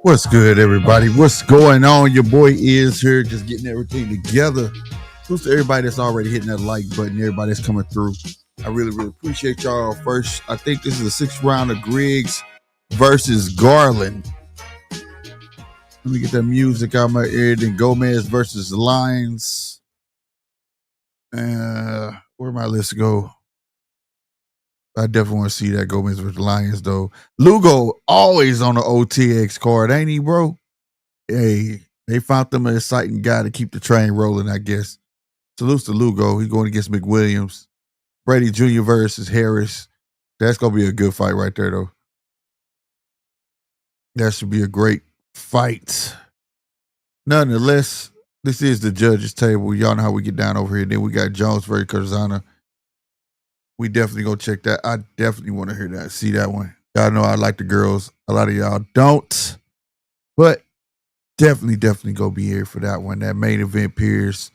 What's good, everybody? What's going on? Your boy is here, just getting everything together. Thanks to everybody that's already hitting that like button, everybody that's coming through. I really, really appreciate y'all. First, I think this is the 6th round of Griggs versus Garland. Let me get that music out of my ear. Then Gomez versus Lyons. Where my list go? I definitely want to see that Gomez versus Lyons, though. Lugo always on the OTX card, ain't he, bro? Hey, they found them an exciting guy to keep the train rolling, I guess. Salutes to Lugo. He's going against McWilliams. Brady Jr. versus Harris. That's going to be a good fight right there, though. That should be a great fight. Nonetheless, this is the judges' table. Y'all know how we get down over here. Then we got Jones versus Curzana. We definitely go check that. I definitely want to hear that, see that one. Y'all know I like the girls. A lot of y'all don't. But definitely go be here for that one. That main event, Pierce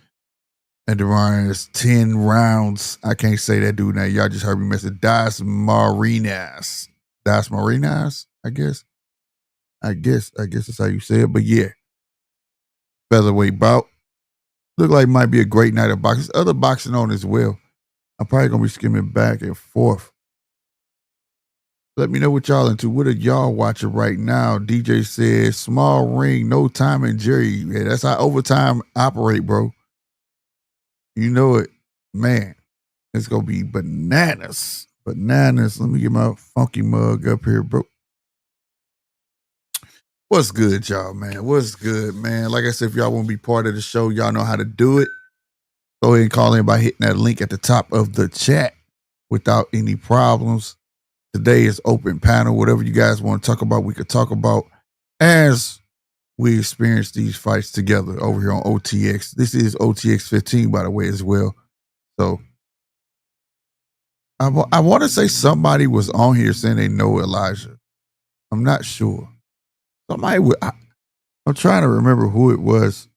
and Dasmarinas, 10 rounds. I can't say that dude now. Y'all just heard me mention Dasmarinas. Dasmarinas, I guess. I guess that's how you say it. But yeah. Featherweight bout. Look like it might be a great night of boxing. There's other boxing on as well. I'm probably going to be skimming back and forth. Let me know what y'all into. What are y'all watching right now? DJ says, small ring, no time and Jerry. Yeah, that's how overtime operate, bro. You know it. Man, it's going to be bananas. Bananas. Let me get my funky mug up here, bro. What's good, y'all, man? What's good, man? Like I said, if y'all want to be part of the show, y'all know how to do it. Go ahead and call in by hitting that link at the top of the chat without any problems. Today is open panel. Whatever you guys want to talk about, we could talk about as we experience these fights together over here on OTX. This is OTX 15, by the way, as well. So I want to say somebody was on here saying they know Elijah. I'm not sure. Somebody would. I'm trying to remember who it was.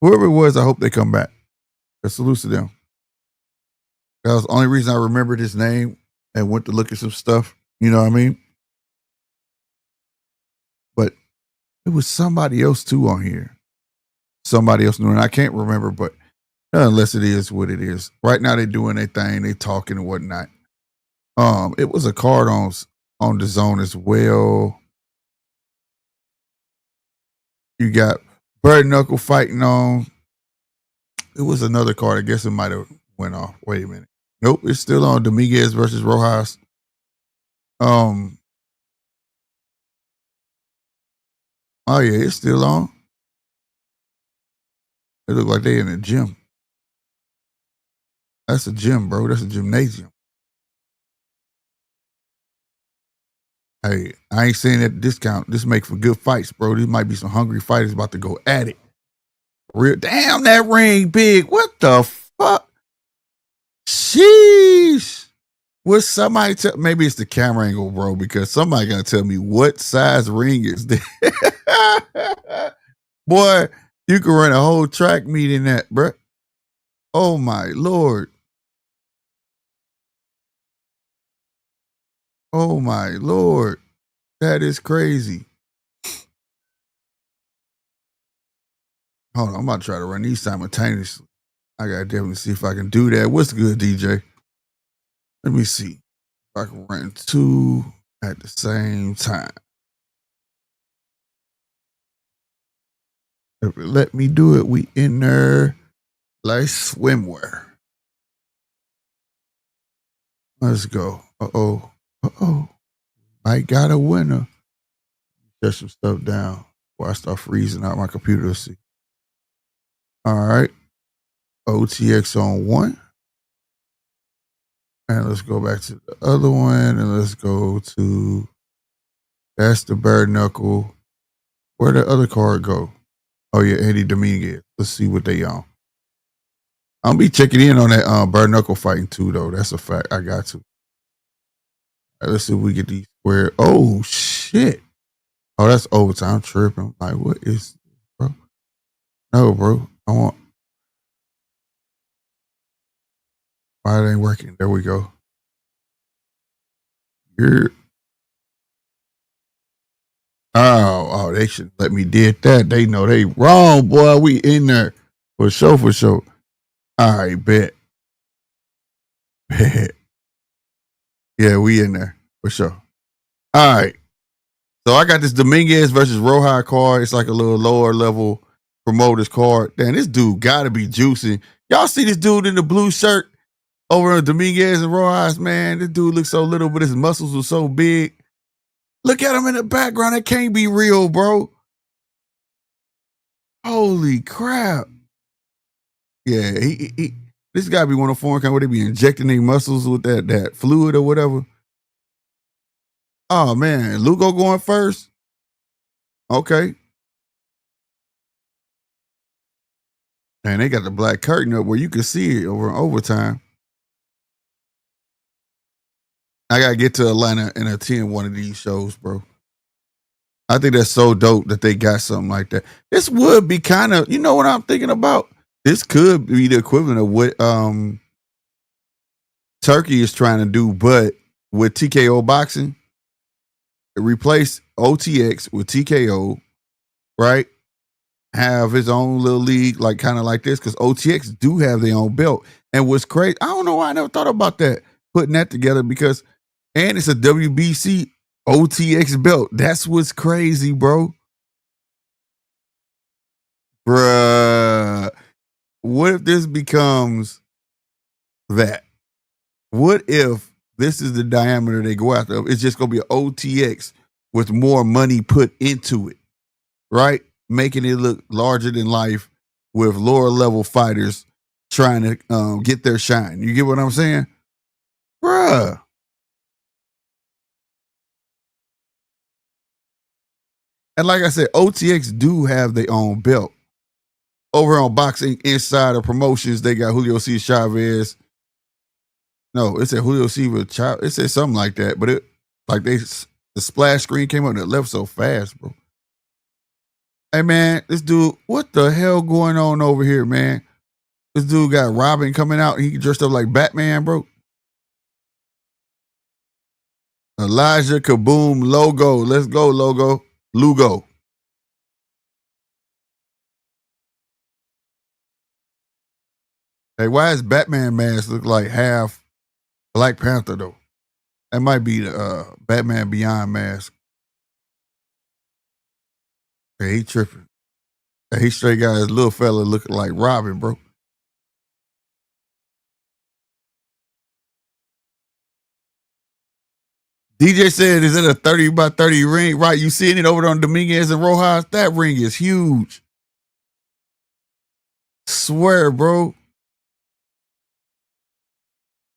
Whoever it was, I hope they come back. Salute to them. That was the only reason I remembered his name and went to look at some stuff. You know what I mean? But it was somebody else too on here. Somebody else knew, and I can't remember, but unless it is what it is. Right now they're doing their thing, they talking and whatnot. It was a card on the zone as well. You got Bird Knuckle fighting on. It was another card. I guess it might have went off. Wait a minute. Nope, it's still on Dominguez versus Rojas. Oh yeah, it's still on. It look like they in a gym. That's a gym, bro. That's a gymnasium. Hey, I ain't saying that discount. This make for good fights, bro. These might be some hungry fighters about to go at it. Real damn, that ring big. What the fuck? Sheesh. What somebody tell? Maybe it's the camera angle, bro, because somebody gotta tell me what size ring is this. Boy, you can run a whole track meet in that, bro. Oh my lord. Oh my lord. That is crazy. Hold on, I'm about to try to run these simultaneously. I gotta definitely see if I can do that. What's good, DJ? Let me see if I can run two at the same time. If it let me do it, we in there like swimwear. Let's go. Uh-oh. I got a winner. Shut some stuff down before I start freezing out my computer to see. All right. OTX on one. And let's go back to the other one. And let's go to, that's the Bird Knuckle. Where'd the other card go? Oh yeah, Andy Dominguez. Let's see what they on. I'll be checking in on that Bird Knuckle fighting too, though. That's a fact. I got to. Right, let's see if we get these square. Oh shit. Oh, that's overtime. I'm tripping. Like, what is this, bro? No, bro. I want. Why it ain't working? There we go. You're. Oh, they should let me did that. They know they wrong, boy. We in there. For sure, for sure. All right, bet. Bet. Yeah, we in there. For sure. All right. So I got this Dominguez versus Rojas card. It's like a little lower level promoters card. Damn, this dude gotta be juicing. Y'all see this dude in the blue shirt over on Dominguez and Rojas, man? This dude looks so little, but his muscles were so big. Look at him in the background. That can't be real, bro. Holy crap. Yeah, this gotta be one of the foreign countries where they be injecting their muscles with that fluid or whatever. Oh man, Lugo going first? Okay. And they got the black curtain up where you can see it over overtime. I gotta get to Atlanta and attend one of these shows, bro. I think that's so dope that they got something like that. This would be kind of, you know what I'm thinking about? This could be the equivalent of what Turkey is trying to do, but with TKO boxing, replace OTX with TKO, right? Have his own little league, like kind of like this, because OTX do have their own belt. And what's crazy, I don't know why I never thought about that, putting that together, because, and it's a WBC OTX belt. That's what's crazy, bro. Bruh. What if this becomes that? What if this is the diameter they go after? It's just going to be an OTX with more money put into it, right? Making it look larger than life with lower level fighters trying to get their shine. You get what I'm saying? Bruh. And like I said, OTX do have their own belt. Over on Boxing Insider Promotions, they got Julio C. Chavez. No, it said Julio C. Chavez. It said something like that, but it like the splash screen came up and it left so fast, bro. Hey man, this dude, what the hell going on over here, man? This dude got Robin coming out. He dressed up like Batman, bro. Elijah Kaboom logo. Let's go, logo. Lugo. Hey, why is Batman mask look like half Black Panther though? That might be the Batman Beyond mask. Hey, he tripping. Hey, he straight got his little fella looking like Robin, bro. DJ said, is it a 30 by 30 ring? Right, you seeing it over there on Dominguez and Rojas? That ring is huge. Swear, bro.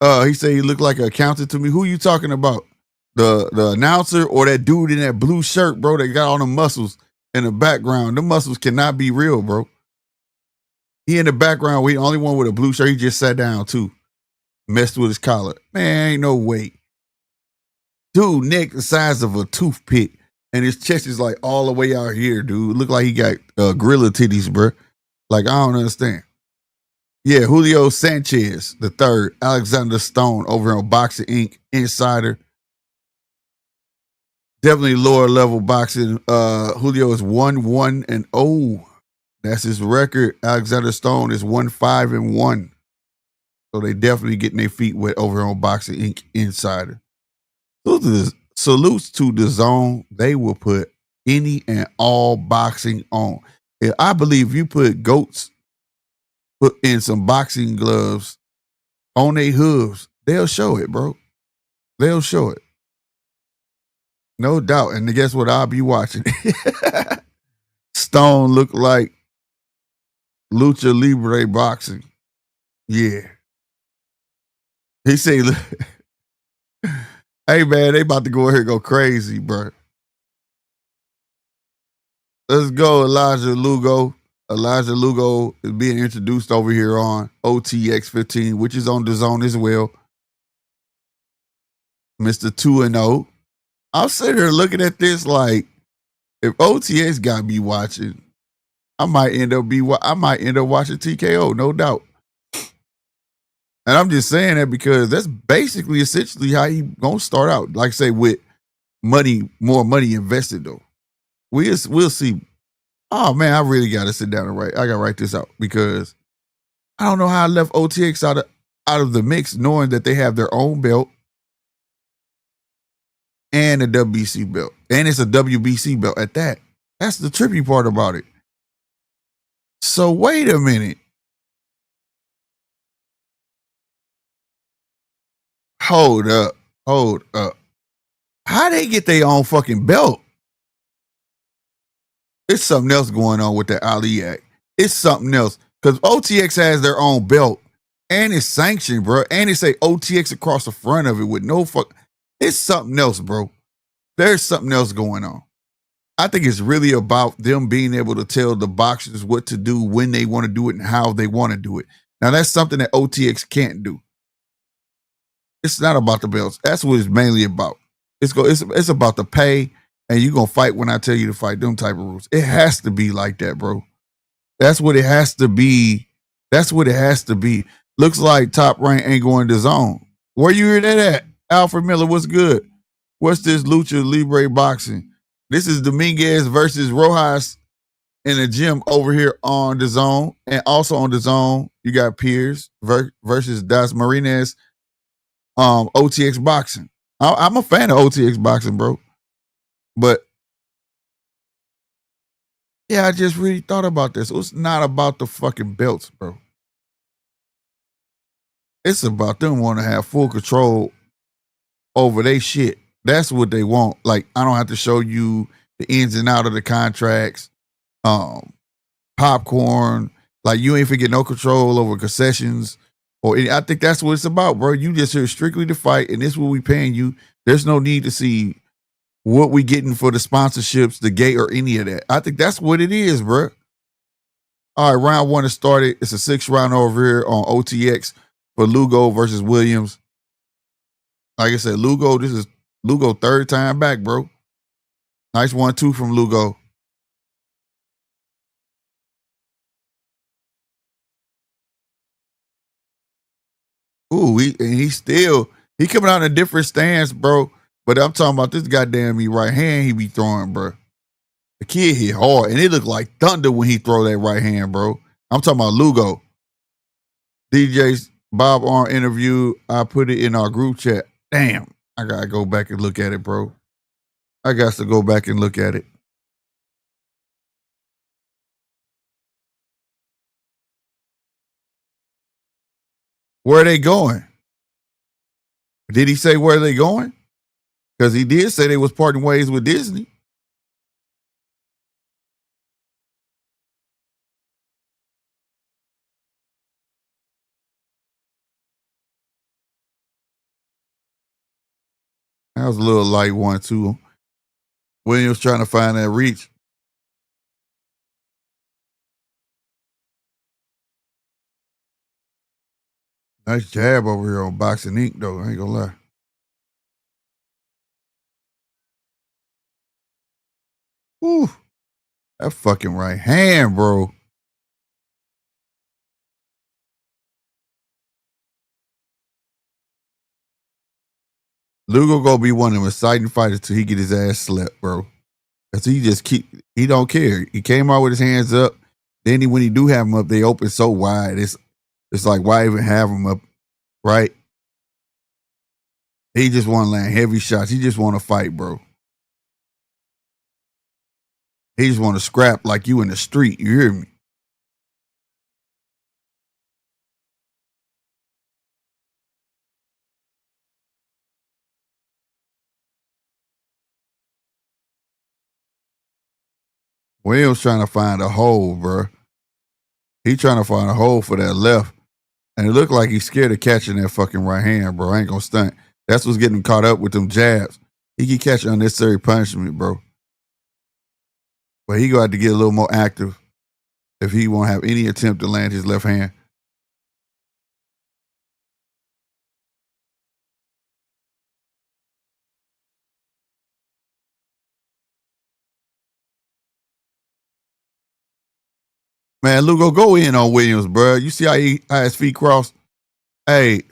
He said he looked like an accountant to me. Who you talking about? The announcer or that dude in that blue shirt, bro, that got all the muscles in the background? The muscles cannot be real, bro. He in the background, we the only one with a blue shirt. He just sat down too. Messed with his collar. Man, ain't no way. Dude, neck the size of a toothpick. And his chest is like all the way out here, dude. Look like he got gorilla titties, bro. Like, I don't understand. Yeah, Julio Sanchez, the third. Alexander Stone over on Boxing Inc. Insider. Definitely lower level boxing. Julio is 1-1-0. That's his record. Alexander Stone is 1-5-1. So they definitely getting their feet wet over on Boxing Inc. Insider. Salutes to the zone. They will put any and all boxing on. I believe you put goats put in some boxing gloves on their hooves, they'll show it, bro. They'll show it. No doubt. And guess what? I'll be watching. Stone look like Lucha Libre boxing. Yeah. He say, hey man, they about to go here and go crazy, bro. Let's go, Elijah Lugo. Elijah Lugo is being introduced over here on OTX 15, which is on the zone as well. Mr. 2-0. I'm sitting here looking at this like, if OTX got me watching, I might end up watching TKO, no doubt. And I'm just saying that because that's basically essentially how he gonna start out. Like I say, with more money invested though. We'll see. Oh man, I really gotta sit down and write. I gotta write this out because I don't know how I left OTX out of the mix, knowing that they have their own belt and a WBC belt. And it's a WBC belt at that. That's the trippy part about it. So wait a minute. Hold up. How they get their own fucking belt? It's something else going on with the Ali Act. It's something else. Because OTX has their own belt and it's sanctioned, bro. And it say OTX across the front of it with no fuck. It's something else, bro. There's something else going on. I think it's really about them being able to tell the boxers what to do, when they want to do it, and how they want to do it. Now, that's something that OTX can't do. It's not about the belts. That's what it's mainly about. It's about the pay, and you're gonna fight when I tell you to fight. Them type of rules. It has to be like that, bro. That's what it has to be. That's what it has to be. Looks like Top Rank ain't going to zone. Where you hear that at? Alfred Miller, what's good? What's this Lucha Libre boxing? This is Dominguez versus Rojas in the gym over here on the zone. And also on the zone, you got Pierce versus Dasmarinas, OTX boxing. I'm a fan of OTX boxing, bro. But yeah, I just really thought about this. It's not about the fucking belts, bro. It's about them wanting to have full control over their shit. That's what they want. Like, I don't have to show you the ins and out of the contracts. Popcorn. Like, you ain't forget no control over concessions or any. I think that's what it's about, bro. You just here strictly to fight, and this is what we paying you. There's no need to see what we getting for the sponsorships, the gate, or any of that. I think that's what it is, bro. All right, round one has started. It's a 6th round over here on OTX for Lugo versus Williams. Like I said, this is Lugo third time back, bro. Nice 1-2 from Lugo. He still he coming out in a different stance, bro. But I'm talking about this goddamn me right hand he be throwing, bro. The kid hit hard, and it looked like thunder when he throw that right hand, bro. I'm talking about Lugo. DJ's Bob Arn interview. I put it in our group chat. Damn, I gotta go back and look at it, bro. I got to go back and look at it. Where are they going? Did he say where they going? Because he did say they was parting ways with Disney. That was a little light one too. Williams trying to find that reach. Nice jab over here on Boxing Inc. though. I ain't gonna lie. Whew. That fucking right hand, bro. Lugo gonna be one of them exciting fighters till he get his ass slept, bro. Cause he don't care. He came out with his hands up. Then when he do have them up, they open so wide. It's like why even have them up, right? He just want to land heavy shots. He just want to fight, bro. He just want to scrap like you in the street. You hear me? Williams trying to find a hole, bro. He trying to find a hole for that left. And it looked like he's scared of catching that fucking right hand, bro. I ain't gonna stunt. That's what's getting him caught up with them jabs. He can catch unnecessary punishment, bro. But he gonna have to get a little more active if he won't have any attempt to land his left hand. Man, Lugo, go in on Williams, bro. You see how his feet crossed? Hey,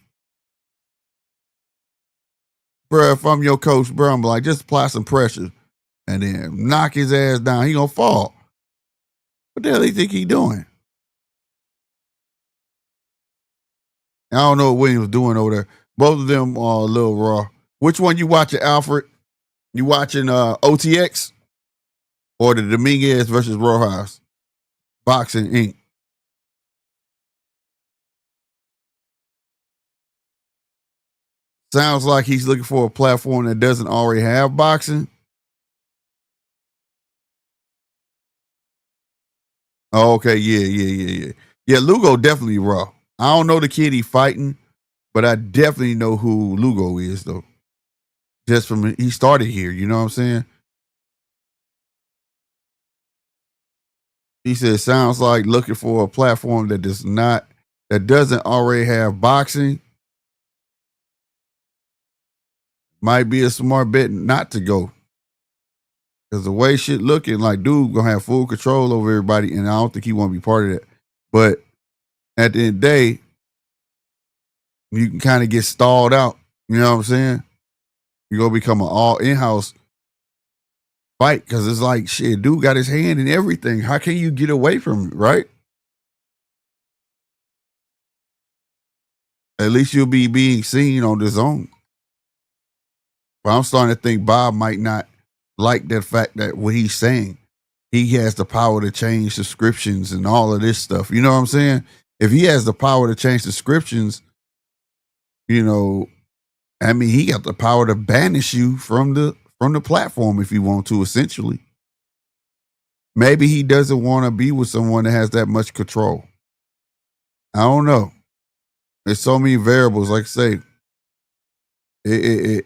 bro, if I'm your coach, bro, I'm like, just apply some pressure and then knock his ass down. He gonna fall. What the hell do you think he doing? I don't know what Williams doing over there. Both of them are a little raw. Which one you watching, Alfred? You watching OTX or the Dominguez versus Rojas Boxing Inc.? Sounds like he's looking for a platform that doesn't already have boxing. Oh, okay, yeah. Yeah, Lugo definitely raw. I don't know the kid he fighting, but I definitely know who Lugo is though. Just from he started here, you know what I'm saying? He said sounds like looking for a platform that doesn't already have boxing. Might be a smart bet not to go. Cause the way shit looking, like dude gonna have full control over everybody, and I don't think he wanna be part of that. But at the end of the day, you can kind of get stalled out. You know what I'm saying? You gonna become an all in-house fight because it's like shit, dude got his hand in everything. How can you get away from it, right? At least you'll be being seen on the zone. But I'm starting to think Bob might not like that fact that what he's saying. He has the power to change subscriptions and all of this stuff. You know what I'm saying? If he has the power to change subscriptions, you know, I mean, he got the power to banish you from the platform if you want to, essentially. Maybe he doesn't want to be with someone that has that much control. I don't know. There's so many variables. Like I say, it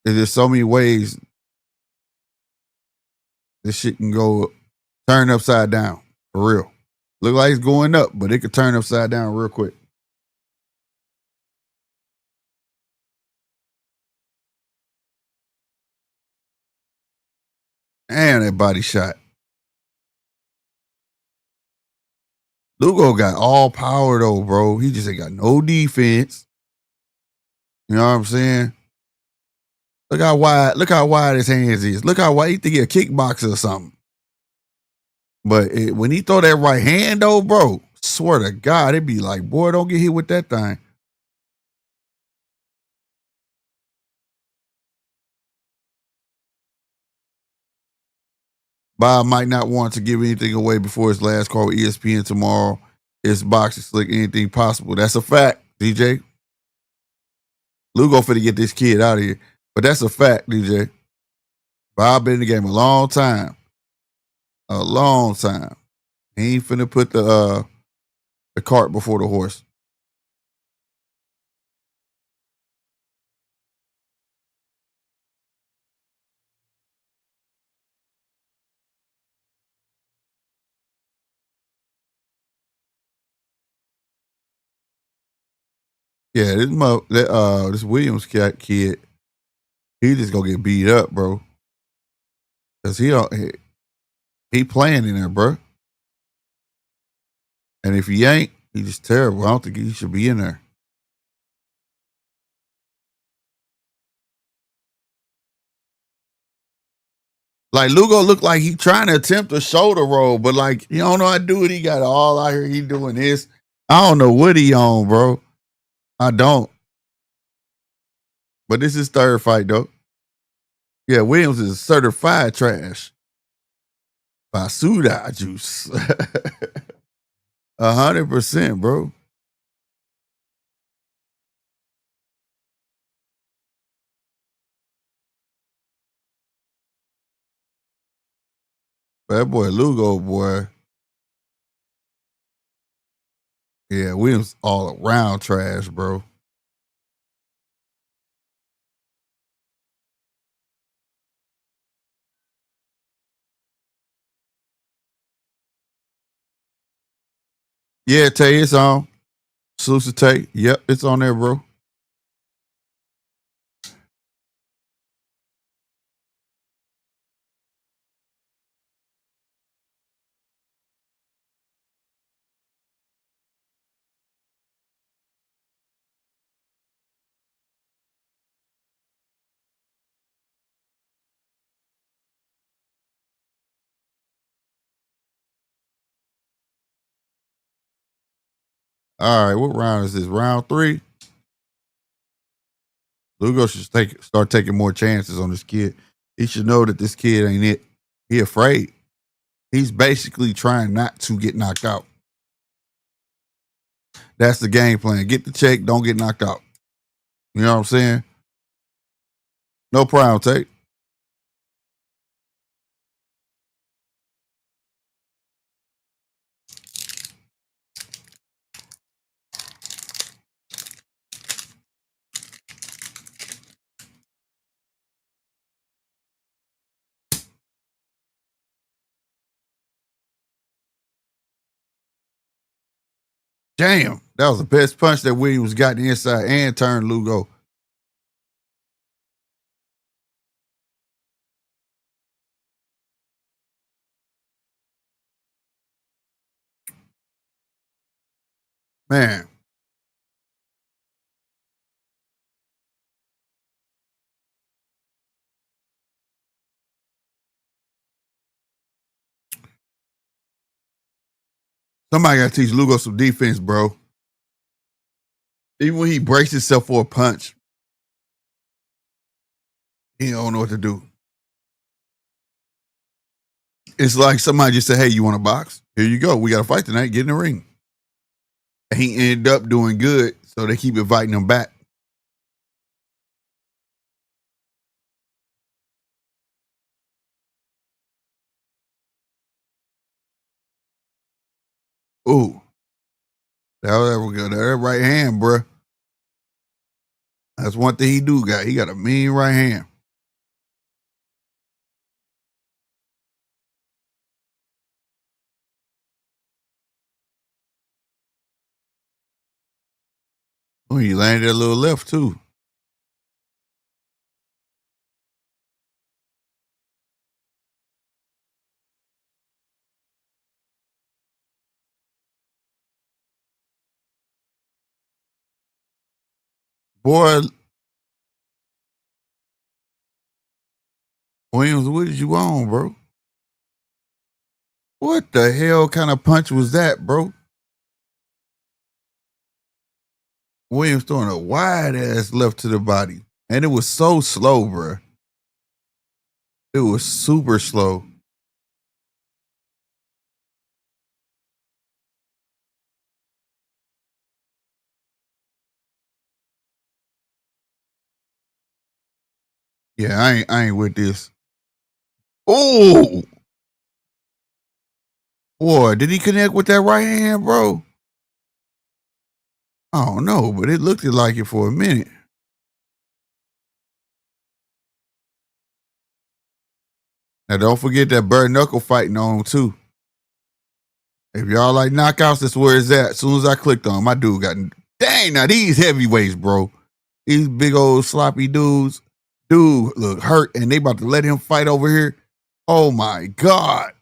there's so many ways this shit can go turn upside down for real. Look like it's going up, but it could turn upside down real quick. And that body shot. Lugo got all power though, bro. He just ain't got no defense. You know what I'm saying? Look how wide. Look how wide his hands is. Look how wide. He think he a kickboxer or something. But when he throw that right hand though, bro, swear to God, it be like, boy, don't get hit with that thing. Bob might not want to give anything away before his last call with ESPN tomorrow. It's boxing slick, anything possible. That's a fact, DJ. Lugo finna get this kid out of here. But that's a fact, DJ. Bob been in the game a long time. A long time. He ain't finna put the cart before the horse. Yeah, this Williams kid, he just gonna get beat up, bro. Cause he playing in there, bro. And if he ain't, he just terrible. I don't think he should be in there. Like Lugo looked like he trying to attempt a shoulder roll, but like he don't know how to do it. He got all out here. He doing this. I don't know what he on, bro. I don't. But this is third fight though. Yeah, Williams is certified trash. Basuda juice. 100%, bro. That boy Lugo, boy. Yeah, Williams all around trash, bro. Yeah, Tay, it's on. Sluice Tay. Yep, it's on there, bro. All right, what round is this? Round 3? Lugo should start taking more chances on this kid. He should know that this kid ain't it. He afraid. He's basically trying not to get knocked out. That's the game plan. Get the check, don't get knocked out. You know what I'm saying? No problem, Tate. Damn, that was the best punch that Williams got the inside and turned Lugo. Man, somebody got to teach Lugo some defense, bro. Even when he breaks himself for a punch, he don't know what to do. It's like somebody just said, "Hey, you want to box? Here you go. We got to fight tonight. Get in the ring." And he ended up doing good, so they keep inviting him back. Ooh, that was good. That right hand, bro. That's one thing he do got. He got a mean right hand. Oh, he landed a little left too. Boy, Williams, what did you on, bro? What the hell kind of punch was that, bro? Williams throwing a wide ass left to the body. And it was so slow, bro. It was super slow. Yeah, I ain't with this. Oh, boy, did he connect with that right hand, bro? I don't know, but it looked like it for a minute. Now don't forget that bare knuckle fighting on too. If y'all like knockouts, that's where it's at. As soon as I clicked on, my dude got dang. Now these heavyweights, bro, these big old sloppy dudes, dude look hurt, and they about to let him fight over here. Oh my god.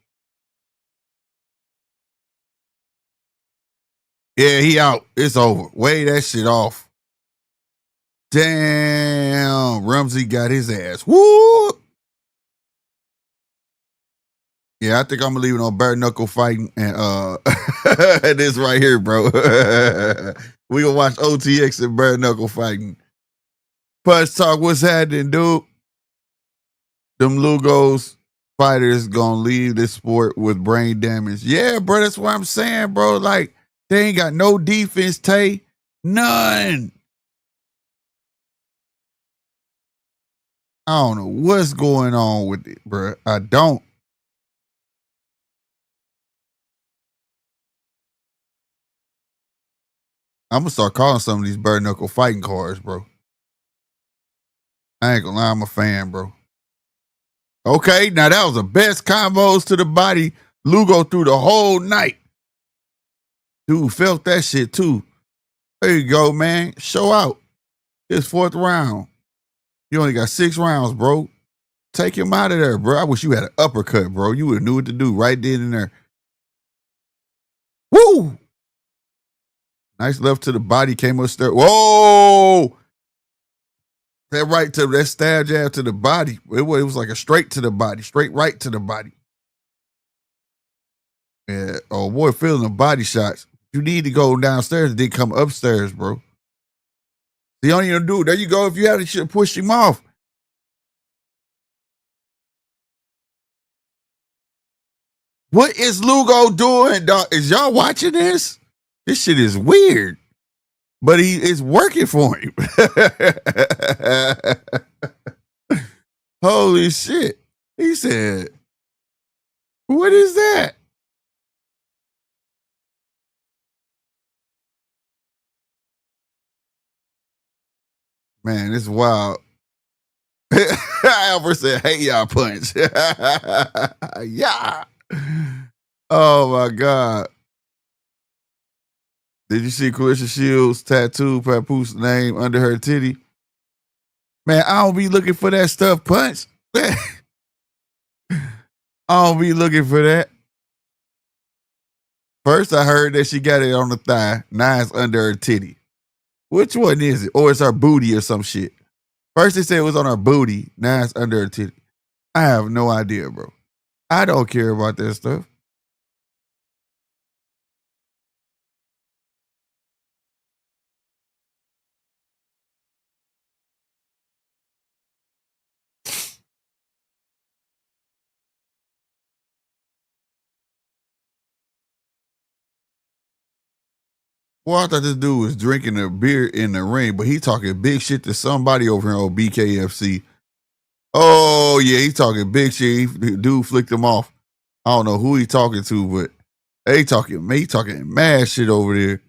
Yeah, he out. It's over. Weigh that shit off. Damn, Rumsey got his ass. Woo! Yeah, I think I'm gonna leave it on bare knuckle fighting and this right here, bro. We gonna watch OTX and bare knuckle fighting. Punch talk, what's happening, dude? Them Lugos fighters gonna leave this sport with brain damage. Yeah, bro, that's what I'm saying, bro. Like, they ain't got no defense, Tay. None. I don't know what's going on with it, bro. I don't. I'm gonna start calling some of these bare knuckle fighting cards, bro. I ain't gonna lie, I'm a fan, bro. Okay, now that was the best combos to the body Lugo through the whole night. Dude felt that shit too. There you go, man. Show out. It's fourth round. You only got 6 rounds, bro. Take him out of there, bro. I wish you had an uppercut, bro. You would have knew what to do right then and there. Woo! Nice left to the body, came upstairs. Whoa! That right to that stab jab to the body. It was like a straight to the body, straight right to the body. Yeah. Oh boy, feeling the body shots. You need to go downstairs and then come upstairs, bro. The only thing to do, there you go. If you had to, should push him off. What is Lugo doing, dog? Is y'all watching this? This shit is weird. But he is working for him. Holy shit. He said, what is that? Man, it's wild. Albert said, hey, y'all punch. Yeah. Oh, my God. Did you see Clarissa Shields' tattoo Papoose name under her titty? Man, I don't be looking for that stuff, punch. I don't be looking for that. First, I heard that she got it on the thigh. Now it's under her titty. Which one is it? Or it's her booty or some shit. First, they said it was on her booty. Now it's under her titty. I have no idea, bro. I don't care about that stuff. Well, I thought this dude was drinking a beer in the ring, but he talking big shit to somebody over here on BKFC. Oh, yeah, he talking big shit. Dude flicked him off. I don't know who he talking to, but he talking mad shit over there.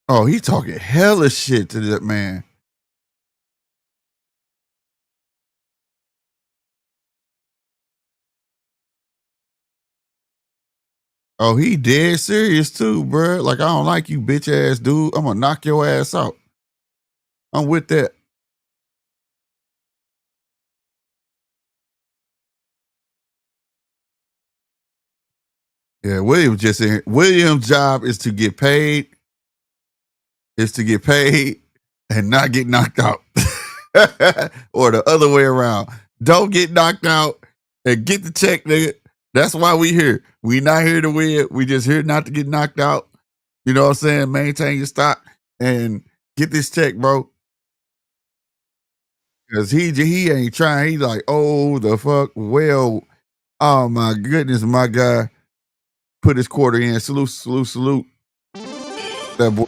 Oh, he talking hella shit to that man. Oh, he dead serious too, bro. Like, I don't like you, bitch ass dude. I'm gonna knock your ass out. I'm with that. Yeah, Williams just in. Williams' job is to get paid. And not get knocked out, or the other way around. Don't get knocked out and get the check, nigga. That's why we here. We not here to win. We just here not to get knocked out. You know what I'm saying? Maintain your stock and get this check, bro. Cause he ain't trying. He's like, oh the fuck. Well, oh my goodness, my guy put his quarter in. Salute, salute, salute. That boy.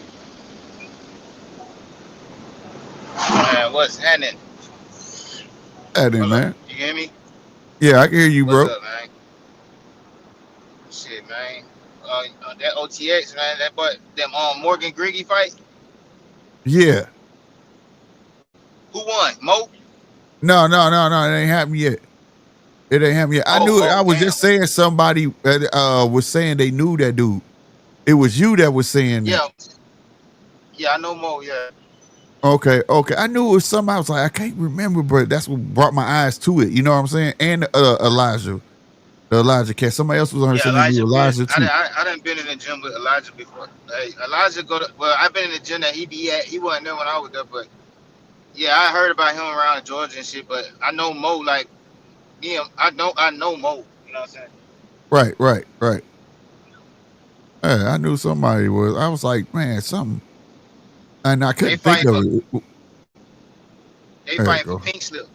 Man, what's happening? That in, man. You hear me? Yeah, I can hear you, What's bro. up, man? Shit, man. That OTX, man. That but them Morgan Griggy fight. Yeah. Who won? Mo? No. It ain't happened yet. It ain't happened yet. I knew it. I was Damn. just saying somebody was saying they knew that dude. It was you that was saying that. Yeah, I know Mo. Yeah. Okay. I knew it was somebody. I was like, I can't remember, but that's what brought my eyes to it. You know what I'm saying? And Elijah, the Elijah cat. Somebody else was on her saying they knew Elijah too. I done been in the gym with Elijah before. Hey, Elijah well, I've been in the gym that he be at. He wasn't there when I was there, but yeah, I heard about him around Georgia and shit. But I know Mo, like, yeah, I know Mo. You know what I'm saying? Right. Yeah, I knew somebody was. I was like, man, something. And I couldn't think of it. They fighting for pink slip.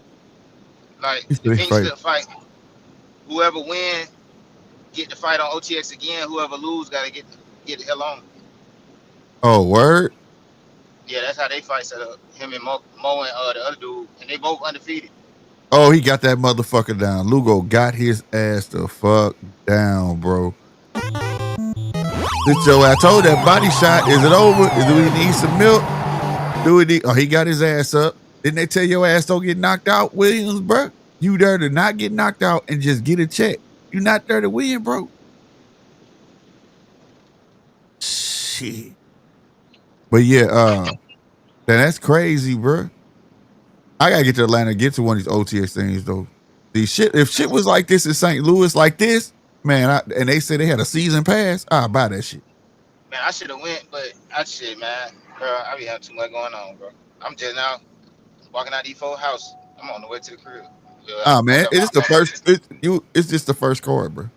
Like the pink slip fight. Whoever win, get the fight on OTX again. Whoever lose, gotta get the hell on. Oh, word? Yeah, that's how they fight set up. Him and Mo and the other dude, and they both undefeated. Oh, he got that motherfucker down. Lugo got his ass the fuck down, bro. I told that body shot. Is it over? Do we need some milk? Oh, he got his ass up. Didn't they tell your ass don't get knocked out, Williams, bro? You there to not get knocked out and just get a check. You not there to win, bro. Shit. But yeah, that's crazy, bro. I gotta get to Atlanta, get to one of these OTX things though. If shit was like this in St. Louis, like this, man, and they said they had a season pass, I'll buy that shit. Man, I should have went, but man, bro, I be having too much going on, bro. I'm just now walking out these 4 houses. I'm on the way to the crib. Man, it's the first. It's just the first card, bro.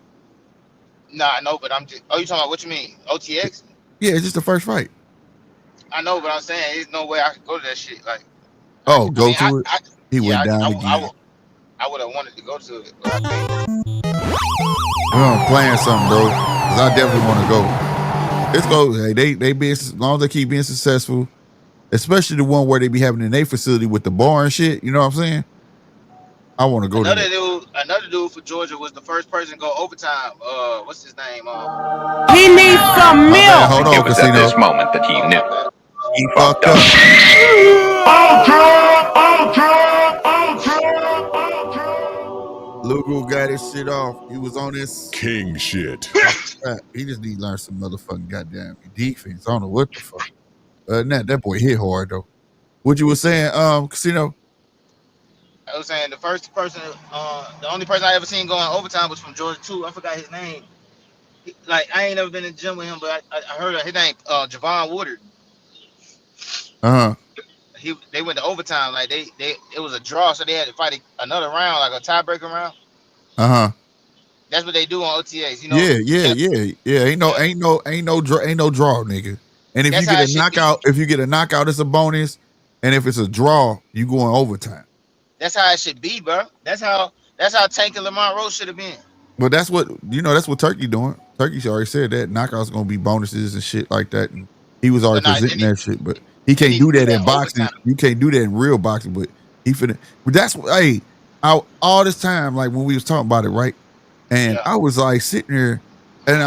Nah, I know, but I'm just. Oh, you talking about what you mean? OTX? Yeah, it's just the first fight. I know, but I'm saying there's no way I could go to that shit. Like, oh, go to it. He went down again. I would have wanted to go to it, but I can't. I'm playing something, bro, because I definitely want to go. Let's go. Hey, they be as long as they keep being successful, especially the one where they be having in their facility with the bar and shit. You know what I'm saying? I want to go Another dude for Georgia was the first person to go overtime. What's his name? He needs some milk. Hold on, it was Casino. at this moment that he knew. He fucked up. Lugo got his shit off. He was on his king shit. He just need to learn some motherfucking goddamn defense. I don't know what the fuck. That boy hit hard though. What you was saying, Casino? I was saying the first person, the only person I ever seen going overtime was from Georgia too. I forgot his name. Like I ain't never been in the gym with him, but I heard his name, Javon Woodard. They went to overtime. Like it was a draw, so they had to fight another round, like a tiebreaker round. That's what they do on OTAs, you know. Yeah. Ain't no draw, nigga. And if you get a knockout, it's a bonus. And if it's a draw, you go in overtime. That's how it should be, bro. That's how Tank and Lamont Rose should have been. But that's what Turkey doing. Turkey already said that knockouts gonna be bonuses and shit like that. And he was already presenting that shit, but he can't do that in boxing. You can't do that in real boxing, but he finna. But that's all this time, like when we was talking about it, right? And I was like sitting there, and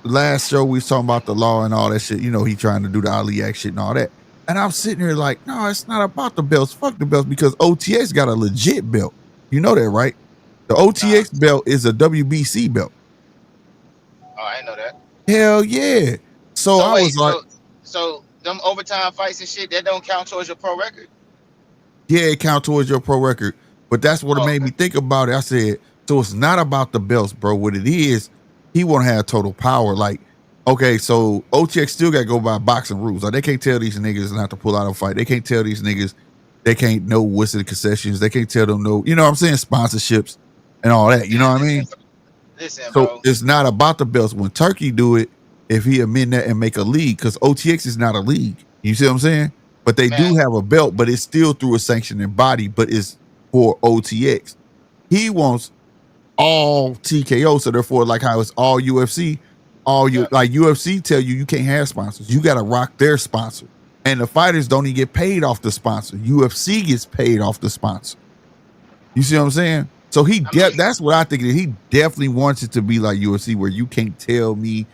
last show we was talking about the law and all that shit. You know, he trying to do the Ali Act shit and all that. And I'm sitting there like, no, it's not about the belts. Fuck the belts, because OTX got a legit belt. You know that, right? The OTX belt is a WBC belt. Oh, I didn't know that. Hell yeah. So I was like, so them overtime fights and shit, that don't count towards your pro record? Yeah, it count towards your pro record. But that's what made me think about it. I said, so it's not about the belts, bro. What it is, he want to have total power. Like, okay, so OTX still got to go by boxing rules. Like, they can't tell these niggas not to pull out a fight. They can't tell these niggas they can't know what's in the concessions. They can't tell them no, you know what I'm saying, sponsorships and all that. You know what I mean? Listen, So bro. it's not about the belts. When Turkey do it, if he amend that and make a league, because OTX is not a league. You see what I'm saying? But they do Man, have a belt, but it's still through a sanctioning body, but it's for OTX. He wants all TKO, so therefore, like how it's all UFC, all you yeah. like UFC tell you can't have sponsors. You got to rock their sponsor, and the fighters don't even get paid off the sponsor. UFC gets paid off the sponsor. You see what I'm saying? So I mean, that's what I think. He definitely wants it to be like UFC, where you can't tell me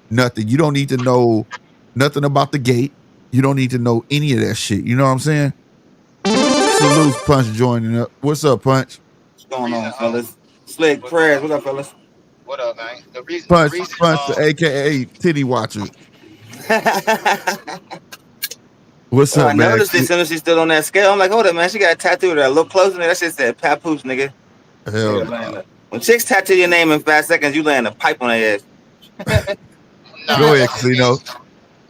nothing. You don't need to know nothing about the gate. You don't need to know any of that shit. You know what I'm saying? Salute Punch joining up. What's up, Punch? What's the going reason, on, fellas? Slick prayers. What's up, fellas? what up, man? The Punch, reason, Punch, the AKA Titty Watcher. What's Well, up, I man? noticed as soon as she stood on that scale, I'm like, hold up, man. She got a tattoo that look closer. That shit said papoose, nigga. Hell Nigga no. when chicks tattoo your name in 5 seconds, you land a pipe on their ass. nah, Go ahead, that's just me. Casino.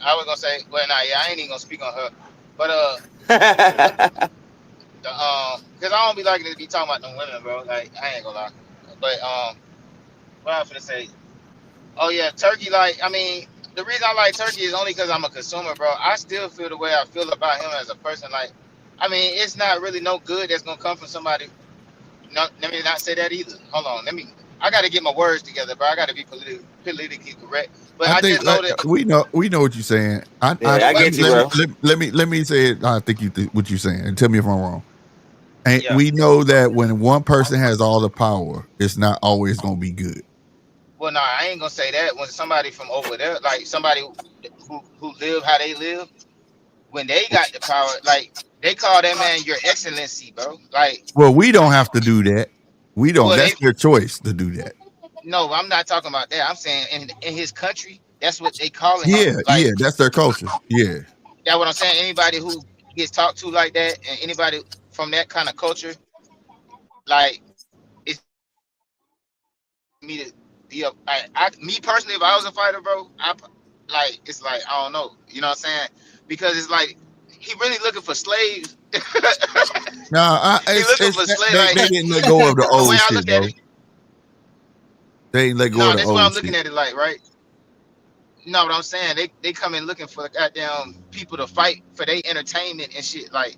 I was gonna say, well, nah, yeah, I ain't even gonna speak on her, but cause I don't be liking to be talking about them women, bro. Like, I ain't gonna lie, but what I was gonna say, oh yeah, Turkey. Like, I mean, the reason I like Turkey is only because I'm a consumer, bro. I still feel the way I feel about him as a person. Like, I mean, it's not really no good that's gonna come from somebody. No, let me not say that either. Hold on, let me. I got to get my words together, bro. I got to be politically correct. But I I think just know that. we know what you're saying. Yeah, I get you, bro. Let me say it. I think what you're saying, and tell me if I'm wrong. And Yeah. we know that when one person has all the power, it's not always gonna be good. Well, nah, I ain't gonna say that. When somebody from over there, like somebody who live how they live, when they got the power, like they call that man your excellency, bro. Like, Well, we don't have to do that. We don't. well, That's they their choice to do that. no, I'm not talking about that. I'm saying in his country, that's what they calling him. Yeah, Like, yeah, that's their culture. Yeah. that's what I'm saying. Anybody who gets talked to like that, and anybody from that kind of culture, like, it's me to be up. Me personally, if I was a fighter, bro, like it's like I don't know, you know what I'm saying? Because it's like he really looking for slaves. No, He looking for slaves. they Like didn't let go of the the way old I shit, look at bro. it, They didn't let go of no, the this is what old I'm looking shit. at it like, right? No, what I'm saying, they come in looking for goddamn people to fight for their entertainment and shit. Like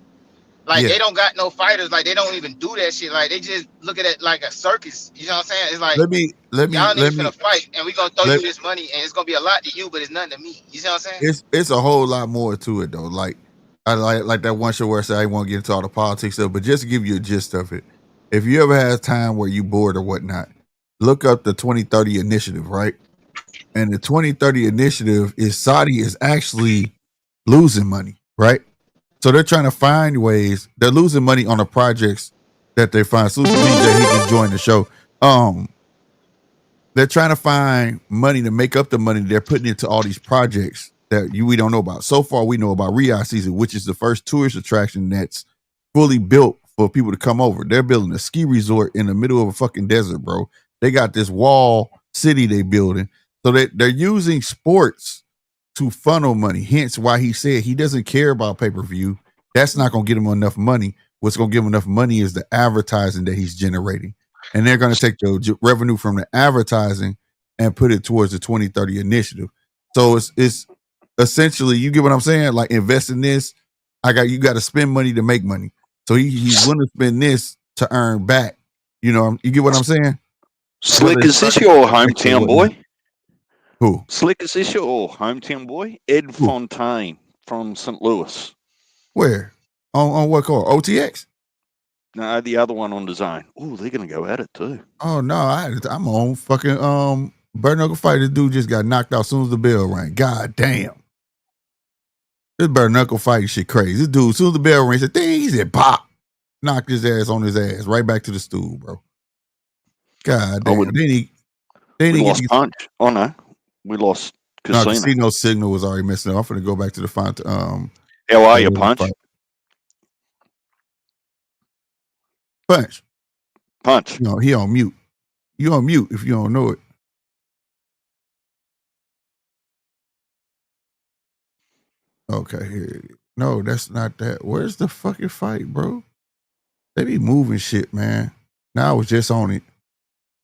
Yeah. they don't got no fighters. Like they don't even do that shit. Like they just look at it like a circus. You know what I'm saying? It's like Let me let me y'all let niggas me finna fight, and we gonna throw let you this money, and it's gonna be a lot to you, but it's nothing to me. You see what I'm saying? it's a whole lot more to it though. Like I like that one show where I say I won't get into all the politics of, but just to give you a gist of it. If you ever had time where you bored or whatnot, look up the 2030 initiative, right? And the 2030 initiative is Saudi is actually losing money, right? So they're trying to find ways. They're losing money on the projects that they find. Salute to DJ, he just joined the show. They're trying to find money to make up the money they're putting into all these projects that we don't know about. So far, we know about Riyadh season, which is the first tourist attraction that's fully built for people to come over. They're building a ski resort in the middle of a fucking desert, bro. They got this wall city they building. So they're using sports to funnel money. Hence why he said he doesn't care about pay-per-view. That's not going to get him enough money. What's going to give him enough money is the advertising that he's generating. And they're going to take the revenue from the advertising and put it towards the 2030 initiative. So it's essentially, you get what I'm saying? Like invest in this. You got to spend money to make money. So he's willing to spend this to earn back. You know, you get what I'm saying? Slick, is this your hometown boy? Who? Slick, is this your hometown boy? Ed Who? Fontaine from St. Louis. Where? On what car? OTX? No, the other one on the zone. Oh, they're going to go at it too. Oh no, I'm on fucking bare knuckle fight. This dude just got knocked out as soon as the bell rang. God damn. This bare knuckle fight shit crazy. This dude, as soon as the bell rang, he said, ding, he said, pop. Knocked his ass on his ass, right back to the stool, bro. God damn. We lost Punch. Oh no. We lost Casino. No, Casino signal was already messing up. I'm finna go back to the font. How are you, Punch? Punch. Punch. You know, he on mute. You on mute if you don't know it. Okay, here. No, that's not that. Where's the fucking fight, bro? They be moving shit, man. Now I was just on it,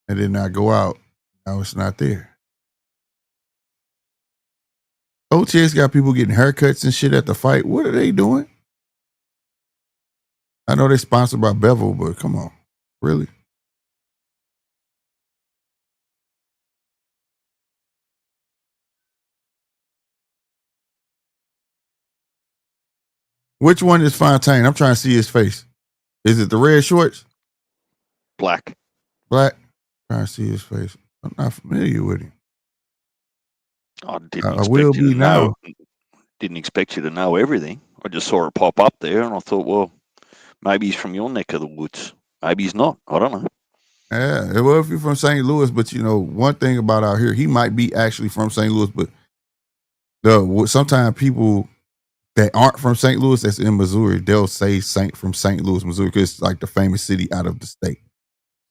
and then I go out. Now it's not there. OTX got people getting haircuts and shit at the fight. What are they doing? I know they're sponsored by Bevel, but come on. Really? Which one is Fontaine? I'm trying to see his face. Is it the red shorts? Black. Black? I'm trying to see his face. I'm not familiar with him. I didn't I will expect you be to know. now. Didn't expect you to know everything. I just saw it pop up there, and I thought, well, maybe he's from your neck of the woods. Maybe he's not. I don't know. Yeah, well, if you're from St. Louis, but you know, one thing about out here, he might be actually from St. Louis, but sometimes people that aren't from St. Louis, that's in Missouri, they'll say from St. Louis, Missouri, because it's like the famous city out of the state.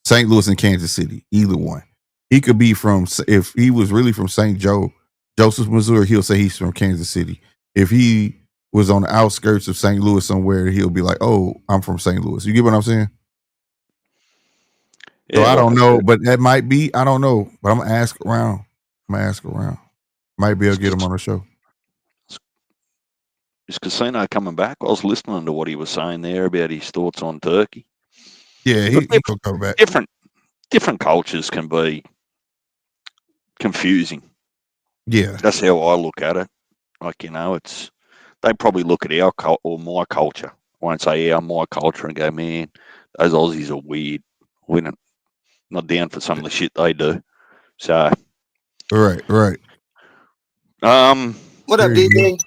St. Louis and Kansas City, either one. He could be from, if he was really from Joseph, Missouri, he'll say he's from Kansas City. If he was on the outskirts of St. Louis somewhere, he'll be like, oh, I'm from St. Louis. You get what I'm saying? So Yeah, I like don't I know, said, but that might be, I don't know, but I'm going to ask around. Might be able to get him on the show. is Casino coming back? I was listening to what he was saying there about his thoughts on Turkey. Yeah, he will come back. Different cultures can be confusing. Yeah. That's how I look at it. Like, you know, they probably look at our culture or my culture. I won't say my culture and go, man, those Aussies are weird. We're not down for some of the shit they do. So, Right. What up, DJ?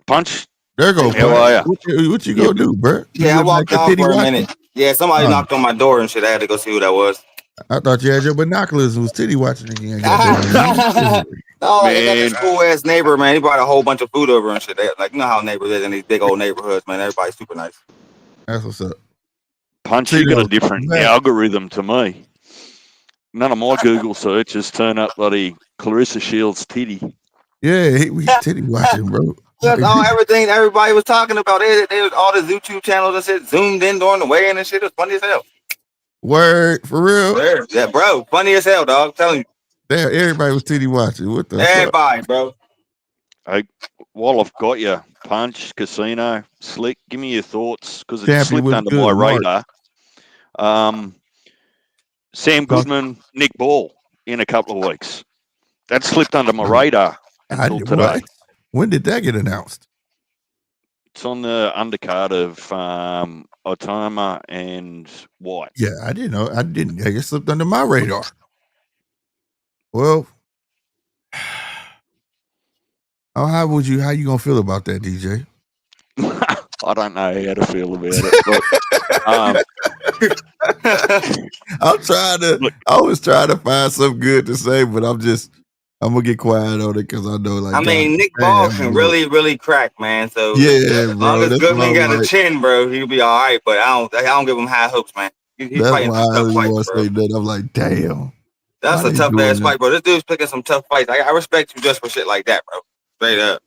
Punch. There go How are Punch. you? What you gonna do, bro? You Yeah, I went back walked to out pity for a watching? minute. Yeah, somebody knocked on my door and shit. I had to go see who that was. I thought you had your binoculars and was titty watching again. Goddamn. No, I got this Man. cool ass neighbor, man. He brought a whole bunch of food over and shit. Like, you know how neighbors is in these big old neighborhoods, man. Everybody's super nice. That's what's up. Punch, you got a different algorithm to me. None of my Google searches turn up bloody Clarissa Shields' titty. Yeah, we titty watching, bro. That's all everything everybody was talking about. They was all the YouTube channels and shit zoomed in during the weigh-in and shit. It was funny as hell. Word, for real? Yeah, bro. Funny as hell, dog. I'm telling you. Damn, everybody was titty watching. What the Everybody, fuck? bro. Hey, while I've got you, Punch, Casino, Slick, give me your thoughts, because it slipped under my radar. Sam Goodman, Nick Ball in a couple of weeks. That slipped under my radar until today. What? When did that get announced? It's on the undercard of Otama and White. Yeah, I didn't know. I guess it slipped under my radar. Well, how you gonna feel about that, DJ? I don't know how to feel about it, but I was trying to find something good to say, but I'm gonna get quiet on it because I know, like, I mean, Nick Ball can really crack, man. So yeah, as long as Goodman got a chin, bro, he'll be all right. But I don't give him high hopes, man. He's that's why I don't want to say that. I'm like, damn, that's a tough ass fight, bro. This dude's picking some tough fights. I respect you just for shit like that, bro. Straight up.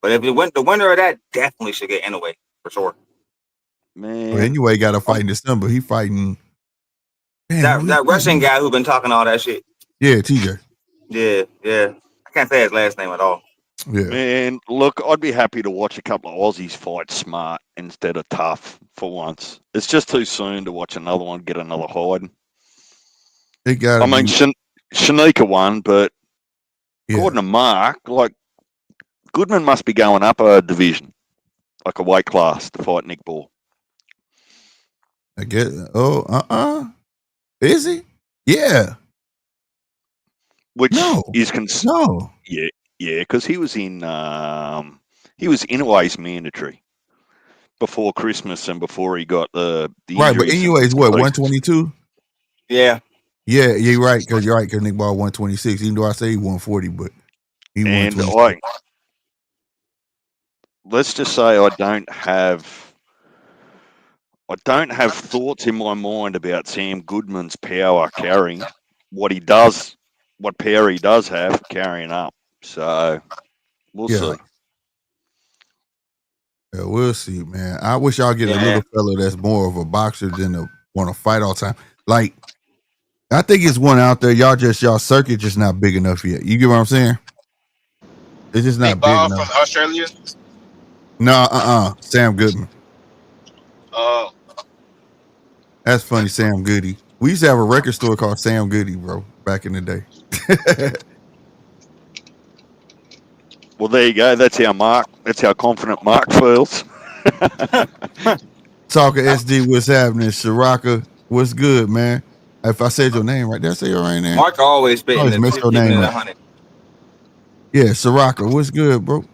But if the winner of that definitely should get Inoue for sure. Man, well, anyway, got to fight in December. He fighting that Russian guy who been talking all that shit. Yeah, TJ. Yeah. I can't say his last name at all. Yeah. Man, look, I'd be happy to watch a couple of Aussies fight smart instead of tough for once. It's just too soon to watch another one get another hide. I mean, Shanika won, but according to Mark, like, Goodman must be going up a division, like a weight class, to fight Nick Ball. I guess. Is he? Yeah. Which is no. Yeah, because he was in Inoue's mandatory before Christmas and before he got the right. But anyways, what 122? Yeah. Yeah, you're right. Because Nick Ball 126. Even though I say he 140, but he 126. Let's just say I don't have thoughts in my mind about Sam Goodman's power carrying what power he does have carrying up. So We'll see. Yeah, we'll see, man. I wish y'all get a little fella that's more of a boxer than to want to fight all the time. Like, I think it's one out there. Y'all circuit just not big enough yet. You get what I'm saying? It's just not big enough. From Australia? No, Sam Goodman. Oh. That's funny, Sam Goody. We used to have a record store called Sam Goody, bro, back in the day. Well, there you go. That's how confident Mark feels. Talker SD, what's happening? Shiraka, what's good, man? If I said your name right, did I say your right name? Mark always spitting. Always mess your name up. Yeah, Shiraka, what's good, bro?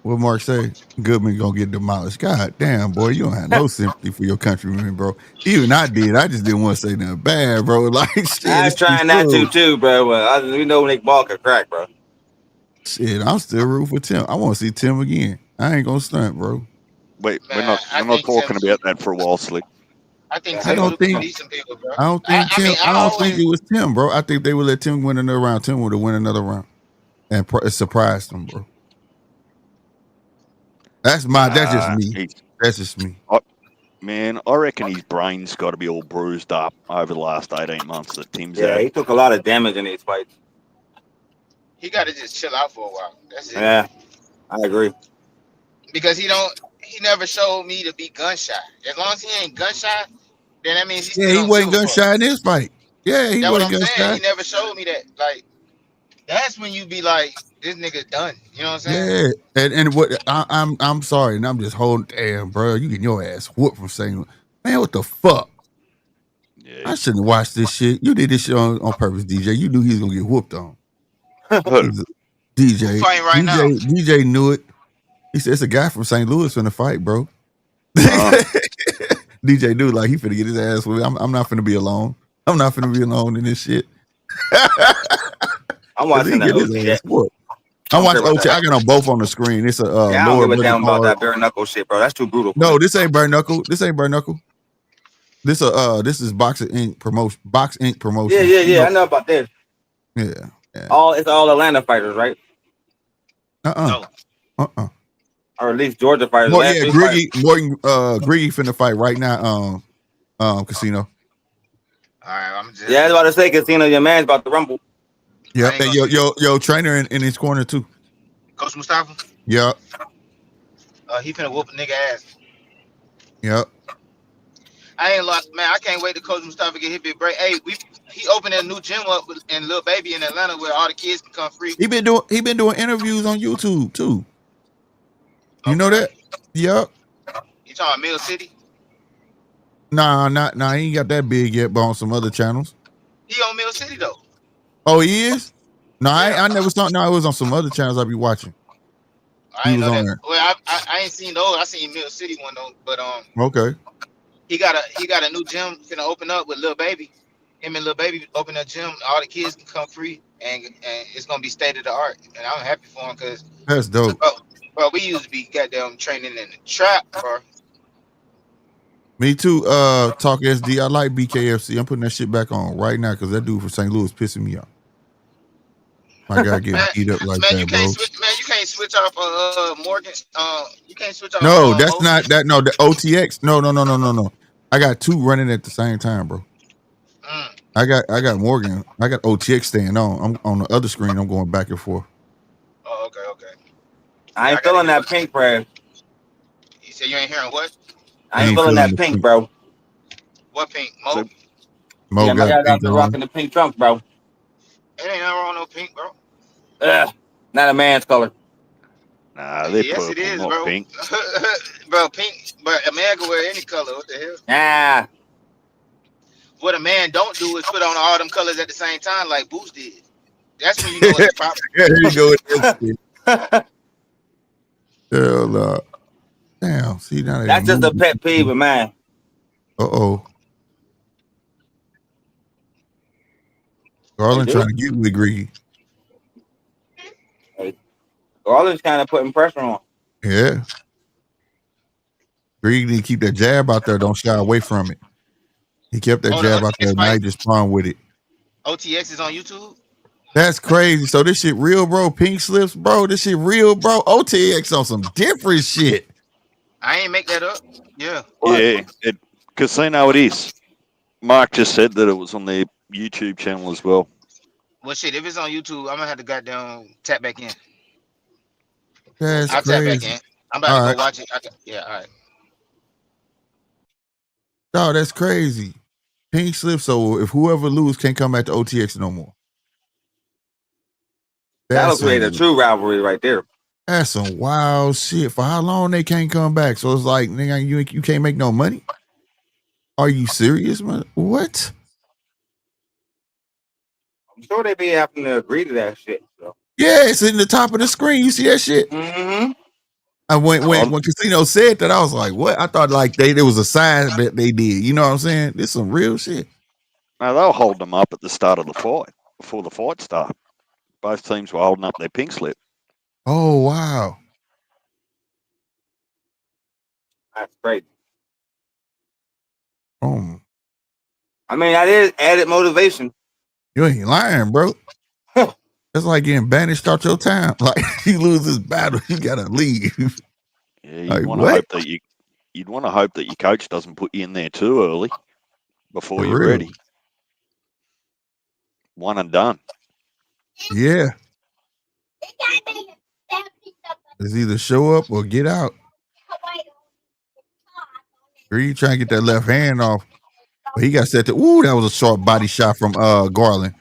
What Mark say? Goodman gonna get demolished. God damn, boy, you don't have no sympathy for your countrymen, bro. Even I did. I just didn't want to say nothing bad, bro. Like shit. I'm trying not to too, bro. We know Nick Ball can crack, bro. Shit, I'm still rooting for Tim. I want to see Tim again. I ain't gonna stunt, bro. Wait, we're not talking about that for a while, Slick. I think Tim would beat decent people, bro. I don't think it was Tim, bro. I think they would let Tim win another round. Tim would have won another round and surprised them, bro. That's just me. That's just me. Man, I reckon his brain's got to be all bruised up over the last 18 months that Tim's had. He took a lot of damage in these fights. He got to just chill out for a while. That's it. Yeah, I agree. Because he never showed me to be gun shy. As long as he ain't gun shy, then that means he wasn't gun shy in this fight. Yeah, he wasn't gun shy. He never showed me that. Like, that's when you be like, this nigga done. You know what I'm saying? Yeah, and what I'm sorry, and I'm just holding. Damn, bro, you getting your ass whooped from saying, man, what the fuck? Yeah. I shouldn't have watched this shit. You did this shit on purpose, DJ. You knew he was gonna get whooped on. DJ, fighting right now. DJ knew it. He said it's a guy from St. Louis finna fight, bro. DJ knew like he finna get his ass whooped. I'm not finna be alone. I'm not finna be alone in this shit. I'm watching the OTX. I'm watching OTX. I got them both on the screen. It's a I don't give a damn about that bare knuckle shit, bro. That's too brutal. No, this ain't bare knuckle. This ain't bare knuckle. This is Boxing Inc. promotion. Box Inc. promotion. Yeah. I know about this. Yeah. It's all Atlanta fighters, right? Or at least Georgia fighters. Griggy finna fight right now. Casino. All right, I'm just. Yeah, I was about to say, Casino, your man's about to rumble. Yeah, yo, trainer in his corner too. Coach Mustafa. Yeah. He finna whoop a nigga ass. Yep. I ain't lost, man. I can't wait to Coach Mustafa get hit big break. Hey, he opened a new gym up in Lil Baby in Atlanta where all the kids can come free. He been doing interviews on YouTube too. You know that? Yep. You talking Mill City? Nah, he ain't got that big yet, but on some other channels. He on Mill City though. Oh, he is? No, yeah. I never saw. No, it was on some other channels I be watching. I ain't know that. There. Well, I ain't seen those. I seen Mill City one though, but okay. He got a new gym finna open up with Lil Baby. Him and Lil Baby open a gym. All the kids can come free, and it's gonna be state of the art. And I'm happy for him because that's dope. Bro, we used to be goddamn training in the trap, bro. Me too. Talk SD. I like BKFC. I'm putting that shit back on right now because that dude from St. Louis pissing me off. My guy getting beat up like that, bro. You can't switch off Morgan. You can't switch off. No, that's not that. No, the OTX. No. I got two running at the same time, bro. I got Morgan. I got OTX staying on. I'm on the other screen. I'm going back and forth. Oh, okay. I ain't feeling that pink, bro. You said you ain't hearing what? I ain't feeling that pink, bro. What pink? Mo? Mo got the rocking the pink trunk, bro. It ain't nothing wrong with no pink, bro. Not a man's color. Nah, they yes, it is, bro. Pink. Bro, pink. But a man can wear any color. What the hell? Nah. What a man don't do is put on all them colors at the same time, like Boost did. That's when you know it's proper. Yeah, you go with that. Hell no. Damn. See now that's just a pet peeve of mine. Garland trying to get with Greedy. Garland's kind of putting pressure on. Yeah. Greedy need to keep that jab out there. Don't shy away from it. He kept that jab out there. Now he just spawned with it. OTX is on YouTube? That's crazy. So this shit real, bro. Pink slips, bro. This shit real, bro. OTX on some different shit. I ain't make that up. Yeah. Yeah, casino it is. Mark just said that it was on their YouTube channel as well. Well, shit. If it's on YouTube, I'm gonna have to goddamn tap back in. That's I'll tap back crazy. in. I'm about to go watch it. Yeah. All right. No, that's crazy. Pink slip. So if whoever lose can't come back to OTX no more. That'll create a true rivalry right there. That's some wild shit. For how long they can't come back? So it's like, nigga, you can't make no money? Are you serious, man? What? I'm sure they be having to agree to that shit. So. Yeah, it's in the top of the screen. You see that shit? Mm-hmm. When Casino said that, I was like, what? I thought like there was a side bet they did. You know what I'm saying? This some real shit. No, they'll hold them up at the start of the fight, before the fight started. Both teams were holding up their pink slip. Oh, wow. That's great. I mean, that is added motivation. You ain't lying, bro. It's like getting banished out your town. Like you lose this battle, you gotta leave. Yeah, you'd want to hope that your coach doesn't put you in there too early before you're ready. One and done. Yeah. It's either show up or get out. Or you trying to get that left hand off. But he got set to that was a sharp body shot from Garland.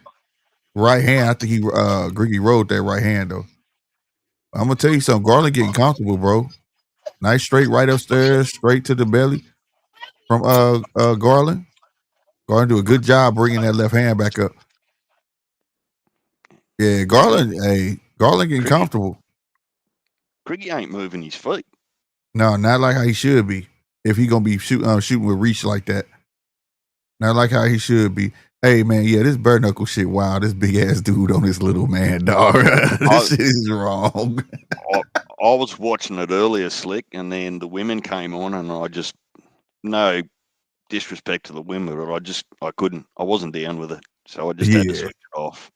Right hand. I think Griggy rode that right hand though. I'm gonna tell you something. Garland getting comfortable, bro. Nice straight right upstairs, straight to the belly from Garland. Garland do a good job bringing that left hand back up. Yeah, Garland getting comfortable. Griggy ain't moving his feet. No, not like how he should be. If he gonna be shooting with reach like that, not like how he should be. Hey man, yeah, this bare knuckle shit. Wow, this big ass dude on this little man, dog. This shit is wrong. I was watching it earlier, Slick, and then the women came on, and I just no disrespect to the women, but I couldn't. I wasn't down with it, so I just had to switch it off.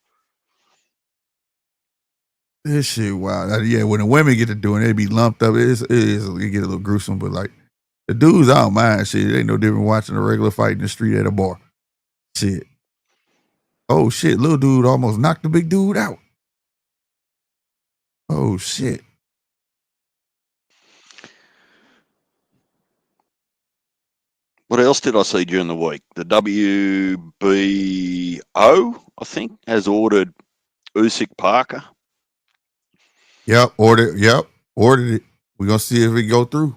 This shit, wow. Yeah, when the women get to doing it, they be lumped up. It get a little gruesome, but like the dudes, I don't mind shit. It ain't no different watching a regular fight in the street at a bar. Shit. Oh shit, little dude almost knocked the big dude out. Oh shit. What else did I see during the week? The WBO, I think, has ordered Usyk Parker. Yep, ordered it. We're gonna see if it go through.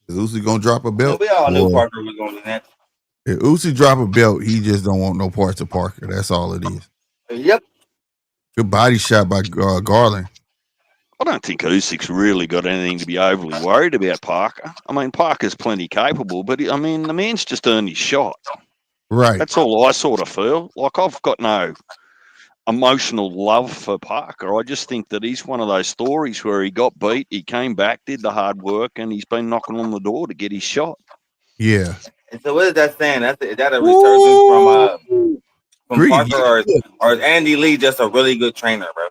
Is Usyk gonna drop a belt? We all knew Parker was going to do that. If Usyk drop a belt, he just don't want no parts of Parker. That's all it is. Yep. Good body shot by Garland. I don't think Usyk's really got anything to be overly worried about Parker. I mean, Parker's plenty capable, but I mean, the man's just earned his shot. Right. That's all I sort of feel. Like, I've got no emotional love for Parker. I just think that he's one of those stories where he got beat, he came back, did the hard work, and he's been knocking on the door to get his shot. Yeah. And so what is that saying? Is that a resurgence from Parker, or is Andy Lee just a really good trainer, bro?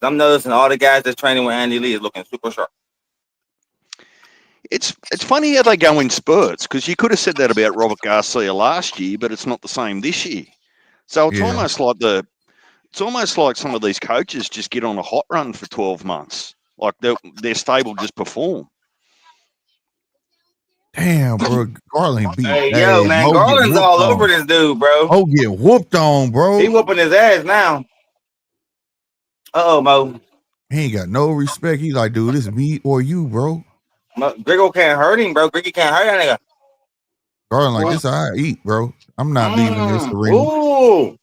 I'm noticing all the guys that's training with Andy Lee is looking super sharp. It's funny how they go in spurts, because you could have said that about Robert Garcia last year, but it's not the same this year. So it's almost like some of these coaches just get on a hot run for 12 months. Like they're stable, just perform. Damn, bro. Garland beat. Hey, yo, man. Garland's all over this dude, bro. Oh, get whooped on, bro. He whooping his ass now. Uh-oh, Mo. He ain't got no respect. He's like, dude, it's me or you, bro. Griggo can't hurt him, bro. Griggy can't hurt that nigga. Garland like, this is how I eat, bro. I'm not leaving this arena. Ooh.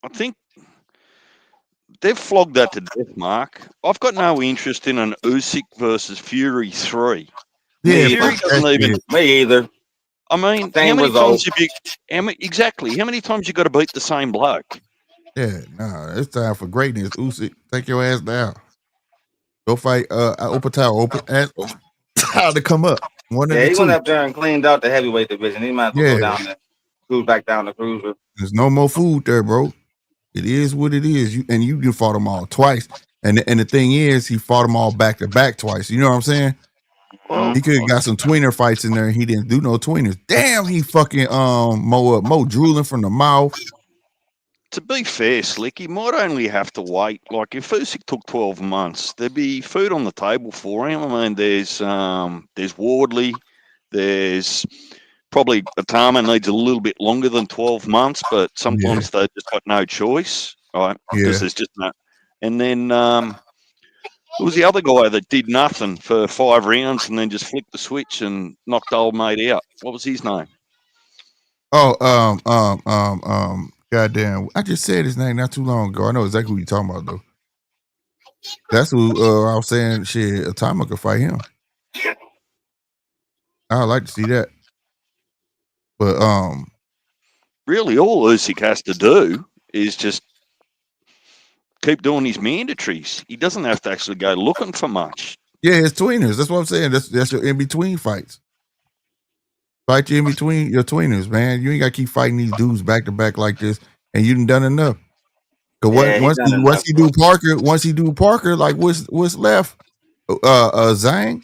I think they've flogged that to death, Mark. I've got no interest in an Usyk versus Fury 3. Yeah, Fury doesn't even. Me either. I mean, how many times have you got to beat the same bloke? Yeah, it's time for greatness. Usyk, take your ass down. Go fight open towel to come up. He went up there and cleaned out the heavyweight division. He might as well go down there. Cruise back down the cruiser. There's no more food there, bro. It is what it is. You fought them all twice. And the thing is, he fought them all back to back twice. You know what I'm saying? Well, he could have got some tweener fights in there, and he didn't do no tweeners. Damn, he fucking Mo drooling from the mouth. To be fair, Slick, he might only have to wait. Like if Usyk took 12 months, there'd be food on the table for him. I mean, there's Wardley, there's probably Atama needs a little bit longer than 12 months, but sometimes they just got no choice, right? Because there's just no. And then who was the other guy that did nothing for 5 rounds and then just flicked the switch and knocked old mate out? What was his name? Oh, goddamn! I just said his name not too long ago. I know exactly who you're talking about, though. That's who I was saying. Shit, Atama could fight him. I'd like to see that. But really, all Usyk has to do is just keep doing his mandatories. He doesn't have to actually go looking for much. Yeah, it's tweeners. That's what I'm saying. That's your in between fights. Fight you in between your tweeners, man. You ain't got to keep fighting these dudes back to back like this, and you done enough. Once he do Parker, like what's left? Zhang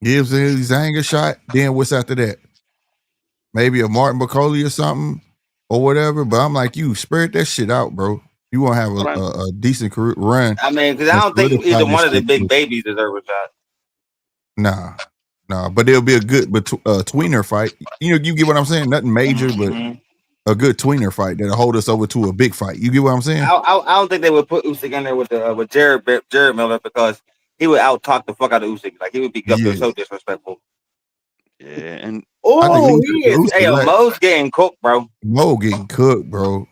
gives Zhang a shot. Then what's after that? Maybe a Martin McCauley or something or whatever. But I'm like, you spread that shit out, bro. You want to have a decent career run. I mean, because I don't think either one of the big babies deserve a shot. Nah. But it'll be a good tweener fight. You get what I'm saying? Nothing major, but a good tweener fight that'll hold us over to a big fight. You get what I'm saying? I don't think they would put Usyk in there with Jared Miller because he would out talk the fuck out of Usyk. Like he would be so disrespectful. Yeah, and Mo's getting cooked, bro. Mo getting cooked, bro.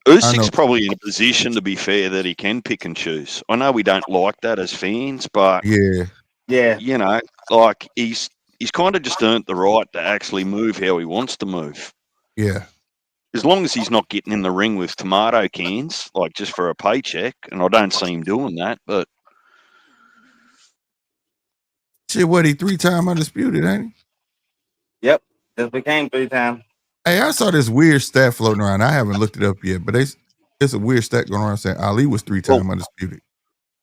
Usyk's probably in a position, to be fair, that he can pick and choose. I know we don't like that as fans, but yeah, you know, like he's kind of just earned the right to actually move how he wants to move. Yeah. As long as he's not getting in the ring with tomato cans, like just for a paycheck, and I don't see him doing that, but shit, what, he 3-time undisputed, ain't he? Yep. Just became 3-time. Hey, I saw this weird stat floating around. I haven't looked it up yet, but it's a weird stat going around saying Ali was 3-time undisputed.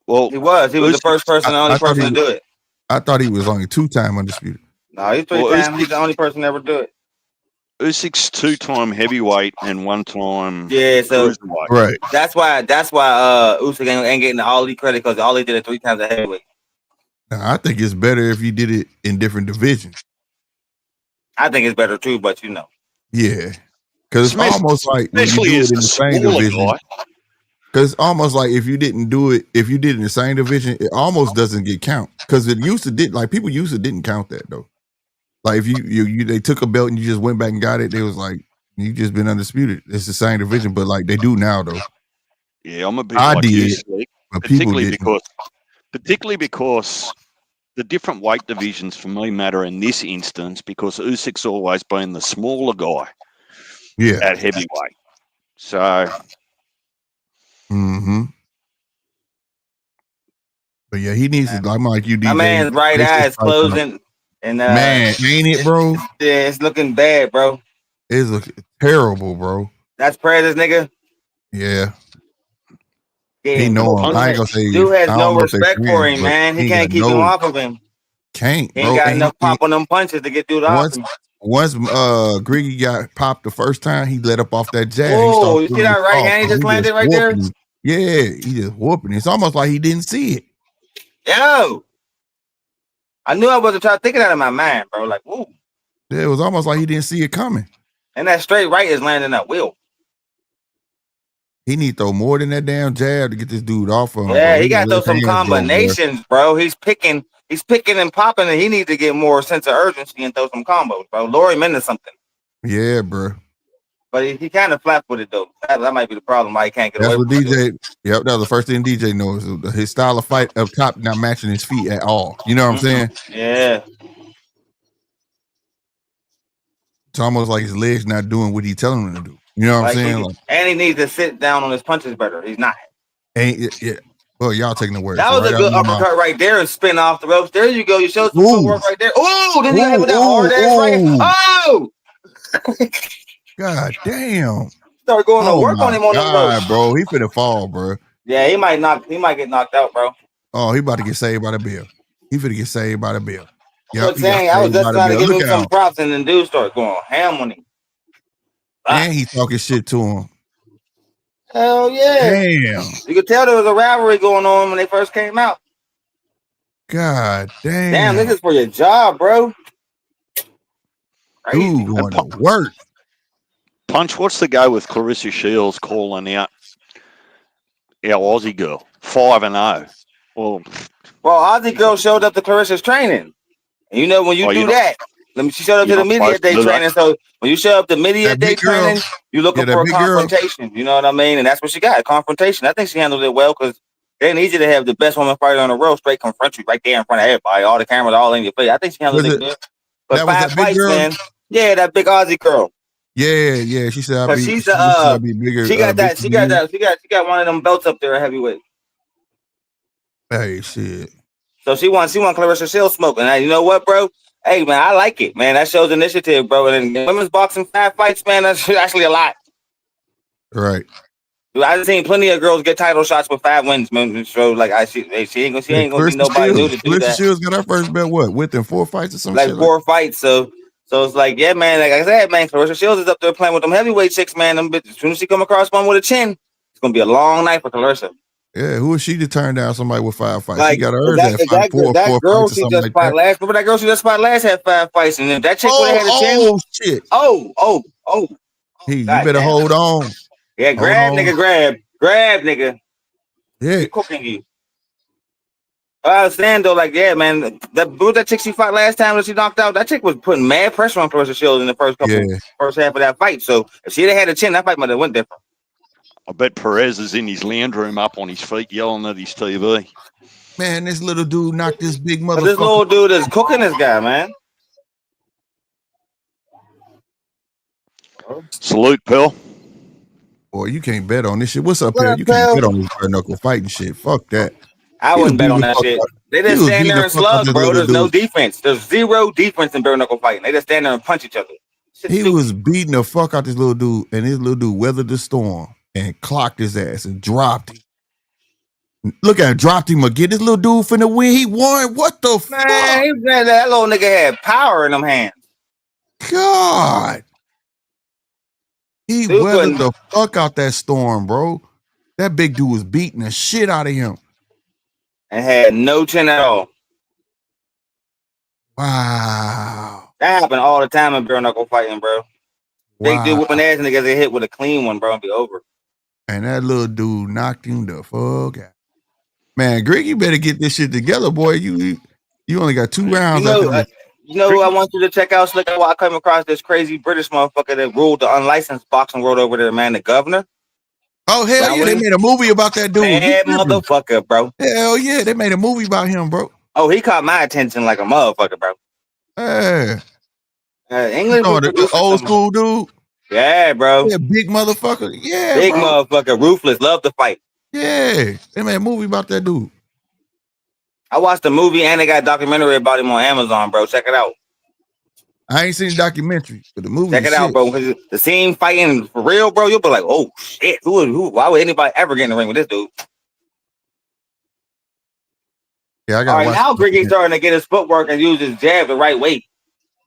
Well, he was the first person, the only person to do it. I thought he was only 2-time undisputed. No, he's 3-time. He's the only person to ever do it. Usyk's 2-time heavyweight and 1-time cruiserweight. Right. That's why Usyk ain't getting the Ali credit because Ali did it 3 times a heavyweight. Now, I think it's better if you did it in different divisions. I think it's better too, but you know. Yeah. Because it's almost like when you do it in the same division. Because it's almost like if you did it in the same division, it almost doesn't get count. Because people used to didn't count that though. Like if they took a belt and you just went back and got it, they was like, you just been undisputed. It's the same division, but like they do now though. Yeah, I'm a bit like you, Slick, particularly because the different weight divisions for me matter in this instance because Usyk's always been the smaller guy at heavyweight. So but yeah, he needs to like you, DJ. My man's right eye is closing. And man, ain't it, bro? Yeah, it's looking bad, bro. It's looking terrible, bro. That's Perez's nigga. Yeah. He know him. I ain't gonna say dude has no respect for him, man. He can't keep him off of him. Can't, he ain't got enough pop on them punches to get dude off him. Once Griggy got popped the first time, he let up off that jab. Oh, you see that right hand? He just landed right there. Yeah, he just whooping. It's almost like he didn't see it. Yo. I knew I wasn't trying to think of that in my mind, bro. Like, woo. Yeah, it was almost like he didn't see it coming. And that straight right is landing at will. He need to throw more than that damn jab to get this dude off of him. Yeah, he got to throw some combinations, bro. He's picking and popping, and he needs to get more sense of urgency and throw some combos, bro. Laurie meant something. Yeah, bro. But he kind of flapped with it, though. That might be the problem why he can't get away with it. Yep, that was the first thing DJ knows. His style of fight up top not matching his feet at all. You know what I'm saying? Yeah. It's almost like his legs not doing what he's telling him to do. You know what I'm saying? And he needs to sit down on his punches better. He's not. Yeah. Well, y'all taking the words. That was right a good uppercut right there and spin off the ropes. There you go. You showed some footwork right there. Oh, then you hit with that hard ass right. Oh! God damn. Start going to work on him on them ropes. Bro. He finna fall, bro. Yeah, he might get knocked out, bro. Oh, he about to get saved by the bell. He finna get saved by the bell. Yep, saying I was just trying to give him some props, and then dude start going ham on him. And he talking shit to him. Hell yeah. Damn. You could tell there was a rivalry going on when they first came out. God damn. Damn, this is for your job, bro. Dude going to work. Punch, what's the go with Clarissa Shields calling out our Aussie girl? 5-0. Well, Aussie girl showed up to Clarissa's training. And you know, when you do that, she showed up to the media day training. So when you show up to media day training, you're looking for a confrontation. You know what I mean? And that's what she got, a confrontation. I think she handled it well because they need you to have the best woman fighter on the road straight confront you right there in front of everybody. All the cameras all in your face. I think she handled it good. But 5 fights, man. Yeah, that big Aussie girl. Yeah. She said she's be bigger. She got that. She got one of them belts up there at heavyweight. Hey, shit. So she wants Clarissa Shields smoking. Now, you know what, bro? Hey, man, I like it, man. That shows initiative, bro. And women's boxing 5 fights, man, that's actually a lot. Right. I've seen plenty of girls get title shots with 5 wins, man. So like, she ain't gonna be nobody new to do that. Clarissa Shields got her first belt within 4 fights or something. Like 4 fights. So it's like, yeah, man. Like I said, man, Clarissa Shields is up there playing with them heavyweight chicks, man. Them bitches. As soon as she come across one with a chin, it's gonna be a long night for Clarissa. Yeah, who is she to turn down somebody with 5 fights? Like, she got hers at 5, 4 girl fights she just fought last. Remember that girl she just fought last had 5 fights, and if that chick would have had a chin. Oh shit! Oh! You better hold on. Yeah, grab, nigga. Yeah, cooking you. I understand though, like, yeah, man. That chick she fought last time that she knocked out, that chick was putting mad pressure on Clarissa Shields in the first half of that fight. So if she'd have had a chin, that fight might have went different. I bet Perez is in his lounge room up on his feet yelling at his TV. Man, this little dude knocked this big motherfucker. This little dude is cooking this guy, man. Salute, Phil. Boy, you can't bet on this shit. What's up, Phil? You can't bet on this bare knuckle fighting shit. Fuck that. I wouldn't bet on that shit. They just stand there and slug, bro. There's no defense. There's zero defense in bare knuckle fighting. They just stand there and punch each other. He was beating the fuck out this little dude, and this little dude weathered the storm and clocked his ass and dropped him. Look at him, dropped him again. This little dude finna win. He won. What the fuck? Man, that little nigga had power in them hands. God. He weathered the fuck out that storm, bro. That big dude was beating the shit out of him. And had no chin at all. Wow. That happened all the time in bare knuckle fighting, bro. Big dude whooping ass niggas get hit with a clean one, bro, and be over. And that little dude knocked him the fuck out. Man, Greg, you better get this shit together, boy. You only got 2 rounds. You know who I want you to check out? Look at what I came across this crazy British motherfucker that ruled the unlicensed boxing world over there, man. The governor. Oh, hell yeah. They made a movie about that dude. Bad motherfucker, bro. Hell yeah. They made a movie about him, bro. Oh, he caught my attention like a motherfucker, bro. Yeah. England. The old school dude. Yeah, bro. Yeah, big motherfucker. Yeah, big motherfucker. Ruthless. Love to fight. Yeah. They made a movie about that dude. I watched the movie and they got a documentary about him on Amazon, bro. Check it out. I ain't seen the documentary, but the movie. Check it out, bro. Because the scene fighting for real, bro. You'll be like, oh shit. Who? Why would anybody ever get in the ring with this dude? Yeah, I got. All right, now Griggy's starting to get his footwork and use his jab the right way.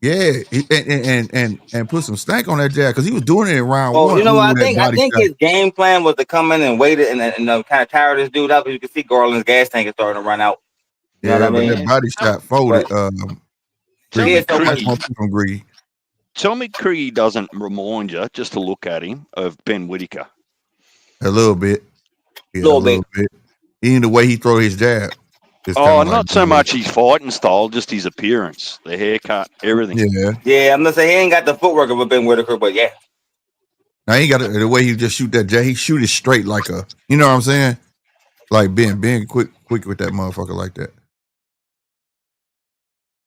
Yeah, and put some stank on that jab because he was doing it in round 1. You know what? I think his game plan was to come in and wait it and kind of tire this dude up. You can see Garland's gas tank is starting to run out. You know what I mean? That body shot folded. Tell me Cree doesn't remind you, just to look at him, of Ben Whittaker. A little bit. Yeah, a little bit. Even the way he throw his jab. Not so much his fighting style, just his appearance, the haircut, everything. Yeah, I'm gonna say he ain't got the footwork of a Ben Whittaker, but yeah. Now he got the way he just shoot that jab. He shoot it straight like a, you know what I'm saying? Like being quick with that motherfucker like that.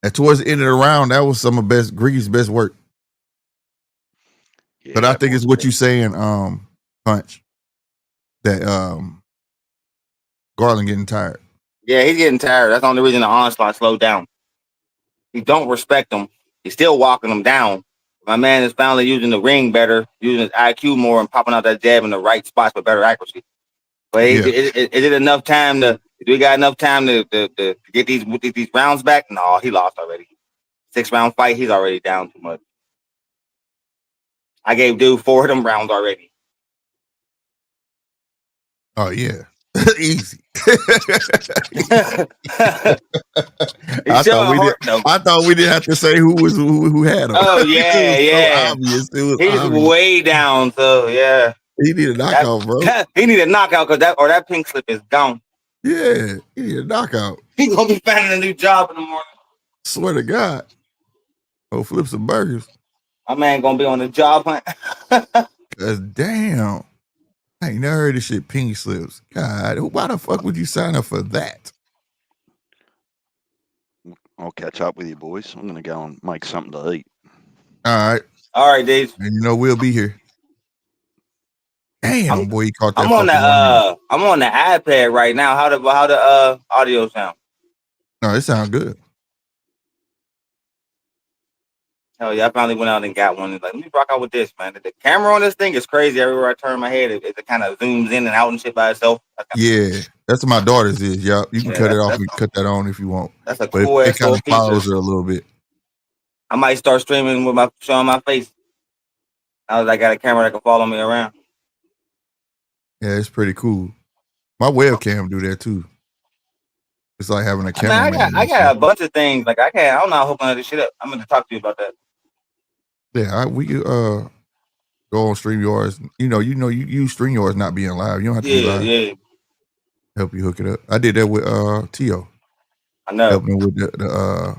And towards the end of the round, that was some of Griggy's best work. Yeah, but I think it's what you saying, Punch. That Garland getting tired. Yeah, he's getting tired. That's the only reason the onslaught slowed down. He don't respect him. He's still walking him down. My man is finally using the ring better, using his IQ more, and popping out that jab in the right spots with better accuracy. But is it enough time to? Do we got enough time to get these rounds back? No, he lost already. 6-round fight, he's already down too much. I gave dude 4 of them rounds already. Oh yeah, easy. I thought we didn't have to say who had him. Oh yeah, yeah. So obvious. It was He's obvious. way down. So yeah, he need a knockout, bro. He need a knockout because that pink slip is gone. Yeah, he need a knockout. He's gonna be finding a new job in the morning. Swear to God. Go flip some burgers. My man gonna be on the job hunt. Cause damn, I ain't never heard of shit. Pink slips. God, why the fuck would you sign up for that? I'll catch up with you, boys. I'm gonna go and make something to eat. All right, Dave. And we'll be here. Damn, boy, you caught that. I'm on the iPad right now. How the audio sound? No, it sounds good. Hell yeah, I finally went out and got one. Like, let me rock out with this, man. The camera on this thing is crazy. Everywhere I turn my head, it kind of zooms in and out and shit by itself. Yeah, that's what my daughter's is. Yeah, you can cut it off and cut that on if you want. That's a cool ass. It kind of follows her a little bit. I might start streaming with showing my face. I got a camera that can follow me around. Yeah, it's pretty cool. My webcam do that too. It's like having a camera. I got a bunch of things. Like I don't know how to hook this shit up. I'm gonna talk to you about that. Yeah, we go on StreamYards. You use StreamYards not being live. You don't have to be live. Yeah. Help you hook it up. I did that with Tio. I know. Help me with the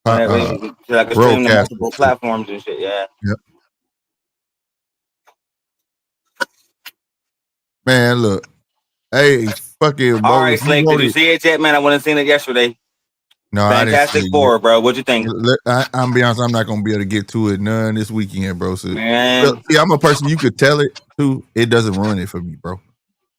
so I can stream to multiple platforms and shit. Yeah. Yep. Man, look. Hey, fucking. All right, Slick. Did you see it yet, man? I wouldn't have seen it yesterday. No, Fantastic Four, bro. What'd you think? I'm be honest, I'm not gonna be able to get to it none this weekend, bro. So, man, see, I'm a person you could tell it to. It doesn't ruin it for me, bro.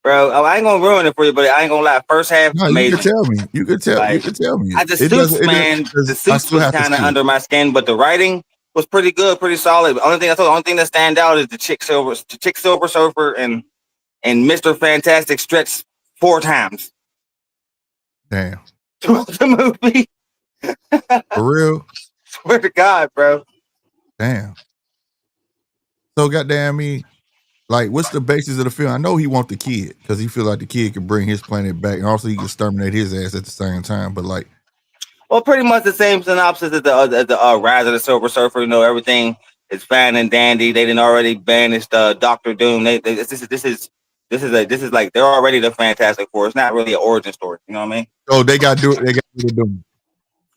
Bro, I ain't gonna ruin it for you, but I ain't gonna lie. First half, no, amazing. You can tell me. You can tell me. The suits was kind of under my skin, but the writing was pretty good, pretty solid. The only thing that stand out is the Chick Silver Surfer and Mr. Fantastic stretched 4 times. Damn. The movie. For real? Swear to God, bro. Damn. So goddamn me. Like, what's the basis of the film? I know he want the kid because he feel like the kid can bring his planet back, and also he can exterminate his ass at the same time. But like, well, pretty much the same synopsis as the Rise of the Silver Surfer. You know, everything is fine and dandy. They didn't already banished Doctor Doom. This is like they're already the Fantastic Four. It's not really an origin story. You know what I mean? Oh, they got to do Doom.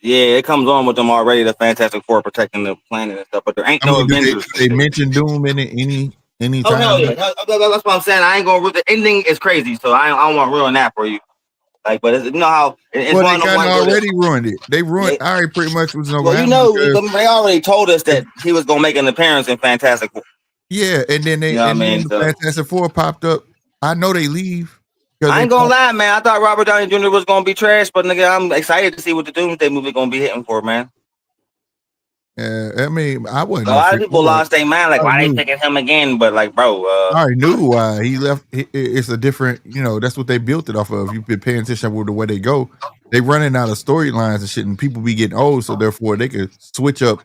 Yeah, it comes on with them already. The Fantastic Four protecting the planet and stuff, but there ain't no Avengers. They mentioned Doom in it any time. Oh, yeah. That's what I'm saying. I ain't gonna. The ending is crazy, so I don't want to ruin that for you. Like, but you know how it's well, they kind of already ruined it. They ruined. I already pretty much was no. Well, you know, they already told us that he was gonna make an appearance in Fantastic Four. Yeah, and then the Fantastic Four popped up. I know they leave. I ain't gonna lie, man. I thought Robert Downey Jr. was gonna be trash, but nigga, I'm excited to see what the Doomsday movie gonna be hitting for, man. Yeah, I mean, I wasn't. A lot of people lost their mind, like, why they picking him again? But like, bro, I already knew why he left. It's a different, that's what they built it off of. You've been paying attention with the way they go. They running out of storylines and shit, and people be getting old, so therefore they could switch up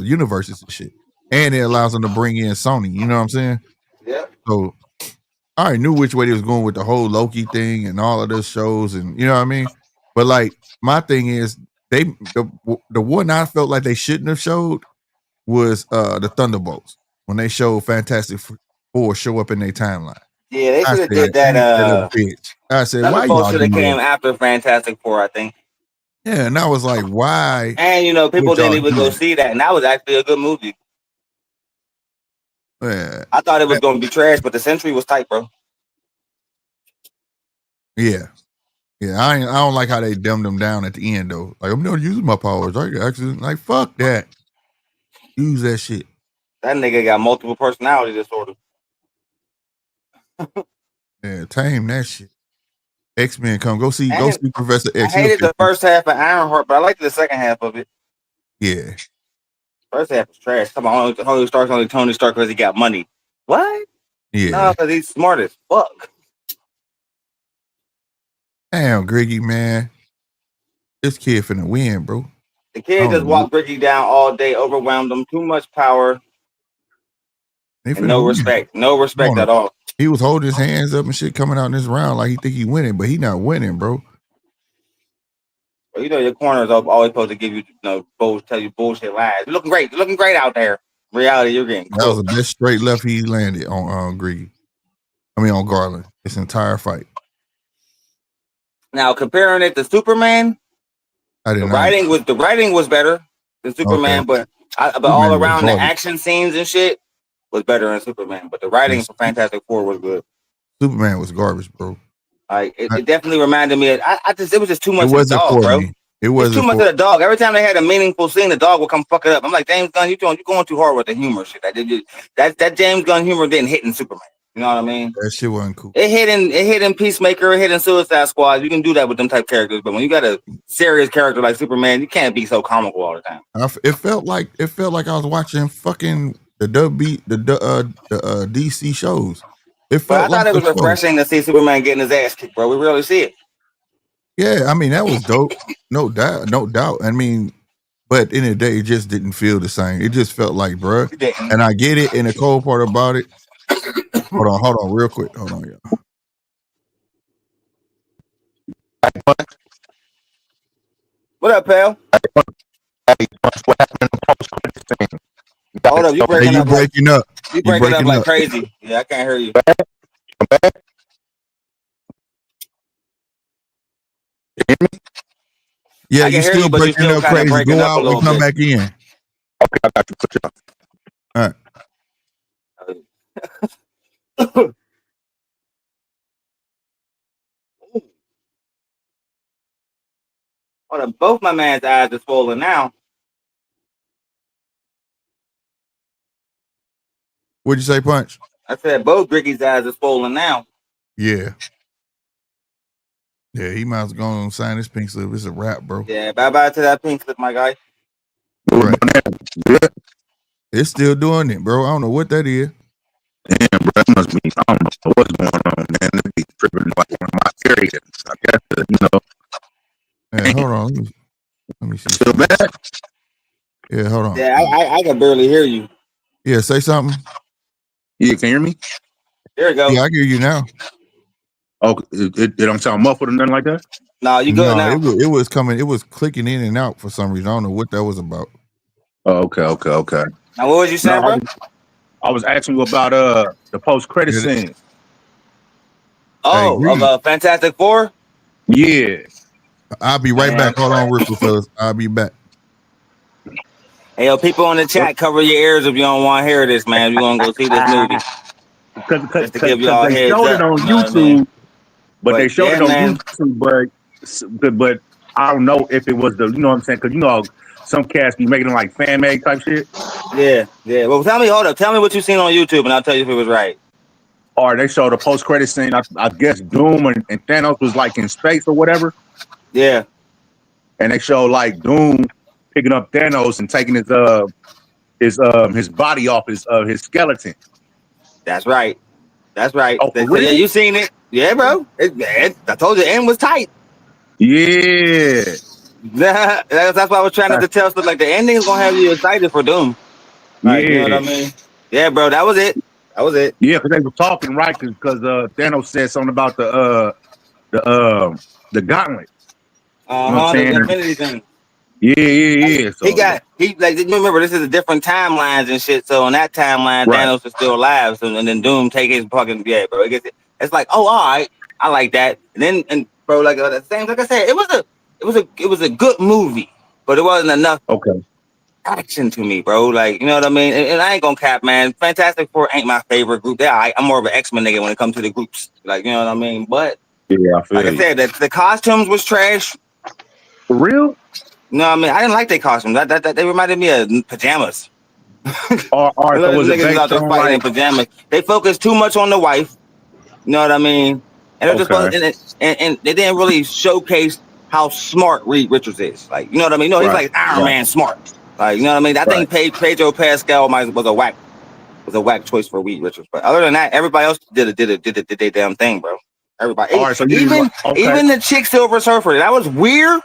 universes and shit. And it allows them to bring in Sony. You know what I'm saying? Yeah. So I already knew which way they was going with the whole Loki thing and all of those shows, and you know what I mean. But like, my thing is, the one I felt like they shouldn't have showed was the Thunderbolts when they showed Fantastic Four show up in their timeline. Yeah, they should have did that. Bitch. I said, why y'all should have came after Fantastic Four, I think. Yeah, and I was like, why? And people didn't even go see that, and that was actually a good movie. Yeah, I thought it was going to be trash, but the Sentry was tight, bro. Yeah. Yeah, I don't like how they dumbed them down at the end though. Like, I'm not using my powers. I actually like fuck that. Use that shit. That nigga got multiple personality disorder. Yeah, tame that shit. X-Men come. Go see Professor X. I hated the first half of Ironheart, but I liked the second half of it. Yeah. First half was trash. Come on, Tony Stark's only Tony Stark because he got money. What? Yeah. No, because he's smart as fuck. Damn, Griggy, man. This kid finna win, bro. The kid just walked Griggy down all day, overwhelmed him. Too much power. And no respect. No respect at all. He was holding his hands up and shit coming out in this round like he think he winning, but he not winning, bro. Well, you know your corners are always supposed to give you, tell you bullshit lies. You're looking great. You're looking great out there. In reality, you're getting cooked. That was the best straight left he landed on Griggy. I mean on Garland. This entire fight. Now comparing it to Superman, the writing was better than Superman, but all around the action scenes and shit was better than Superman. But the writing for Fantastic Four was good. Superman was garbage, bro. Like it definitely reminded me of it was just too much of the dog, bro. It was too much of the dog. Every time they had a meaningful scene, the dog would come fuck it up. I'm like, James Gunn, you're going too hard with the humor shit. That James Gunn humor didn't hit in Superman. You know what I mean? That shit wasn't cool. It hit in Peacemaker, it hit in Suicide Squad. You can do that with them type characters, but when you got a serious character like Superman, you can't be so comical all the time. It felt like I was watching fucking the DC shows. I thought it was refreshing to see Superman getting his ass kicked, bro. We rarely see it. Yeah, I mean that was dope, no doubt. I mean, but in the day, it just didn't feel the same. It just felt like, bro. And I get it. And the cold part about it. Hold on, real quick. Hold on, y'all. What up, pal? What happened in the post-credit scene? Hold up, you breaking up. You breaking up like crazy. Yeah, I can't hear you. Yeah, you still breaking up crazy. Go out and come back in. Okay, I got you. All right. Hold up, both my man's eyes are swollen now. What'd you say, Punch? I said both Griggy's eyes are swollen now. Yeah. Yeah, he might as well go and sign this pink slip. It's a wrap, bro. Yeah, bye-bye to that pink slip, my guy. Right. It's still doing it, bro. I don't know what that is. Damn, bro, that must be, I don't know what's going on, man. It be tripping like one of my areas. I guess, Yeah, hold on. Let me see. Still bad? Yeah, hold on. Yeah, I can barely hear you. Yeah, say something. Yeah, can you hear me? There you go. Yeah, I hear you now. Oh, it don't sound muffled or nothing like that? No, you good now. It was coming. It was clicking in and out for some reason. I don't know what that was about. Oh, okay. Now, what was you saying, bro? I was asking you about the post-credit scene. Oh, of Fantastic Four? Yeah. I'll be right back. Hold on, real quick, fellas. I'll be back. Hey, yo, people in the chat, cover your ears if you don't want to hear this, man. You're going to go see this movie. Because they showed it on YouTube, but they showed it on YouTube, but I don't know if it was the, you know what I'm saying? Because, some cats be making them like fan-made type shit. Yeah. Well, tell me what you seen on YouTube, and I'll tell you if it was right. Or they showed a post-credit scene. I guess Doom and Thanos was like in space or whatever. Yeah. And they showed like Doom picking up Thanos and taking his body off his skeleton. That's right. Oh, Yeah, you seen it? Yeah, bro. I told you, the end was tight. Yeah. That's why I was trying to tell stuff like the ending is gonna have you excited for Doom. Like, yeah. You know what I mean? Yeah, bro. That was it. Yeah, because they were talking right because Thanos said something about the gauntlet. The Infinity thing. Yeah. So, remember this is a different timelines and shit. So on that timeline, right. Thanos is still alive. So and then Doom take his fucking bro. It's like, oh, all right, I like that. And bro, like the same, like I said, it was a good movie, but it wasn't enough action to me, bro. Like, you know what I mean? And I ain't gonna cap, man. Fantastic Four ain't my favorite group. I'm more of an X-Men nigga when it comes to the groups. Like, you know what I mean? But yeah, I feel I said, the costumes was trash. For real? No, I mean I didn't like their costumes. That they reminded me of pajamas. Or so was it niggas out there fighting in pajamas. They focused too much on the wife. You know what I mean? and they're just and they didn't really showcase how smart Reed Richards is. Like, you know what I mean? No, he's like Iron Man smart. Like, you know what I mean? I think Pedro Pascal was a whack choice for Reed Richards. But other than that, everybody else did their damn thing, bro. Everybody, so even the chick Silver Surfer, that was weird.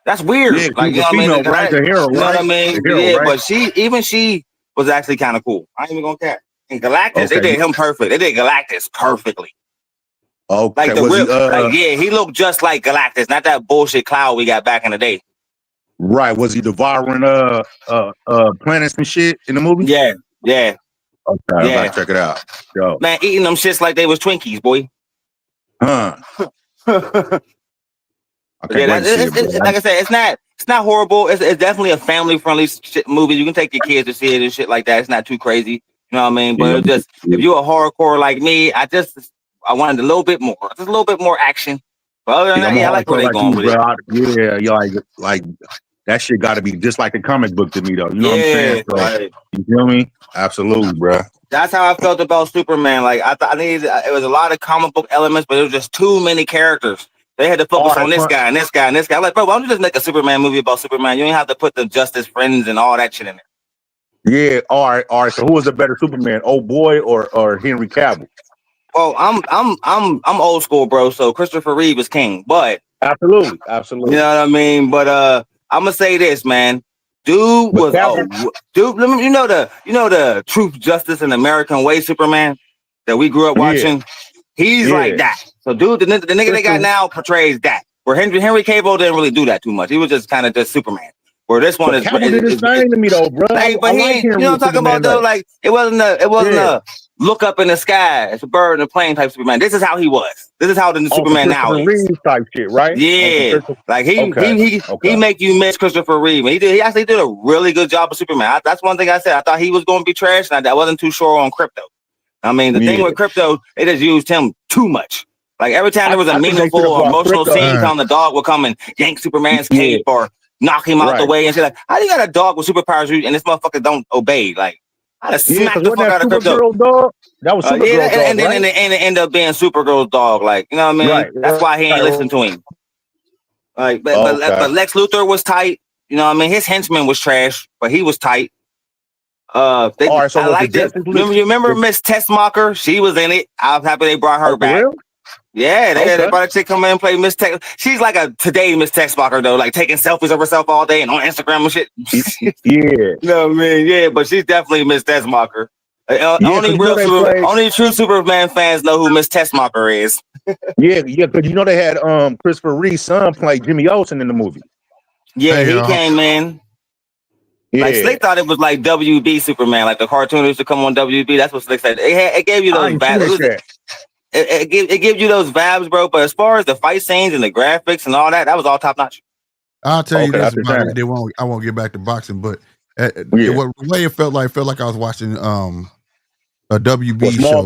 That's weird. Yeah, like, you know what I mean? The hero, you know what I mean? But she was actually kind of cool. I ain't even gonna care. And Galactus, they did him perfect. They did Galactus perfectly. Okay, like the real, he looked just like Galactus, not that bullshit cloud we got back in the day. Right? Was he devouring planets and shit in the movie? Yeah. Okay, I gotta check it out. Yo. Man, eating them shits like they was Twinkies, boy. Huh. Like I said, it's not horrible. It's definitely a family friendly movie. You can take your kids to see it and shit like that. It's not too crazy. You know what I mean? But if you're a hardcore like me, I wanted a little bit more, just a little bit more action. But other than that, I like where they going with it. Yeah, like that shit got to be just like the comic book to me, though. You know what I'm saying? So, you feel me? Absolutely, bro. That's how I felt about Superman. Like I needed, it was a lot of comic book elements, but it was just too many characters. They had to focus on this guy and this guy and this guy. Like, bro, why don't you just make a Superman movie about Superman? You ain't have to put the Justice Friends and all that shit in there. Yeah, all right. So who was the better Superman, old boy or Henry Cavill? Well, I'm old school, bro. So Christopher Reeve is king, but absolutely. You know what I mean? But I'm gonna say this, man. Dude was dude. You know the Truth, Justice, and American Way Superman that we grew up watching. He's like that. So, dude, the nigga they got now portrays that. Where Henry Cavill didn't really do that too much. He was just kind of just Superman. Where this one is Cavill did his thing to me though, bro. Like, but you know what I'm talking about though? Like it wasn't a look up in the sky, it's a bird in a plane type Superman. This is how he was. This is how the Superman now is. Type shit, right? Yeah. Like he make you miss Christopher Reeve. He actually did a really good job of Superman. That's one thing I said. I thought he was going to be trash, and I wasn't too sure on Crypto. I mean, the thing with Crypto, they just used him too much. Like every time there was a meaningful or emotional scene, the dog would come and yank Superman's cape or knock him out the way and say, like, how do you got a dog with superpowers and this motherfucker don't obey? Like, I'd have smacked the fuck out of Crypto. Dog? That was Supergirl's dog, and then it ended up being Supergirl's dog. Like, you know what I mean? That's why he ain't listened to him. Like, but Lex Luthor was tight. You know what I mean? His henchman was trash, but he was tight. I liked it. Remember Miss Tessmacher? She was in it. I was happy they brought her back. Real? Yeah, they brought a chick come in and play Miss Tex. She's like a today Miss Tessmacher though, like taking selfies of herself all day and on Instagram and shit. You know what I mean? Yeah, but she's definitely Miss Tessmacher. Only true Superman fans know who Miss Tessmacher is. yeah, because you know they had Christopher Reeve's son play Jimmy Olsen in the movie. Yeah, he came in. Yeah. Like Slick thought it was like WB Superman, like the cartoon used to come on WB. That's what Slick said. It gave you those vibes. It gives you those vibes, bro. But as far as the fight scenes and the graphics and all that, that was all top notch. I'll tell you this about it. I won't get back to boxing, but the way it felt like I was watching a WB show.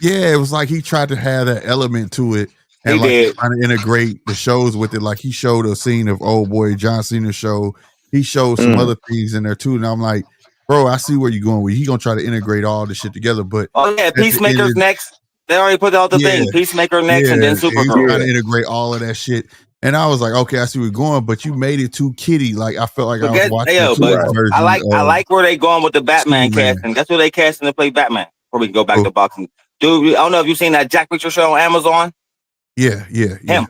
It was like he tried to have that element to it. And trying to integrate the shows with it. Like he showed a scene of old boy John Cena's show. He showed some other things in there too, and I'm like, bro, I see where you're going with. He gonna try to integrate all this shit together, but Peacemaker's next. They already put out the thing. Peacemaker next, and then Supergirl. Trying to integrate all of that shit, and I was like, okay, I see where you're going, but you made it too kiddie. Like I felt like I was watching. I like where they going with the Batman casting. That's where they casting to play Batman. Before we can go back to boxing, dude. I don't know if you've seen that Jack Reacher show on Amazon. Yeah. Him.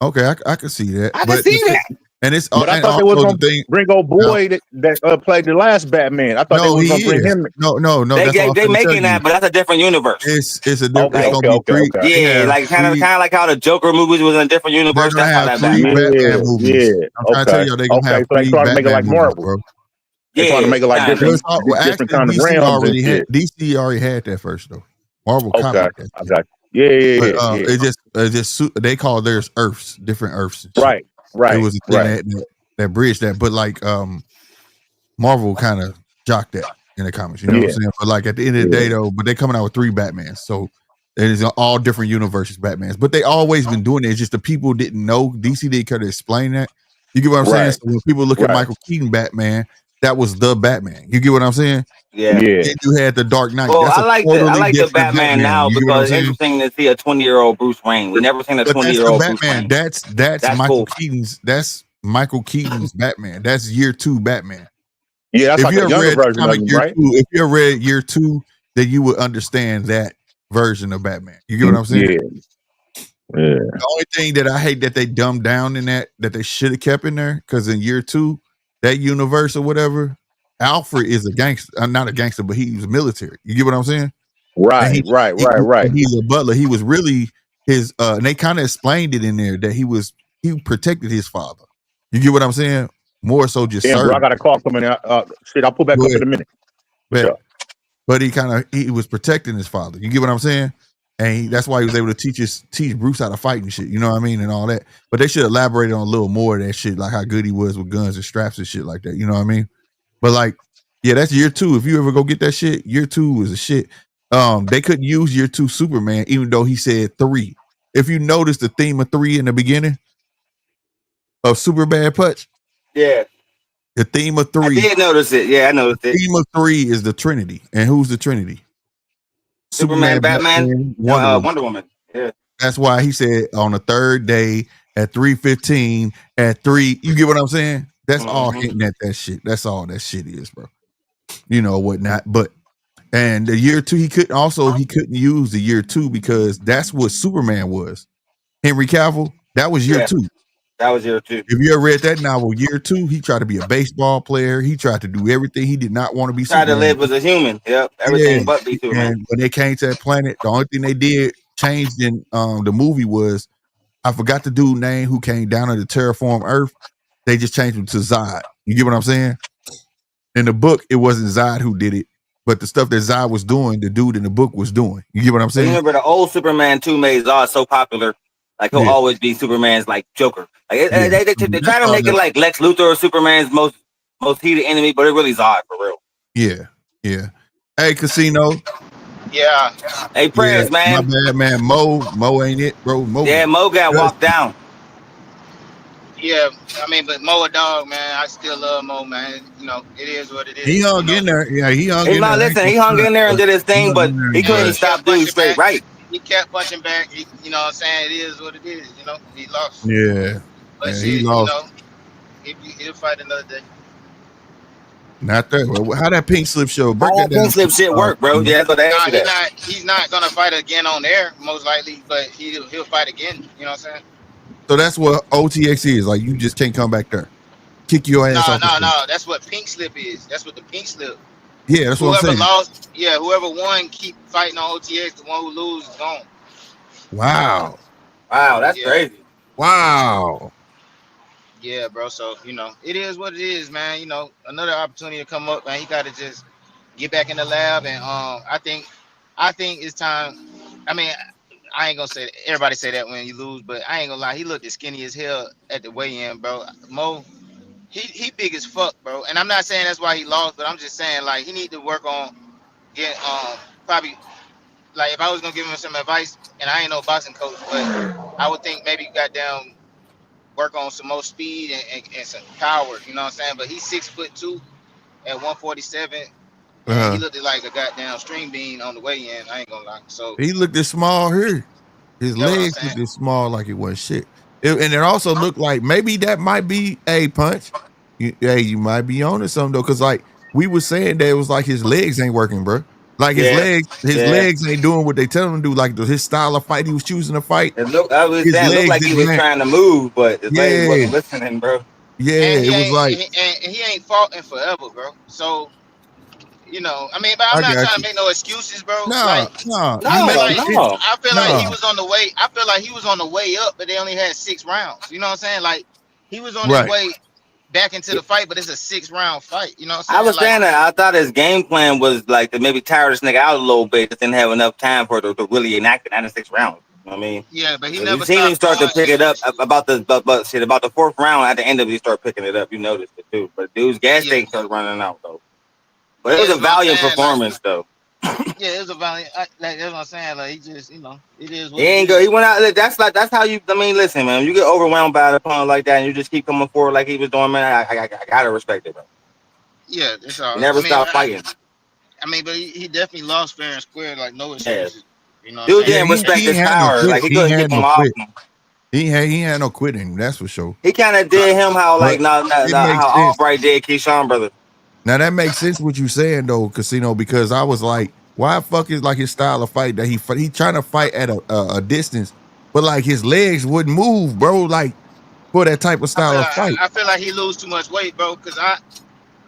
Okay, I can see that. I can see that. And it's but I thought they was going to bring old boy that played the last Batman. I thought they was going to bring him. No. They making that, but that's a different universe. It's a different. Okay. Yeah, like kind of like how the Joker movies was in a different universe. That's how that Batman movies. I'm trying to tell you, they gonna have three Batman movies, like Marvel, bro. They're trying to make it like different kind of realms. DC already had that first though. Marvel copied that. I got you. Yeah. It just they call theirs Earths, different Earths. Right. It was a thing that bridged that, but like Marvel kind of jocked that in the comics, you know what I'm saying? But like at the end of the day though, but they're coming out with 3 Batmans, so it is all different universes Batmans. But they always been doing it. It's just the people didn't know. DC didn't kind of explain that. You get what I'm saying? So when people look at Michael Keaton Batman, that was the Batman. You get what I'm saying? Yeah. And you had the Dark Knight. Well, That's I like the Batman now because it's interesting to see a 20-year-old Bruce Wayne. We never seen a 20-year-old Bruce Wayne. That's Michael Keaton's. That's Michael Keaton's Batman. That's year 2 Batman. Yeah, that's like a younger version of him, right? If you read year 2, then you would understand that version of Batman. You get what I'm saying? Yeah. The only thing that I hate that they dumbed down in that they should have kept in there, because in year 2, that universe or whatever, Alfred is a gangster, not a gangster, but he's military. You get what I'm saying? Right. He's a butler. He was really his. And they kind of explained it in there that he protected his father. You get what I'm saying? More so just. Yeah, bro, I got a call coming out. Shit, I'll pull back up in a minute. But he was protecting his father. You get what I'm saying? And that's why he was able to teach Bruce how to fight and shit. You know what I mean? And all that. But they should elaborate on a little more of that shit, like how good he was with guns and straps and shit like that. You know what I mean? But like, yeah, that's year 2. If you ever go get that shit, year 2 is a shit. They couldn't use year 2 Superman, even though he said 3. If you notice the theme of 3 in the beginning of Superbad Punch, yeah, the theme of 3. I did notice it. Yeah, I noticed it. The theme of 3 is the Trinity, and who's the Trinity? Superman, Batman, Wonder Woman. Yeah, that's why he said on the 3rd day at 3:15 at 3. You get what I'm saying? That's all hitting at that shit. That's all that shit is, bro. You know whatnot, but. And the year 2, he couldn't use the year 2 because that's what Superman was. Henry Cavill, that was year 2. That was year 2. If you ever read that novel, year 2, he tried to be a baseball player. He tried to do everything. He did not want to be Superman. Tried to live as a human. Yep, everything but be Superman. And when they came to that planet, the only thing they did changed in the movie was, I forgot the dude's name who came down to terraform Earth. They just changed him to Zod. You get what I'm saying? In the book, it wasn't Zod who did it. But the stuff that Zod was doing, the dude in the book was doing. You get what I'm saying? Remember the old Superman 2 made Zod so popular, like he'll always be Superman's like Joker. Like they try to make it like Lex Luthor or Superman's most heated enemy, but it really Zod for real. Yeah. Hey, Casino. Yeah. Hey, prayers, man. My bad, man. Mo ain't it, bro? Mo got walked down. Yeah, I mean, but Mo a dog, man. I still love Mo, man. You know, it is what it is. He hung in there. Yeah, he hung in there. Listen, he hung in there and did his thing, but he couldn't stop doing straight right. He kept punching back. You know what I'm saying? It is what it is. You know, he lost. Yeah. But he lost. You know, he'll fight another day. Not that. How that pink slip show? That pink slip shit work, bro. Yeah, but he's not gonna fight again on air, most likely, but he'll fight again. You know what I'm saying? So that's what OTX is. Like, you just can't come back there. Kick your ass off. No. That's what pink slip is. That's what the pink slip. Yeah, that's what I'm saying. Whoever won, keep fighting on OTX. The one who loses is gone. Wow, that's crazy. Wow. Yeah, bro. So, you know, it is what it is, man. You know, another opportunity to come up, man. He got to just get back in the lab. And I think it's time. I mean, I ain't gonna say that. Everybody say that when you lose, but I ain't gonna lie. He looked as skinny as hell at the weigh-in, bro. Mo, he big as fuck, bro. And I'm not saying that's why he lost, but I'm just saying, like, he need to work on getting probably, like, if I was gonna give him some advice, and I ain't no boxing coach, but I would think maybe goddamn work on some more speed and some power. You know what I'm saying? But he's 6'2" at 147. He looked like a goddamn string bean on the weigh-in. I ain't gonna lie. So he looked this small here. His legs looked this small, like it was shit. And it also looked like maybe that might be a punch. You might be on to something though, because like we were saying that it was like his legs ain't working, bro. Like his legs ain't doing what they tell him to do. Like his style of fight he was choosing to fight. It looked like he was trying to move, but his legs wasn't listening, bro. Yeah, it was like and he ain't fought in forever, bro. So. You know, I mean, but I'm not trying to make no excuses, bro. No. I feel like he was on the way. I feel like he was on the way up, but they only had 6 rounds. You know what I'm saying? Like he was on his way back into the fight, but it's a 6-round fight. You know what I'm saying? I was saying that I thought his game plan was like to maybe tire this nigga out a little bit, just didn't have enough time for it to really enact it in 6 rounds. You know what I mean? Yeah, but he never. You seen him start to pick it up about the 4th round. At the end of it, he started picking it up. You noticed it too. But dude's gas tank started running out though. But it was a valiant performance, though. Yeah, it was a valiant. Like that's what I'm saying. Like he just, you know, it is. What he ain't good. He went out. That's how you. I mean, listen, man. You get overwhelmed by an opponent like that, and you just keep coming forward like he was doing, man. I gotta respect it, bro. Yeah, that's all. He never stopped fighting. But he definitely lost fair and square, like no excuses. You know, dude didn't respect his power. Like he couldn't keep him off him. He had no quitting. That's for sure. He kind of did him how how Albright did Keyshawn, brother. Now that makes sense what you saying though, Casino, because I was like, why fuck is like his style of fight that he trying to fight at a distance, but like his legs wouldn't move, bro. Like for that type of style of fight. I feel like he lose too much weight, bro. Cause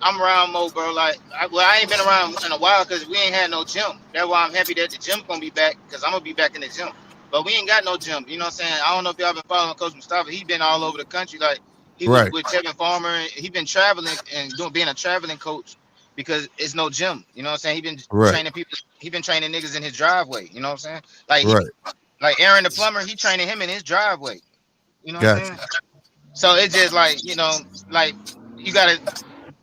I'm around Mo, bro. Like I ain't been around in a while because we ain't had no gym. That's why I'm happy that the gym gonna be back, because I'm gonna be back in the gym. But we ain't got no gym. You know what I'm saying? I don't know if y'all been following Coach Mustafa. He been all over the country. Like he was with Kevin Farmer. And he been traveling and being a traveling coach because it's no gym. You know what I'm saying? He been training people. He been training niggas in his driveway. You know what I'm saying? Like Aaron the plumber. He training him in his driveway. You know what I'm saying? So it's just like, you know, like you gotta.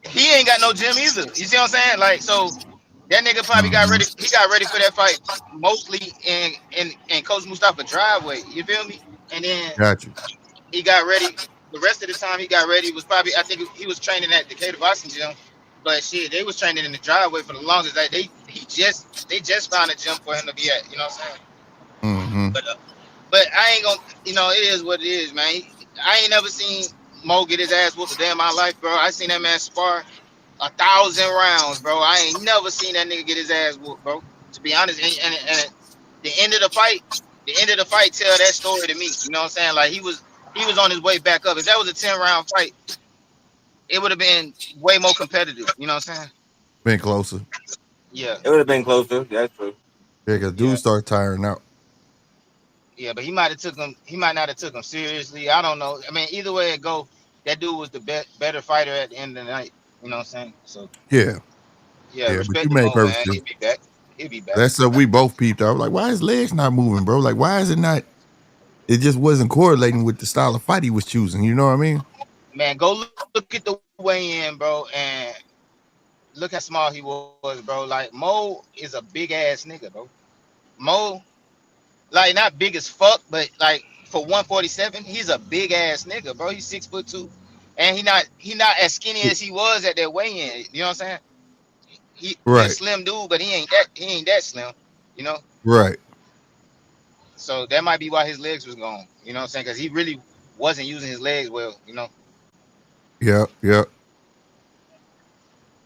He ain't got no gym either. You see what I'm saying? Like, so that nigga probably got ready. He got ready for that fight mostly in Coach Mustafa driveway. You feel me? And then he got ready. The rest of the time he got ready was probably, I think he was training at Decatur Boston gym. But shit, they was training in the driveway for the longest. Like they just found a gym for him to be at. You know what I'm saying? But I ain't gonna. You know, it is what it is, man. I ain't never seen Mo get his ass whooped a day in my life, bro. I seen that man spar 1,000 rounds, bro. I ain't never seen that nigga get his ass whooped, bro. To be honest, and the end of the fight tell that story to me. You know what I'm saying? Like he was on his way back up. If that was a 10-round fight, it would have been way more competitive. You know what I'm saying? Been closer. Yeah. It would have been closer. That's true. Yeah, because dudes start tiring out. Yeah, but he might not have took him seriously. I don't know. I mean, either way it go, that dude was the better fighter at the end of the night. You know what I'm saying? So yeah, respect but you to made Mo, man. perfect. He'll be back. He'll be back. That's we both peeped out. Like, why his legs not moving, bro? Like, why is it not? It just wasn't correlating with the style of fight he was choosing. You know what I mean? Man, go look at the weigh-in, bro, and look how small he was, bro. Like Mo is a big ass nigga, bro. Mo, like not big as fuck, but like for 147, he's a big ass nigga, bro. He's 6'2", and he not as skinny as he was at that weigh-in. You know what I'm saying? He a slim dude, but he ain't that slim. You know? Right. So that might be why his legs was gone. You know what I'm saying? Because he really wasn't using his legs well. You know? Yeah.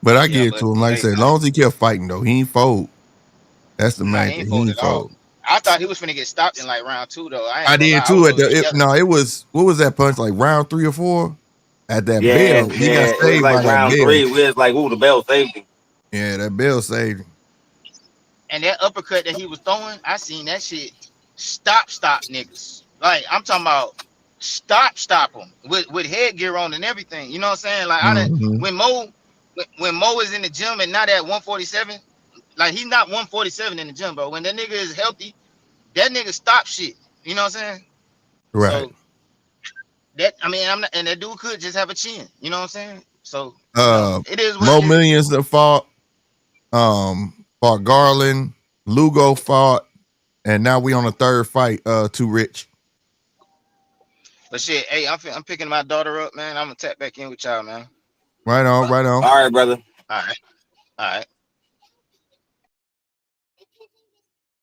But I get it to him. Like I said, as long as he kept fighting, though, he ain't fold. That's the main thing. He ain't fold. I thought he was finna get stopped in like round 2, though. I did too. It was, what was that punch, like round 3 or 4? At that bell. He got saved, it was like round 3. We was like, ooh, the bell saved him. Yeah, that bell saved him. And that uppercut that he was throwing, I seen that shit stop niggas. Like, I'm talking about stop them with headgear on and everything. You know what I'm saying? Like, when Mo is in the gym and not at 147, like he's not 147 in the gym, bro. When that nigga is healthy, that nigga stop shit. You know what I'm saying? Right. So that, I mean, and that dude could just have a chin. You know what I'm saying? So it is what Mo Millions that fought Garland, Lugo fought, and now we on a third fight, Too Rich. But shit, hey, I'm picking my daughter up, man. I'm gonna tap back in with y'all, man. Right on. All right, brother. All right.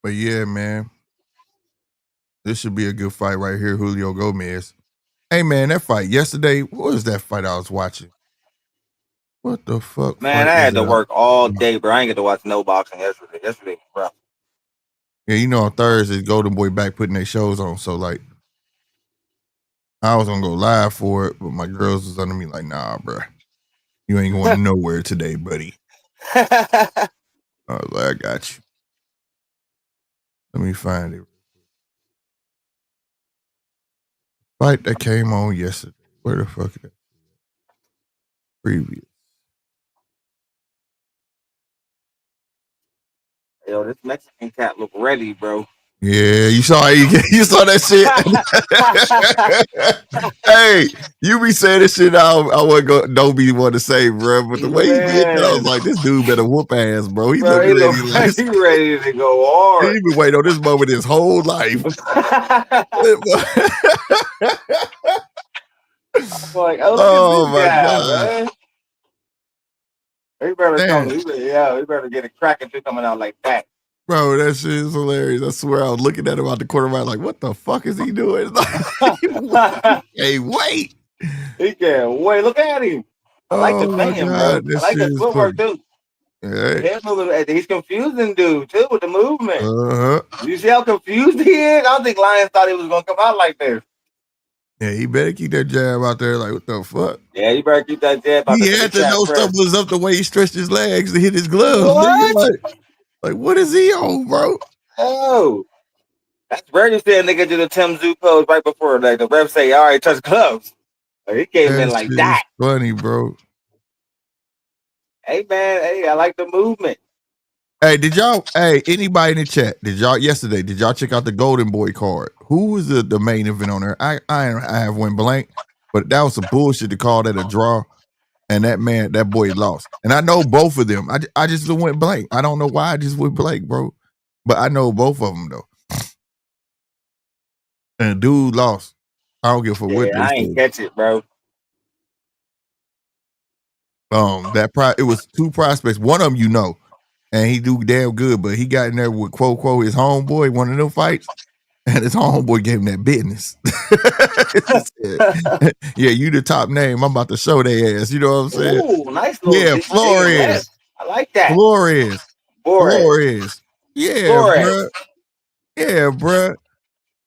But yeah, man, this should be a good fight right here, Julio Gomez. Hey, man, that fight yesterday, what was that fight I was watching? What the fuck? Man, I had to work all day, bro. I ain't get to watch no boxing yesterday, bro. Yeah, you know, on Thursdays, Golden Boy back putting their shows on. So, like, I was going to go live for it, but my girls was under me like, nah, bro. You ain't going nowhere today, buddy. I was like, I got you. Let me find it. Fight that came on yesterday. Where the fuck is that? Previous. Yo, this Mexican cat look ready, bro. Yeah, you saw that shit. Hey, you be saying this shit. Don't be one to say, bro. But the way he did that, I was like, this dude better whoop ass, bro. He ready to go hard. He been waiting on this moment his whole life. Like, oh my God, man. He better come. He better get a cracking shit coming out like that. Bro, that shit is hilarious. I swear I was looking at him out the corner of my eye like, what the fuck is he doing? Hey, wait. He can't wait. Look at him. I like the fan, bro. I like the footwork too. Yeah. He's confusing dude too with the movement. You see how confused he is? I don't think Lions thought he was gonna come out like this. Yeah, he better keep that jab out there. Like, what the fuck? Yeah, you better keep that jab out there. He had to know something was up the way he stretched his legs to hit his gloves. What? Like, what is he on, bro? Oh, that's where you said nigga did a Tim Zoo pose right before like the ref say, all right, touch gloves. Like, he came in like that. Funny, bro. Hey man, hey, I like the movement. Hey, anybody in the chat, did y'all check out the Golden Boy card? Who was the main event on there? I have went blank, but that was some bullshit to call that a draw. And that boy lost. And I know both of them. I just went blank. I don't know why I just went blank, bro. But I know both of them, though. And dude lost. I don't give a fuck what they I ain't catch it, bro. It was two prospects. One of them, you know, and he do damn good, but he got in there with quote his homeboy, one of them fights, and his homeboy gave him that business. Yeah, you the top name. I'm about to show their ass. You know what I'm saying? Ooh, nice little Flores. I like that. Flores. Yeah, bro. Yeah, bro.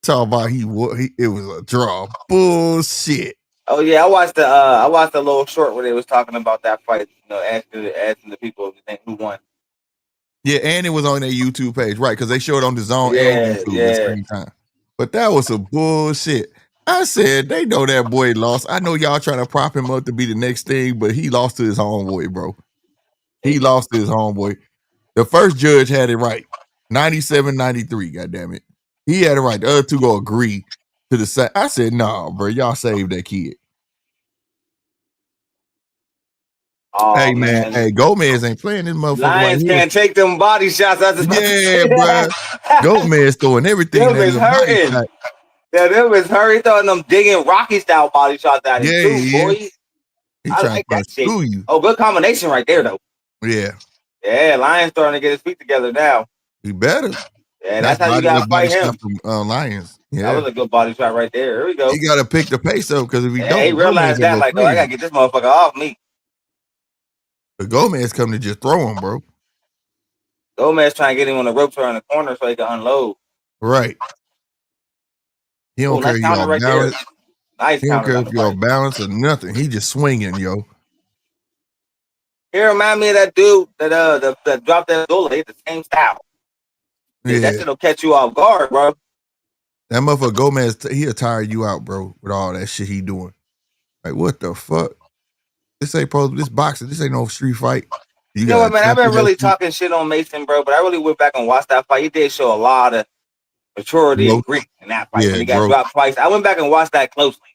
Talk about it was a draw. Bullshit. Oh yeah, I watched the little short where they was talking about that fight. You know, asking the people who won. Yeah, and it was on their YouTube page, right? Because they showed it on the Zone and YouTube at the same time. But that was some bullshit. I said they know that boy lost. I know y'all trying to prop him up to be the next thing, but he lost to his homeboy, bro. He lost to his homeboy. The first judge had it right. 97-93, goddammit. He had it right. The other two go agree to the side. I said, nah, bro, y'all saved that kid. Oh, hey, man. Hey, Gomez ain't playing this motherfucker. Lions can't take them body shots. Yeah, bro. Gomez throwing everything. Them is hurting. Yeah, them is hurting. Throwing them digging Rocky style body shots at him too, boy. He trying to screw you. Oh, good combination right there, though. Yeah. Yeah, Lions starting to get his feet together now. He better. Yeah, that's how you got to fight him. From, Lions. Yeah. That was a good body shot right there. Here we go. He got to pick the pace up because if he don't, he realized that, like, oh, I got to get this motherfucker off me. The Gomez coming to just throw him, bro. Gomez trying to get him on the ropes around the corner so he can unload. Right. He don't care if you're on balance. Nice. He don't care if you're on balance or nothing. He just swinging, yo. He remind me of that dude that dropped that Zola. He the same style. Yeah. That shit'll catch you off guard, bro. That motherfucker Gomez, he'll tire you out, bro, with all that shit he doing. Like, what the fuck? This ain't boxing. This ain't no street fight. You know what, man? I've been really talking shit on Mason, bro, but I really went back and watched that fight. He did show a lot of maturity and grit in that fight when he got dropped twice. I went back and watched that closely.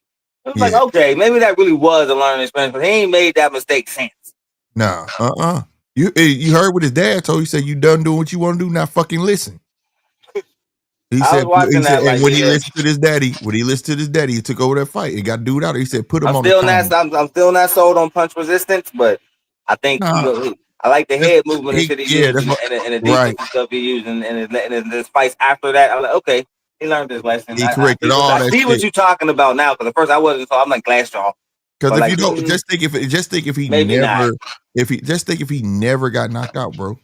It was like, okay, maybe that really was a learning experience, but he ain't made that mistake since. Nah, You heard what his dad told you. He said, you done doing what you want to do, now fucking listen. He said, and when he listened to his daddy, he took over that fight. He got dude out. He said, put him on the timer. I'm still not sold on punch resistance, but I think I like the head movement and shit he used and the defense stuff he used and his fights after that. I'm like, okay, he learned his lesson. He corrected all that. I see what you're talking about now, because at first I wasn't, so I'm like glass jaw. Because if you don't, just think if he never got knocked out, bro.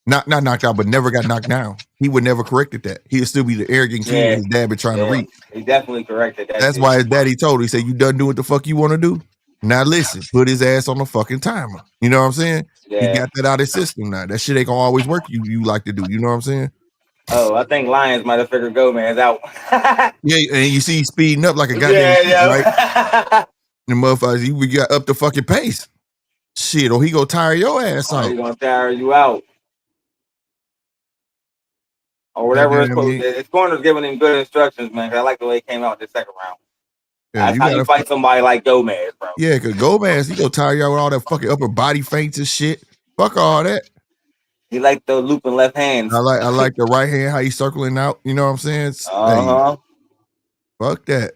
Not knocked out, but never got knocked down. He would never corrected that. He would still be the arrogant kid his dad been trying to reach. He definitely corrected that. That's why his daddy told him, he said, you done doing what the fuck you want to do? Now listen, put his ass on the fucking timer. You know what I'm saying? Yeah. He got that out of his system now. That shit ain't gonna always work. You like to do. You know what I'm saying? Oh, I think Lions might have figured Gomez out. Yeah, and you see he's speeding up like a goddamn right? The motherfuckers, we got up the fucking pace. Shit, or he gonna tire your ass out. He gonna tire you out. Or whatever his corner's giving him good instructions, man. I like the way he came out this second round. Yeah, that's how you fight somebody like Gomez, bro. Yeah, because Gomez, he gonna tire you out with all that fucking upper body feints and shit. Fuck all that. He like the looping left hands. I like the right hand, how he's circling out. You know what I'm saying? Hey, fuck that.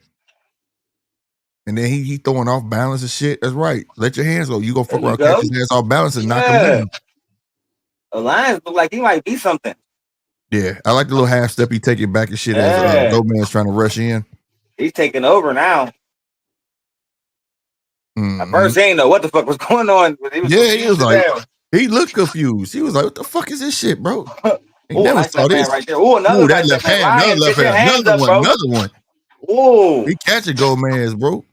and then he throwing off balance and shit. That's right. Let your hands go. You go fuck around, catch his ass off balance and knock him down. Alliance look like he might be something. Yeah, I like the little half step he take it back and shit as Gomez trying to rush in. He's taking over now. At first, he didn't know what the fuck was going on. But he was like, he looked confused. He was like, "What the fuck is this shit, bro?" He never saw this right there. Oh, another that left hand, another left hand, another one. Whoa! He catching Gomez, bro.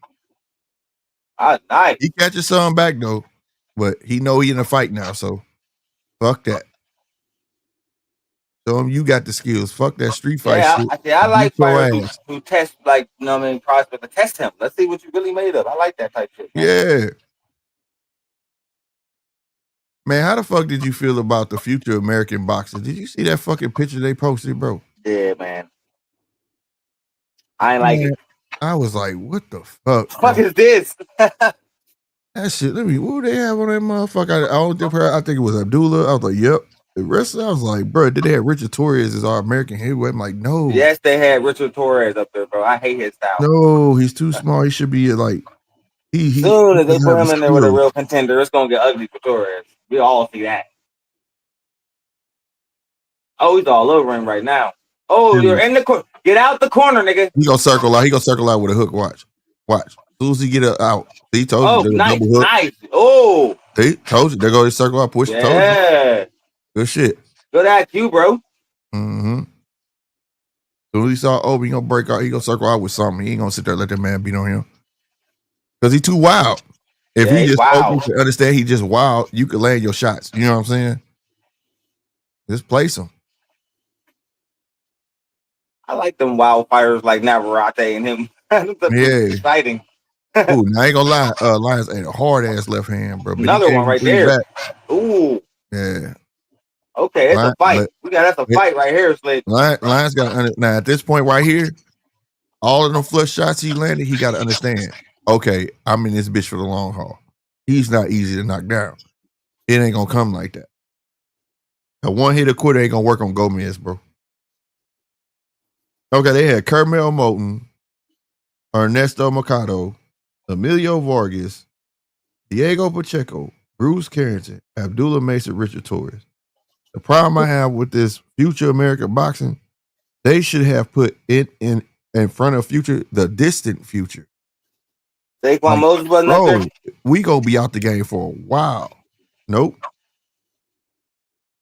Nice. He catches some back though, but he know he in a fight now, so fuck that. So you got the skills. Fuck that street fight shit. I like fighters who test, like, you know what I mean, prospect to test him. Let's see what you really made of. I like that type shit. Man. Yeah. Man, how the fuck did you feel about the future American boxers? Did you see that fucking picture they posted, bro? Yeah, man. I ain't like it. I was like, what the fuck? Fuck is this? That shit, what do they have on that motherfucker? I think it was Abdullah. I was like, yep. The rest of it, I was like, bro, did they have Richard Torres as our American heavyweight? I'm like, no. Yes, they had Richard Torres up there, bro. I hate his style. No, he's too small. He should be like, soon as they put him in there with a real contender, it's gonna get ugly for Torres. We all see that. Oh, he's all over him right now. Oh, you're in the corner. Get out the corner, nigga. He gonna circle out. He gonna circle out with a hook. Watch. As soon as he get out, he told you. Nice, double hook. Nice. Oh, he told you. There go his circle out. Push. Yeah. Good shit. Good IQ, bro. Mm-hmm. So when he saw Obi, he gonna break out. He gonna circle out with something. He ain't gonna sit there and let that man beat on him. Because he too wild. If he just open to understand he just wild, you could land your shots. You know what I'm saying? Just place him. I like them wildfires like Navarrete and him. Yeah. Exciting. Ooh, now I ain't gonna lie. Lions ain't a hard ass left hand, bro. But another one right there. Ooh. Yeah. Okay, it's a fight. That's a fight right here, Slick. Lions got now at this point right here, all of them flush shots he landed, he got to understand. Okay, I'm in this bitch for the long haul. He's not easy to knock down. It ain't gonna come like that. A one hitter quitter ain't gonna work on Gomez, bro. Okay, they had Carmel Moulton, Ernesto Mercado, Emilio Vargas, Diego Pacheco, Bruce Carrington, Abdullah Mason, Richard Torres. The problem I have with this future American boxing, they should have put it in front of future, the distant future. Saquon Moses wasn't up there? We gonna be out the game for a while. Nope.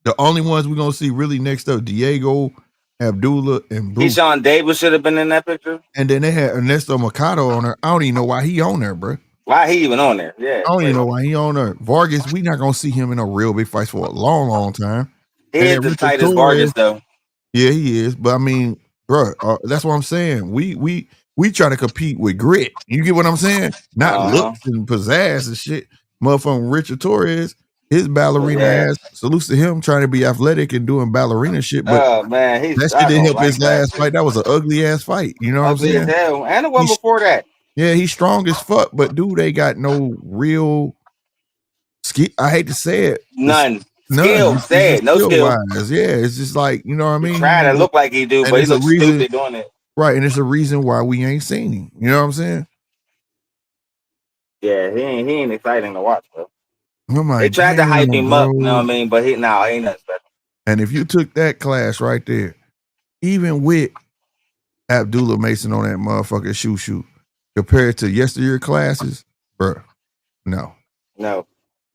The only ones we're gonna see really next up, Diego, Abdullah, and Bruce. Keyshawn Davis should have been in that picture. And then they had Ernesto Mercado on there. I don't even know why he on there, bro. Why he even on there? Yeah. I don't even know why he on there. Vargas, we not gonna see him in a real big fight for a long, long time. He is the tightest Vargas though. Yeah, he is. But I mean, bro, that's what I'm saying. We try to compete with grit. You get what I'm saying? Not looks and pizzazz and shit. Motherfucking Richard Torres, his ballerina ass. Salutes to him trying to be athletic and doing ballerina shit. But man, that shit didn't help his last fight. That was an ugly ass fight. You know what I'm saying? As hell. And the one before that. Yeah, he's strong as fuck, but dude, they got no real skill. I hate to say it. None. Skill, say it. No skill. Wise. Yeah, it's just like, you know what I mean? Trying to look like he do, but he looks stupid doing it. Right, and it's a reason why we ain't seen him. You know what I'm saying? Yeah, he ain't exciting to watch, bro. Like, they tried to hype him up, you know what I mean? But he ain't nothing special. And if you took that class right there, even with Abdullah Mason on that motherfucking Shushu, compared to yesteryear classes, bro, no. No.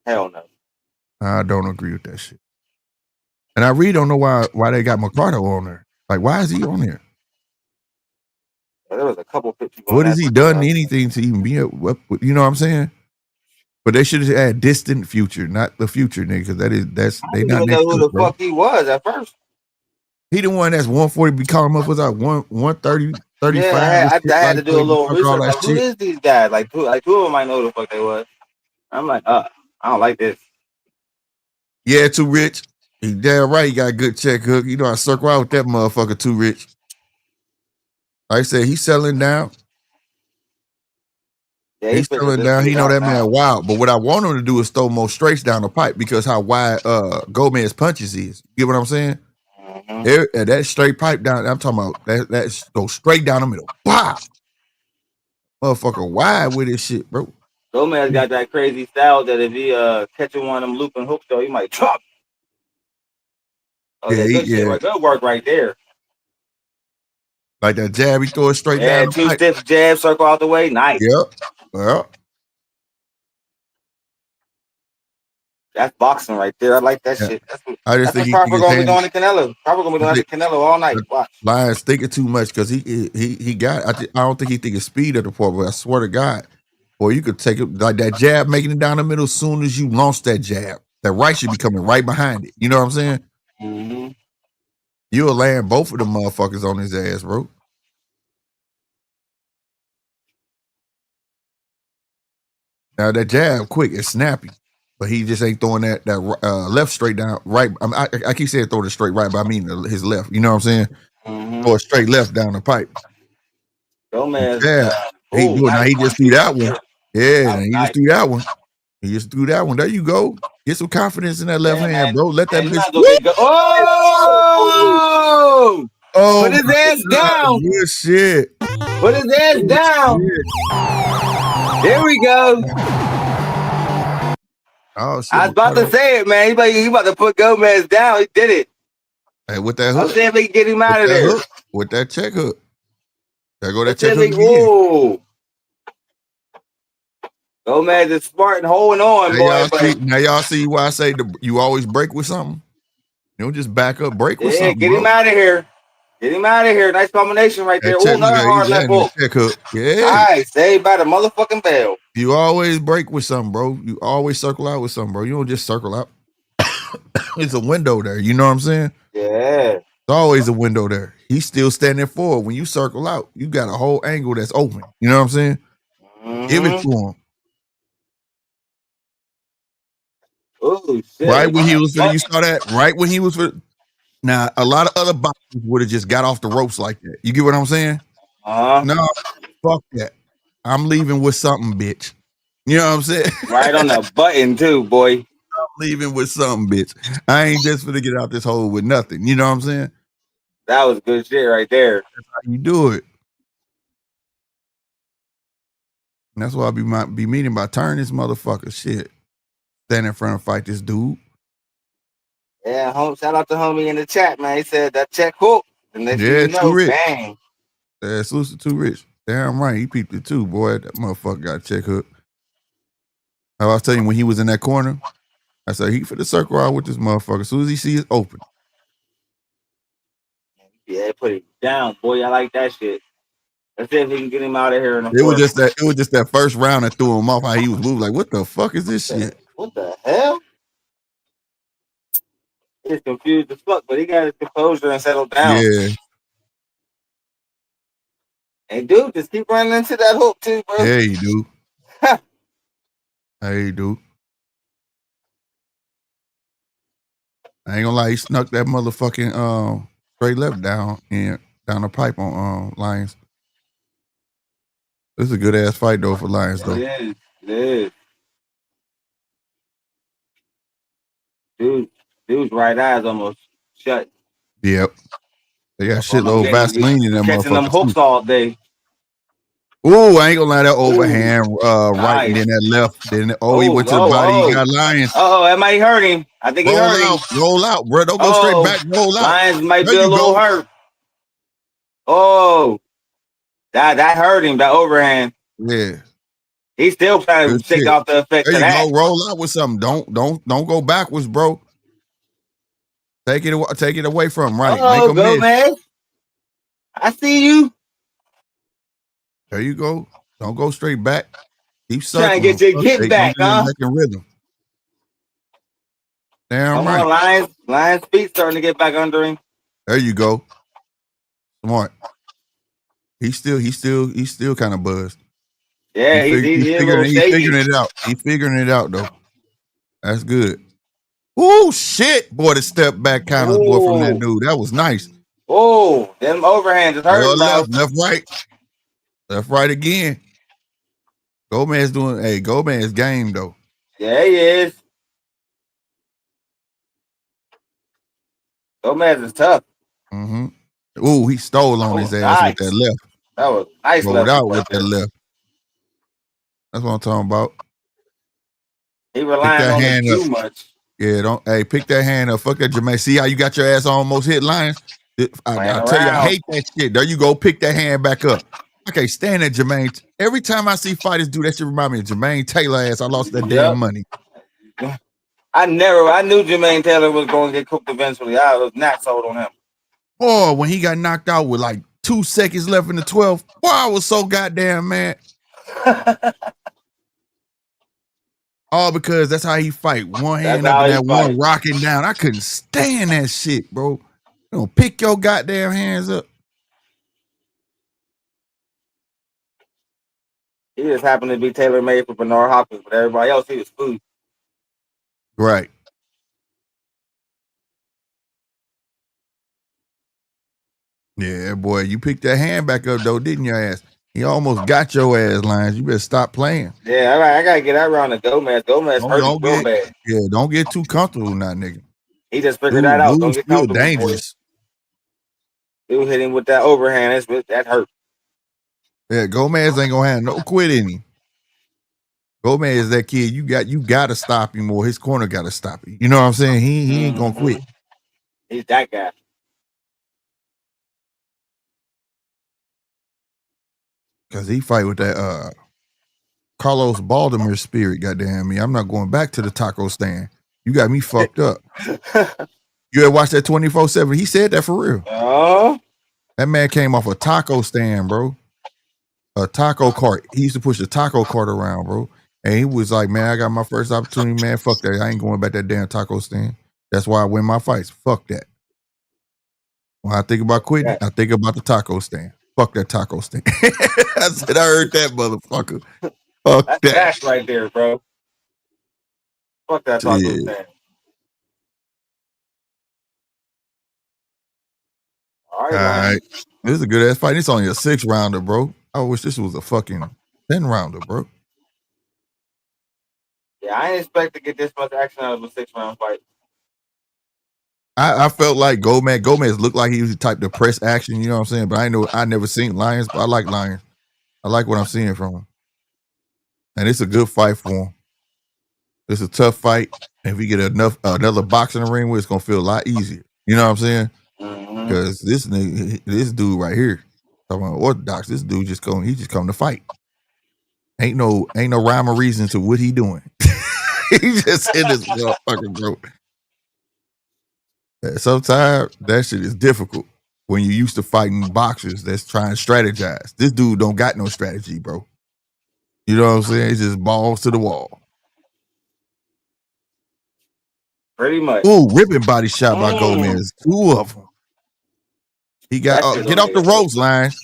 Hell no. I don't agree with that shit. And I really don't know why they got Mercado on there. Like, why is he on there? Well, there was a couple pictures. What has he done anything to even be up with, you know what I'm saying? But they should have had distant future, not the future, nigga, because they not know who the fuck he was at first. He the one that's 140 be calling him up was like 130, 35. Yeah, I had to do a little research. Like, who is these guys? Like two of them might know who the fuck they was. I'm like, I don't like this. Yeah, Too Rich. He damn right he got a good check hook. You know I circle out with that motherfucker Too Rich. Like I said, he's selling down. Yeah, he's selling down. He know that man wild. But what I want him to do is throw more straights down the pipe because how wide Gomez punches is. You get what I'm saying? Mm-hmm. That straight pipe down, I'm talking about that go straight down the middle. Wow. Motherfucker wide with this shit, bro. Gomez got that crazy style that if he catching one of them looping hooks though, he might drop. Oh yeah, good shit, right? Good work right there. Like that jab, he throw it straight down. Yeah, 2 stiff jab, circle out the way, nice. Yep. Well, that's boxing right there. I like that shit. I just think Crawford gonna be going to Canelo. Crawford gonna be going to Canelo all night. Watch. Lyons thinking too much because he got. I don't think he thinking speed at the point, but I swear to God, boy, you could take it like that jab, making it down the middle. As soon as you launch that jab, that right should be coming right behind it. You know what I'm saying? Mm-hmm. You'll land both of them motherfuckers on his ass, bro. Now that jab, quick, it's snappy, but he just ain't throwing that left straight down right. I keep saying throw it straight right, but I mean his left. You know what I'm saying? Mm-hmm. Throw it straight left down the pipe. Gomez, he do it now. He just threw that one. Yeah, he just threw that one. He just threw that one. There you go. Get some confidence in that left hand, bro. Let that bitch go. Oh! Put his ass down. Good shit. Put his ass down. There we go. Oh shit. I was about to say it, man. He about to put Gomez down. He did it. Hey, with that hook. I'm saying if he can get him out of there. With that check hook. There go that check hook again. Whoa. Gomez is smart and holding on, boy. Now y'all see why I say you always break with something? You don't just back up, break with something. Get him out of here. Get him out of here. Nice combination right there. Ooh, another hard left hook. Check hook. Yeah. Nice. Saved by the motherfucking bell. You always break with something, bro. You always circle out with something, bro. You don't just circle out. It's a window there. You know what I'm saying? Yeah. It's always a window there. He's still standing forward. When you circle out, you got a whole angle that's open. You know what I'm saying? Mm-hmm. Give it to him. Oh shit! Right when he was for, you saw that. Right when he was for. Now a lot of other boxers would have just got off the ropes like that. You get what I'm saying? No, fuck that. I'm leaving with something, bitch. You know what I'm saying? Right on the button too, boy. I'm leaving with something, bitch. I ain't just gonna get out this hole with nothing. You know what I'm saying? That was good shit right there. That's how you do it. And that's why I be meaning by turn this motherfucker shit. Stand in front and fight this dude. Yeah, shout out to homie in the chat, man. He said that check hook. And too rich. Bang. Yeah, exclusive too rich. Damn right, he peeped it too, boy. That motherfucker got a check hook. I was telling you when he was in that corner, I said he for the circle out with this motherfucker. As soon as he sees it open. Yeah, put it down, boy. I like that shit. Let's see if we can get him out of here. It was just that first round that threw him off. How he was moving like, what the fuck is this shit? What the hell? He's confused as fuck, but he got his composure and settled down. Yeah. And dude, just keep running into that hook too, bro. Yeah, you do. Hey, you do. I ain't gonna lie, he snuck that motherfucking straight left down the pipe on Lions. This is a good ass fight though for Lions though. It is. Dude's right eye's almost shut. Yep. They got shitload of Vaseline in them motherfuckers. Catching them hooks all day. Ooh, I ain't gonna lie, that overhand right and then that left. Then he went to the body. He got Lions. That might hurt him. I think he hurt him. Roll out, bro. Don't go straight back. Roll out. Lions might be a little hurt. Oh, that hurt him. That overhand. Yeah. He's still trying to shake off the effects of that. There you go. Roll out with something. Don't go backwards, bro. Take it away from him. Right. Make him go, man. I see you. There you go. Don't go straight back. Keep circling. Trying to get your get back, huh? Making rhythm. Damn Come right. On, Lions' feet starting to get back under him. There you go. Smart. He's still kind of buzzed. Yeah, he's figuring it out. He's figuring it out though. That's good. Ooh, shit. Boy, the step back counter boy from that dude. That was nice. Oh, them overhands is hurting. Left, right. Left, right again. Gomez Gomez game though. Yeah, he is. Gomez is tough. Mm-hmm. Ooh, he stole on his ass with that left. That was nice. Rolled out with that left. That's what I'm talking about. He relying on it too much. Yeah, pick that hand up. Fuck that Jermaine. See how you got your ass almost hit Lions? I tell you, I hate that shit. There you go. Pick that hand back up. I can't stand that Jermaine. Every time I see fighters do that shit, remind me of Jermaine Taylor ass. I lost that damn money. I knew Jermaine Taylor was going to get cooked eventually. I was not sold on him. Oh, when he got knocked out with like 2 seconds left in the 12th, boy, I was so goddamn mad. All because that's how he fight. One hand up and that one rocking down. I couldn't stand that shit, bro. You don't pick your goddamn hands up. He just happened to be tailor-made for Bernard Hopkins, but everybody else, he was food. Right. Yeah, boy, you picked that hand back up, though, didn't your ass? He almost got your ass, Lions. You better stop playing. Yeah, all right. I got to get that round to Gomez. Gomez hurt him real bad. Yeah, don't get too comfortable now, nigga. He just figured that out. Don't get comfortable. Dangerous. Dude hit him with that overhand. That hurt. Yeah, Gomez ain't going to have no quit in him. Gomez is that kid. You got to stop him or his corner got to stop him. You know what I'm saying? He ain't going to quit. He's that guy. Because he fight with that Carlos Baltimore spirit, goddamn me. I'm not going back to the taco stand. You got me fucked up. You ever watch that 24/7? He said that for real. That man came off a taco stand, bro. A taco cart. He used to push the taco cart around, bro. And he was like, man, I got my first opportunity, man. Fuck that. I ain't going back that damn taco stand. That's why I win my fights. Fuck that. When I think about quitting, I think about the taco stand. Fuck that taco stand. I said, I heard that motherfucker. Fuck that. That's right there, bro. Fuck that taco stand. All right. This is a good ass fight. It's only a 6-rounder, bro. I wish this was a fucking 10-rounder, bro. Yeah, I didn't expect to get this much action out of a 6-round fight. I felt like Gomez looked like he was the type to press action, you know what I'm saying? But I never seen Lions, but I like Lions. I like what I'm seeing from him. And it's a good fight for him. It's a tough fight. And if we get another box in the ring with, it's gonna feel a lot easier. You know what I'm saying? Because this dude right here, talking about orthodox, this dude just come to fight. Ain't no rhyme or reason to what he doing. He just in this motherfucker, bro. Sometimes that shit is difficult when you're used to fighting boxers that's trying to strategize. This dude don't got no strategy, bro. You know what I'm saying? It's just balls to the wall. Pretty much. Ooh, ripping body shot by Gomez. 2 of them. He got get off the ropes, Lions.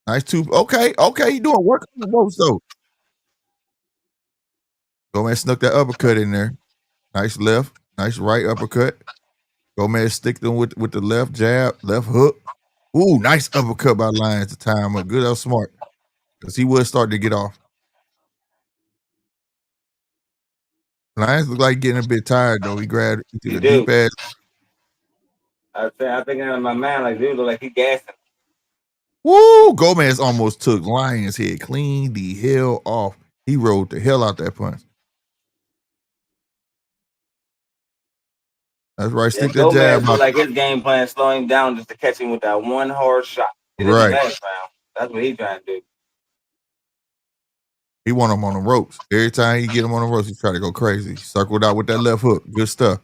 Nice 2. Okay. You doing work on the ropes though. Gomez snuck that uppercut in there. Nice left, nice right uppercut. Gomez stick them with the left jab, left hook. Ooh, nice uppercut by Lions to time up. Good, that was smart. Because he was starting to get off. Lions look like getting a bit tired though. He grabbed a deep ass. I think out of my mind, like dude look like he gassing. Woo! Gomez almost took Lions' head clean the hell off. He rolled the hell out that punch. That's right. Stick that jab. Gomez look like his game plan slow him down just to catch him with that one hard shot. Right. That's what he's trying to do. He want him on the ropes. Every time he get him on the ropes, he try to go crazy. Circled out with that left hook. Good stuff.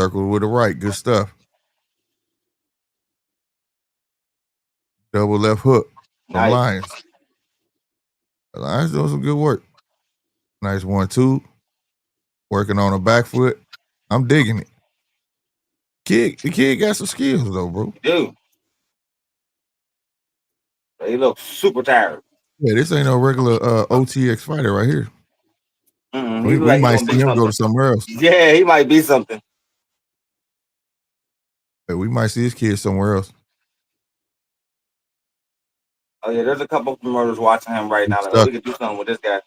Circled with the right. Good stuff. Double left hook from Lions. The Lions doing some good work. Nice 1-2. Working on a back foot. I'm digging it. The kid got some skills though, bro. Dude. He looks super tired. Yeah, this ain't no regular OTX fighter right here. We like might see him go to somewhere else. Yeah, he might be something. But we might see this kid somewhere else. Oh yeah, there's a couple of promoters watching him right now. Like, we could do something with this guy.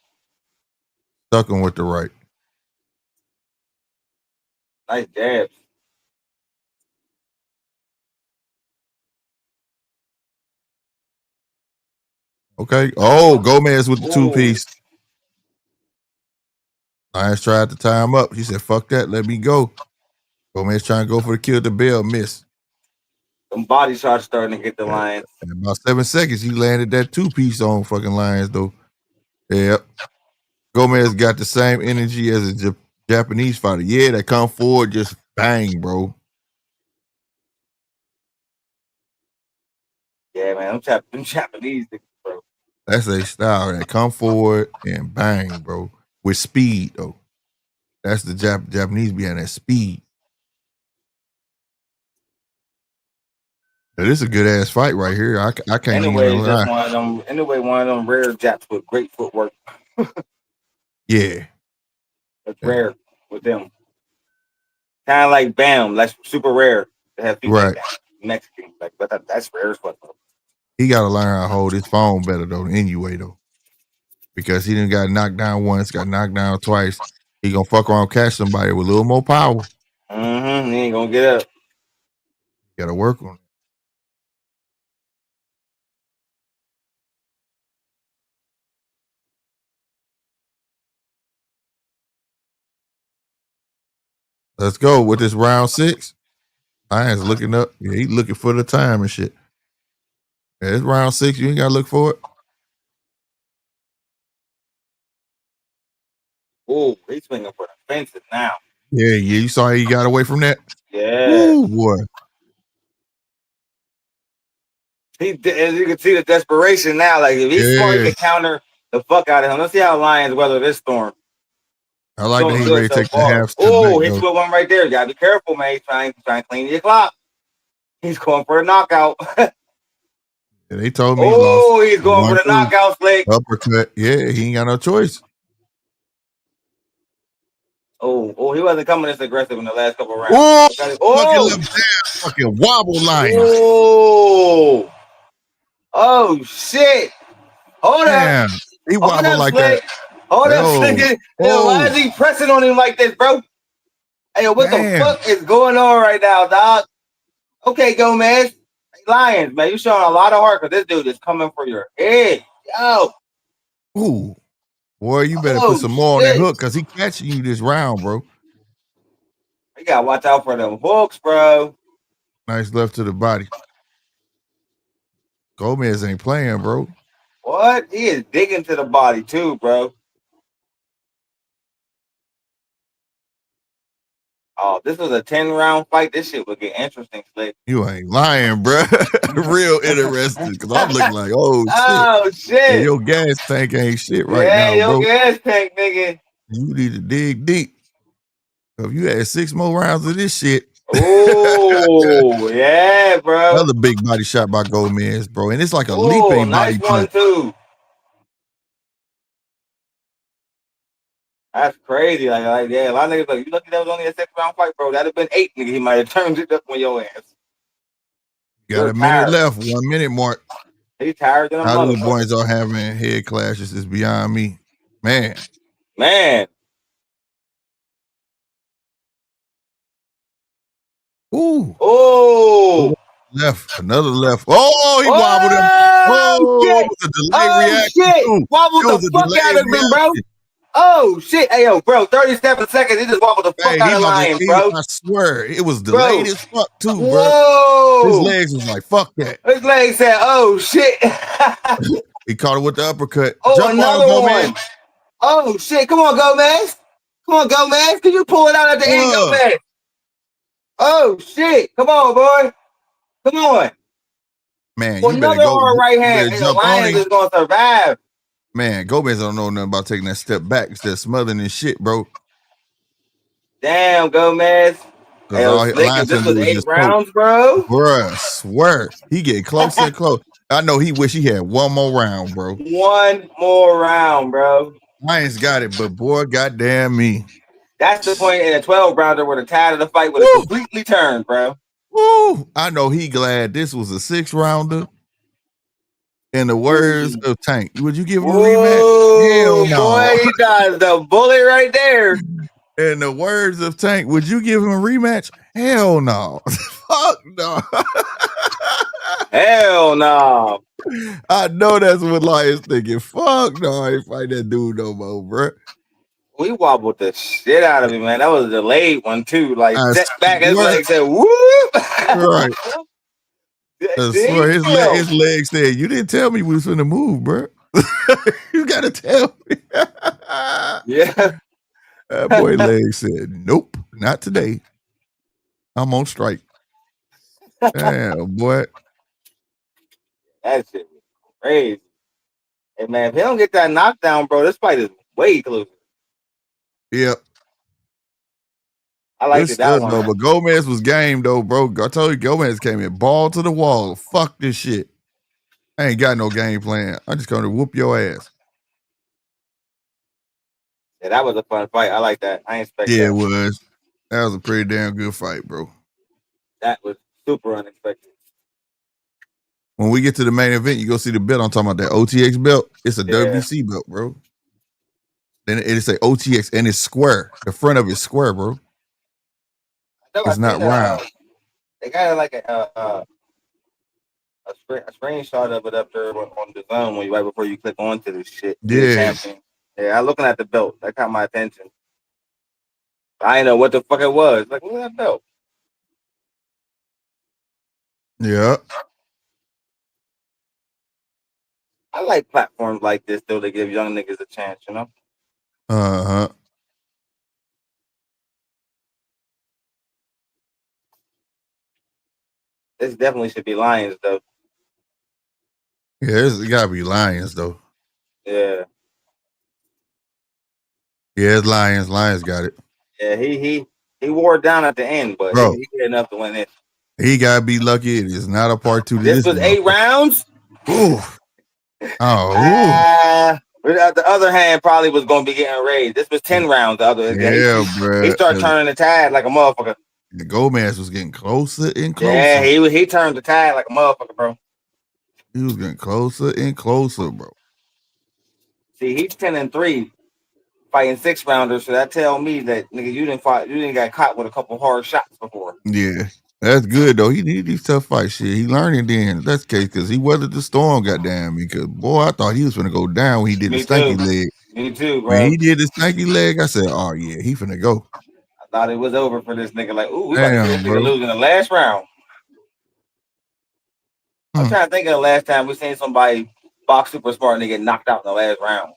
Stuck him with the right. Nice jabs. Okay. Oh, Gomez with the 2-piece. Lions tried to tie him up. He said, fuck that. Let me go. Gomez trying to go for the kill the bell. Miss. Some body shots starting to get the Lions. In about 7 seconds, he landed that 2-piece on fucking Lions, though. Yep. Gomez got the same energy as a Japanese fighter. Yeah, they come forward, just bang, bro. Yeah, man. Them Japanese niggas, bro. That's a style. They come forward and bang, bro. With speed, though. That's the Japanese behind that speed. This is a good ass fight right here. I can't anyway, even just one of them rare Japs with great footwork. Yeah. It's rare with them. Kind of like Bam, that's super rare to have people like that. Mexican, but that's rare as fuck. He got to learn how to hold his phone better though. Anyway, though, because he didn't got knocked down once, got knocked down twice. He gonna fuck around, catch somebody with a little more power. He ain't gonna get up. Got to work on it. Let's go with this round 6. Lions looking up. Yeah, he looking for the time and shit. Yeah, it's round 6. You ain't gotta look for it. Oh, he's swinging for the fences now. Yeah. You saw how he got away from that. Yeah. Ooh, boy. As you can see the desperation now. Like if he's smart, he can counter the fuck out of him. Let's see how Lions weather this storm. I like that he ready to take the half step. Oh, hit you with one right there. You gotta be careful, man. He's trying to clean your clock. He's going for a knockout. Yeah, they told me he lost. He's going for the knockout, Slick. Uppercut. Yeah, he ain't got no choice. Oh, he wasn't coming this aggressive in the last couple of rounds. Fucking wobble line. Oh shit. Hold up. He wobbled like Slick. that. Hold up, Slick. Why is he pressing on him like this, bro? Hey, what the fuck is going on right now, dog? Okay, Gomez. Lions, man, you showing a lot of heart because this dude is coming for your head. Yo. Ooh. Boy, you better put some more on that hook because he catching you this round, bro. You gotta watch out for them hooks, bro. Nice left to the body. Gomez ain't playing, bro. What? He is digging to the body too, bro. Oh, this was a 10-round fight. This shit would get interesting, Slick. You ain't lying, bro. Real interesting. Because I'm looking like, oh shit. Yeah, your gas tank ain't shit right now, bro. Yeah, your gas tank, nigga. You need to dig deep. If you had 6 more rounds of this shit. Oh, yeah, bro. Another big body shot by Gomez, bro. And it's like a leaping nice body one, too. That's crazy. Like, yeah, a lot of niggas like, you lucky that was only a 6-round fight, bro. That'd have been 8, nigga. He might have turned it up on your ass. You got a minute left. 1 minute mark. He's tired than a How motherfucker. the boys are having head clashes is beyond me. Man. Ooh. Oh. Left. Another left. Oh, he wobbled him. Oh, it was a delayed reaction. Shit. Wobbled the fuck out of him, bro. Oh, shit. Hey, yo, bro, 37 seconds. He just wobbled the fuck out of Lions, bro. I swear. It was delayed as fuck, too, bro. Whoa. His legs was like, fuck that. His legs said, oh, shit. He caught it with the uppercut. Oh, jump another on, one. Gomez. Oh, shit. Come on, Gomez. Come on, Gomez. Can you pull it out at the end, Gomez? Oh, shit. Come on, boy. Come on. Man, you better go. Right hand. The Lions is going to survive. Man, Gomez don't know nothing about taking that step back instead of smothering his shit, bro. Damn, Gomez. Hey, this was 8 rounds, bro. Bruh, I swear. He get close and close. I know he wish he had one more round, bro. One more round, bro. Lions got it, but boy, goddamn me. That's the point in a 12-rounder where the tide of the fight would have completely turned, bro. Woo! I know he glad this was a 6-rounder. In the words of Tank, would you give him a rematch? Hell no. Boy, he dodged the bullet right there. In the words of Tank, would you give him a rematch? Hell no. Fuck no. Hell no. I know that's what Lions thinking. Fuck no, I ain't fight that dude no more, bro. We wobbled the shit out of him, man. That was a delayed one too. Like step back, his leg said, "Whoop!" Right. I swear his leg said, "You didn't tell me we was finna move, bro. You gotta tell me." Yeah. That boy leg said, "Nope, not today. I'm on strike." Damn, boy. That shit was crazy. Hey man, if he don't get that knockdown, bro, this fight is way closer. Yep. I liked that one. Though, but Gomez was game though, bro. I told you Gomez came in ball to the wall. Fuck this shit. I ain't got no game plan. I'm just gonna whoop your ass. Yeah, that was a fun fight. I like that. I ain't expect that. Yeah, it was. That was a pretty damn good fight, bro. That was super unexpected. When we get to the main event, you go see the belt. I'm talking about that OTX belt. It's a WBC belt, bro. Then it's a OTX and it's square. The front of it's square, bro. It's not round. They got like a screenshot of it up there on the zone when right before you click onto this shit. Yeah. Yeah, I'm looking at the belt. That caught my attention. I didn't know what the fuck it was. Like, look at that belt. Yeah. I like platforms like this though. They give young niggas a chance, you know. This definitely should be Lions though. Yeah, it gotta be Lions though. Yeah. Yeah, it's Lions. Lions got it. Yeah, he wore it down at the end, but he did enough to win it. He gotta be lucky. It is not a part 2 to this. This was 8 rounds. Ooh. The other hand probably was going to be getting raised. This was 10 rounds. The other, bro. He started turning the tide like a motherfucker. The Gomez was getting closer and closer. Yeah, he turned the tide like a motherfucker, bro. He was getting closer and closer, bro. See, he's 10-3, fighting 6 rounders. So that tell me that nigga, you didn't get caught with a couple hard shots before. Yeah. That's good though. He need these tough fight shit. He learning then. That's the case because he weathered the storm. Goddamn, because boy, I thought he was gonna go down when he did the stanky leg. Me too, bro. When he did the stanky leg, I said, "Oh yeah, he finna go." I thought it was over for this nigga. Like, ooh, we about to get this nigga losing the last round. I'm trying to think of the last time we seen somebody box super smart and they get knocked out in the last round.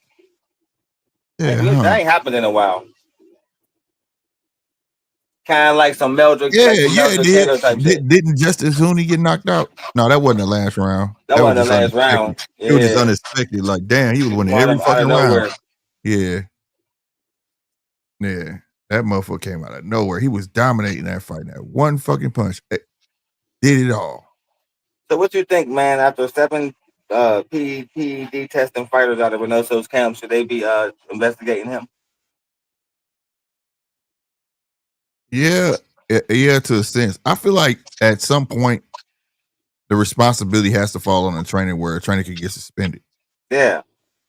Yeah, that ain't happened in a while. Kind of like some Meldrick. Didn't Justice Hooney get knocked out? No, that wasn't the last round. That wasn't the last round. It was just unexpected. Like, damn, he was winning every fucking round. Yeah. Yeah. That motherfucker came out of nowhere. He was dominating that fight. That one fucking punch. Did it all. So what you think, man, after 7 PED testing fighters out of Reynoso's camp, should they be investigating him? Yeah, to a sense. I feel like at some point the responsibility has to fall on a trainer where a trainer could get suspended. Yeah.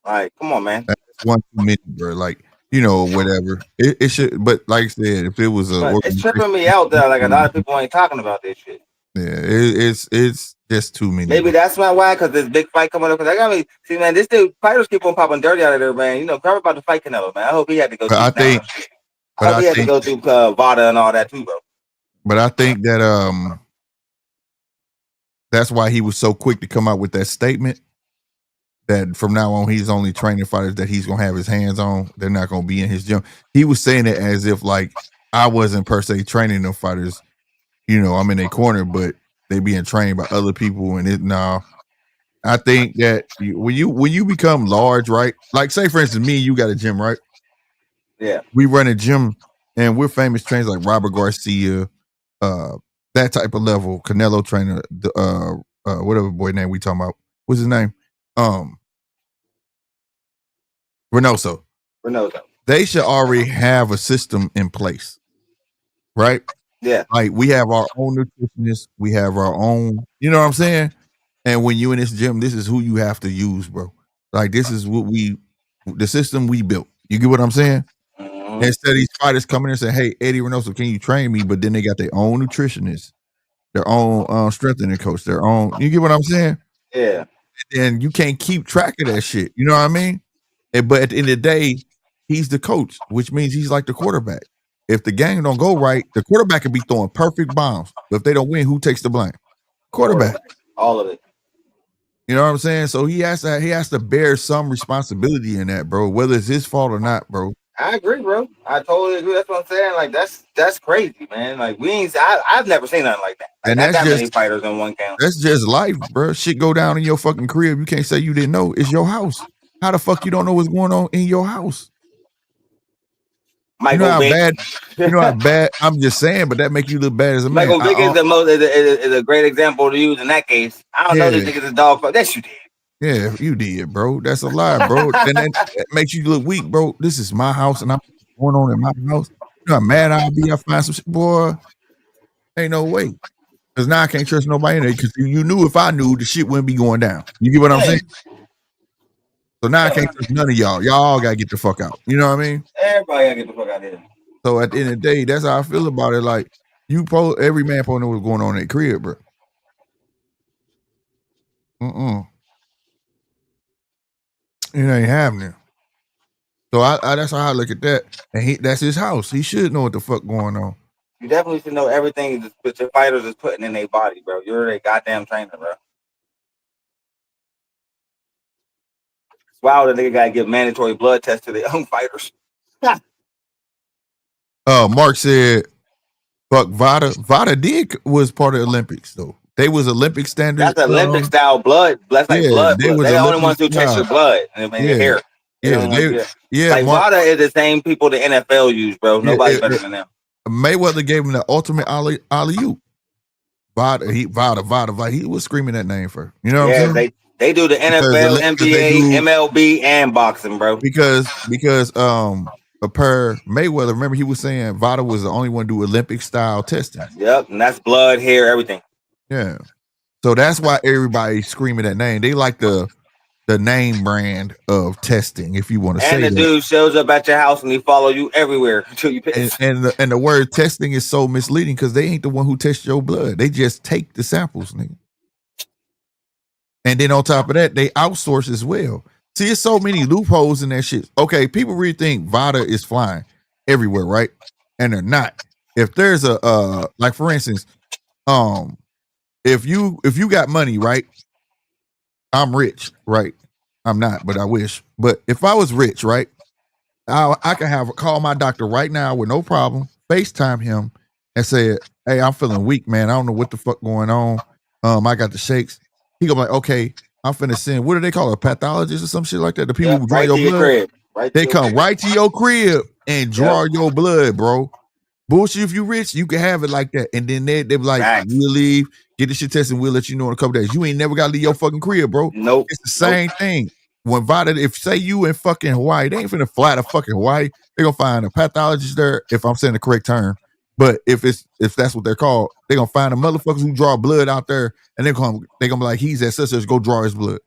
Like, come on, man. That's one too many, bro. Like, whatever. It should, but like I said, if it was it's tripping me out that like a lot of people ain't talking about this shit. Yeah, it's just too many. Maybe that's not why, because this big fight coming up. Because I got me, see, man, this dude fighters keep on popping dirty out of there, man. Cover about the fight Canelo, man. I hope he had to go. I hope he had to go through VADA and all that too, bro. But I think that that's why he was so quick to come out with that statement that from now on he's only training fighters that he's gonna have his hands on. They're not gonna be in his gym. He was saying it as if like I wasn't per se training them fighters. I'm in a corner, but they being trained by other people. And I think that when you become large, right? Like say for instance, me and you got a gym, right? Yeah. We run a gym and we're famous trainers like Robert Garcia, that type of level, Canelo trainer, whatever boy name we talking about. What's his name? Reynoso. They should already have a system in place, right? Yeah. Like we have our own nutritionists, we have our own, you know what I'm saying? And when you in this gym, this is who you have to use, bro. Like this is the system we built. You get what I'm saying? Mm-hmm. Instead of these fighters coming in and saying, "Hey, Eddie Reynoso, can you train me?" But then they got their own nutritionist, their own strengthening coach, their own. You get what I'm saying? Yeah. and you can't keep track of that shit. You know what I mean? But at the end of the day, he's the coach, which means he's like the quarterback. If the game don't go right, the quarterback can be throwing perfect bombs. But if they don't win, who takes the blame? Quarterback. All of it. You know what I'm saying? So he has to bear some responsibility in that, bro, whether it's his fault or not, bro. I agree, bro. I totally agree. That's what I'm saying. Like that's crazy, man. Like I've never seen nothing like that. Like, and that's that many fighters in one count. That's just life, bro. Shit go down in your fucking crib. You can't say you didn't know. It's your house. How the fuck you don't know what's going on in your house? You know how bad. I'm just saying, but that make you look bad as a man. Michael Vick is a great example to use in that case. I don't know this nigga's a dog fuck. That you did. Yeah, you did, bro. That's a lie, bro. And that makes you look weak, bro. This is my house, and I'm going on in my house. You know how mad I'll be. I find some shit, boy. Ain't no way. Because now I can't trust nobody in there. Because you knew if I knew, the shit wouldn't be going down. You get what I'm saying? So now I can't trust none of y'all. Y'all all gotta get the fuck out. You know what I mean? Everybody gotta get the fuck out of here. So at the end of the day, that's how I feel about it. Like every man probably know what's going on in their crib, bro. It ain't happening. So I that's how I look at that. And that's his house. He should know what the fuck going on. You definitely should know everything that your fighters is putting in their body, bro. You're a goddamn trainer, bro. It's wild that nigga gotta give mandatory blood tests to their own fighters. Mark said, fuck Vada. Vada was part of the Olympics, though. They was Olympic standard. That's Olympic style blood. That's like blood. They're the only ones who test your blood and your hair. Like Vada is the same people the NFL use, bro. Nobody's better than them. Mayweather gave him the ultimate alley-oop. Vada. He was screaming that name first. You know what I'm saying? They do the NFL, NBA, MLB, and boxing, bro. Because per Mayweather, remember he was saying Vada was the only one to do Olympic style testing. Yep, and that's blood, hair, everything. Yeah. So that's why everybody's screaming that name. They like the name brand of testing, if you want to say that. And the dude shows up at your house and he follow you everywhere until you piss. And the word testing is so misleading because they ain't the one who tests your blood. They just take the samples, nigga. And then on top of that, they outsource as well. See, there's so many loopholes in that shit. Okay, people really think Vada is flying everywhere, right? And they're not. If there's a like for instance, if you got money, right? I'm rich, right? I'm not, but I wish. But if I was rich, right? I can call my doctor right now with no problem, FaceTime him and say, hey, I'm feeling weak, man. I don't know what the fuck going on. I got the shakes. He gonna be like, okay, I'm finna send, what do they call it, a pathologist or some shit like that? The people who draw your blood. They come right to your crib and draw your blood, bro. Bullshit, if you rich, you can have it like that. And then they be like, we'll leave, get the shit tested, and we'll let you know in a couple days. You ain't never gotta leave your fucking crib, bro. Nope. It's the same thing. When Vada, if say you in fucking Hawaii, they ain't finna fly to fucking Hawaii. They're gonna find a pathologist there, if I'm saying the correct term. But if that's what they're called, they're gonna find the motherfuckers who draw blood out there, and they're gonna be like, he's at such as go draw his blood.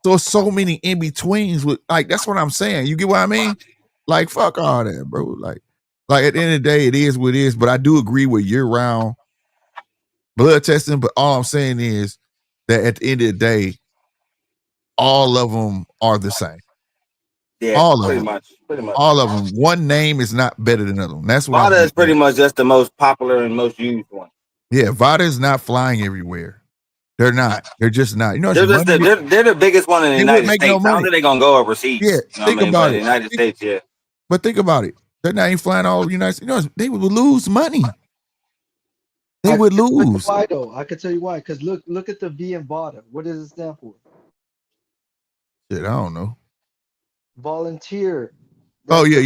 So it's so many in betweens with, like, that's what I'm saying. You get what I mean? Like, fuck all that, bro. Like at the end of the day, it is what it is. But I do agree with year-round blood testing. But all I'm saying is that at the end of the day, all of them are the same. Yeah, all pretty of them. Much. All of them. One name is not better than another one. That's why Vada is pretty much just the most popular and most used one. Yeah, Vada is not flying everywhere. They're not. They're just not. You know, they're the biggest one in the United States. No, I don't think they're gonna go overseas. Yeah, think about it. The United States, yeah. But think about it. They're not even flying all over the United States. You know, they would lose money. They would lose. Why though? I can tell you why. Because look at the V in Vada. What does it stand for? Shit, I don't know. Volunteer. Oh yeah.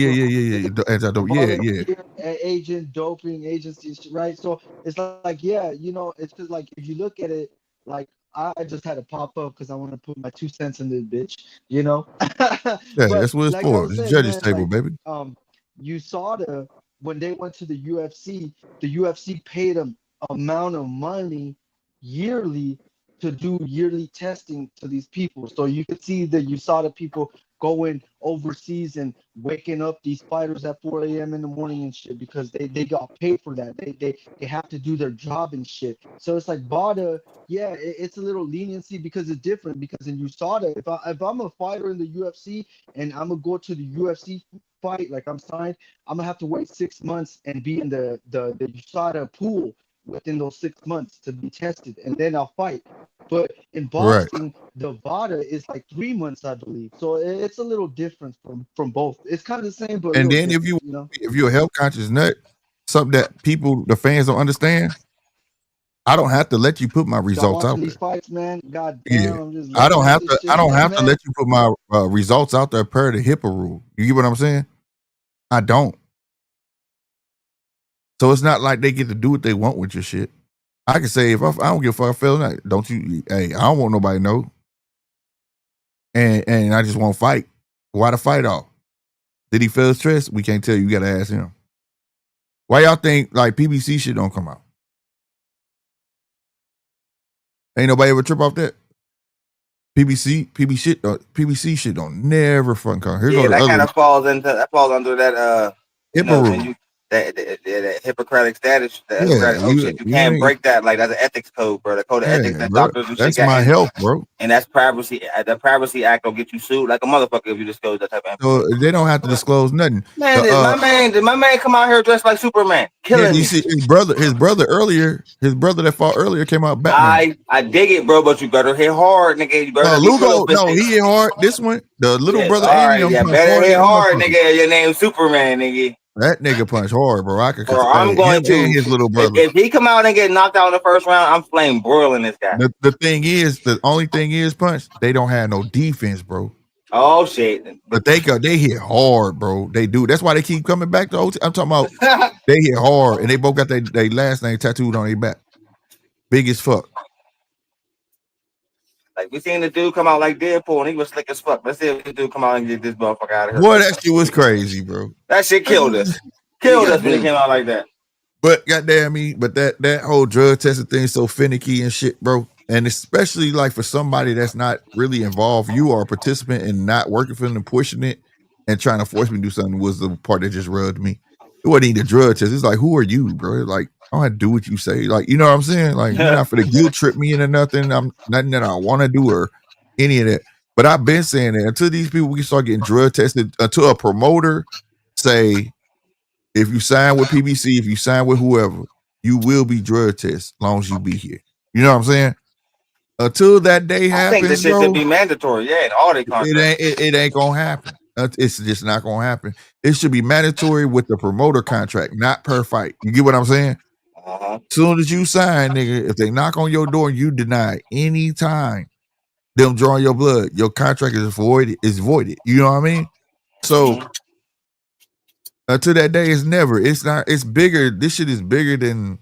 Agent, doping agency, right? So it's like, yeah, you know, it's because like if you look at it, like I just had to pop up because I want to put my 2 cents in this bitch, you know. Yeah, that's what it's for. It's judges table, baby. You saw when they went to the UFC paid them amount of money yearly to do yearly testing to these people. So you could see the USADA people going overseas and waking up these fighters at 4 a.m. in the morning and shit because they got paid for that. They have to do their job and shit. So it's like VADA, yeah, it's a little leniency because it's different. Because in USADA, if I'm a fighter in the UFC and I'm gonna go to the UFC fight, like I'm signed, I'm gonna have to wait 6 months and be in the USADA pool within those 6 months to be tested, and then I'll fight. But in boxing, the VADA is like 3 months, I believe. So it's a little different from both. It's kind of the same, but a and little then different, you know. if you're a health conscious nut, something that the fans don't understand, I don't have to let you put my results out there. These fights, man. God damn, Yeah. I'm just I don't have this to. shit, I don't have man. to let you put my results out there per the HIPAA rule. You get what I'm saying? I don't. So it's not like they get to do what they want with your shit. I can say if I don't give a fuck, I feel like, don't you? Hey, I don't want nobody to know. And I just won't fight. Why the fight off? Did he feel stressed? We can't tell you. You got to ask him. Why y'all think like PBC shit don't come out? Ain't nobody ever trip off that. PBC shit don't never fucking come. Here that kind of falls under that HIPAA rule. That Hippocratic status, You can't break that. Like that's an ethics code, bro. The code of ethics that doctors and shit got. That's my health, bro. And that's privacy. The Privacy Act will get you sued like a motherfucker if you disclose that type of information. So they don't have to disclose nothing. Man, did my man come out here dressed like Superman, killing me? You see his brother that fought earlier came out Batman. I dig it, bro, but you better hit hard, nigga. You better Lugo, he hit hard. This one, the little brother, better hit hard, nigga. Your name's Superman, nigga. That nigga punch hard, bro. I'm going to his little brother. If he come out and get knocked out in the first round, I'm flame broiling this guy. The only thing is, punch. They don't have no defense, bro. Oh shit! But they hit hard, bro. They do. That's why they keep coming back to OT. I'm talking about they hit hard, and they both got their last name tattooed on their back. Big as fuck. Like we seen the dude come out like Deadpool, and he was slick as fuck. Let's see if this dude come out and get this motherfucker out of here. Boy, that shit was crazy, bro. That shit killed us. Killed us when he came out like that. But goddamn me, but that whole drug testing thing is so finicky and shit, bro. And especially like for somebody that's not really involved, you are a participant and not working for them and pushing it and trying to force me to do something was the part that just rubbed me. It wasn't even the drug test. It's like, who are you, bro? Like, I don't have to do what you say. Like, you know what I'm saying? Like, you're not for the guilt trip me into nothing. I'm nothing that I want to do or any of that. But I've been saying that until these people we start getting drug tested, until a promoter say, if you sign with PBC, if you sign with whoever, you will be drug tested as long as you be here. You know what I'm saying? Until that day happens, I think this shit should be mandatory. Yeah, in all their contracts. It ain't gonna happen. It's just not gonna happen. It should be mandatory with the promoter contract, not per fight. You get what I'm saying? As soon as you sign, nigga, if they knock on your door and you deny any time them drawing your blood, your contract is voided. You know what I mean? So until that day, it's never. It's not. It's bigger. This shit is bigger than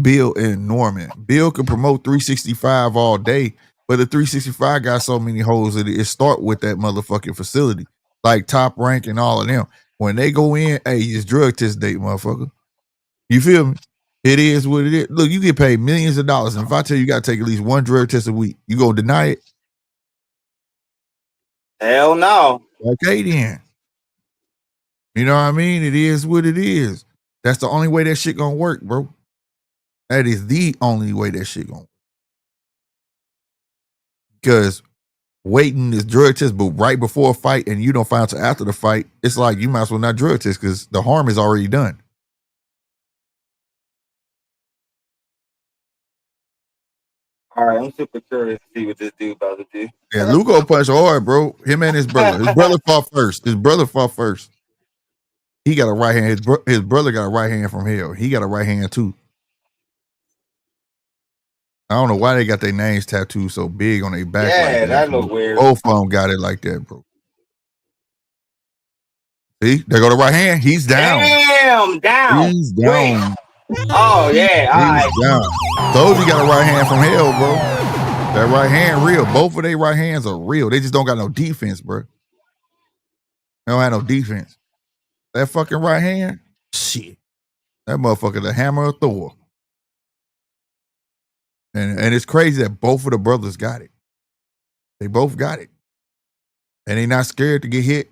Bill and Norman. Bill can promote 365 all day, but the 365 got so many holes in it. It start with that motherfucking facility, like Top Rank and all of them. When they go in, hey, it's drug test date, motherfucker. You feel me? It is what it is. Look, you get paid millions of dollars, and if I tell you got to take at least one drug test a week, you gonna deny it? Hell no. Okay, then. You know what I mean? It is what it is. That's the only way that shit gonna work, bro. That is the only way that shit gonna work. Because waiting this drug test, but right before a fight and you don't find out after the fight, it's like you might as well not drug test because the harm is already done. All right, I'm super curious to see what this dude about to do. Yeah, Lugo punched hard, bro. Him and his brother. His brother fought first. He got a right hand. His brother got a right hand from hell. He got a right hand too. I don't know why they got their names tattooed so big on their back. Yeah, like that look weird. Both of them got it like that, bro. See, there go the right hand. He's down. Damn, down. He's down. Oh yeah, all right. Down. Told you got a right hand from hell, bro. That right hand real. Both of their right hands are real. They just don't got no defense, bro. They don't have no defense. That fucking right hand, shit. That motherfucker, the hammer of Thor. And it's crazy that both of the brothers got it. They both got it. And they not scared to get hit.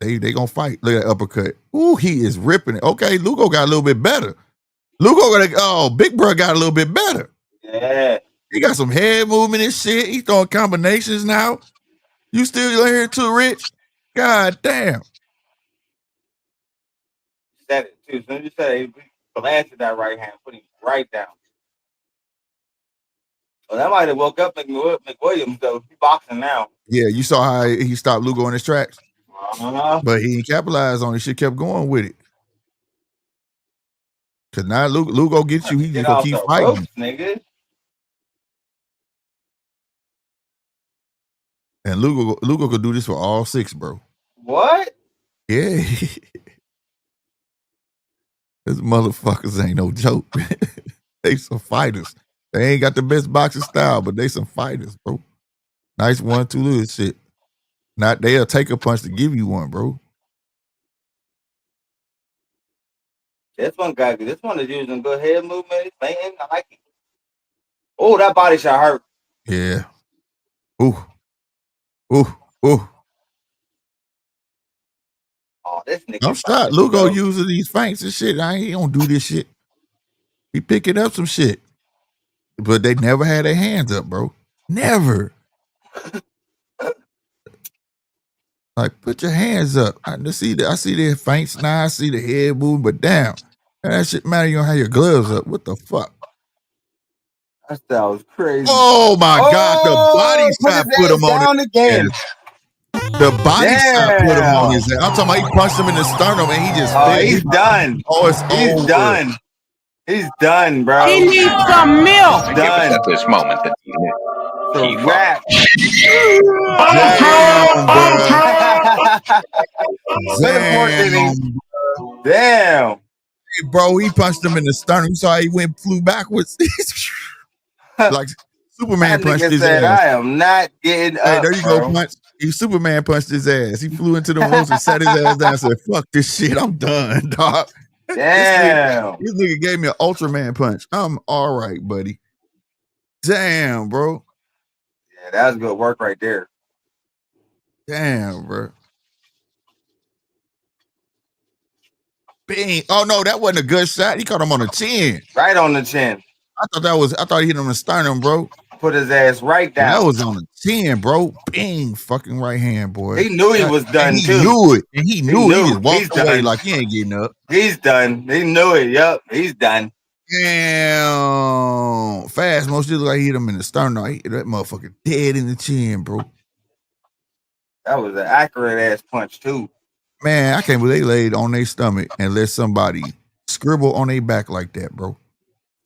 They gonna fight. Look at that uppercut. Ooh, he is ripping it. Okay, Lugo got a little bit better. Big bro got a little bit better. Yeah. He got some head movement and shit. He throwing combinations now. You still here too, Rich? God damn. Said it too. As soon as you said it, he blasted that right hand, put him right down. Well, that might have woke up McWilliams though. He's boxing now. Yeah, you saw how he stopped Lugo in his tracks. But he ain't capitalized on it. She kept going with it. Cause now Lugo gets you, he just gonna keep fighting. Ropes, nigga. And Lugo could do this for all 6, bro. What? Yeah. These motherfuckers ain't no joke. They some fighters. They ain't got the best boxing style, but they some fighters, bro. Nice 1-2 little shit. Not they'll take a punch to give you one, bro. This one is using good head movement. Man, I like it. Oh, that body shot hurt. Yeah. Ooh. Ooh. Ooh. Oh, this nigga. I'm shocked. Lugo using these feints and shit. He don't do this shit. He picking up some shit. But they never had their hands up, bro. Never. Like, put your hands up. I see their feints now. I see the head moving, but damn. That shit matter. You don't have your gloves up. What the fuck? That was crazy. Oh my God. The body shot put him on again. The body shot put him on his head. I'm talking about he punched him in the sternum and he just he's done. Oh, he's over. Done. He's done, bro. He needs some milk. He's done. At this moment that he rap. Damn. Hey, bro, he punched him in the sternum. You saw he flew backwards. Like Superman punched his ass. I am not getting up. Hey, there you go, punch. Superman punched his ass. He flew into the ropes and sat his ass down and said, fuck this shit. I'm done, dog. Damn. This nigga gave me an Ultraman punch. I'm all right, buddy. Damn, bro. Yeah, that was good work right there. Damn, bro. Bing. Oh no, that wasn't a good shot. He caught him on the chin. Right on the chin. I thought he hit him in the sternum, bro. Put his ass right down. That was on the chin, bro. Bing, fucking right hand, boy. He knew he was done too. He knew it. And he knew it. He just walked away like he ain't getting up. He's done. He knew it. Yep, he's done. Damn. Fast most look like he hit him in the sternum. That motherfucker dead in the chin, bro. That was an accurate ass punch too. Man, I can't believe they laid on their stomach and let somebody scribble on their back like that, bro.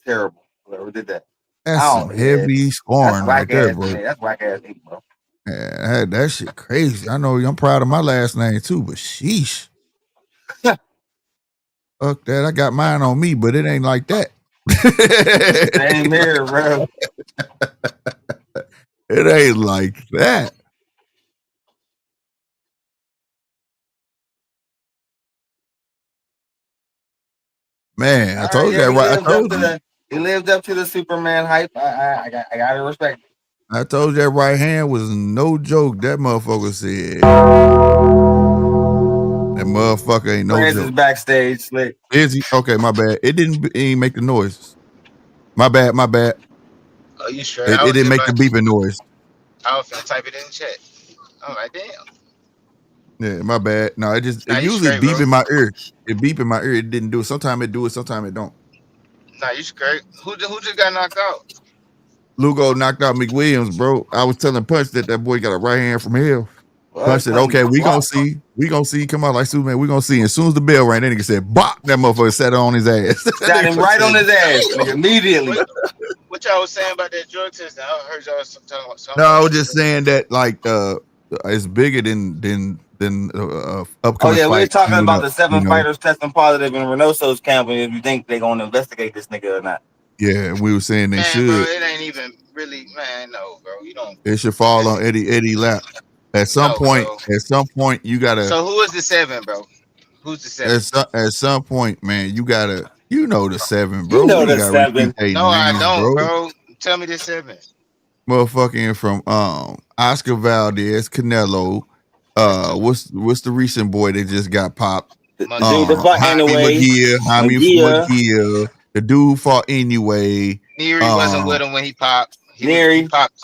Terrible. Whoever did that. That's some heavy scoring right there, bro. That's whack ass nigga, bro. Yeah, that shit crazy. I know I'm proud of my last name too, but sheesh. Fuck that. I got mine on me, but it ain't like that. Same here, bro. It ain't like that. Man, I told you that right. I told you. He lived up to the Superman hype. I gotta respect it. I told you that right hand was no joke. That motherfucker said. That motherfucker ain't no Francis joke. Backstage slick. Is he? Okay, my bad. It didn't make the noise. My bad. Oh, you sure? It didn't make the beeping noise. I was gonna type it in the chat. I'm like, damn. Yeah, my bad. No, it usually beep in my ear. It beep in my ear. It didn't do it. Sometimes it do it. Sometimes it don't. Nah, you straight. Who just got knocked out? Lugo knocked out McWilliams, bro. I was telling Punch that boy got a right hand from hell. Punch said, okay, we gonna see. We gonna see. Come on, like Superman, we gonna see. And as soon as the bell rang, that nigga said, bop, that motherfucker sat on his ass. Sat him right on his ass, nigga, immediately. What y'all was saying about that drug test? I heard y'all talking about something. No, I was just saying that, like, it's bigger than upcoming. Oh yeah, we're talking about the 7 fighters testing positive in Reynoso's camp, and if you think they're gonna investigate this nigga or not. Yeah, we were saying they should. Bro, it ain't even really, man. No, bro, you don't. It should fall on Eddie lap. At some point, you gotta. So who is the 7, bro? Who's the 7? At some point, man, you gotta. You know the 7, bro. You know the 7. No, I don't, bro. Tell me this 7. Motherfucking from Oscar Valdez, Canelo. What's the recent boy that just got popped? Dude, that fought anyway. McGear. The dude fought anyway. Neary wasn't with him when he popped. Neary popped.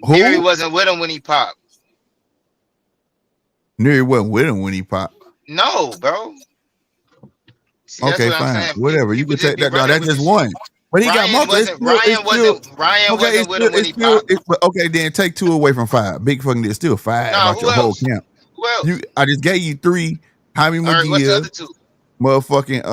Neary wasn't with him when he popped. Neary wasn't with him when he popped. No, bro. See, okay, fine. Whatever. You can take that down. That's just one. But he Ryan got multiple. Ryan wasn't with him when he popped. Okay, then take 2 away from 5. Big fucking it's still 5 about your whole camp. Well, I just gave you 3. Jaime McGear. What's the other 2? Motherfucking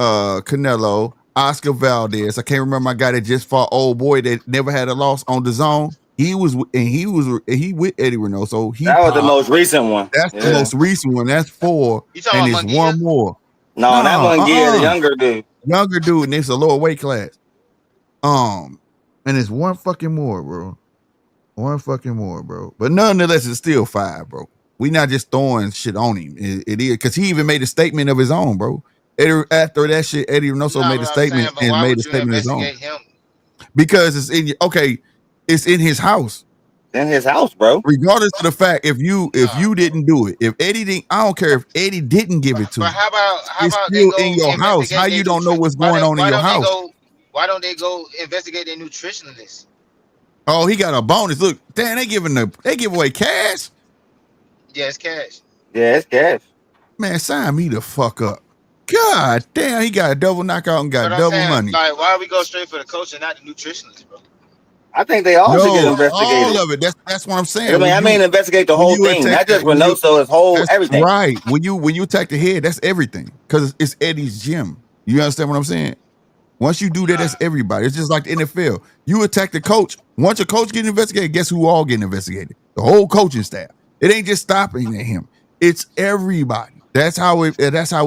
Canelo, Oscar Valdez. I can't remember my guy that just fought old boy that never had a loss on the zone. He with Eddie Reynoso. That was the most recent one. That's the most recent one. That's 4. And it's one more. No, that one the younger dude. Younger dude, and it's a lower weight class. And it's one fucking more, bro. One fucking more, bro. But nonetheless, it's still 5, bro. We not just throwing shit on him. It is because he even made a statement of his own, bro. After that shit, Eddie Reynoso made a statement and made a statement of his own. Because it's it's in his house. In his house, bro. Regardless of the fact, if you didn't do it, if Eddie didn't, I don't care if Eddie didn't give it to you. How about it's still in your house? How you don't know what's going on in your house? Why don't they go investigate their nutritionist? Oh, he got a bonus. Look, damn, they give away cash. Yeah, it's cash. Yeah, it's cash. Man, sign me the fuck up. God damn, he got a double knockout and got double money. Like, why we go straight for the coach and not the nutritionist, bro? I think they all should get investigated. All of it. That's what I'm saying. I mean, investigate the whole thing. Not just Reynoso, his whole everything. Right. When you attack the head, that's everything. Because it's Eddie's gym. You understand what I'm saying? Once you do that, that's everybody. It's just like the NFL. You attack the coach. Once your coach gets investigated, guess who all getting investigated? The whole coaching staff. It ain't just stopping at him. It's everybody. That's how it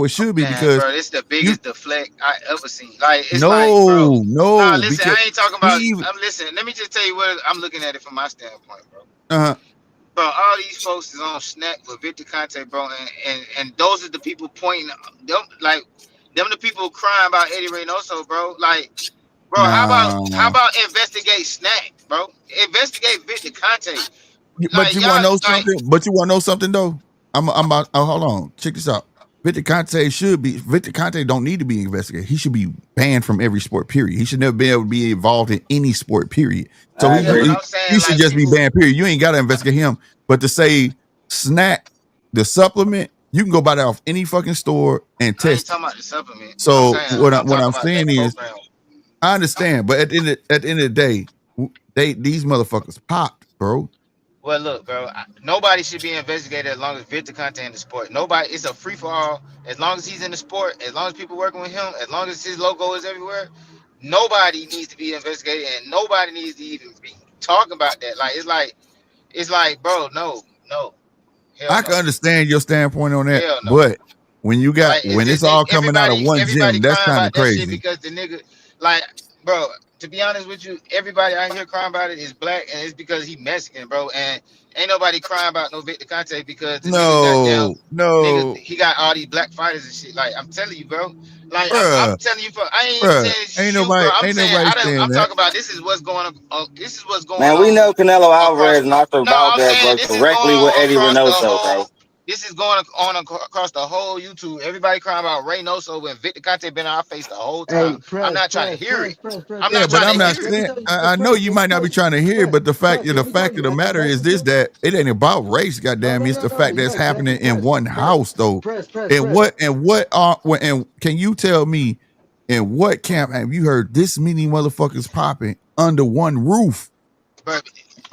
should be. Because bro, it's the biggest deflect I ever seen. Like, it's no. Nah, listen, I ain't talking about. Listen, let me just tell you what I'm looking at it from my standpoint, bro. Bro, all these folks is on Snap with Victor Conte, bro, and those are the people pointing them, like them the people crying about Eddie Reynoso, bro. Like, bro, how about investigate Snack, bro? Investigate Victor Conte. But you want to know something? But you want to know something though? I'm about. Oh, hold on. Check this out. Victor Conte don't need to be investigated. He should be banned from every sport. Period. He should never be able to be involved in any sport. Period. So he should just be banned. Period. You ain't got to investigate him. But to say Snack, the supplement, you can go buy that off any fucking store and test. I ain't talking about the supplement. So what I'm saying is, I understand, but at the end of the day, these motherfuckers popped, bro. Well, look, bro. Nobody should be investigated as long as Victor Conte in the sport. Nobody. It's a free for all. As long as he's in the sport, as long as people working with him, as long as his logo is everywhere, nobody needs to be investigated, and nobody needs to even be talking about that. Like, it's like, bro, no. I can understand your standpoint on that, but when you got when it's all coming out of one gym, that's kind of crazy. Because the nigga, like, bro. To be honest with you, everybody out here crying about it is black, and it's because he Mexican, bro. And ain't nobody crying about no Victor Conte because nigga, he got all these black fighters and shit. Like, I'm telling you, bro. Like, I'm telling you, I'm talking about this is what's going on. This is what's going on. Man, we know Canelo Alvarez and Arthur Valdez worked directly with Eddie Reynoso, bro. This is going on across the whole YouTube. Everybody crying about Reynoso when Victor Conte been in our face the whole time. I'm not trying to hear it. I know you might not be trying to hear it, but the fact of the matter is this: that it ain't about race. Goddamn, it's the fact that it's happening in one house, though. And can you tell me in what camp have you heard this many motherfuckers popping under one roof?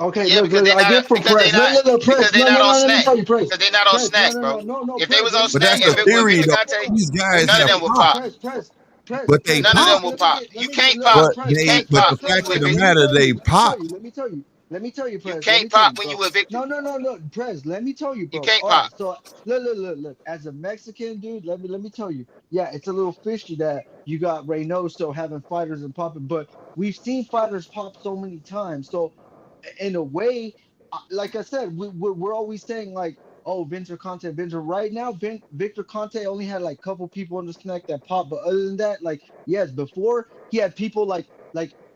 Okay, look, I get from Press. Because they're not on Snack. Because they're not on Snack, bro. If they was on Snack, if it was Victor Conte, these guys none of them would pop. But they none of them will pop. You can't pop. But the fact of the matter, they pop. Let me tell you, Press. You can't pop when you with Victor. No, Press. Let me tell you, bro. You can't pop. So look. As a Mexican dude, let me tell you. Yeah, it's a little fishy that you got Reynoso having fighters and popping, but we've seen fighters pop so many times. So in a way, like I said, we're always saying like, oh, Victor Conte. Right now, Victor Conte only had like a couple people on the Snack that pop, but other than that, like, yes, before he had people like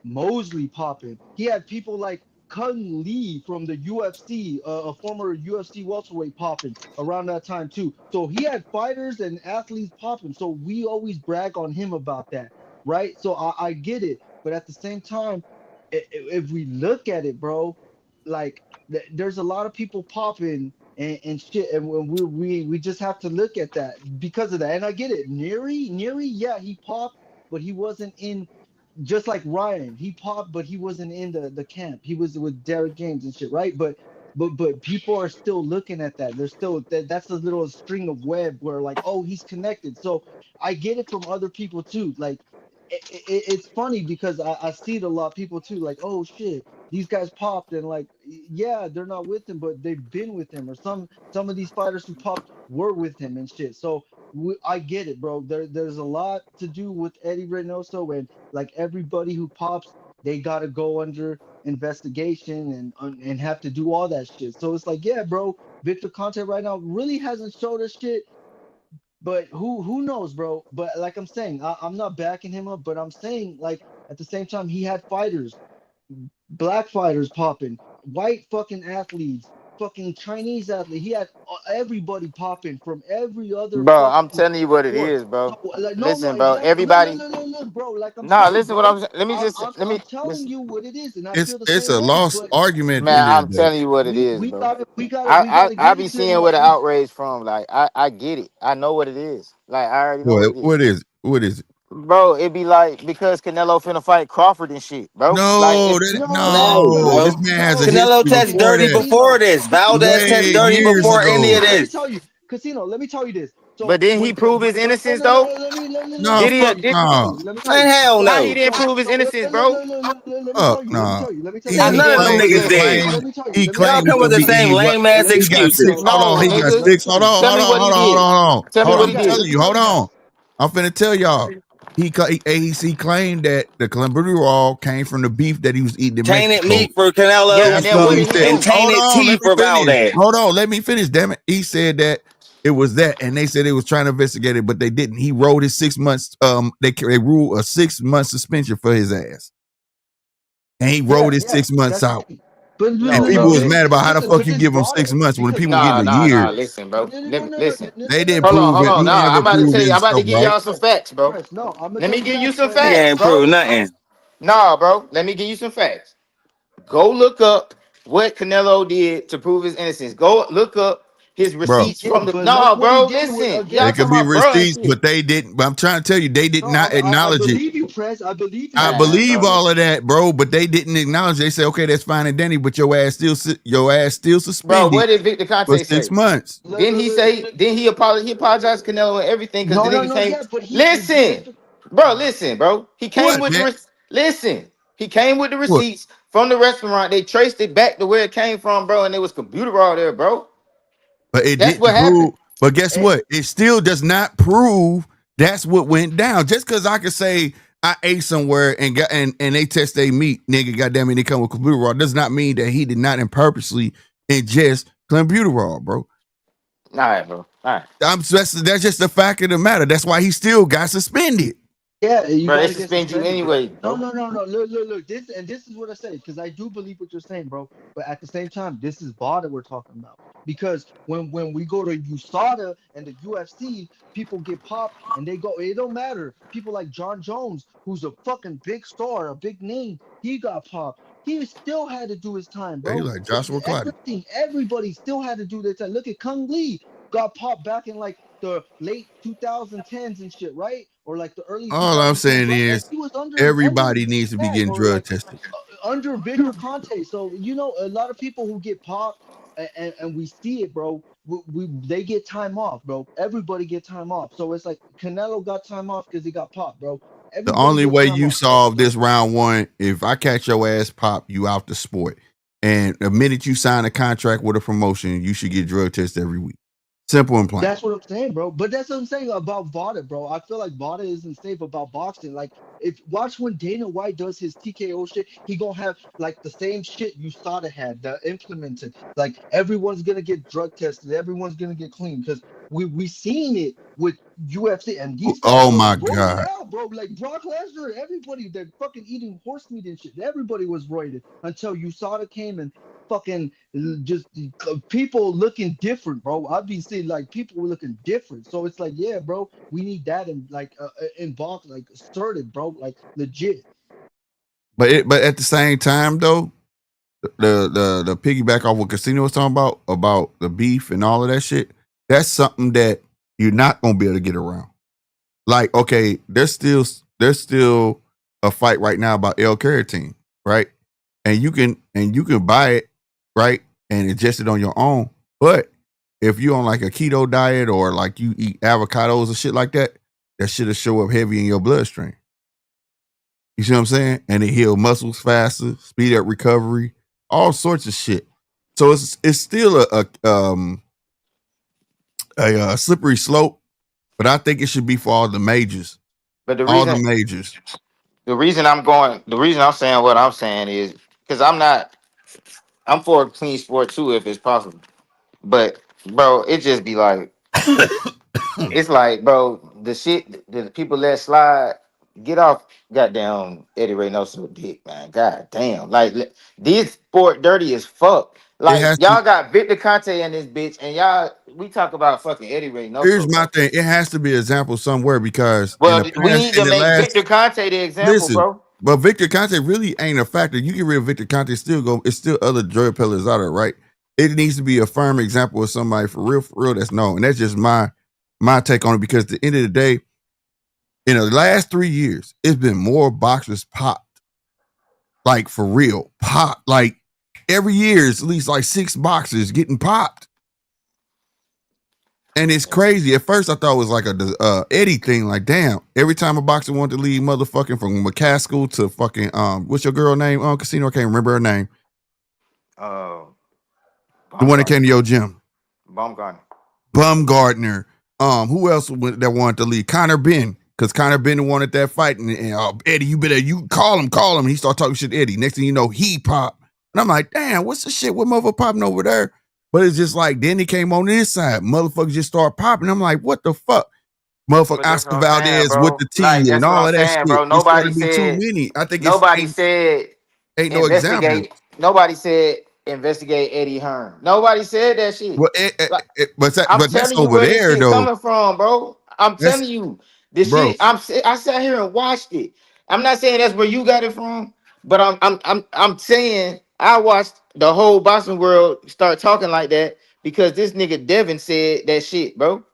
Mosley popping. He had people like Kung Lee from the UFC, a former UFC welterweight popping around that time too. So he had fighters and athletes popping. So we always brag on him about that, right? So I get it, but at the same time, if we look at it, bro, like there's a lot of people popping and shit, and when we just have to look at that because of that. And I get it. Neary, yeah, he popped, but he wasn't in just like Ryan, he popped, but he wasn't in the camp. He was with Derek James and shit, right? But people are still looking at that. There's still that's a little string of web where like, oh, he's connected. So I get it from other people too. Like it's funny because I see it a lot of people too. Like, oh shit, these guys popped and like, yeah, they're not with him, but they've been with him. Or some of these fighters who popped were with him and shit. So I get it, bro. There's a lot to do with Eddie Reynoso, and like everybody who pops, they gotta go under investigation and have to do all that shit. So it's like, yeah, bro, Victor Conte right now really hasn't showed us shit. But who knows, bro? But like I'm saying, I'm not backing him up, but I'm saying like at the same time he had fighters, black fighters popping, white fucking athletes, fucking Chinese athletes. He had everybody popping from every other Bro, I'm fucking telling you what it sport. is, bro. So like, no, Listen, bro. exactly. Look, look, Everybody, look, look, look, bro. Like I'm nah. saying, Listen, what I'm bro. saying. Let me just let I'm me telling listen. you what it is, and I feel the It's same a way. lost But argument at the Man, end of I'm the day. telling you what it is, we bro. gotta we gotta we I gotta I give be it to seeing him. where the outrage from. Like I get it. I know what it is. Like I already know what it is, What is it? What is it? bro. It be like because Canelo finna fight Crawford and shit, bro. Like No, it's No, no. This bro. man has a No, Canelo history touched before dirty that, before this. Valdez way touched dirty years before any ago. of Let me this. tell you, Casino. Let me tell you this. So but then he when, prove his but no, innocence no, no, though. no. Let No, me Did he? tell fuck you. Did, Let me tell no. you. Let me tell Man, you. hell how he no. didn't prove his innocence, bro? Let me Fuck tell you. Let me no. tell you. Let me tell you. How he He Let me didn't tell None of you. them prove claimed his niggas innocence? did. he Let me Y'all tell claimed you. come to with Let the me be tell same you. lame ass he got excuses. six. Hold No, on, he got nigga. six. Hold on, Tell hold me on, what he hold on, hold did. on, hold on. Tell me Hold on. what he I'm did. telling you. Hold on. I'm finna tell y'all. He claimed that the clenbuterol came from the beef that he was eating in Tainted Mexico. meat for Yeah, Canelo and That's then what what he did he said. and do? Hold tainted on, tea let me for finish. Valdez. Hold on, let me finish. Damn it. He said that it was that, and they said they was trying to investigate it, but they didn't. He wrote his 6 months. They ruled a 6 month suspension for his ass, and he wrote his Yeah. 6 months That's out. right. But And No, people bro. was mad about how the listen, fuck but you this give him brought 6 it months when because people getting Nah, a nah, year. nah. Listen, bro. Listen. They didn't Hold on, prove hold it. on. He Nah, I'm never about to proved tell you. I'm about to himself give right. y'all some facts, bro. Press. No, I'm gonna Let tell me you give you facts, some Press. He facts, ain't bro. proved nothing. Nah, bro. Let me give you some facts. Go look up what Canelo did to prove his innocence. Go look up his Bro, receipts Yeah, from the. but No, look what he bro. did with Listen, y'all there against. could talking be about bro and receipts, shit. but they didn't. But I'm trying to tell you, they did No, not I acknowledge it. believe you, Press. I believe you. I Man, believe bro. all of that, bro, but they didn't acknowledge. They say, okay, that's fine and dandy, but your ass still Bro, suspended what did Victor for Conte six say? months. Didn't he say? Didn't he apologize? He apologized to Canelo and everything because the nigga No, came. yeah, but he Listen, Victor. bro. Listen, bro. He came What, with the. man? Listen. He came with the What? receipts from the restaurant. They traced it back to where it came from, bro, and there was computer all there, bro. But it That's what didn't prove. happened. But guess Eh, what? It still does not prove that's what went down. Just because I could say I ate somewhere and got and they test their meat, nigga, goddamn it, they come with clenbuterol, does not mean that he did not purposely ingest clenbuterol, bro. All right, bro. All right, That's just the fact of the matter. That's why he still got suspended. Yeah, you bro. They gotta get suspend you suspended, bro. anyway, No, bro. no, no, no. Look. This is what I say because I do believe what you're saying, bro. But at the same time, this is VADA we're talking about because when we go to USADA and the UFC, people get popped and they go. It don't matter. People like John Jones, who's a fucking big star, a big name, he got popped. He still had to do his time, Yeah, he bro. like So Joshua Clottey. everybody still had to do their time. Look at Kung Lee got popped back in like the late 2010s and shit, right? Or like the early All I'm 2010s, saying right? And is he was under everybody needs to be that, getting or drug like tested. under Victor Conte. So a lot of people who get popped, and we see it, bro. They get time off, bro. Everybody get time off. So it's like Canelo got time off because he got popped, bro. The Everybody only get way time you off. solve this round one, if I catch your ass pop, you out the sport. And the minute you sign a contract with a promotion, you should get drug tests every week. Simple and plain. That's what I'm saying, bro. But that's what I'm saying about VADA, bro. I feel like VADA isn't safe about boxing. Like, if watch when Dana White does his TKO shit, he gonna have like the same shit USADA had, the implemented. Like everyone's gonna get drug tested, everyone's gonna get clean. Because we seen it with UFC and these Oh fighters my are roided God. out, bro. Like Brock Lesnar, everybody, they're fucking eating horse meat and shit. Everybody was roided until USADA came and fucking just people looking different, bro. I've been seeing like people were looking different. So it's like, yeah, bro, we need that and like involved, like asserted, bro, like legit. But at the same time though, the piggyback off what Casino was talking about the beef and all of that shit, that's something that you're not gonna be able to get around. Like, okay, there's still a fight right now about L-carnitine, right? And you can buy it, right, and ingest it on your own. But if you're on like a keto diet or like you eat avocados or shit like that, that shit'll show up heavy in your bloodstream. You see what I'm saying? And it heal muscles faster, speed up recovery, all sorts of shit. So it's still a slippery slope, but I think it should be for all the majors. But the All the reason majors. the reason I'm saying what I'm saying is because I'm for a clean sport too if it's possible. But bro, it just be like it's like, bro, the shit that the people let slide, get off goddamn Eddie Reynoso dick, man. God damn. Like this sport dirty as fuck. It Like has to. y'all got Victor Conte in this bitch, and we talk about fucking Eddie Here's Reynoso, my bro. thing. It has to be an example somewhere because in Well, the we past, need in to the make last, Victor Conte the example, listen, bro. but Victor Conte really ain't a factor. You get rid of Victor Conte, it's still other drug peddlers out there, right? It needs to be a firm example of somebody for real that's known. And that's just my take on it, because at the end of the day, in the last 3 years, it's been more boxers popped. Like for real, pop. Like every year, it's at least like 6 boxers getting popped. And it's crazy. At first, I thought it was like a Eddie thing. Like, damn, every time a boxer wanted to leave motherfucking from McCaskill to fucking what's your girl name? Casino. I can't remember her name. The one that came to your gym. Bumgardner. Who else that wanted to leave? Conor Ben, because Conor Ben wanted that fight, and Eddie, you call him. And he started talking shit to Eddie. Next thing you know, he popped, and I'm like, damn, what's the shit? What motherfucker popping over there? But it's just like, then he came on this side, motherfuckers just start popping. I'm like, what the fuck? Motherfucker Oscar Valdez with the T Like and that's what all I'm of that saying, shit. bro. It's starting to be too many. I think Nobody said ain't no example. Nobody said investigate Eddie Hearn. Nobody said that shit. Well, but that's telling you over where this there shit though. coming from, bro. I'm That's, telling you, this bro. shit. I sat here and watched it. I'm not saying that's where you got it from, but I'm saying I watched the whole boxing world start talking like that because this nigga Devin said that shit, bro.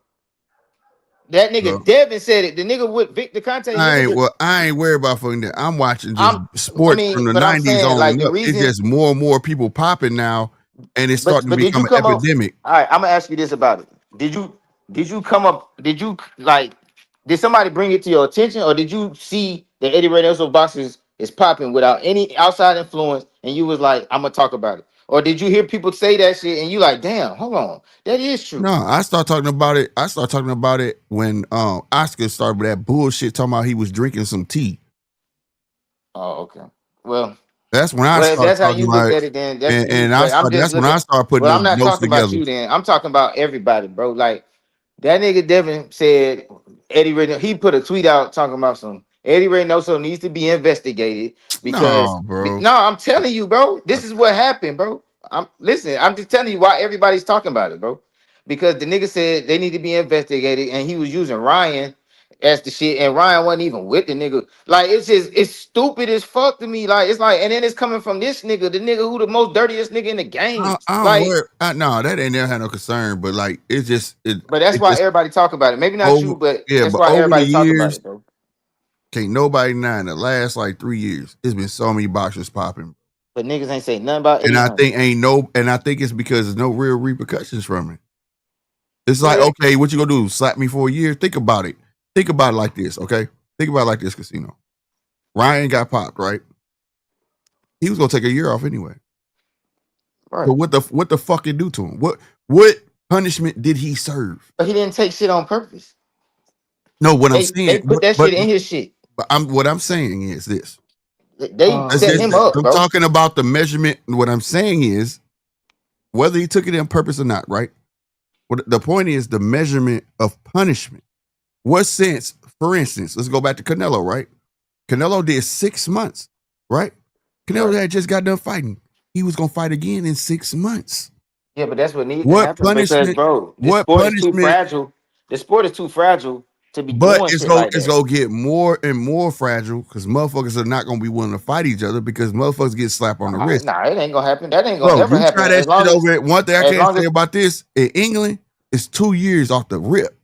That nigga Devin said it. The nigga with Victor Conte. I ain't worried about fucking that. I'm watching just sports from the but I'm 90s saying, on like, the up. It's reason. just more and more people popping now, and it's starting to But did you become an come up? epidemic. All right, I'm gonna ask you this about it. Did you come up? Did you like? Did somebody bring it to your attention, or did you see that Eddie Reynoso boxes is popping without any outside influence, and you was like, I'm gonna talk about it? Or did you hear people say that shit, and you like, damn, hold on, that is true? No, I started talking about it when Oscar started with that bullshit talking about he was drinking some tea. Oh, okay. Well, that's when I if started that's how talking you about look it, at it, then that's you. and But I'm just that's when looking. I started putting Well, I'm those not notes talking about together. you. Then I'm talking about everybody, bro. Like that nigga Devin said, Eddie Reynoso. He put a tweet out talking about some Eddie Reynoso needs to be investigated because No, bro. no, I'm telling you, bro. This is what happened, bro. I'm just telling you why everybody's talking about it, bro. Because the nigga said they need to be investigated, and he was using Ryan as the shit, and Ryan wasn't even with the nigga. Like it's stupid as fuck to me. Like it's like, and then it's coming from this nigga, the nigga who the most dirtiest nigga in the game. I don't Like, worry. No, that ain't never had no concern. But like, it's just but that's why everybody talk about it. Maybe not over. you, but Yeah, that's but why over the everybody talk about years, it, bro. can't nobody deny in the last like 3 years, it's been so many boxers popping. But niggas ain't say nothing about Eddie. And I think it's because there's no real repercussions from it. It's like, Well, okay, what you gonna do? Slap me for a year? Think about it. Think about it like this, okay? Think about it like this, Casino. Ryan got popped, right? He was gonna take a year off anyway. right. So what the fuck it do to him? What punishment did he serve? But he didn't take shit on purpose. No, what I'm They saying, put that shit in his shit. But what I'm saying is this. They set him up, I'm bro. talking about the measurement. What I'm saying is whether he took it on purpose or not, right? The point is the measurement of punishment. What sense, for instance, let's go back to Canelo, right? Canelo did 6 months, right? Canelo had just got done fighting. He was going to fight again in 6 months. Yeah, but that's what needs to happen because, bro, this sport is too fragile. The sport is too fragile to be doing shit like that. It's going to get more and more fragile because motherfuckers are not going to be willing to fight each other because motherfuckers get slapped on the wrist. Nah, it ain't going to happen. That ain't going to ever happen. Try that shit over it. One thing I can't say about this, in England, it's 2 years off the rip.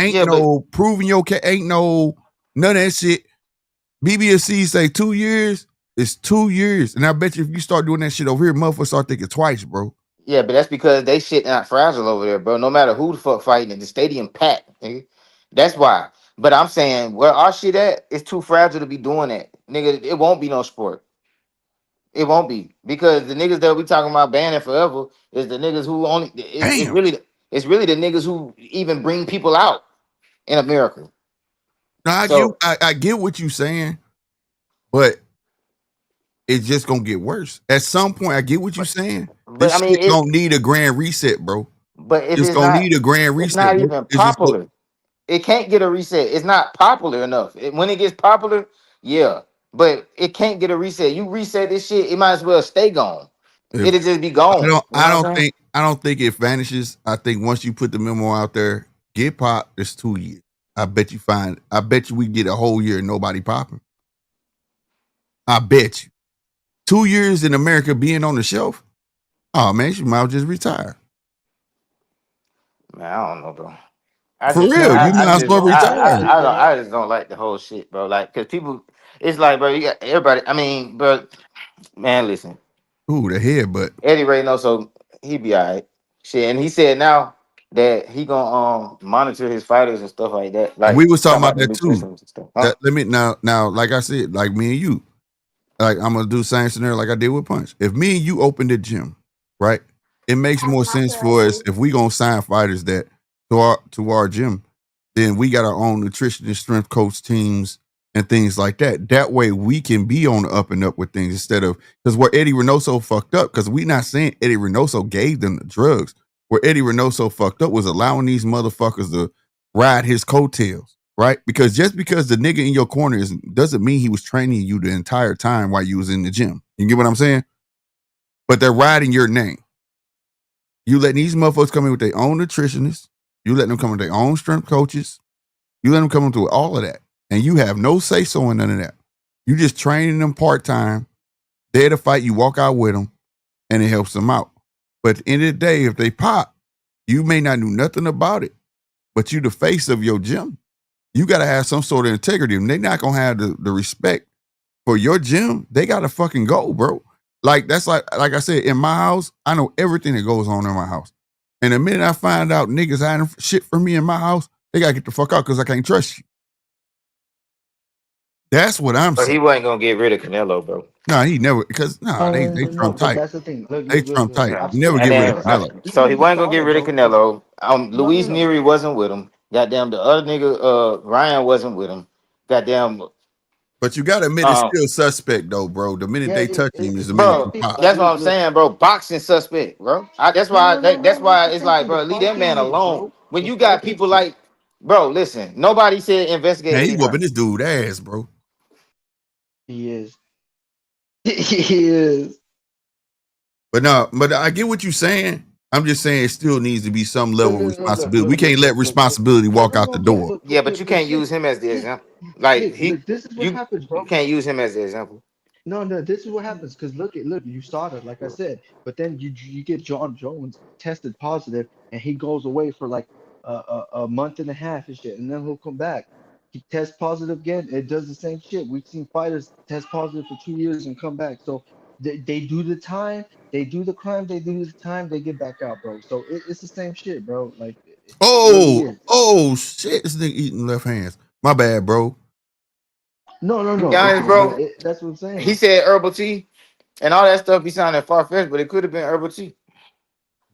Ain't no proving your case. Ain't no none of that shit. BBFC say 2 years. It's 2 years. And I bet you if you start doing that shit over here, motherfuckers start thinking twice, bro. Yeah, but that's because they shit not fragile over there, bro. No matter who the fuck fighting it, the stadium packed. Nigga. That's why. But I'm saying where our shit at, it's too fragile to be doing that. Nigga, it won't be no sport. It won't be. Because the niggas that we talking about banning forever is the niggas who only it's really the niggas who even bring people out in America. No, I get what you're saying, but it's just gonna get worse. At some point, I get what you're saying. But I mean, don't need a grand reset, bro. But if it's gonna need a grand reset. It's not even popular. It can't get a reset. It's not popular enough. When it gets popular, yeah. But it can't get a reset. You reset this shit, it might as well stay gone. It'll just be gone. I don't think it vanishes. I think once you put the memo out there, get popped, it's 2 years. I bet you we get a whole year and nobody popping. I bet you. 2 years in America being on the shelf. Oh man, you might just retire. Man, I don't know, bro. For real, you might as well retire. I just don't like the whole shit, bro. Like, cause people, it's like, bro, you got everybody. I mean, bro, man, listen. Ooh, the head, but Eddie Reynoso, so he be all right. Shit, and he said now that he gonna monitor his fighters and stuff like that. Like we was talking about that too. Huh? Let me now, like I said, like me and you, like I'm gonna do the same scenario like I did with Punch. If me and you open the gym, right? It makes more sense for us if we gonna sign fighters that to our gym, then we got our own nutritionist, strength coach teams and things like that. That way we can be on the up and up with things instead of because where Eddie Reynoso fucked up, because we not saying Eddie Reynoso gave them the drugs. Where Eddie Reynoso fucked up was allowing these motherfuckers to ride his coattails, right? Because just because the nigga in your corner doesn't mean he was training you the entire time while you was in the gym. You get what I'm saying? But they're riding your name. You letting these motherfuckers come in with their own nutritionists. You letting them come with their own strength coaches. You let them come into all of that. And you have no say-so in none of that. You just training them part-time. They're to fight. You walk out with them, and it helps them out. But at the end of the day, if they pop, you may not know nothing about it, but you the face of your gym. You got to have some sort of integrity. And they're not going to have the respect for your gym. They got to fucking go, bro. Like, that's like I said, in my house, I know everything that goes on in my house. And the minute I find out niggas hiding shit from me in my house, they got to get the fuck out because I can't trust you. That's what I'm saying. He wasn't going to get rid of Canelo, bro. No, he never, because they Trump tight. That's the thing. They Trump tight. Never get rid of Canelo. So he wasn't going to get rid of Canelo. Luis Neary wasn't with him. Goddamn, the other nigga, Ryan wasn't with him. Goddamn. But you gotta admit it's still suspect though, bro. The minute they touch him is the minute he pop. That's what I'm saying, bro. Boxing suspect, bro. That's why it's like, bro, leave that man alone. When you got people like, bro, listen, nobody said investigate. Man, he whooping this dude ass, bro. He is. He is. But no, but I get what you're saying. I'm just saying it still needs to be some level of responsibility. We can't let responsibility walk out the door. Yeah, but you can't use him as the example. Like this is what happens, bro. You can't use him as the example. No, this is what happens because look, you started like I said, but then you get John Jones tested positive and he goes away for like a month and a half and shit, and then he'll come back. He tests positive again. It does the same shit. We've seen fighters test positive for 2 years and come back. So they do the time, they do the crime, they do the time, they get back out, bro. So it's the same shit, bro. Like, oh shit, this nigga eating left hands. My bad, bro. No, guys, bro. That's what I'm saying. He said herbal tea and all that stuff. He sounded far-fetched, but it could have been herbal tea.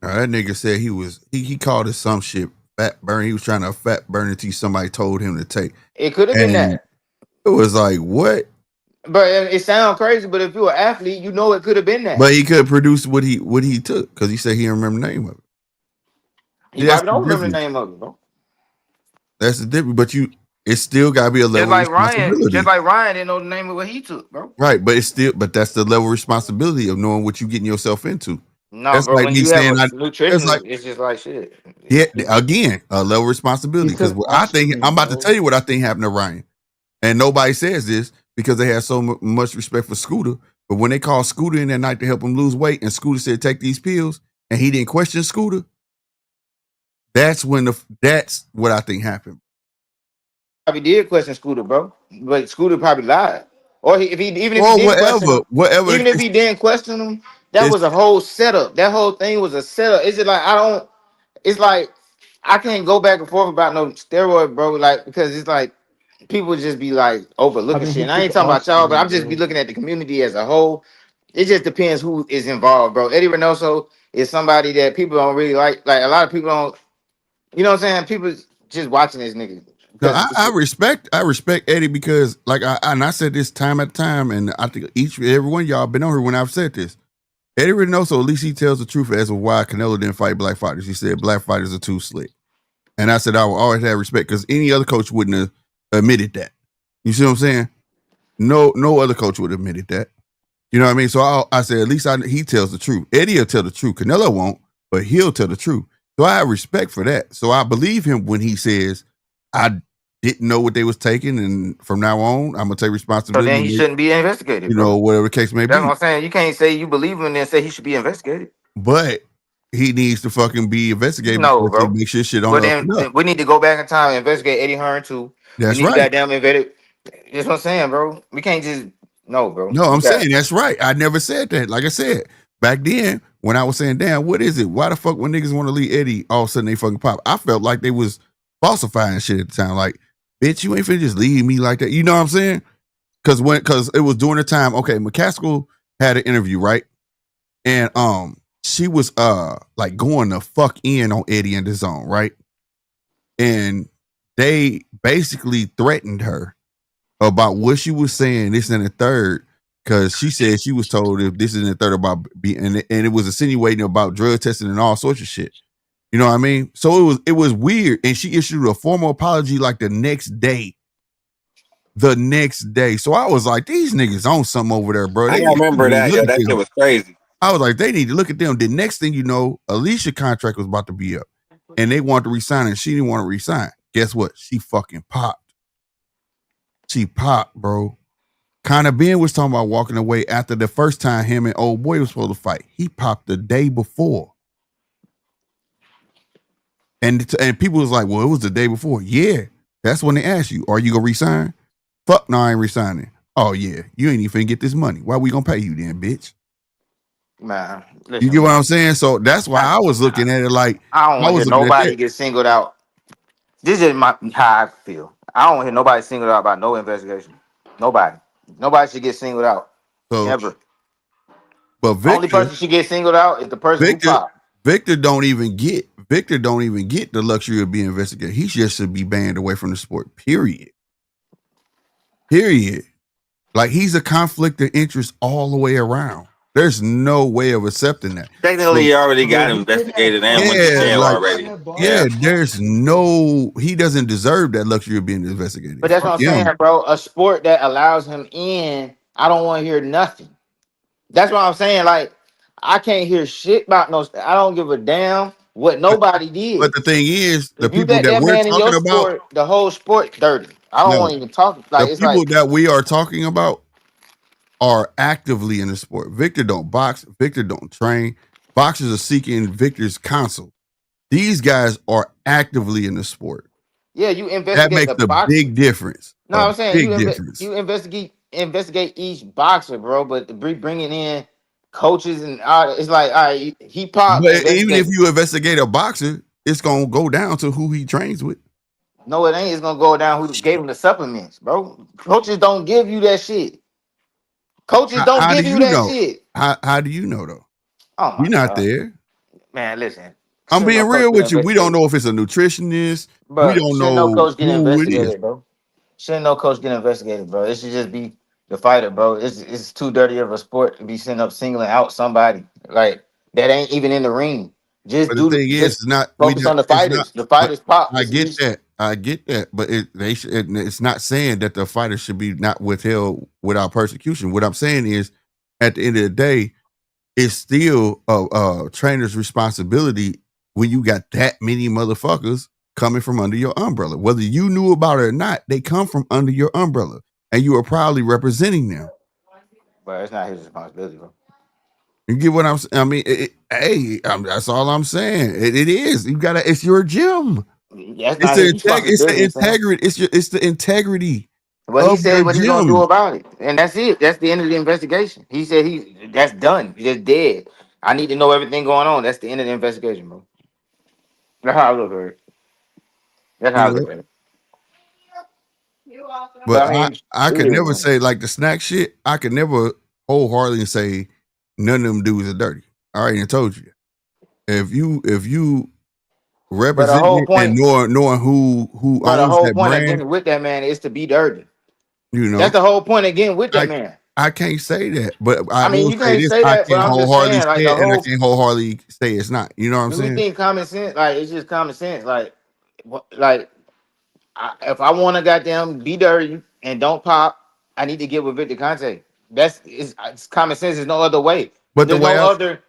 Now, that nigga said he called it some shit fat burn. He was trying to fat burn tea somebody told him to take. It could have been that. It was like, what? But it sounds crazy, but if you're an athlete, you know it could have been that. But he could produce what he took because he said he didn't remember the name of it. He probably don't remember the name of it, bro. That's the difference. But it's still gotta be a level of responsibility. Just like Ryan didn't know the name of what he took, bro. Right, but that's the level of responsibility of knowing what you're getting yourself into. No, that's bro. like When me you saying, have a nutritionist, it's just like shit. Yeah, again, a level of responsibility. Because I think I'm about to tell you what I think happened to Ryan, and nobody says this because they have so much respect for Scooter. But when they called Scooter in that night to help him lose weight, and Scooter said, "Take these pills," and he didn't question Scooter, that's what I think happened. Probably did question Scooter, bro, but Scooter probably lied. Or if he didn't whatever. Even if he didn't question him, that was a whole setup. That whole thing was a setup. It's just like it's like I can't go back and forth about no steroid, bro. Like, because it's like people just be like overlooking shit. And I ain't talking about y'all, but I'm just be looking at the community as a whole. It just depends who is involved, bro. Eddie Reynoso is somebody that people don't really like. Like, a lot of people don't, you know what I'm saying? People just watching this nigga. No, I respect Eddie because, like, I said this time at time, and I think every one of y'all been on here when I've said this. Eddie Reynoso, at least he tells the truth as to why Canelo didn't fight black fighters. He said black fighters are too slick, and I said I will always have respect because any other coach wouldn't have admitted that. You see what I'm saying? No other coach would have admitted that. You know what I mean? So I said at least he tells the truth. Eddie will tell the truth. Canelo won't, but he'll tell the truth. So I have respect for that. So I believe him when he says I didn't know what they was taking, and from now on, I'm gonna take responsibility. So then he shouldn't be investigated. You know, whatever the case may be. That's what I'm saying. You can't say you believe him and then say he should be investigated. But he needs to fucking be investigated. No, bro. Make sure shit on. But then we need to go back in time and investigate Eddie Hearn too. That's we need right. To goddamn invade. That's what I'm saying, bro. We can't just bro. No, I'm saying that's right. I never said that. Like I said back then when I was saying, "Damn, what is it? Why the fuck when niggas want to leave Eddie, all of a sudden they fucking pop?" I felt like they was falsifying shit at the time. Like, bitch, you ain't finna just leave me like that. You know what I'm saying? Because it was during the time. Okay, McCaskill had an interview, right? And she was like going the fuck in on Eddie and the zone, right? And they basically threatened her about what she was saying, this and the third, because she said she was told if this and the third about and it was insinuating about drug testing and all sorts of shit. You know what I mean? So it was weird, and she issued a formal apology like the next day. So I was like, these niggas on something over there, bro. I remember that. Yeah, that shit was crazy. I was like, they need to look at them. The next thing you know, Alicia's contract was about to be up, and they wanted to resign, and she didn't want to resign. Guess what? She fucking popped. She popped, bro. Conor Ben was talking about walking away after the first time him and old boy was supposed to fight. He popped the day before. And people was like, well, it was the day before. Yeah. That's when they asked you, are you going to resign? Fuck no, I ain't resigning. Oh, yeah. You ain't even finna get this money. Why we going to pay you then, bitch? Man, listen, you get what I'm saying? So that's why I was looking at it like I don't want to hear nobody get singled out. This is how I feel. I don't want to hear nobody singled out about no investigation. Nobody should get singled out. So, ever. But Victor, only person should get singled out is the person who popped. Victor don't even get the luxury of being investigated. He just should be banned away from the sport. Period. Like, he's a conflict of interest all the way around. There's no way of accepting that. Technically, he already got investigated and went to jail already. Yeah, he doesn't deserve that luxury of being investigated. But that's what I'm saying, bro. A sport that allows him in, I don't want to hear nothing. That's what I'm saying. Like, I can't hear shit about I don't give a damn what nobody did. But the thing is, the people that we're talking about, the whole sport dirty. I don't want to even talk. Like, the people that we are talking about are actively in the sport. Victor don't box. Victor don't train. Boxers are seeking Victor's counsel. These guys are actively in the sport. Yeah, you investigate. That makes a big difference. No, I'm saying you investigate each boxer, bro. But bringing in coaches and it's like, all right, he popped. But even if you investigate a boxer, it's gonna go down to who he trains with. No, it ain't. It's gonna go down who gave him the supplements, bro. Coaches don't give you that shit. Coaches don't give you that shit. How do you know though? Oh, you're not there. Man, listen. I'm being real with you. We don't know if it's a nutritionist. Bro, we don't know no coach get investigated, bro. Shouldn't no coach get investigated, bro. It should just be the fighter, bro. It's too dirty of a sport to be sitting up singling out somebody like that ain't even in the ring. Just But the thing is, it's not. focus on the fighters. The fighters pop. I get that. I get that. But it's not saying that the fighters should be not withheld without persecution. What I'm saying is, at the end of the day, it's still a trainer's responsibility when you got that many motherfuckers coming from under your umbrella. Whether you knew about it or not, they come from under your umbrella, and you are proudly representing them. But it's not his responsibility, bro. You get what I'm saying? I mean, that's all I'm saying. It is. You gotta. It's your gym. That's not his responsibility. It's the integrity. It's the integrity. Well, he said what he's gonna do about it, and that's it. That's the end of the investigation. He said that's done. He's just dead. I need to know everything going on. That's the end of the investigation, bro. That's how I look at it. That's how I look at it. But I could never say like the snack shit. I could never wholeheartedly say none of them dudes are dirty. I already told you. If you represent it and knowing who owns the whole that point brand, of getting with that man is to be dirty. You know, that's the whole point of getting with that man. I can't say that, but I mean, will you can't say that, but I'm just saying, like, say it, and I can't wholeheartedly say it's not. You know what I'm saying? We think common sense, like it's just common sense. Like if I want to goddamn be dirty and don't pop, I need to get with Victor Conte. It's common sense. There's no other way. But there's no other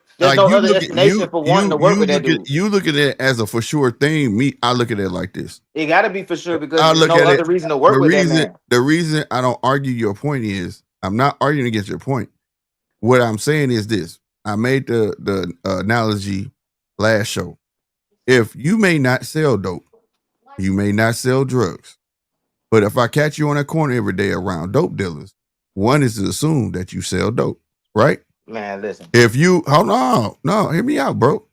explanation for wanting to work with that dude. You look at it as a for sure thing. I look at it like this. It got to be for sure because there's no other reason to work with that man. The reason I don't argue your point is I'm not arguing against your point. What I'm saying is this. I made the analogy last show. If you may not sell dope, you may not sell drugs, but if I catch you on a corner every day around dope dealers, one is to assume that you sell dope, right? Man, listen. If you hold on, no, hear me out, bro.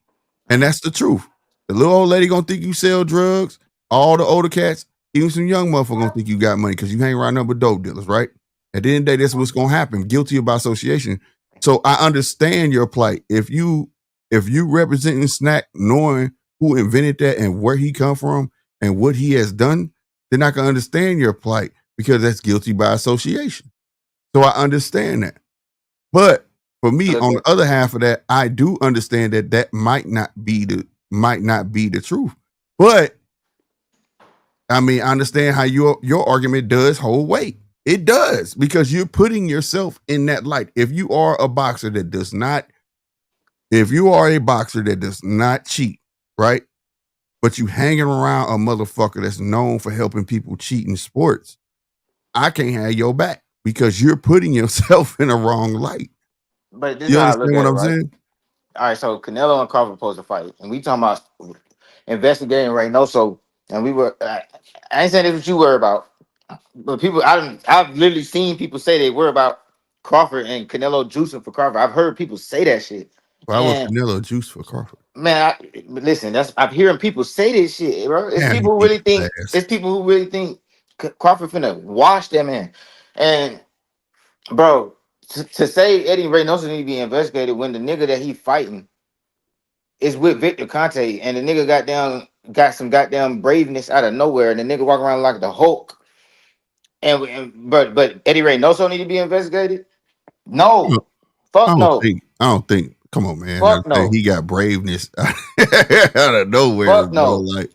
And that's the truth. The little old lady gonna think you sell drugs. All the older cats, even some young motherfuckers gonna think you got money because you hang around up with dope dealers, right? At the end of the day, that's what's gonna happen. Guilty by association. So I understand your plight. If you representing Snack, knowing who invented that and where he come from and what he has done, they're not gonna understand your plight because that's guilty by association. So I understand that. But for me, on the other half of that, I do understand that might not be the truth. But I mean, I understand how your argument does hold weight. It does, because you're putting yourself in that light. If you are a boxer that does not cheat, right? But you hanging around a motherfucker that's known for helping people cheat in sports, I can't have your back because you're putting yourself in a wrong light. But this you is how understand I look what at I'm it, right? saying? All right, so Canelo and Crawford supposed to fight, and we talking about investigating Reynoso, and we were. I ain't saying this what you worry about, but people, I've literally seen people say they worry about Crawford and Canelo juicing for Crawford. I've heard people say that shit. Why would Canelo juice for Crawford? Man, listen, I'm hearing people say this shit, bro. It's people who really think. It's people who really think Crawford finna wash that man, and bro. To say Eddie Reynoso need to be investigated when the nigga that he fighting is with Victor Conte and the nigga got some goddamn braveness out of nowhere and the nigga walk around like the Hulk. But Eddie Reynoso need to be investigated? No. Fuck no. I don't think. Come on, man. Fuck no. He got braveness out of nowhere. Fuck no. Bro. Like,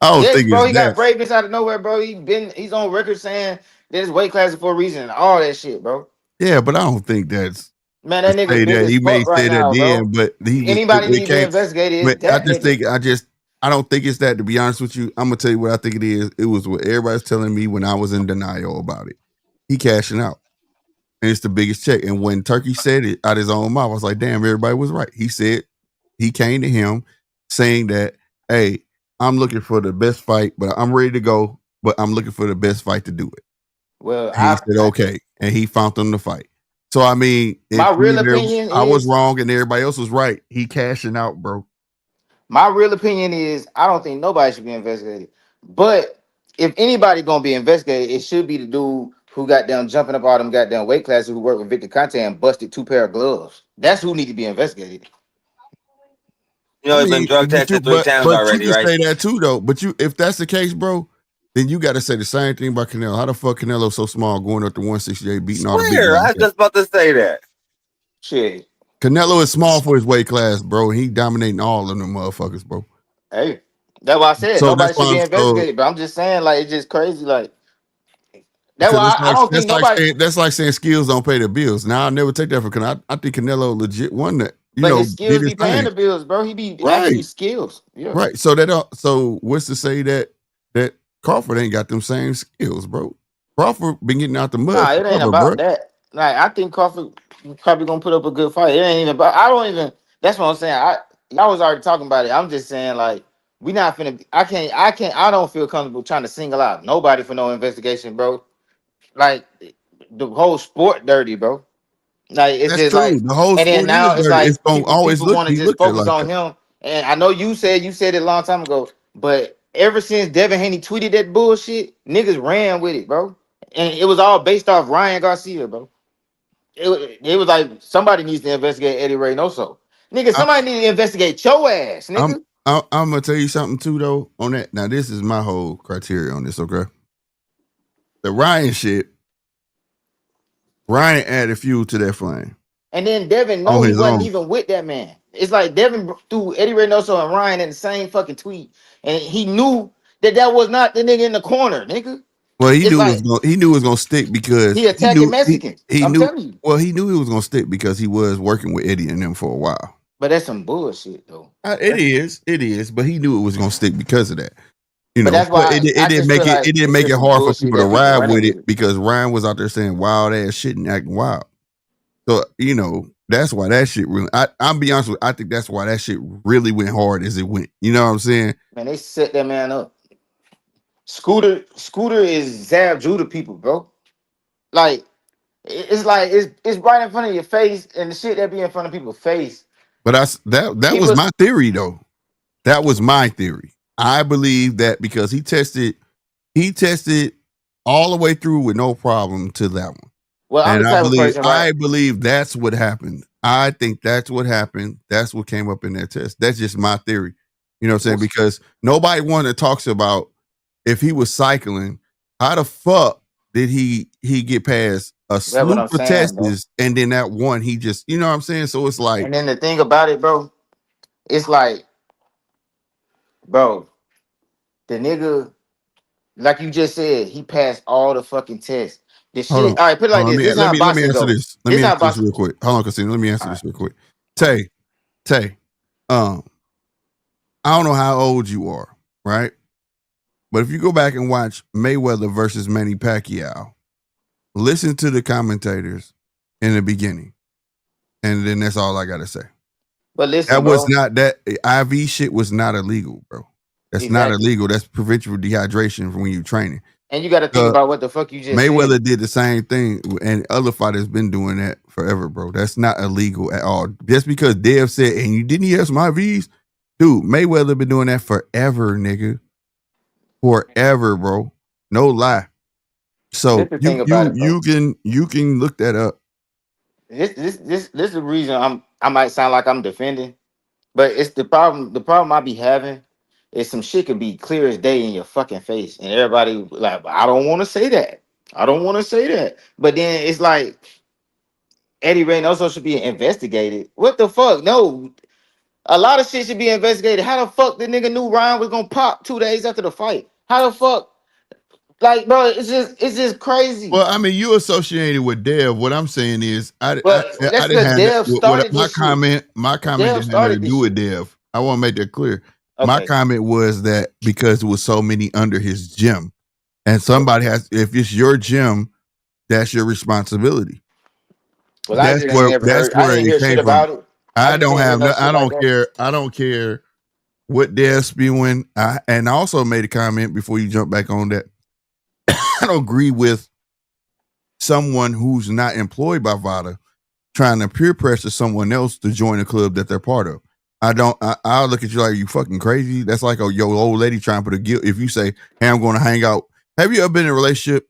I don't think bro, he got braveness out of nowhere, bro. He's on record saying there's weight classes for a reason and all that shit, bro. Yeah, but I don't think that's man. That nigga big as he may fuck say right now, that then, bro. but anybody need to be investigated. But I don't think it's that. To be honest with you, I'm gonna tell you what I think it is. It was what everybody's telling me when I was in denial about it. He cashing out, and it's the biggest check. And when Turkey said it out his own mouth, I was like, "Damn, everybody was right." He said he came to him saying that, "Hey, I'm looking for the best fight, but I'm ready to go. But I'm looking for the best fight to do it." Well, he said okay, and he found them to fight. So I mean, my real opinion I was wrong and everybody else was right. He cashing out, bro. My real opinion is I don't think nobody should be investigated. But if anybody gonna be investigated, it should be the dude who got down jumping up all them goddamn weight classes who worked with Victor Conte and busted 2 pair of gloves. That's who need to be investigated. You know, he's been drug tested 3 times already, right? You can say that too, though. But if that's the case, bro, then you got to say the same thing about Canelo. How the fuck Canelo so small going up to 168 beating all the big guys? I was just about to say that. Shit. Canelo is small for his weight class, bro. He dominating all of them motherfuckers, bro. Hey, that's why I said So nobody that's should why be I'm investigated. But I'm just saying, like, it's just crazy. Like, that's because why I don't think nobody. that's like saying skills don't pay the bills. Now I'll never take that for Canelo. I think Canelo legit won that. But his Did skills his be paying thing. the bills, bro. He be Right. actually skills. Yeah. Right. So what's to say that Crawford ain't got them same skills, bro? Crawford been getting out the mud. Nah, it ain't forever, about bro. that. Like, I think Crawford probably gonna put up a good fight. It ain't even about. I don't even. That's what I'm saying. Y'all was already talking about it. I'm just saying, like, we not finna. I don't feel comfortable trying to single out nobody for no investigation, bro. Like, the whole sport dirty, bro. Like, it's That's just true. like, The whole and then sport is now it's dirty. like It's gonna always people want to be just looked at focus like on that. him. And I know you said it a long time ago, but ever since Devin Haney tweeted that bullshit, niggas ran with it, bro. And it was all based off Ryan Garcia, bro. It was like somebody needs to investigate Eddie Reynoso. Nigga, somebody need to investigate your ass, nigga. I'm gonna tell you something too, though, on that. Now, this is my whole criteria on this, okay? The Ryan shit, Ryan added fuel to that flame. And then Devin, no, he wasn't even with that man. It's like Devin threw Eddie Reynoso and Ryan in the same fucking tweet, and he knew that was not the nigga in the corner, nigga. Well, he knew it was gonna stick because he attacking Mexicans. He I'm knew. telling you. Well, he knew it was gonna stick because he was working with Eddie and them for a while. But that's some bullshit, though. It is. But he knew it was gonna stick because of that. You But know, that's why it didn't make it. It didn't make it hard for people to ride with it it because Ryan was out there saying wild ass shit and acting wild. So that's why that shit really. I'll be honest with you, I think that's why that shit really went hard as it went. You know what I'm saying? Man, they set that man up. Scooter is Zab Judah people, bro. Like, it's like it's right in front of your face, and the shit that be in front of people's face. But that was my theory, though. That was my theory. I believe that because he tested all the way through with no problem to that one. Well, I'm the type of person, right? I believe that's what happened. I think that's what happened. That's what came up in that test. That's just my theory. You know what I'm saying? Because nobody talks about if he was cycling, how the fuck did he get past a slew of tests and then that one he just, you know what I'm saying? So it's like, and then the thing about it, bro, it's like, bro, the nigga, like you just said, he passed all the fucking tests. The shit. All right, put it like this. This is how boxing goes. Let me answer this real quick. Hold on, Casino. Let me answer this real quick. Tay, I don't know how old you are, right? But if you go back and watch Mayweather versus Manny Pacquiao, listen to the commentators in the beginning, and then that's all I gotta say. But listen, that IV shit was not illegal, bro. That's not illegal. That's preventable dehydration from when you're training. And you got to think about what the fuck you just Mayweather said. did the same thing, and other fighters been doing that forever, bro. That's not illegal at all. Just because Dev said, and you didn't have some IVs, dude. Mayweather been doing that forever, nigga. Forever, bro. No lie. So you can look that up. This is the reason I might sound like I'm defending, but it's the problem. The problem I be having is some shit could be clear as day in your fucking face, and everybody like, I don't want to say that. I don't want to say that. But then it's like Eddie Reynoso should be investigated. What the fuck? No. A lot of shit should be investigated. How the fuck the nigga knew Ryan was gonna pop 2 days after the fight? How the fuck? Like, bro, it's just crazy. Well, I mean, you associated with Dev. What I'm saying is, I didn't have that. My comment didn't have nothing to do with Dev. I want to make that clear. Okay. My comment was that because it was so many under his gym, and somebody has, if it's your gym, that's your responsibility. Well, that's where it came from. I don't care what they're spewing. And I also made a comment before you jump back on that. I don't agree with someone who's not employed by VADA trying to peer pressure someone else to join a club that they're part of. I'll look at you like, you fucking crazy. That's like your old lady trying to put a guilt. If you say, hey, I'm going to hang out. Have you ever been in a relationship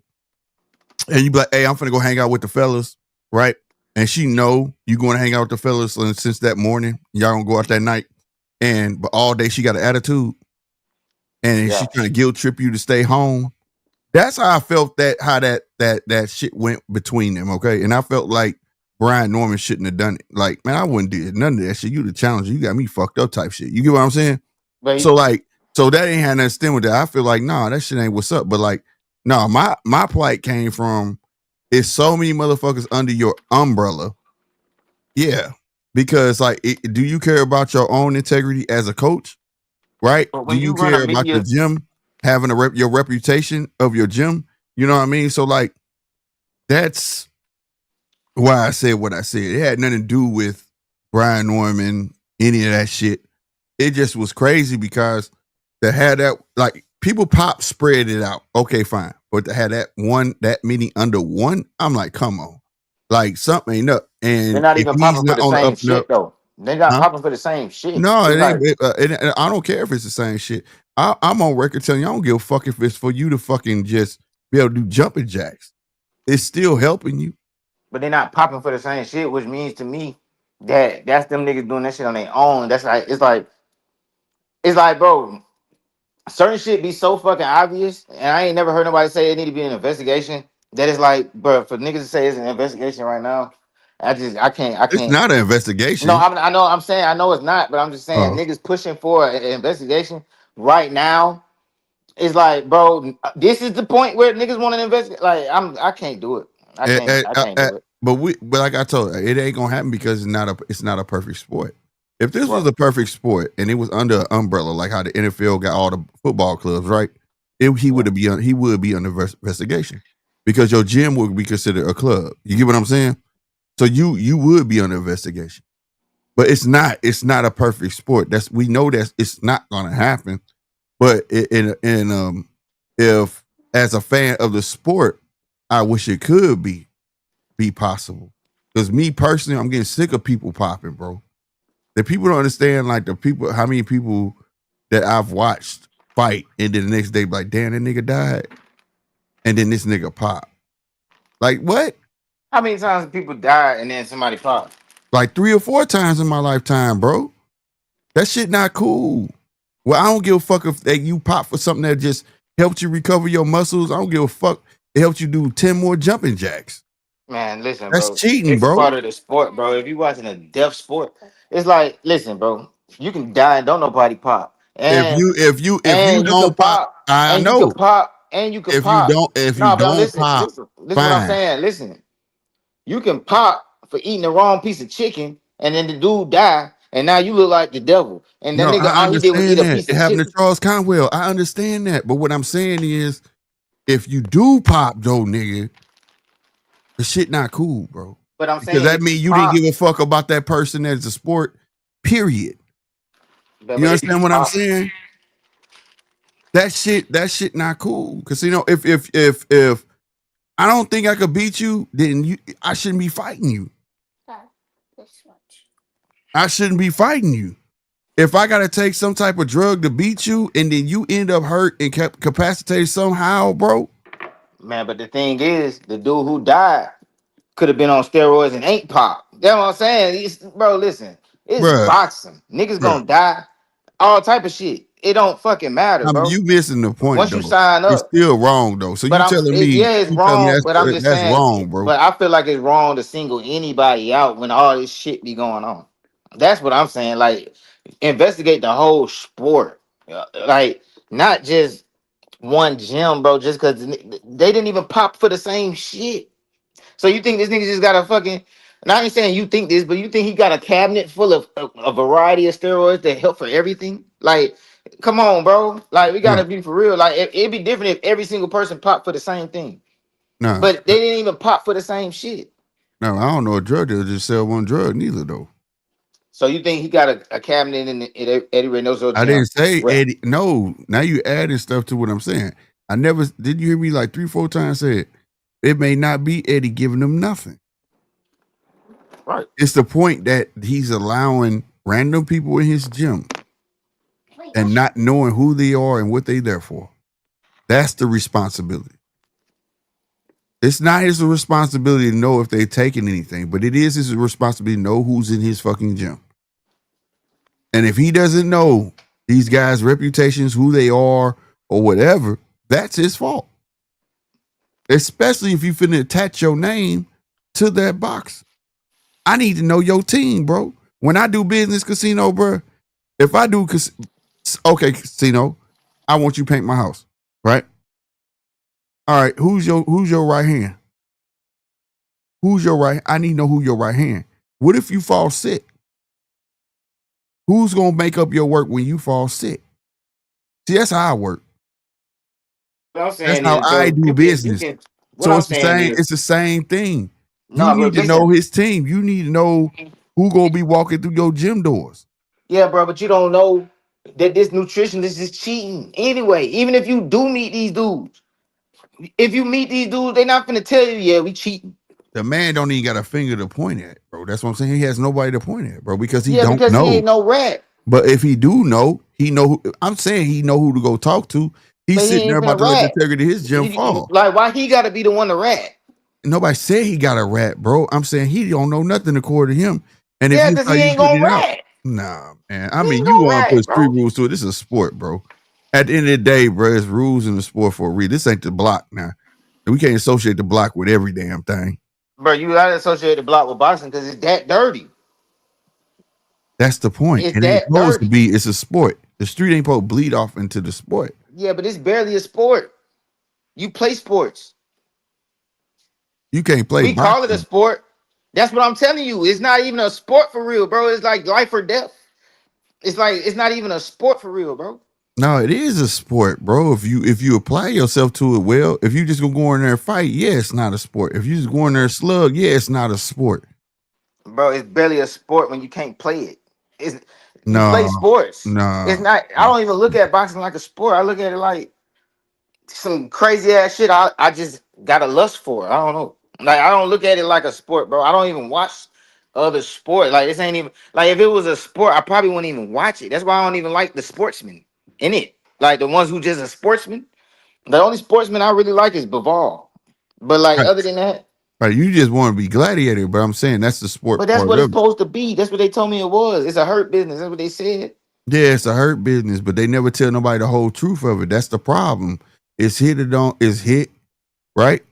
and you be like, hey, I'm finna go hang out with the fellas, right? And she know you going to hang out with the fellas since that morning. Y'all gonna go out that night. But all day she got an attitude. And she trying to guilt trip you to stay home. That's how I felt that shit went between them, okay? And I felt like Brian Norman shouldn't have done it. Like, man, I wouldn't do none of that shit. You the challenger. You got me fucked up type shit. You get what I'm saying? But so that ain't had nothing to do with that. I feel like, nah, that shit ain't what's up. But like, no, my plight came from it's so many motherfuckers under your umbrella. Yeah. Because like, do you care about your own integrity as a coach? Right? Do you care about your gym having your reputation of your gym? You know what I mean? So like, that's why I said what I said. It had nothing to do with Brian Norman, any of that shit. It just was crazy because to have that, like, people spread it out. Okay, fine. But to have that many under one, I'm like, come on. Like, something ain't up. And they're not even popping for the same shit, though. They're not popping for the same shit. No, it ain't. I don't care if it's the same shit. I'm on record telling you, I don't give a fuck if it's for you to fucking just be able to do jumping jacks. It's still helping you. But they're not popping for the same shit, which means to me that that's them niggas doing that shit on their own. That's like it's like, bro, certain shit be so fucking obvious, and I ain't never heard nobody say it need to be an investigation. That is like, bro, for niggas to say it's an investigation right now, I can't. It's not an investigation. No, I know. I'm saying I know it's not, but I'm just saying niggas pushing for an investigation right now. It's like, bro, this is the point where niggas want to investigate. Like, I can't do it. I can't do it. But like I told you, it ain't gonna happen because it's not a perfect sport. If this was a perfect sport and it was under an umbrella, like how the NFL got all the football clubs, right? He would be under investigation because your gym would be considered a club. You get what I'm saying? So you would be under investigation. But it's not a perfect sport. We know that it's not gonna happen. But if as a fan of the sport, I wish it could be possible. Because me personally, I'm getting sick of people popping, bro. The people don't understand, like how many people that I've watched fight, and then the next day, like, damn, that nigga died, and then this nigga pop. Like, what? How many times people die and then somebody pop? Like 3 or 4 times in my lifetime, bro. That shit not cool. Well, I don't give a fuck if you pop for something that just helped you recover your muscles. I don't give a fuck. It helped you do 10 more jumping jacks. Man, listen, that's bro. Cheating, it's bro. Part of the sport, bro. If you watching a deaf sport, it's like, listen, bro. You can die and don't nobody pop. And if you don't pop, I know. You can pop, and you can pop. If you don't pop, listen, what I'm saying. Listen, you can pop for eating the wrong piece of chicken, and then the dude die, and now you look like the devil. And that nigga, all he did was eat a piece of chicken. It happened to Charles Conwell. I understand that, but what I'm saying is, if you do pop, though, nigga, the shit not cool, bro. But I'm saying that means you didn't give a fuck about that person as a sport. Period. You understand what I'm saying? That shit not cool. Because if I don't think I could beat you, then I shouldn't be fighting you. I shouldn't be fighting you. If I gotta take some type of drug to beat you, and then you end up hurt and capacitated somehow, bro. Man, but the thing is, the dude who died could have been on steroids and ain't pop. That's what I'm saying. Bro, listen, it's boxing. Niggas gonna die. All type of shit. It don't fucking matter, bro. You missing the point. Once you sign up, it's still wrong though. So you telling me? Yeah, it's wrong. But I'm just saying, wrong, bro. But I feel like it's wrong to single anybody out when all this shit be going on. That's what I'm saying. Like, investigate the whole sport. Like, not just one gym, bro. Just because they didn't even pop for the same shit. So you think this nigga just got a fucking? Not even saying you think this, but you think he got a cabinet full of a variety of steroids that help for everything? Like, come on, bro. Like, we gotta be for real. Like, it'd be different if every single person popped for the same thing. No, but they didn't even pop for the same shit. No, I don't know a drug dealer just sell one drug neither though. So you think he got a cabinet in Eddie Reynoso? I didn't say Eddie. No, now you adding stuff to what I'm saying. I never did. You hear me like 3-4 times say it may not be Eddie giving them nothing. Right. It's the point that he's allowing random people in his gym and not knowing who they are and what they there for. That's the responsibility. It's not his responsibility to know if they're taking anything, but it is his responsibility to know who's in his fucking gym. And if he doesn't know these guys' reputations, who they are, or whatever, that's his fault. Especially if you finna attach your name to that box. I need to know your team, bro. When I do business casino, bro, if I do casino, I want you to paint my house, right? All right, who's your right hand? Who's your right? I need to know who your right hand. What if you fall sick? Who's gonna make up your work when you fall sick? See, that's how I work. What I'm saying That's how is, I bro, do business. what So I'm it's the saying same. is, It's the same thing. You no, bro, need to know listen. his team. You need to know who gonna be walking through your gym doors. Yeah, bro, but you don't know that this nutritionist is cheating anyway. Even if you do meet these dudes, if you meet these dudes, they're not gonna tell you, yeah, we cheating. The man don't even got a finger to point at, bro. That's what I'm saying. He has nobody to point at, bro, because he Yeah, don't because he know. ain't no rat. But if he do know, he know. I'm saying he know who to go talk to. He's But he sitting there ain't finna about to let the rat. integrity of his gym fall. Like, why he gotta be the one to rat? Nobody said he got a rat, bro. I'm saying he don't know nothing according to him. And if Yeah, you because how he you ain't putting gonna it out, rat. nah, man. I He mean, ain't you gonna want to put rat, street bro. rules to it. This is a sport, bro. At the end of the day, bro, it's rules in the sport for a reason. This ain't the block now. We can't associate the block with every damn thing. Bro, you gotta associate the block with boxing because it's that dirty. That's the point. It's It ain't that supposed to dirty. be. It's a sport. The street ain't supposed to bleed off into the sport. Yeah, but it's barely a sport. You play sports. You can't play We call it a boxing. sport. That's what I'm telling you. It's not even a sport for real, bro. It's like life or death. It's like it's not even a sport for real, bro. No, it is a sport, bro. If you apply yourself to it well, if you just gonna go in there and fight, yeah, it's not a sport. If you just go in there and slug, yeah, it's not a sport. Bro, it's barely a sport when you can't play it. It's you play No, sports. It's no. not. I don't even look at boxing like a sport. I look at it like some crazy ass shit. I just got a lust for it. I don't know. Like I don't look at it like a sport, bro. I don't even watch other sport. Like this ain't even like if it was a sport, I probably wouldn't even watch it. That's why I don't even like the sportsmen in it. Like the ones who just a sportsman. The only sportsman I really like is Bivol. But like Right, other than that, right. You just want to be gladiator, but I'm saying that's the sport but that's part what it's of it. supposed to be. That's what they told me it was. It's a hurt business. That's what they said. Yeah, it's a hurt business, but they never tell nobody the whole truth of it. That's the problem. It's hit or don't. It's hit, right?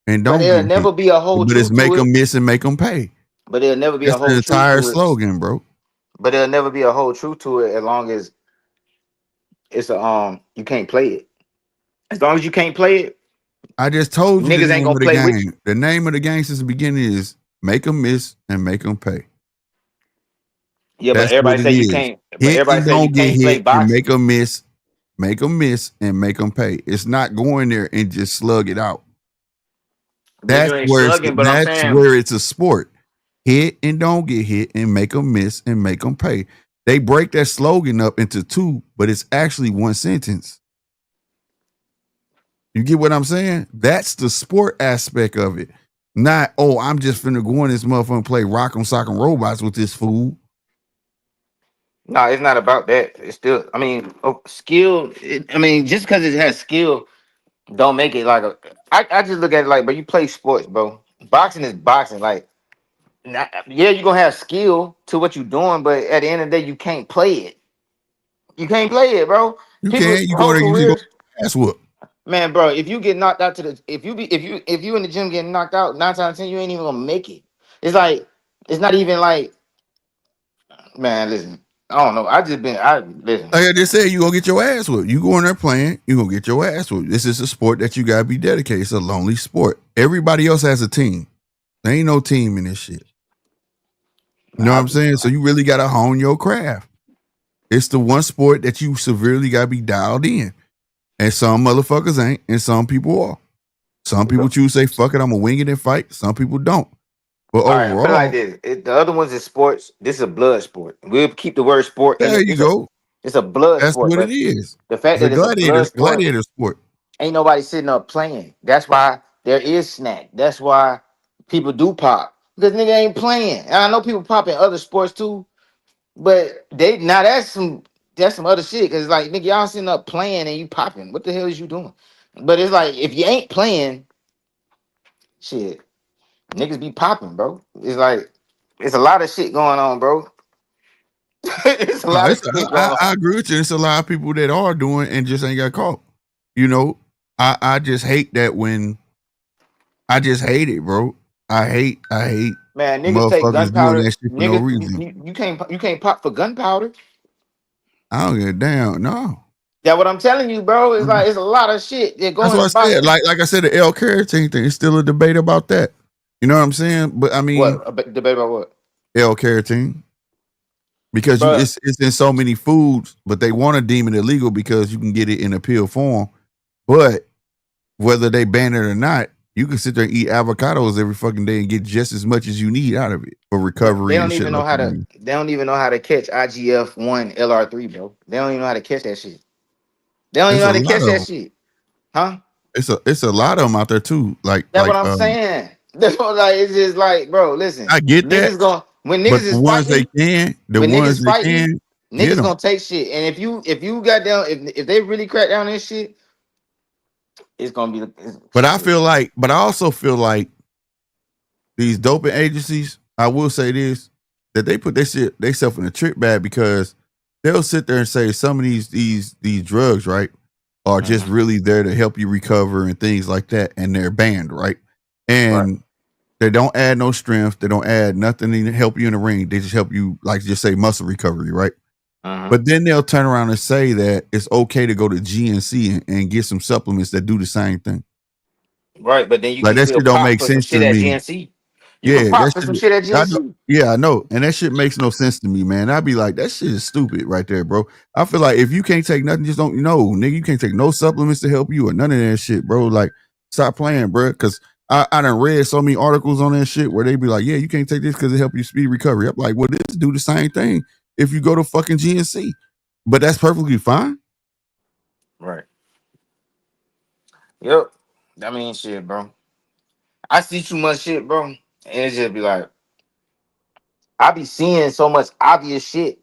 And But don't there'll get hit. never be a whole But it's truth make to it. them miss and make them pay. But there'll never be a That's the whole truth entire to it. slogan, bro. But there'll never be a whole truth to it as long as it's a you can't play it. As long as you can't play it, I just told you the niggas ain't name gonna of the play with you. game. The name of the game since the beginning is make them miss and make them pay. Yeah, but That's what everybody it say you is. can't. But Hit everybody and say you don't get can't play hit and boxing. make them miss and make them pay. It's not going there and just slug it out. But you ain't slugging. But I'm That's saying, where it's a sport. Hit and don't get hit and make them miss and make them pay. They break that slogan up into two, but it's actually one sentence. You get what I'm saying? That's the sport aspect of it. Not, oh, I'm just finna go in this motherfucker and play Rock'em Sock'em Robots with this fool. no, it's not about that. It's still, I mean, skill. I mean, just because it has skill, don't make it like a. I just look at it like, but you play sports, bro. Boxing is boxing. Like, yeah, you're gonna have skill to what you're doing, but at the end of the day, you can't play it. You can't play it, bro. You People can, you go whole there, you just go careers, ass whoop. man, bro. If you get knocked out to the, if you in the gym getting knocked out, 9 times 10, you ain't even gonna make it. It's like it's not even like, man. Listen, I don't know. I listen. Like I just said, you gonna get your ass whooped. You go in there playing, you gonna get your ass whooped. This is a sport that you gotta be dedicated. It's a lonely sport. Everybody else has a team. There ain't no team in this shit. You know what I'm saying? So you really gotta hone your craft. It's the one sport that you severely gotta be dialed in. And some motherfuckers ain't, and some people are. Some people choose to say, fuck it, I'm gonna wing it and fight. Some people don't. But All right, put it like overall, this: the other ones is sports. This is a blood sport. We'll keep the word sport in there it. you go. It's a blood That's sport, what it but is. the fact It's a that it's a blood sport, gladiator sport. ain't nobody sitting up playing. That's why there is snack. That's why people do pop because nigga ain't playing. And I know people pop in other sports too, but they now that's some other shit. Cause like nigga, y'all sitting up playing and you popping. What the hell is you doing? But it's like if you ain't playing, shit, niggas be popping, bro. It's like it's a lot of shit going on, bro. It's a No, lot of shit going on. I agree with you. It's a lot of people that are doing and just ain't got caught. You know, I just hate that when I just hate it, bro. I hate. Man, niggas take Motherfuckers doing gunpowder. that shit for no Niggas, reason. you can't pop for gunpowder. I don't give a damn. No. That's what I'm telling you, bro. It's like it's a lot of shit that go That's in what the I body. said. Like I said, the L carotene thing is still a debate about that. You know what I'm saying? But I mean, What debate about what? L carotene. Because Bro, it's in so many foods, but they want to deem it illegal because you can get it in a pill form. But whether they ban it or not, you can sit there and eat avocados every fucking day and get just as much as you need out of it for recovery they and don't shit even know like how to. that. They don't even know how to catch IGF-1 LR3, bro. They don't even know how to catch that shit. They don't even It's know a how to lot catch of that them. shit, huh? It's a lot of them out there too. That's what I'm saying. That's what like it's just like, bro. Listen, I get that, niggas going when but niggas the is ones they fighting. can, When niggas fighting, get niggas them. gonna take shit. And if you got down, if they really crack down this shit, it's gonna be. But I also feel like these doping agencies, I will say this, that they put their shit they self in a trick bag because they'll sit there and say some of these drugs, right, are just really there to help you recover and things like that, and they're banned, right? Right. And they don't add no strength, they don't add nothing to help you in the ring. They just help you, like just say muscle recovery, right? But then they'll turn around and say that it's okay to go to GNC and get some supplements that do the same thing. Right, but then you Like can that still shit don't pop make for some sense shit to at me. GNC. You can Yeah, pop that for some shit. shit at I know, GNC. yeah, I know, and that shit makes no sense to me, man. I'd be like, that shit is stupid right there, bro. I feel like if you can't take nothing, just don't nigga. You can't take no supplements to help you or none of that shit, bro. Like, stop playing, bro. Because I done read so many articles on that shit where they be like, yeah, you can't take this because it help you speed recovery. I'm like, well, this do the same thing if you go to fucking GNC, but that's perfectly fine. Right. Yep. I mean, shit, bro. I see too much shit, bro, and it just be like I be seeing so much obvious shit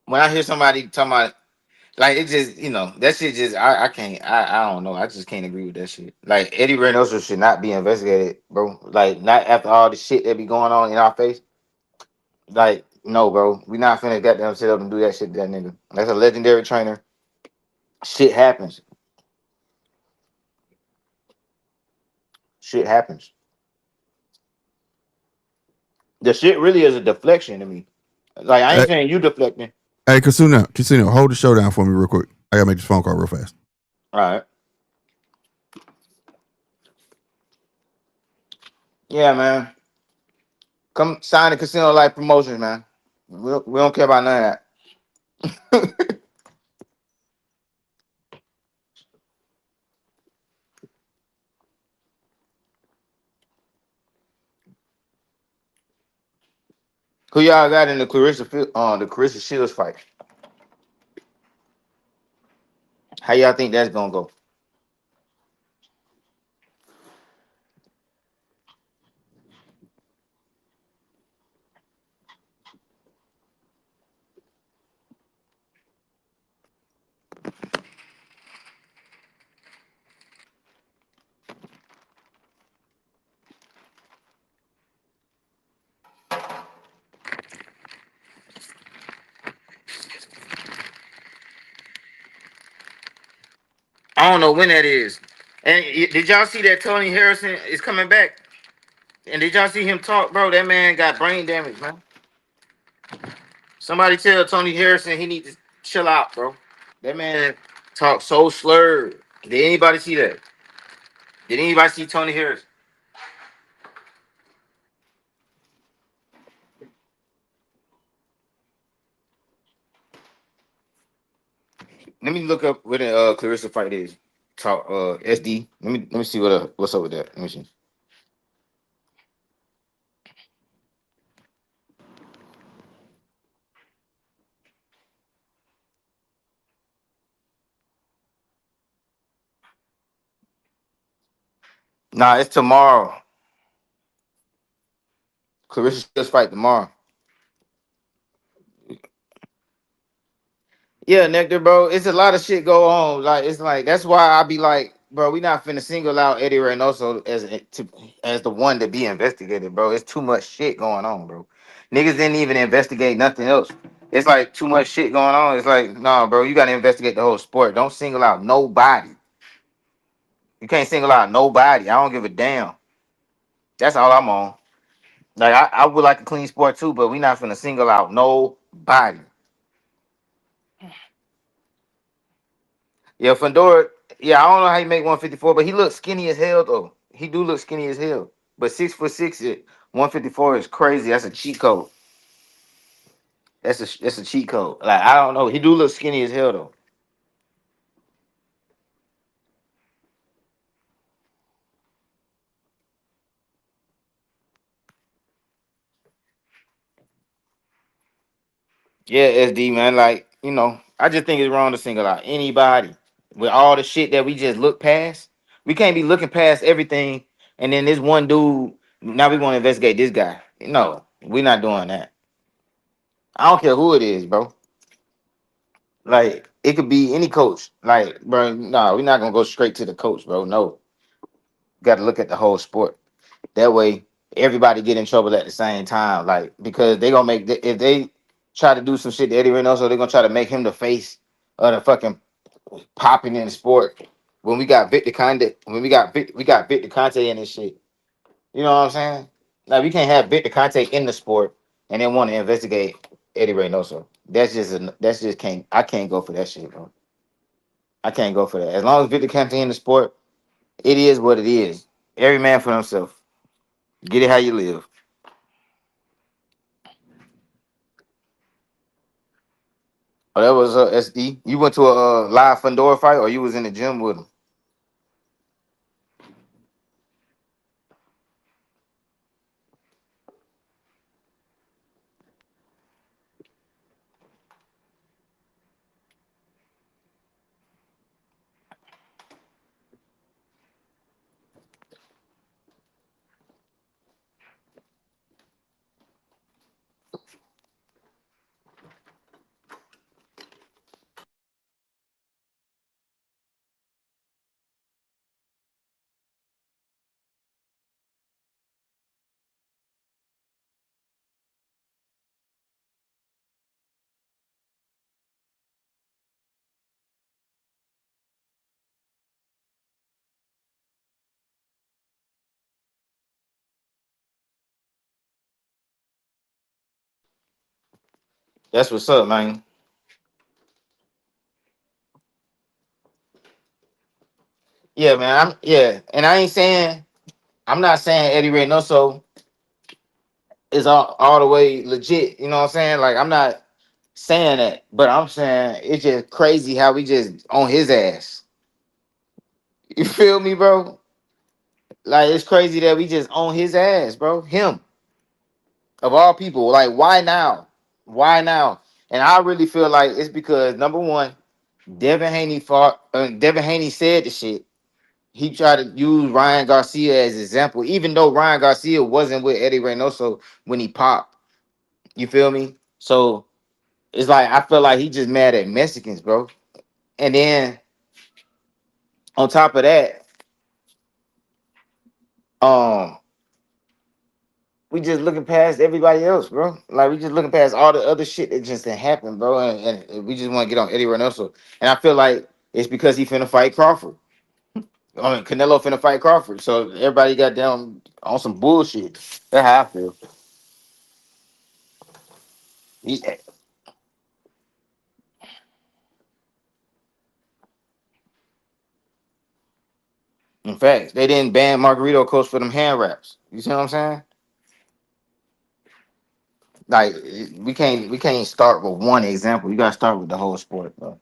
when I hear somebody talking about like it just that shit just I can't I don't know I just can't agree with that shit. Like Eddie Reynoso should not be investigated, bro. Like not after all the shit that be going on in our face. Like no, bro, we not finna goddamn sit up and do that shit to that nigga. That's a legendary trainer. Shit happens. Shit happens. The shit really is a deflection to me. Like I Hey, ain't saying you deflecting. hey, Casino, hold the show down for me real quick. I gotta make this phone call real fast. All right. Yeah, man. Come sign the Casino Life Promotions, man. We don't care about none of that. Who y'all got in the Clarissa Shields fight? How y'all think that's gonna go? I don't know when that is. And did y'all see that Tony Harrison is coming back? And did y'all see him talk, bro? That man got brain damage, man. Somebody tell Tony Harrison he needs to chill out, bro. That man talk so slurred. Did anybody see that? Did anybody see Tony Harrison? Let me look up where the Clarissa fight is. Talk SD. Let me see what's up with that. Let me see. Nah, it's tomorrow. Clarissa Shields fight tomorrow. Yeah, Nectar, bro. It's a lot of shit go on. Like it's like that's why I be like, bro, we not finna single out Eddie Reynoso as the one to be investigated, bro. It's too much shit going on, bro. Niggas didn't even investigate nothing else. It's like too much shit going on. It's like, nah, bro, you gotta investigate the whole sport. Don't single out nobody. You can't single out nobody. I don't give a damn. That's all I'm on. Like I would like a clean sport too, but we not finna single out nobody. Yeah, Fedora. Yeah, I don't know how he make 154, but he looks skinny as hell though. He do look skinny as hell. But 6'6", 154 is crazy. That's a cheat code. That's a cheat code. Like I don't know. He do look skinny as hell though. Yeah, SD man. Like I just think it's wrong to single out anybody with all the shit that we just look past. We can't be looking past everything, and then this one dude. Now we want to investigate this guy. No, we're not doing that. I don't care who it is, bro. Like it could be any coach. Like, bro, no, we're not gonna go straight to the coach, bro. No, got to look at the whole sport. That way, everybody get in trouble at the same time. Like because they gonna make if they try to do some shit to Eddie Reynoso, they're gonna try to make him the face of the fucking popping in the sport. When we got Victor Conte, we got Victor Conte in this shit. You know what I'm saying? Like we can't have Victor Conte in the sport and then want to investigate Eddie Reynoso. That's just can't I can't go for that shit, bro. I can't go for that. As long as Victor Conte in the sport, it is what it is. Every man for himself. Get it how you live. Oh, that was SD. You went to a live Fundora fight, or you was in the gym with him? That's what's up, man. Yeah, man. And I'm not saying Eddie Reynoso is all the way legit. You know what I'm saying? Like I'm not saying that, but I'm saying it's just crazy how we just on his ass. You feel me, bro? Like it's crazy that we just on his ass, bro. Him of all people. Like why now? Why now? And I really feel like it's because number one, Devin Haney said the shit. He tried to use Ryan Garcia as example, even though Ryan Garcia wasn't with Eddie Reynoso when he popped. You feel me? So it's like I feel like he just mad at Mexicans, bro. And then on top of that, um, we just looking past everybody else, bro. Like we just looking past all the other shit that just didn't happen, bro. And we just want to get on Eddie Reynoso. And I feel like it's because he finna fight Crawford. I mean, Canelo finna fight Crawford. So everybody got down on some bullshit. That's how I feel. He, in fact, they didn't ban Margarito Coach for them hand wraps. You see what I'm saying? Like we can't start with one example. You gotta start with the whole sport, bro.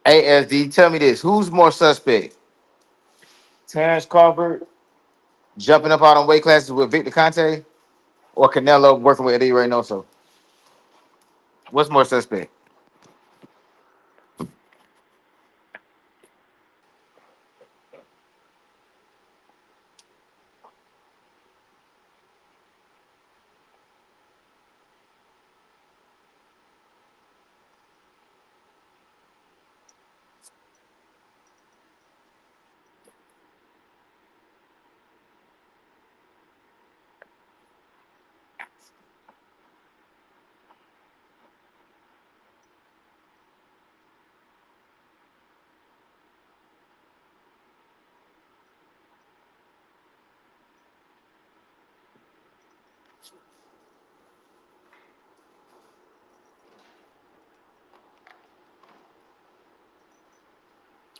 ASD, tell me this: who's more suspect, Terrence Crawford jumping up out on weight classes with Victor Conte, or Canelo working with Eddie Reynoso? What's more suspect?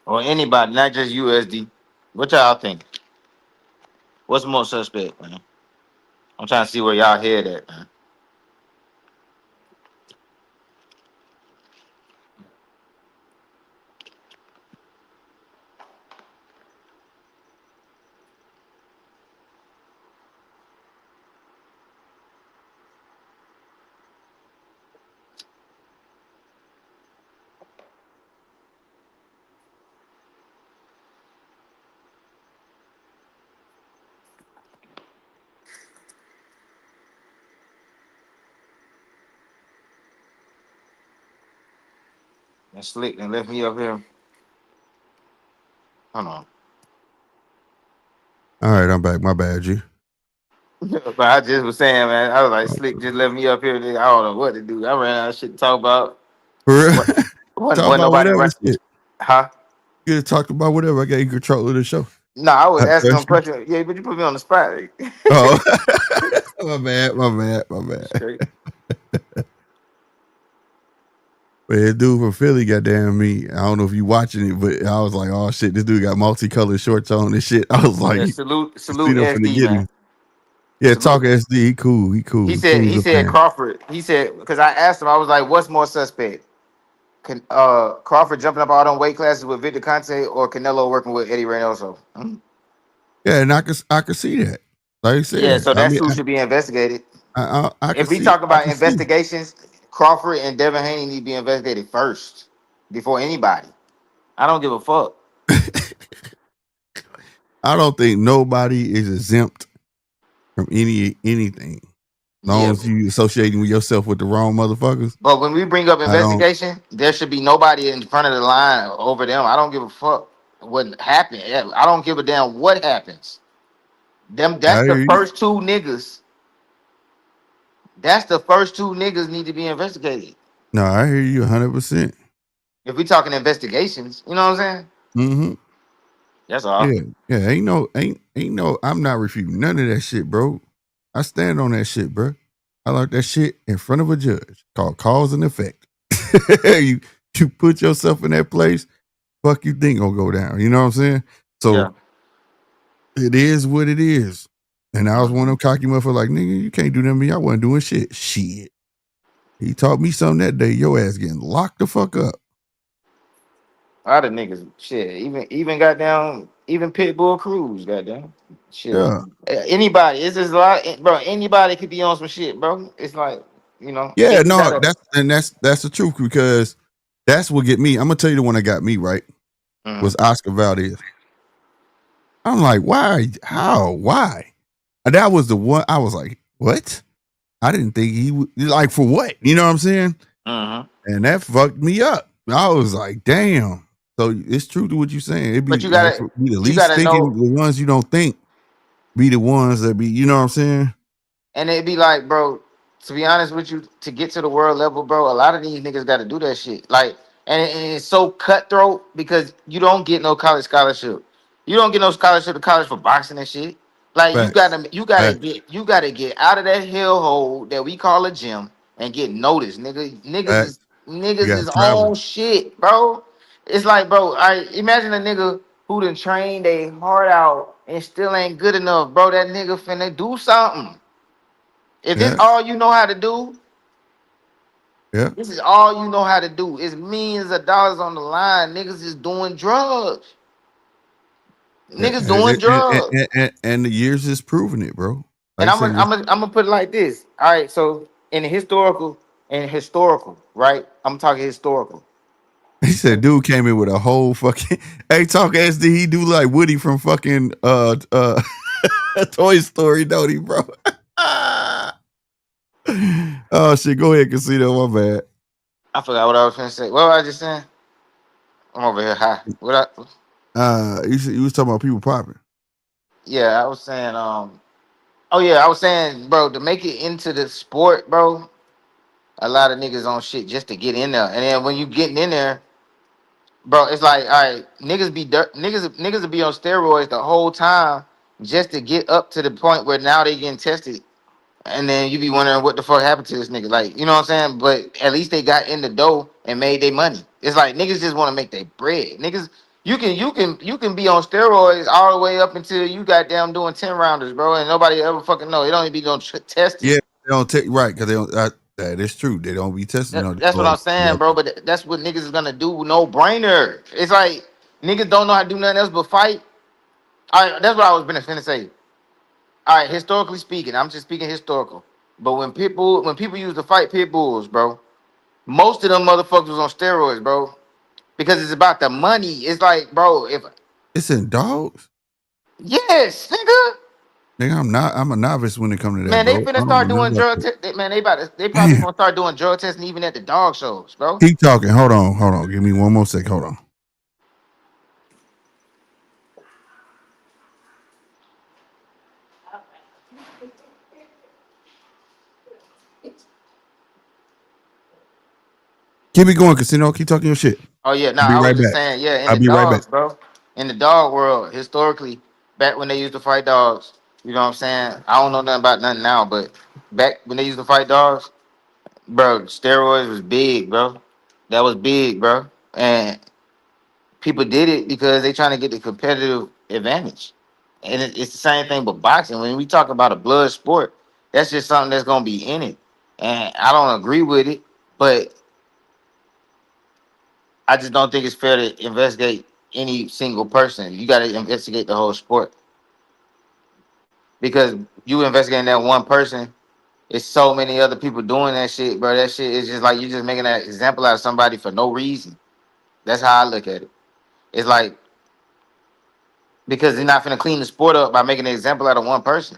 Or anybody, not just USD. What y'all think? What's more suspect, man? I'm trying to see where y'all head at, man. And Slick and left me up here. Hold on. All right, I'm back. My bad, G. But I just was saying, man, I was like, Slick just left me up here. I don't know what to do. I ran out of shit to talk about. For real? What? Talk Wasn't about nobody whatever run? shit. Huh? You could talk about whatever. I got you control of the show. No, I was I asking him trust you. questions. Yeah, but you put me on the spot. Oh, my bad. My bad. My bad. Straight. But that dude from Philly, goddamn me. I don't know if you watching it, but I was like, oh shit, this dude got multicolored shorts on and shit. I was like, Yeah, you see salute them finna SD, get man. him. Yeah, talk Salute. SD. He cool. He cool. He He said cool as he a said fan. Crawford. He said because I asked him, I was like, what's more suspect? Can Crawford jumping up all them weight classes with Victor Conte or Canelo working with Eddie Reynoso? Yeah, and I could see that. Like I Yeah, said, so I that's mean, who should be investigated. I If could we see. talk I about could see. investigations, Crawford and Devin Haney need to be investigated first before anybody. I don't give a fuck. I don't think nobody is exempt from anything. As long Yeah, as you associating with yourself with the wrong motherfuckers, but when we bring up I don't. investigation, there should be nobody in front of the line over them. I don't give a fuck what happened. Yeah, I don't give a damn what happens. Them, I that's the hear you. first two niggas. That's the first two niggas need to be investigated. No, I hear you 100%. If we talking investigations, you know what I'm saying? Mm-hmm. That's all. Yeah. Ain't no. I'm not refuting none of that shit, bro. I stand on that shit, bro. I like that shit in front of a judge called cause and effect. you you put yourself in that place, fuck you think gonna go down. You know what I'm saying? Yeah. So it is what it is. And I was one of them cocky motherfuckers like, nigga, you can't do that to me. I wasn't doing shit. Shit. He taught me something that day. Your ass getting locked the fuck up. A lot of niggas, shit. Even goddamn, even Pitbull Cruz, goddamn, shit. Yeah. Anybody, it's just a lot, bro. Anybody could be on some shit, bro. It's like, Yeah, you no, gotta. that's the truth because that's what get me. I'm gonna tell you the one that got me right was Oscar Valdez. I'm like, why? How? Why? And that was the one I was like, what? I didn't think he would like for what? You know what I'm saying? And that fucked me up. I was like, damn. So it's true to what you're saying. It'd But be like for be the you least gotta thinking, know, the ones you don't think be the ones that be, you know what I'm saying? and it'd be like, bro. To be honest with you, to get to the world level, bro, a lot of these niggas got to do that shit. Like, and it's so cutthroat because you don't get no college scholarship. You don't get no scholarship to college for boxing and shit. Like, Facts. Facts. you gotta get out of that hellhole that we call a gym and get noticed, nigga. Facts. You Niggas gotta is travel. on shit, bro. It's like, bro, I imagine a nigga who done trained their heart out and still ain't good enough, bro. That nigga finna do something. If this Yeah. all you know how to do, Yeah. this is all you know how to do. It's millions of dollars on the line. Niggas is doing drugs. Niggas doing drugs. And the years is proving it, bro. And I'm gonna put it like this. All right, so in the historical, right? I'm talking historical. He said, "Dude came in with a whole fucking." Hey, talk SD. He do like Woody from fucking Toy Story, don't he, bro? Oh shit! Go ahead, Casino. My bad. I forgot what I was gonna say. What was I just saying? I'm over here high. You was talking about people popping. Yeah, I was saying. Oh yeah, I was saying, bro, to make it into the sport, bro. A lot of niggas on shit just to get in there, and then when you getting in there, bro, it's like, all right, niggas will be on steroids the whole time just to get up to the point where now they getting tested. And then you be wondering what the fuck happened to this nigga. Like, you know what I'm saying? But at least they got in the dough and made their money. It's like niggas just want to make their bread. Niggas, you can be on steroids all the way up until you goddamn doing 10 rounders, bro, and nobody ever fucking know. It don't even be no testing. Yeah, they don't take right because they don't. That is true. They don't be testing. That's what I'm saying, bro. But that's what niggas is gonna do. No brainer. It's like niggas don't know how to do nothing else but fight. All right, that's what I was finna say. All right, historically speaking, I'm just speaking historical. But when people used to fight pit bulls, bro, most of them motherfuckers was on steroids, bro, because it's about the money. It's like, bro, if it's in dogs. Yes, nigga. Nigga, I'm a novice when it comes to that. Man, bro. they finna start doing drug testing. Man, they probably gonna start doing drug testing even at the dog shows, bro. Keep talking. Hold on. Give me one more second. Hold on. Keep it going, Casino. Keep talking your shit. Oh yeah, I was just saying, yeah, in the dogs, bro. In the dog world, historically, back when they used to fight dogs, you know what I'm saying? I don't know nothing about nothing now, but back when they used to fight dogs, bro, steroids was big, bro. That was big, bro. And people did it because they trying to get the competitive advantage. And it's the same thing with boxing. When we talk about a blood sport, that's just something that's gonna be in it. And I don't agree with it, but I just don't think it's fair to investigate any single person. You got to investigate the whole sport because you investigating that one person. It's so many other people doing that shit, bro. That shit is just like you just making an example out of somebody for no reason. That's how I look at it. It's like because they're not gonna clean the sport up by making an example out of one person.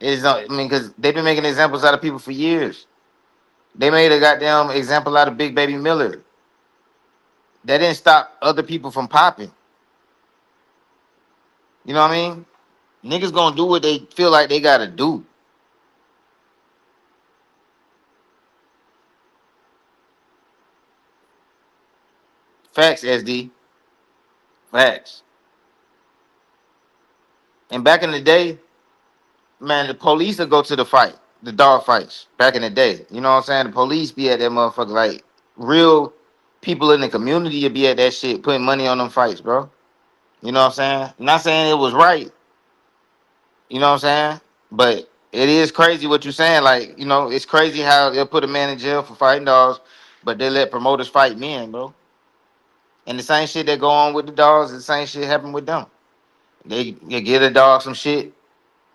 It's not, I mean, because they've been making examples out of people for years. They made a goddamn example out of Big Baby Miller. That didn't stop other people from popping. You know what I mean? Niggas gonna do what they feel like they gotta do. Facts, SD. Facts. And back in the day, man, the police would go to the fight, the dog fights. Back in the day, you know what I'm saying? The police be at that motherfucker, like real people in the community would be at that shit, putting money on them fights, bro. You know what I'm saying? I'm not saying it was right. You know what I'm saying? But it is crazy what you're saying. Like, you know, it's crazy how they'll put a man in jail for fighting dogs, but they let promoters fight men, bro. And the same shit that go on with the dogs, the same shit happen with them. They give a dog some shit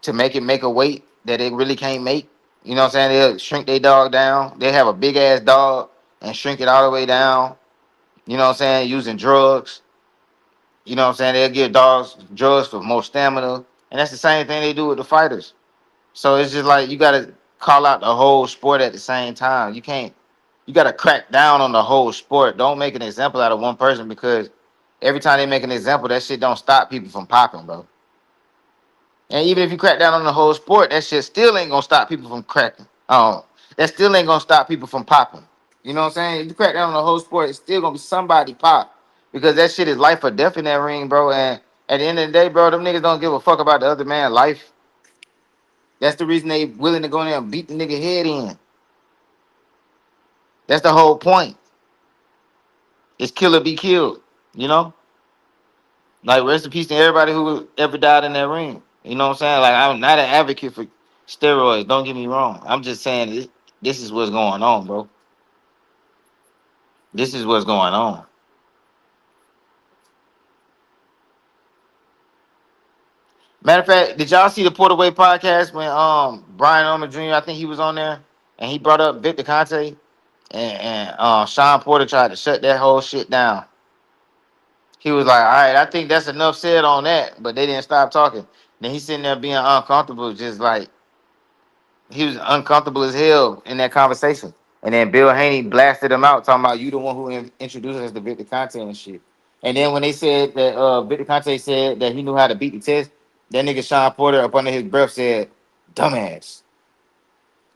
to make it make a weight that it really can't make. You know what I'm saying? They'll shrink their dog down. They have a big ass dog and shrink it all the way down. You know what I'm saying? Using drugs. You know what I'm saying? They'll give dogs drugs for more stamina. And that's the same thing they do with the fighters. So it's just like you gotta call out the whole sport at the same time. You gotta crack down on the whole sport. Don't make an example out of one person because every time they make an example, that shit don't stop people from popping, bro. And even if you crack down on the whole sport, that shit still ain't gonna stop people from cracking. That still ain't gonna stop people from popping. You know what I'm saying? If you crack down on the whole sport, it's still gonna be somebody pop. Because that shit is life or death in that ring, bro. And at the end of the day, bro, them niggas don't give a fuck about the other man's life. That's the reason they willing to go in there and beat the nigga head in. That's the whole point. It's kill or be killed, you know? Like rest in peace to everybody who ever died in that ring. You know what I'm saying? Like I'm not an advocate for steroids. Don't get me wrong. I'm just saying this is what's going on, bro. This is what's going on. Matter of fact, did y'all see the Portaway podcast when Brian Orman Jr. I think he was on there and he brought up Victor Conte and Sean Porter tried to shut that whole shit down. He was like, "All right, I think that's enough said on that," but they didn't stop talking. Then he's sitting there being uncomfortable, just like he was uncomfortable as hell in that conversation. And then Bill Haney blasted him out, talking about you the one who introduced us to Victor Conte and shit. And then when they said that Victor Conte said that he knew how to beat the test, that nigga Sean Porter up under his breath said, "Dumbass."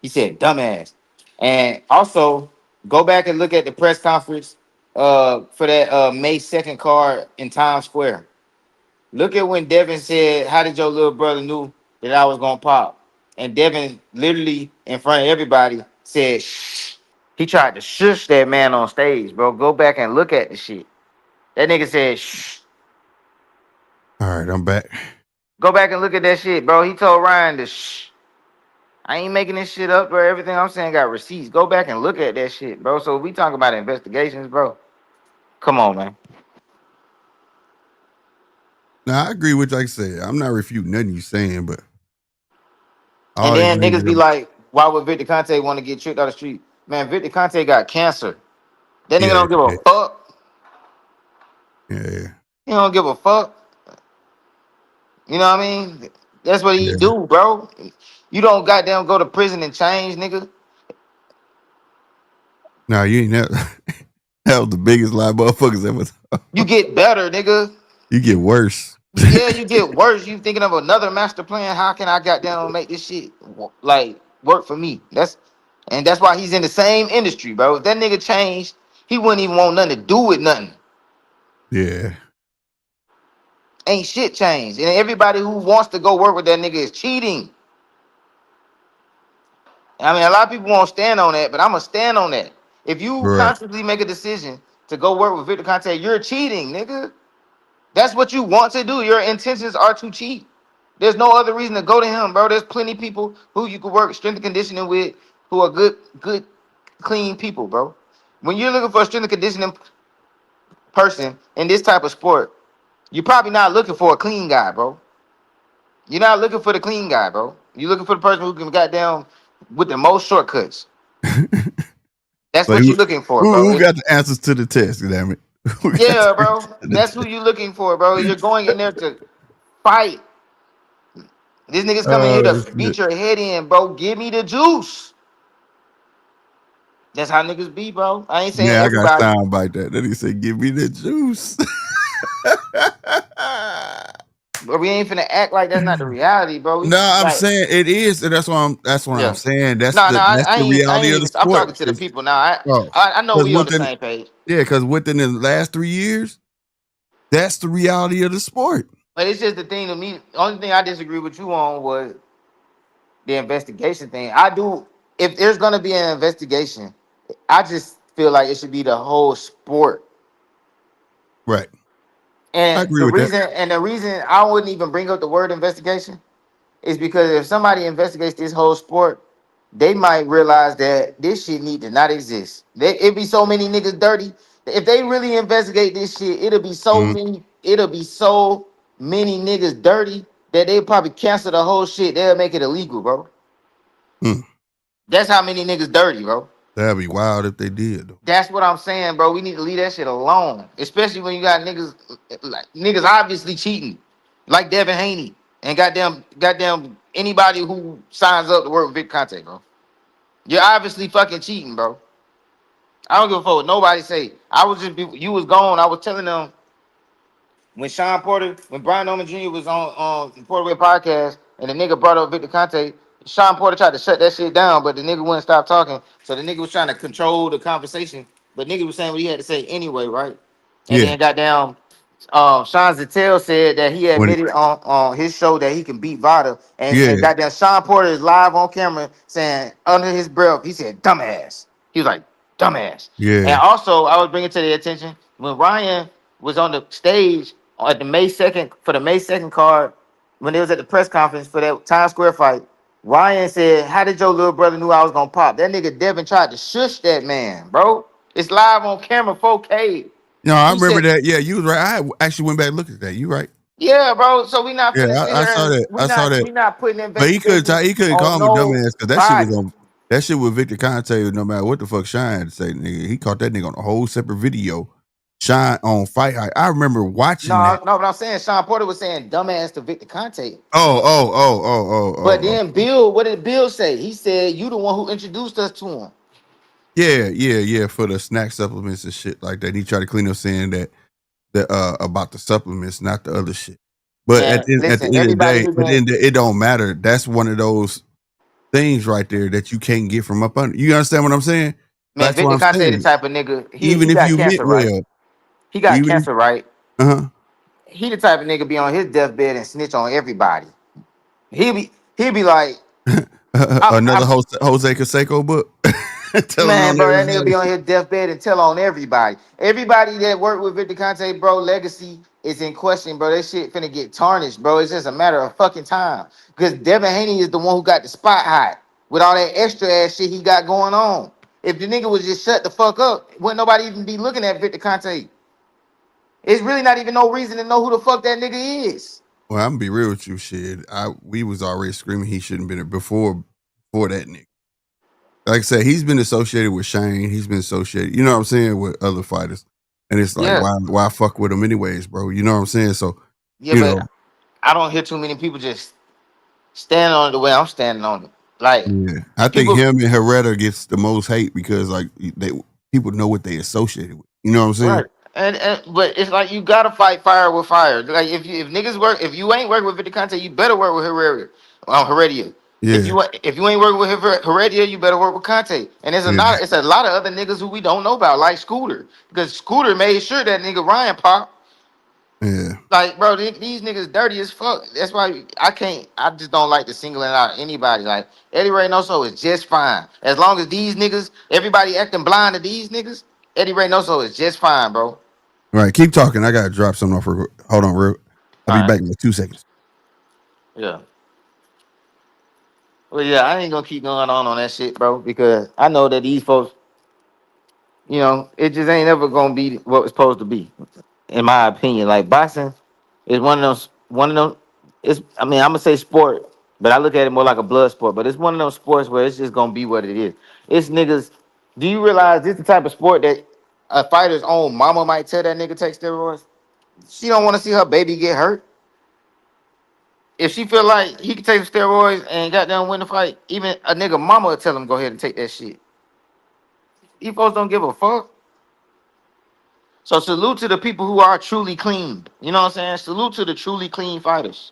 He said, "Dumbass." And also go back and look at the press conference for that May 2nd card in Times Square. Look at when Devin said, "How did your little brother knew that I was gonna pop?" And Devin literally in front of everybody said, "Shh." He tried to shush that man on stage, bro. Go back and look at the shit. That nigga said, "Shh." All right, I'm back. Go back and look at that shit, bro. He told Ryan to shh. I ain't making this shit up, bro. Everything I'm saying got receipts. Go back and look at that shit, bro. So we talking about investigations, bro. Come on, man. Now I agree with you. Like I said, I'm not refuting nothing you saying, but And then niggas be like, "Why would Victor Conte want to get tricked out the street?" Man, Victor Conte got cancer. That nigga don't give a fuck. Yeah. He don't give a fuck. You know what I mean? That's what he do, bro. You don't goddamn go to prison and change, nigga. Nah, you ain't never. That was the biggest lie motherfuckers ever thought. You get better, nigga. You get worse. Yeah, you get worse. You thinking of another master plan? How can I goddamn make this shit like work for me? That's why he's in the same industry, bro. If that nigga changed, he wouldn't even want nothing to do with nothing. Yeah. Ain't shit changed. And everybody who wants to go work with that nigga is cheating. I mean, a lot of people won't stand on that, but I'm gonna stand on that. If you constantly make a decision to go work with Victor Conte, you're cheating, nigga. That's what you want to do. Your intentions are to cheat. There's no other reason to go to him, bro. There's plenty of people who you could work strength and conditioning with who are good, clean people, bro. When you're looking for a strength and conditioning person in this type of sport, you're probably not looking for a clean guy, bro. You're not looking for the clean guy, bro. You're looking for the person who can goddamn with the most shortcuts. That's what you're looking for, bro. Who got the answers to the test, damn it? Yeah, bro. That's who you're looking for, bro. You're going in there to fight. This nigga's coming here to beat your head in, bro. Give me the juice. That's how niggas be, bro. I ain't saying everybody. I got sound bite that. Then he said, "Give me the juice." But we ain't finna act like that's not the reality, bro. I'm saying it is, and that's what I'm saying. That's the reality of the sport. I'm talking to the people now. I know we on the same page. Yeah, because within the last 3 years, that's the reality of the sport. But it's just the thing to me. The only thing I disagree with you on was the investigation thing. If there's gonna be an investigation, I just feel like it should be the whole sport. Right. And the reason I wouldn't even bring up the word investigation is because if somebody investigates this whole sport, they might realize that this shit need to not exist. It be so many niggas dirty. If they really investigate this shit, it'll be so many niggas dirty that they probably cancel the whole shit. They'll make it illegal, bro. That's how many niggas dirty, bro. That'd be wild if they did, though. That's what I'm saying, bro. We need to leave that shit alone. Especially when you got niggas obviously cheating. Like Devin Haney. And goddamn anybody who signs up to work with Vic Conte, bro. You're obviously fucking cheating, bro. I don't give a fuck what nobody say. You was gone. I was telling them when Brian Norman Jr. was on Portaway podcast and the nigga brought up Victor Conte, Sean Porter tried to shut that shit down, but the nigga wouldn't stop talking. So the nigga was trying to control the conversation, but nigga was saying what he had to say anyway, right? And then goddamn, Sean Zattel said that he admitted on his show that he can beat Vada, and goddamn Sean Porter is live on camera saying under his breath, he said dumbass. He was like dumbass. Yeah. And also, I was bringing to the attention when Ryan was on the stage at the May 2nd for the May 2nd card when they was at the press conference for that Times Square fight. Ryan said, "How did your little brother knew I was gonna pop?" That nigga Devin tried to shush that man, bro. It's live on camera, 4K. No, I remember that. Yeah, you was right. I actually went back and looked at that. You right. Yeah, bro. So we not finna sit I here saw and that. I saw that. we not putting But he couldn't on call me no dumbass because that body. shit was on. That shit with Victor Conte, no matter what the fuck Shine had to say, nigga. He caught that nigga on a whole separate video. Shine on Fight High. I remember watching that. No, but I'm saying Sean Porter was saying dumbass to Victor Conte. Oh. Then Bill, what did Bill say? He said you the one who introduced us to him. Yeah. For the snack supplements and shit like that. He tried to clean up saying that about the supplements, not the other shit. But Man, at the listen, end of the day, everybody it don't matter. That's one of those things right there that you can't get from up under. You understand what I'm saying? man, That's what Victor I'm Conte the saying. type of nigga. He Even if got you meant cancer, right? well, He got cancer, right? uh-huh. He the type of nigga be on his deathbed and snitch on everybody. He be like, Another Jose Canseco book. Telling man, on bro, that nigga be everybody. on his deathbed and tell on everybody. Everybody that worked with Victor Conte, bro, legacy is in question, bro. That shit finna get tarnished, bro. It's just a matter of fucking time. Because Devin Haney is the one who got the spot hot with all that extra ass shit he got going on. If the nigga was just shut the fuck up, wouldn't nobody even be looking at Victor Conte. It's really not even no reason to know who the fuck that nigga is. Well, I'm gonna be real with you, shit. We was already screaming he shouldn't been there before that nigga. Like I said, he's been associated with Shane. He's been associated, you know what I'm saying, with other fighters. And it's like, why fuck with him anyways, bro? You know what I'm saying? So, yeah, but I don't hear too many people just stand on it the way I'm standing on it. Like, yeah, I think him and Herrera gets the most hate because like people know what they associated with. You know what I'm saying? right. And but it's like you gotta fight fire with fire. Like if niggas work, if you ain't working with Victor Conte, you better work with Heredia. Yeah. If you ain't working with Heredia, you better work with Conte. And it's a lot of other niggas who we don't know about, like Scooter, because Scooter made sure that nigga Ryan pop. Yeah. Like, bro, these niggas dirty as fuck. That's why I just don't like to single out anybody. Like, Eddie Reynoso is just fine. As long as these niggas, everybody acting blind to these niggas, Eddie Reynoso is just fine, bro. All right, keep talking. I gotta drop something off. Hold on, real. I'll be back in like 2 seconds. Yeah. Well, yeah, I ain't gonna keep going on that shit, bro, because I know that these folks, you know, it just ain't ever gonna be what it's supposed to be, in my opinion. Like boxing is one of them. I mean, I'm gonna say sport, but I look at it more like a blood sport. But it's one of those sports where it's just gonna be what it is. It's niggas. Do you realize this the type of sport that a fighter's own mama might tell that nigga take steroids? She don't want to see her baby get hurt. If she feel like he can take some steroids and goddamn win the fight, even a nigga mama will tell him go ahead and take that shit. These folks don't give a fuck. So salute to the people who are truly clean. You know what I'm saying? Salute to the truly clean fighters.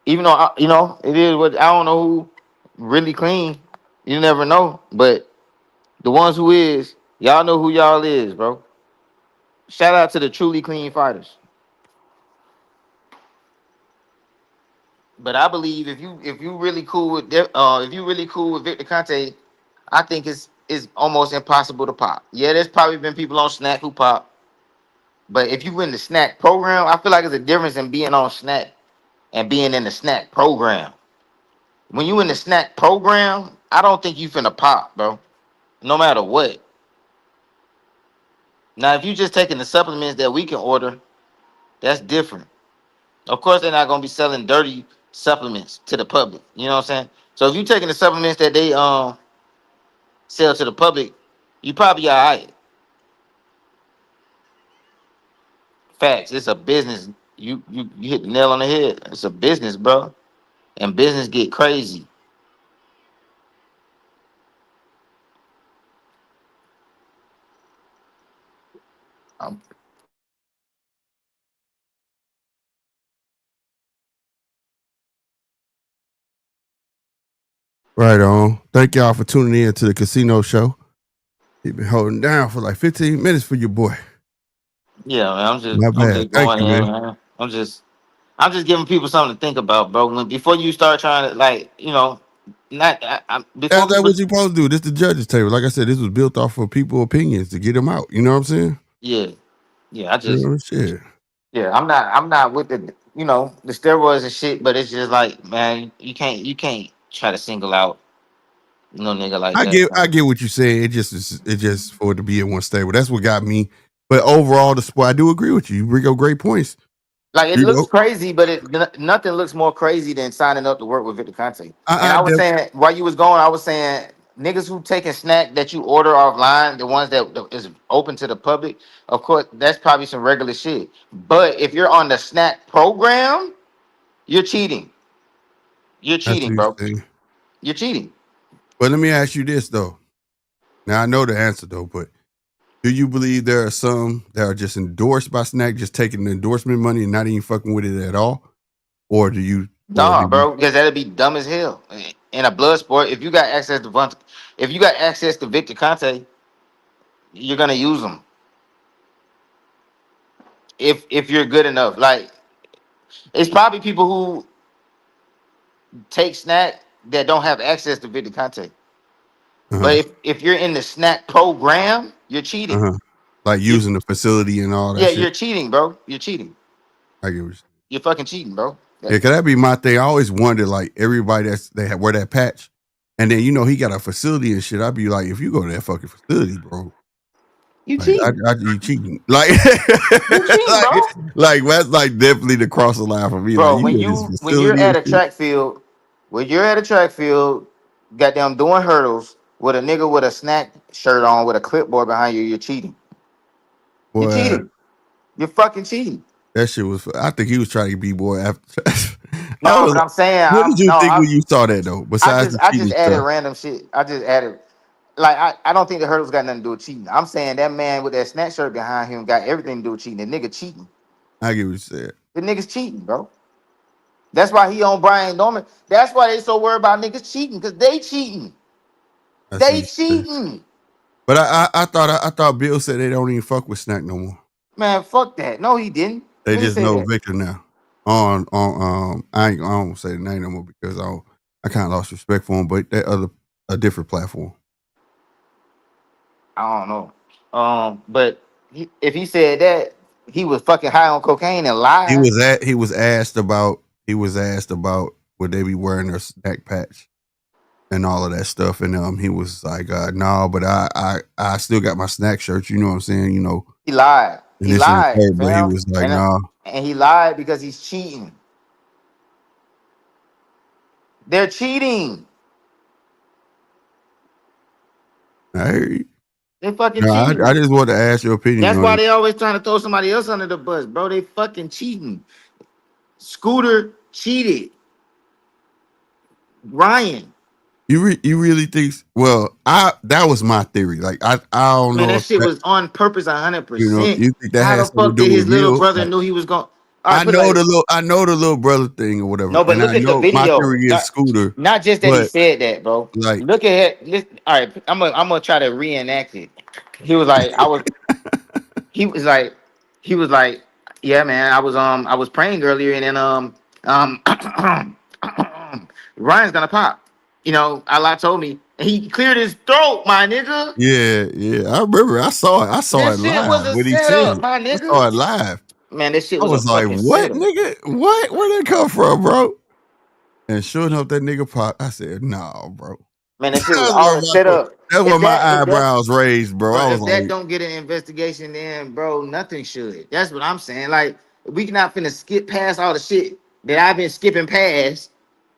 Even though you know it is what I don't know who really clean. You never know, but the ones who is, y'all know who y'all is, bro. Shout out to the truly clean fighters. But I believe if you really cool with if you really cool with Victor Conte, I think it's almost impossible to pop. Yeah, there's probably been people on Snack who pop, but if you in the Snack program, I feel like there's a difference in being on Snack and being in the Snack program. When you in the Snack program, I don't think you finna pop, bro. No matter what. Now, if you just taking the supplements that we can order, that's different. Of course, they're not gonna be selling dirty supplements to the public. You know what I'm saying? So if you taking the supplements that they sell to the public, you probably all right. Facts. It's a business. You hit the nail on the head. It's a business, bro. And business get crazy. Right on. Thank y'all for tuning in to the casino show. You've been holding down for like 15 minutes for your boy. Yeah, man. I'm just Thank going you, in, man. I'm just giving people something to think about, bro. Before you start trying to like, you know, before That's people. what you supposed to do. This is the judges table. Like I said, this was built off of people's opinions to get them out. You know what I'm saying? Yeah. I just shit. Yeah, I'm not with the the steroids and shit, but it's just like, man, you can't try to single out no nigga like that. I get what you say. It just for it to be in one stable. That's what got me. But overall, the sport, I do agree with you. You bring up great points. Like it looks crazy, but nothing looks more crazy than signing up to work with Victor Conte. And I was saying while you was going, I was saying niggas who taking snack that you order offline, the ones that is open to the public, of course, that's probably some regular shit. But if you're on the snack program, you're cheating. You're cheating, bro. You're cheating. But let me ask you this though. Now I know the answer though, but do you believe there are some that are just endorsed by Snack, just taking the endorsement money and not even fucking with it at all? Or do you? Nah, bro, because that'd be dumb as hell. In a blood sport, if you got access to Victor Conte, you're gonna use them. If you're good enough, like it's probably people who take snack that don't have access to Victor Conte. But if you're in the snack program, you're cheating. Like using the facility and all that. Yeah, shit. you're cheating, bro. You're cheating. I get what you're fucking cheating, bro. Yeah, cause that'd be my thing. I always wondered, like everybody wear that patch, and then he got a facility and shit. I'd be like, if you go to that fucking facility, bro, you cheating. You cheating. Like, you cheating, bro. Like that's like definitely the cross the line for me. Bro, like, when you're at a track field, goddamn doing hurdles with a nigga with a snack shirt on with a clipboard behind you, you're cheating. Boy, you're cheating. You're fucking cheating. That shit was. I think he was trying to be boy after. No, but I'm saying. What did you think when you saw that though? Besides I just added random shit. I just added. Like I don't think the hurdles got nothing to do with cheating. I'm saying that man with that snack shirt behind him got everything to do with cheating. The nigga cheating. I get what you said. The nigga's cheating, bro. That's why he on Brian Norman. That's why they so worried about niggas cheating, because they cheating. They cheating. But I thought Bill said they don't even fuck with Snack no more. Man, fuck that. No, he didn't. They just know Victor now. I don't say the name no more because I kind of lost respect for him, but that a different platform. I don't know. But if he said that, he was fucking high on cocaine and lied. He was asked about would they be wearing their snack patch and all of that stuff, and he was like, no, but I still got my snack shirt. You know what I'm saying? You know, he lied. He lied, but he was like, no. And he lied because he's cheating. They're cheating. I hear you. They fucking cheating. I just want to ask your opinion. That's why they always trying to throw somebody else under the bus, bro. They fucking cheating. Scooter cheated. Ryan. You really think? Well, that was my theory. Like I don't know. That shit was on purpose, 100%. You know, you think that has something to do with his little brother knew he was going? I know the little brother thing or whatever. No, but look at the video. My theory is Scooter. Not just that he said that, bro. Like, look at it. All right, I'm gonna try to reenact it. He was like, he was like, yeah, man. I was praying earlier, and then Ryan's gonna pop. You know, Allah told me. He cleared his throat, my nigga. Yeah. I remember. I saw it. That shit was a setup, my nigga. I saw it live. Man, this shit was like, what, nigga? What? Where'd that come from, bro? And sure enough, that nigga popped. I said, no, bro. Man, that shit was all set up. That's where my eyebrows raised, bro. I was if that don't get an investigation, then, bro, nothing should. That's what I'm saying. Like, we not finna skip past all the shit that I've been skipping past,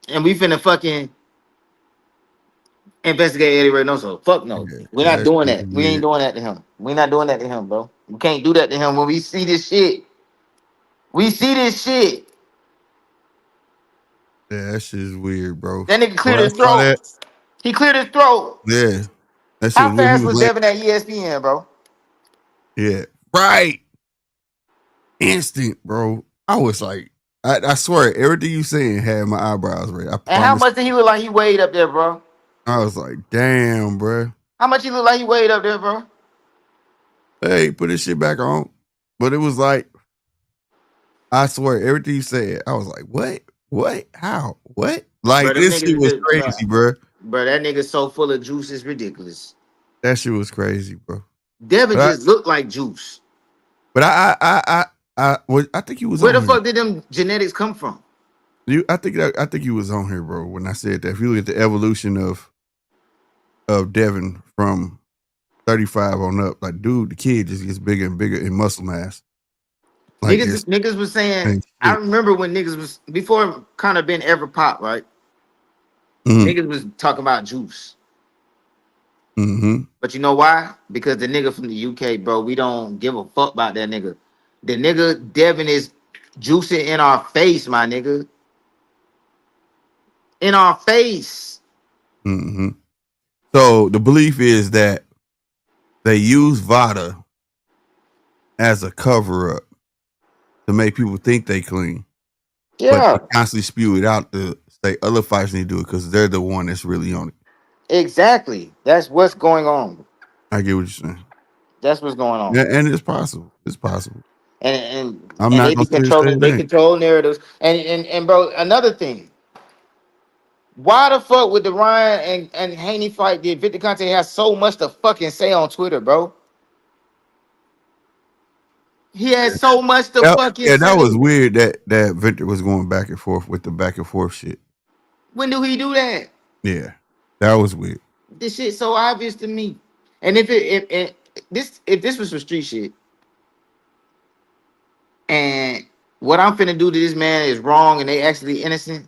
and we finna fucking investigate Eddie Reynoso. Fuck no. We're not doing that. We ain't doing that to him. We're not doing that to him, bro. We can't do that to him when we see this shit. We see this shit. Yeah, that shit is weird, bro. That nigga cleared his throat. He cleared his throat. Yeah. How fast was Devin at ESPN, bro? Yeah. Right. Instant, bro. I was like, I swear, everything you saying had my eyebrows raised. And how much did he look like he weighed up there, bro? I was like, damn, bro. How much he look like he weighed up there, bro? Hey, put this shit back on. But it was like, I swear, everything you said, I was like, what? How? What? Like, bro, this shit was crazy, bro. Bro, that nigga so full of juice is ridiculous. That shit was crazy, bro. Devin just looked like juice. But I think he was. Where the fuck did them genetics come from? I think he was on here, bro. When I said that, if you look at the evolution of Devin from 35 on up, like, dude, the kid just gets bigger and bigger in muscle mass. Like niggas was saying. I remember when niggas was before kind of been ever pop, right? Mm-hmm. Niggas was talking about Juice. Mm-hmm. But you know why? Because the nigga from the UK, bro, we don't give a fuck about that nigga. The nigga Devin is juicing in our face, my nigga. In our face. Mm-hmm. So the belief is that they use Vada as a cover up to make people think they clean. Yeah. But they constantly spew it out to say other fights need to do it because they're the one that's really on it. Exactly. That's what's going on. I get what you're saying. That's what's going on. Yeah, and it's possible. It's possible. And I'm not they be controlling. They control narratives. And bro, another thing. Why the fuck would the Ryan and Haney fight did Victor Conte have so much to fucking say on Twitter, bro? He had so much to fucking say. Yeah, that was weird that Victor was going back and forth with the back and forth shit. When do he do that? Yeah, that was weird. This shit so obvious to me. And if this was some street shit, and what I'm finna do to this man is wrong, and they actually innocent,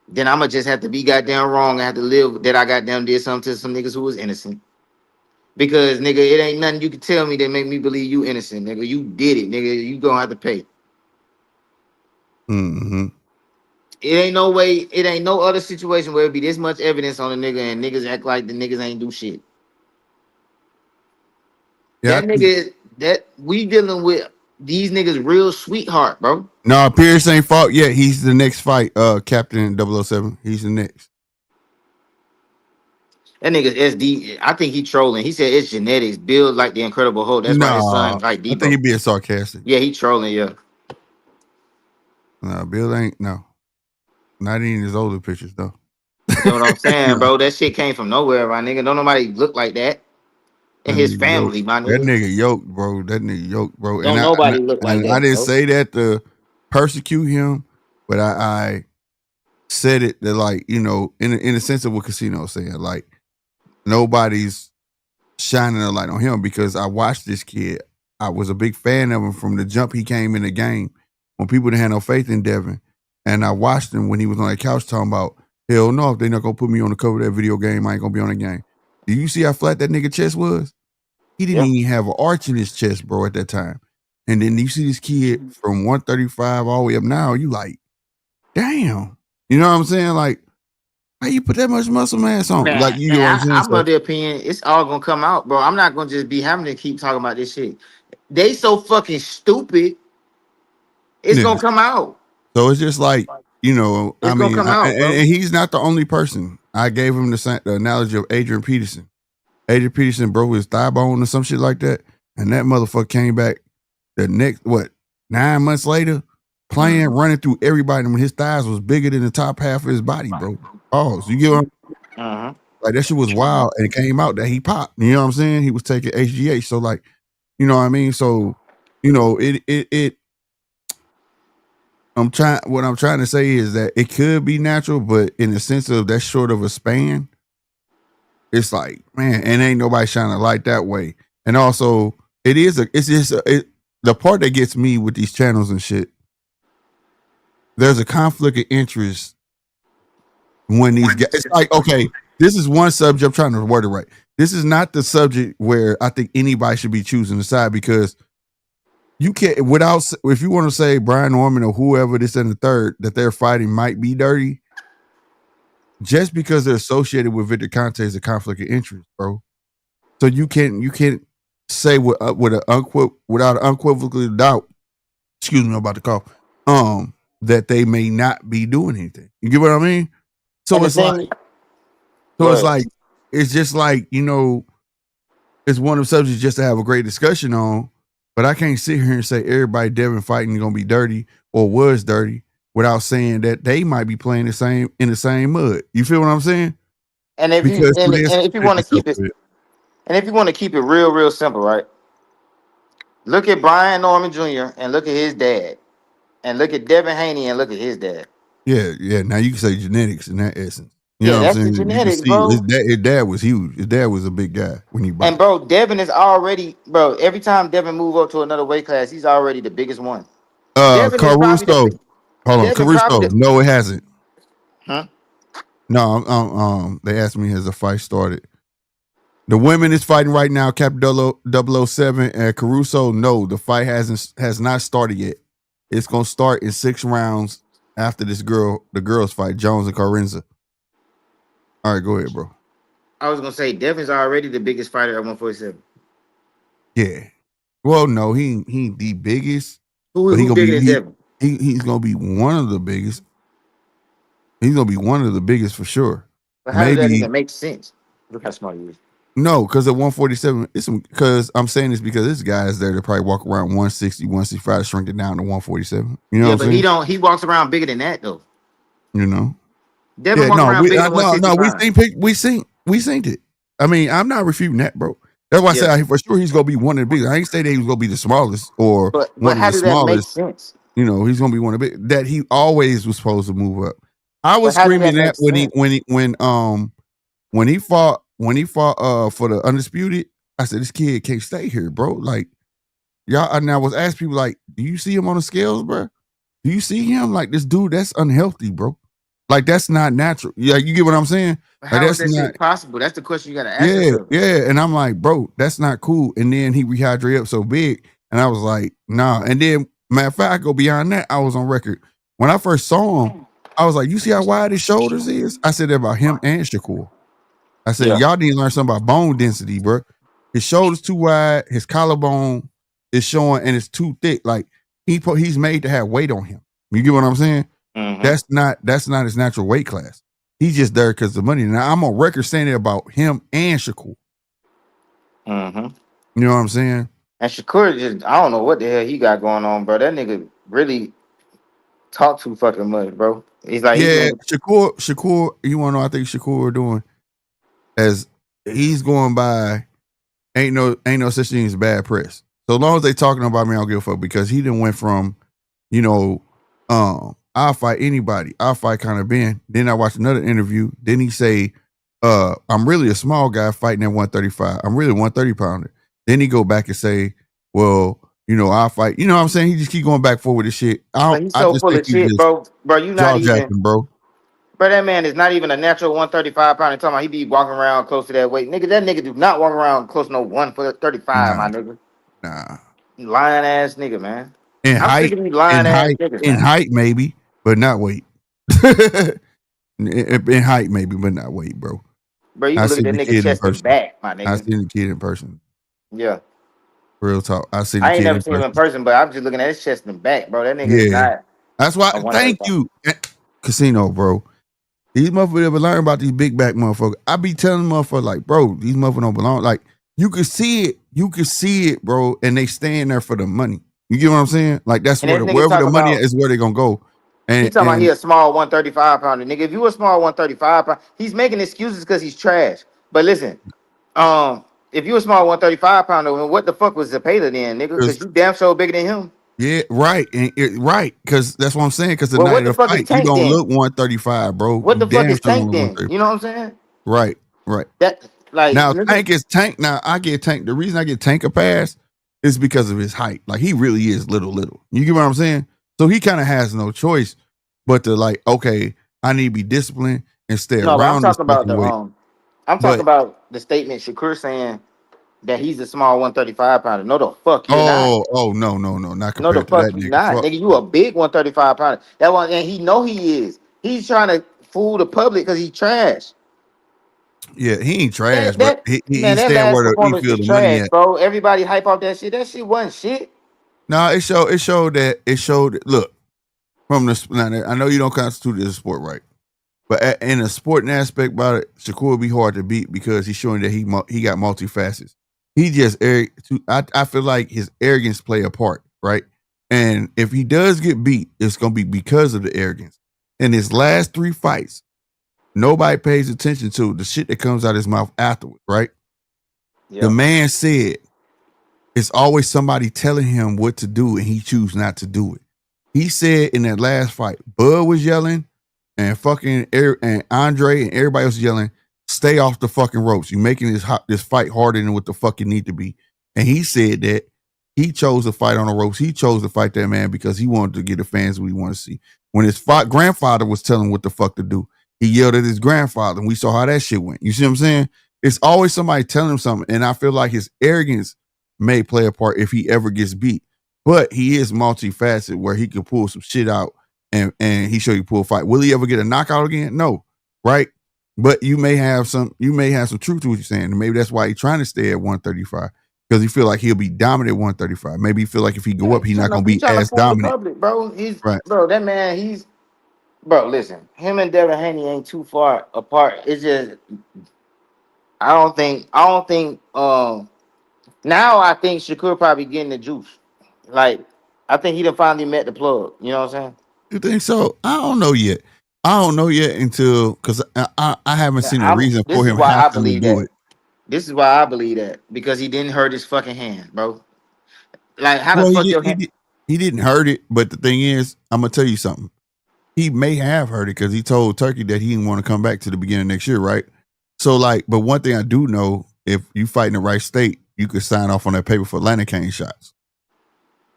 then I'ma just have to be goddamn wrong and have to live that I goddamn did something to some niggas who was innocent. Because nigga, it ain't nothing you can tell me that make me believe you innocent, nigga. You did it, nigga. You gonna have to pay. Mm-hmm. It ain't no way. It ain't no other situation where it be this much evidence on a nigga and niggas act like the niggas ain't do shit. Yeah, that nigga that we dealing with these niggas real sweetheart, bro. No, Pierce ain't fought yet. He's the next fight, Captain 007. He's the next. That nigga SD, I think he trolling. He said it's genetics, build like the Incredible Hulk. That's why his son like Debo. I think he being sarcastic. Yeah, he trolling, yeah. No, Bill ain't, no. Not in his older pictures, though. You know what I'm saying, bro? That shit came from nowhere, my nigga. Don't nobody look like that. And his family, my nigga. That nigga yoked, bro. Don't nobody look like that. I didn't say that to persecute him, but I said it that, like, you know, in the sense of what Casino was saying, like, nobody's shining a light on him because I watched this kid. I was a big fan of him from the jump he came in the game when people didn't have no faith in Devin. And I watched him when he was on that couch talking about, hell no, if they're not going to put me on the cover of that video game, I ain't going to be on the game. Do you see how flat that nigga chest was? He didn't even have an arch in his chest, bro, at that time. And then you see this kid from 135 all the way up now, you like, damn. You know what I'm saying? Like, how you put that much muscle mass on? Man, like, you know what I'm saying? I'm of the opinion it's all gonna come out, bro. I'm not gonna just be having to keep talking about this shit. They so fucking stupid. It's gonna come out. So it's just like, you know, it's gonna come out, and he's not the only person. I gave him the analogy of Adrian Peterson. Adrian Peterson broke his thigh bone or some shit like that, and that motherfucker came back the next 9 months later, playing, running through everybody when his thighs was bigger than the top half of his body, bro. Oh, so you get what I'm like, that shit was wild, and it came out that he popped. You know what I'm saying? He was taking HGH, so like, you know what I mean? So, you know, what I'm trying to say is that it could be natural, but in the sense of that short of a span, it's like, man, and ain't nobody shining a light that way. And also, the part that gets me with these channels and shit, there's a conflict of interest when these guys, it's like, okay, this is one subject, I'm trying to word it right. This is not the subject where I think anybody should be choosing a side, because you can't, if you want to say Brian Norman or whoever this and the third that they're fighting might be dirty, just because they're associated with Victor Conte is a conflict of interest, bro. So you can't say without unequivocal doubt, excuse me, I'm about to call, that they may not be doing anything. You get what I mean? So it's like, it's just like, you know, it's one of the subjects just to have a great discussion on, but I can't sit here and say everybody Devin fighting is gonna be dirty or was dirty without saying that they might be playing in the same mud. You feel what I'm saying? And if you want to keep it real simple, right? Look at Brian Norman Jr. and look at his dad, and look at Devin Haney and look at his dad. Yeah. Now you can say genetics in that essence. You know what I'm saying? The genetics, bro. His dad was huge. His dad was a big guy when he bought. And bro, Devin is already, bro. Every time Devin move up to another weight class, he's already the biggest one. Caruso. Hold on, Caruso. No, it hasn't. Huh? No, they asked me has the fight started. The women is fighting right now, Captain 007 and Caruso. No, the fight has not started yet. It's gonna start in 6 rounds after the girls fight, Jones and Carranza. All right, go ahead, bro. I was gonna say Devin's already the biggest fighter at 147. Yeah. Well, no, he ain't the biggest. Who bigger than Devin? He's gonna be one of the biggest. He's gonna be one of the biggest for sure. But how does that even make sense? Look how smart he is. No, because at 147, it's because I'm saying this because this guy is there to probably walk around 160, 165 to shrink it down to 147. You know what I'm saying? He walks around bigger than that though. You know? Devin walks around bigger than 165. We seen it. I mean, I'm not refuting that, bro. That's why I said for sure he's gonna be one of the biggest. I ain't say that he was gonna be the smallest or one of the smallest. That make sense? You know, he's gonna be one of the big that he always was supposed to move up. I was screaming that when he fought for the undisputed. I said this kid can't stay here, bro. Like y'all, and I was asking people like, do you see him on the scales, bro? Do you see him like this dude? That's unhealthy, bro. Like that's not natural. Yeah, you get what I'm saying? How like, is that shit possible? That's the question you gotta ask yourself. Yeah. And I'm like, bro, that's not cool. And then he rehydrated up so big, and I was like, nah. And then matter of fact, I go beyond that. I was on record when I first saw him. I was like, you see how wide his shoulders is? I said that about him and Shakur. I said, y'all need to learn something about bone density, bro. His shoulders too wide, his collarbone is showing, and it's too thick. Like he's made to have weight on him. You get what I'm saying? Mm-hmm. That's not his natural weight class. He's just there because of money. Now I'm on record saying it about him and Shakur. Mm-hmm. You know what I'm saying? And Shakur I don't know what the hell he got going on, bro. That nigga really talk too fucking much, bro. He's like, Shakur, you want to know? I think Shakur doing as he's going by. Ain't no such thing as bad press. So long as they talking about me, I don't give a fuck because he done went from, I'll fight anybody. I'll fight kind of Ben. Then I watched another interview. Then he say, I'm really a small guy fighting at 135. I'm really 130 pounder. Then he go back and say, well, I'll fight. You know what I'm saying? He just keep going back forward with this shit. He's so full of shit, bro. Bro, you not even, bro. But that man is not even a natural 135 pounder. Talking about he be walking around close to that weight. Nigga, that nigga do not walk around close to no 135, my nigga. Nah. Lying ass nigga, man. In height, maybe, but not weight. in height, maybe, but not weight, bro. Bro, you look at that nigga chest and back, my nigga. I seen the kid in person. Yeah. Real talk. I ain't never seen him in person, but I'm just looking at his chest and back, bro. That nigga is not. That's why. Thank you, Casino, bro. These motherfuckers ever learn about these big back motherfuckers. I be telling motherfuckers like, bro, these motherfuckers don't belong. Like, you can see it, bro, and they staying there for the money. You get what I'm saying? Like that's wherever the money is, where they gonna go. And he talking about he a small 135 pounder, nigga. If you a small 135 pounder, he's making excuses because he's trash. But listen, if you a small 135 pounder, what the fuck was Zepeda then, nigga? Because you damn sure bigger than him. Yeah, right, right. Because that's what I'm saying. Because the night of the fight, you don't look 135, bro. What the fuck is Tank then? You know what I'm saying? Right. That like now Tank is Tank. Now I get Tank. The reason I get Tank a pass is because of his height. Like he really is little. You get what I'm saying? So he kind of has no choice but to like, okay, I need to be disciplined and stay around. I'm talking about talking about the statement Shakur saying that he's a small 135 pounder. No, the fuck you're not. Oh, no, not compared no, the to fuck that you nigga. not. Nigga, you a big 135 pounder. That one, and he know he is. He's trying to fool the public because he's trash. Yeah, he ain't trash, but he's staying where he feel the money at. Bro, everybody hype off that shit. That shit wasn't shit. No, it showed. Look, from the. I know you don't constitute it as a sport, right? But in a sporting aspect about it, Shakur would be hard to beat because he's showing that he got multifacets. He just I feel like his arrogance play a part, right? And if he does get beat, it's gonna be because of the arrogance. In his last 3 fights, nobody pays attention to the shit that comes out of his mouth afterwards, right? Yep. The man said it's always somebody telling him what to do and he choose not to do it. He said in that last fight, Bud was yelling and fucking and Andre and everybody else yelling, stay off the fucking ropes. You're making this fight harder than what the fuck it need to be. And he said that He chose to fight on the ropes. He chose to fight that man because he wanted to get the fans what he wanted to see. When his grandfather was telling him what the fuck to do, he yelled at his grandfather, and we saw how that shit went. You see what I'm saying? It's always somebody telling him something, and I feel like his arrogance may play a part if he ever gets beat. But he is multifaceted where he can pull some shit out and he show you pull a fight. Will he ever get a knockout again? No, right? But you may have some truth to what you're saying. And maybe that's why he's trying to stay at 135. Because he feel like he'll be dominant at 135. Maybe he feel like if he go up, he's not gonna be as dominant. Public, bro. He's right. Bro, that man, bro, listen, him and Devin Haney ain't too far apart. It's just I don't think now I think Shakur probably getting the juice. Like, I think he done finally met the plug. You know what I'm saying? You think so? I don't know yet. Until because I haven't seen a reason for him having to do it. This is why I believe that, because he didn't hurt his fucking hand, bro. Like, how the fuck your hand? He didn't hurt it, but the thing is, I'm gonna tell you something. He may have hurt it because he told Turkey that he didn't want to come back to the beginning of next year, right? So, but one thing I do know, if you fight in the right state, you could sign off on that paper for lidocaine shots.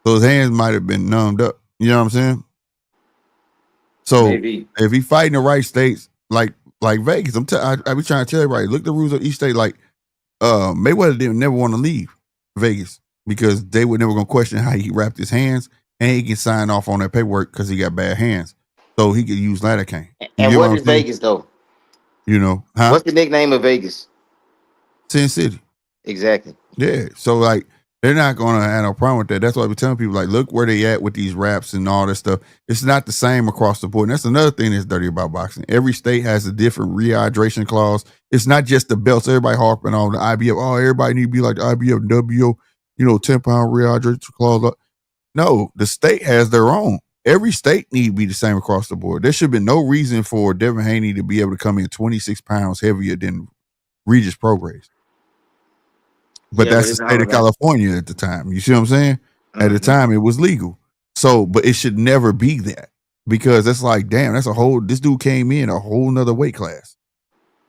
So his hands might have been numbed up. You know what I'm saying? So maybe. If he fight in the right states, like Vegas, I be trying to tell everybody, look the rules of each state. Like Mayweather didn't never want to leave Vegas because they were never gonna question how he wrapped his hands, and he can sign off on that paperwork because he got bad hands, so he could use lidocaine. And what is Vegas though? You know, what's the nickname of Vegas? Sin City. Exactly. Yeah. So they're not gonna have no problem with that. That's why we telling people look where they at with these raps and all this stuff. It's not the same across the board. And that's another thing that's dirty about boxing. Every state has a different rehydration clause. It's not just the belts. Everybody harping on the IBF. Oh, everybody need to be like the IBF and WO, 10-pound rehydration clause. No, the state has their own. Every state need to be the same across the board. There should be no reason for Devin Haney to be able to come in 26 pounds heavier than Regis Prograis. But that's the state of California at the time. You see what I'm saying? Mm-hmm. At the time, it was legal. So, but it should never be that, because it's like, damn, this dude came in a whole nother weight class.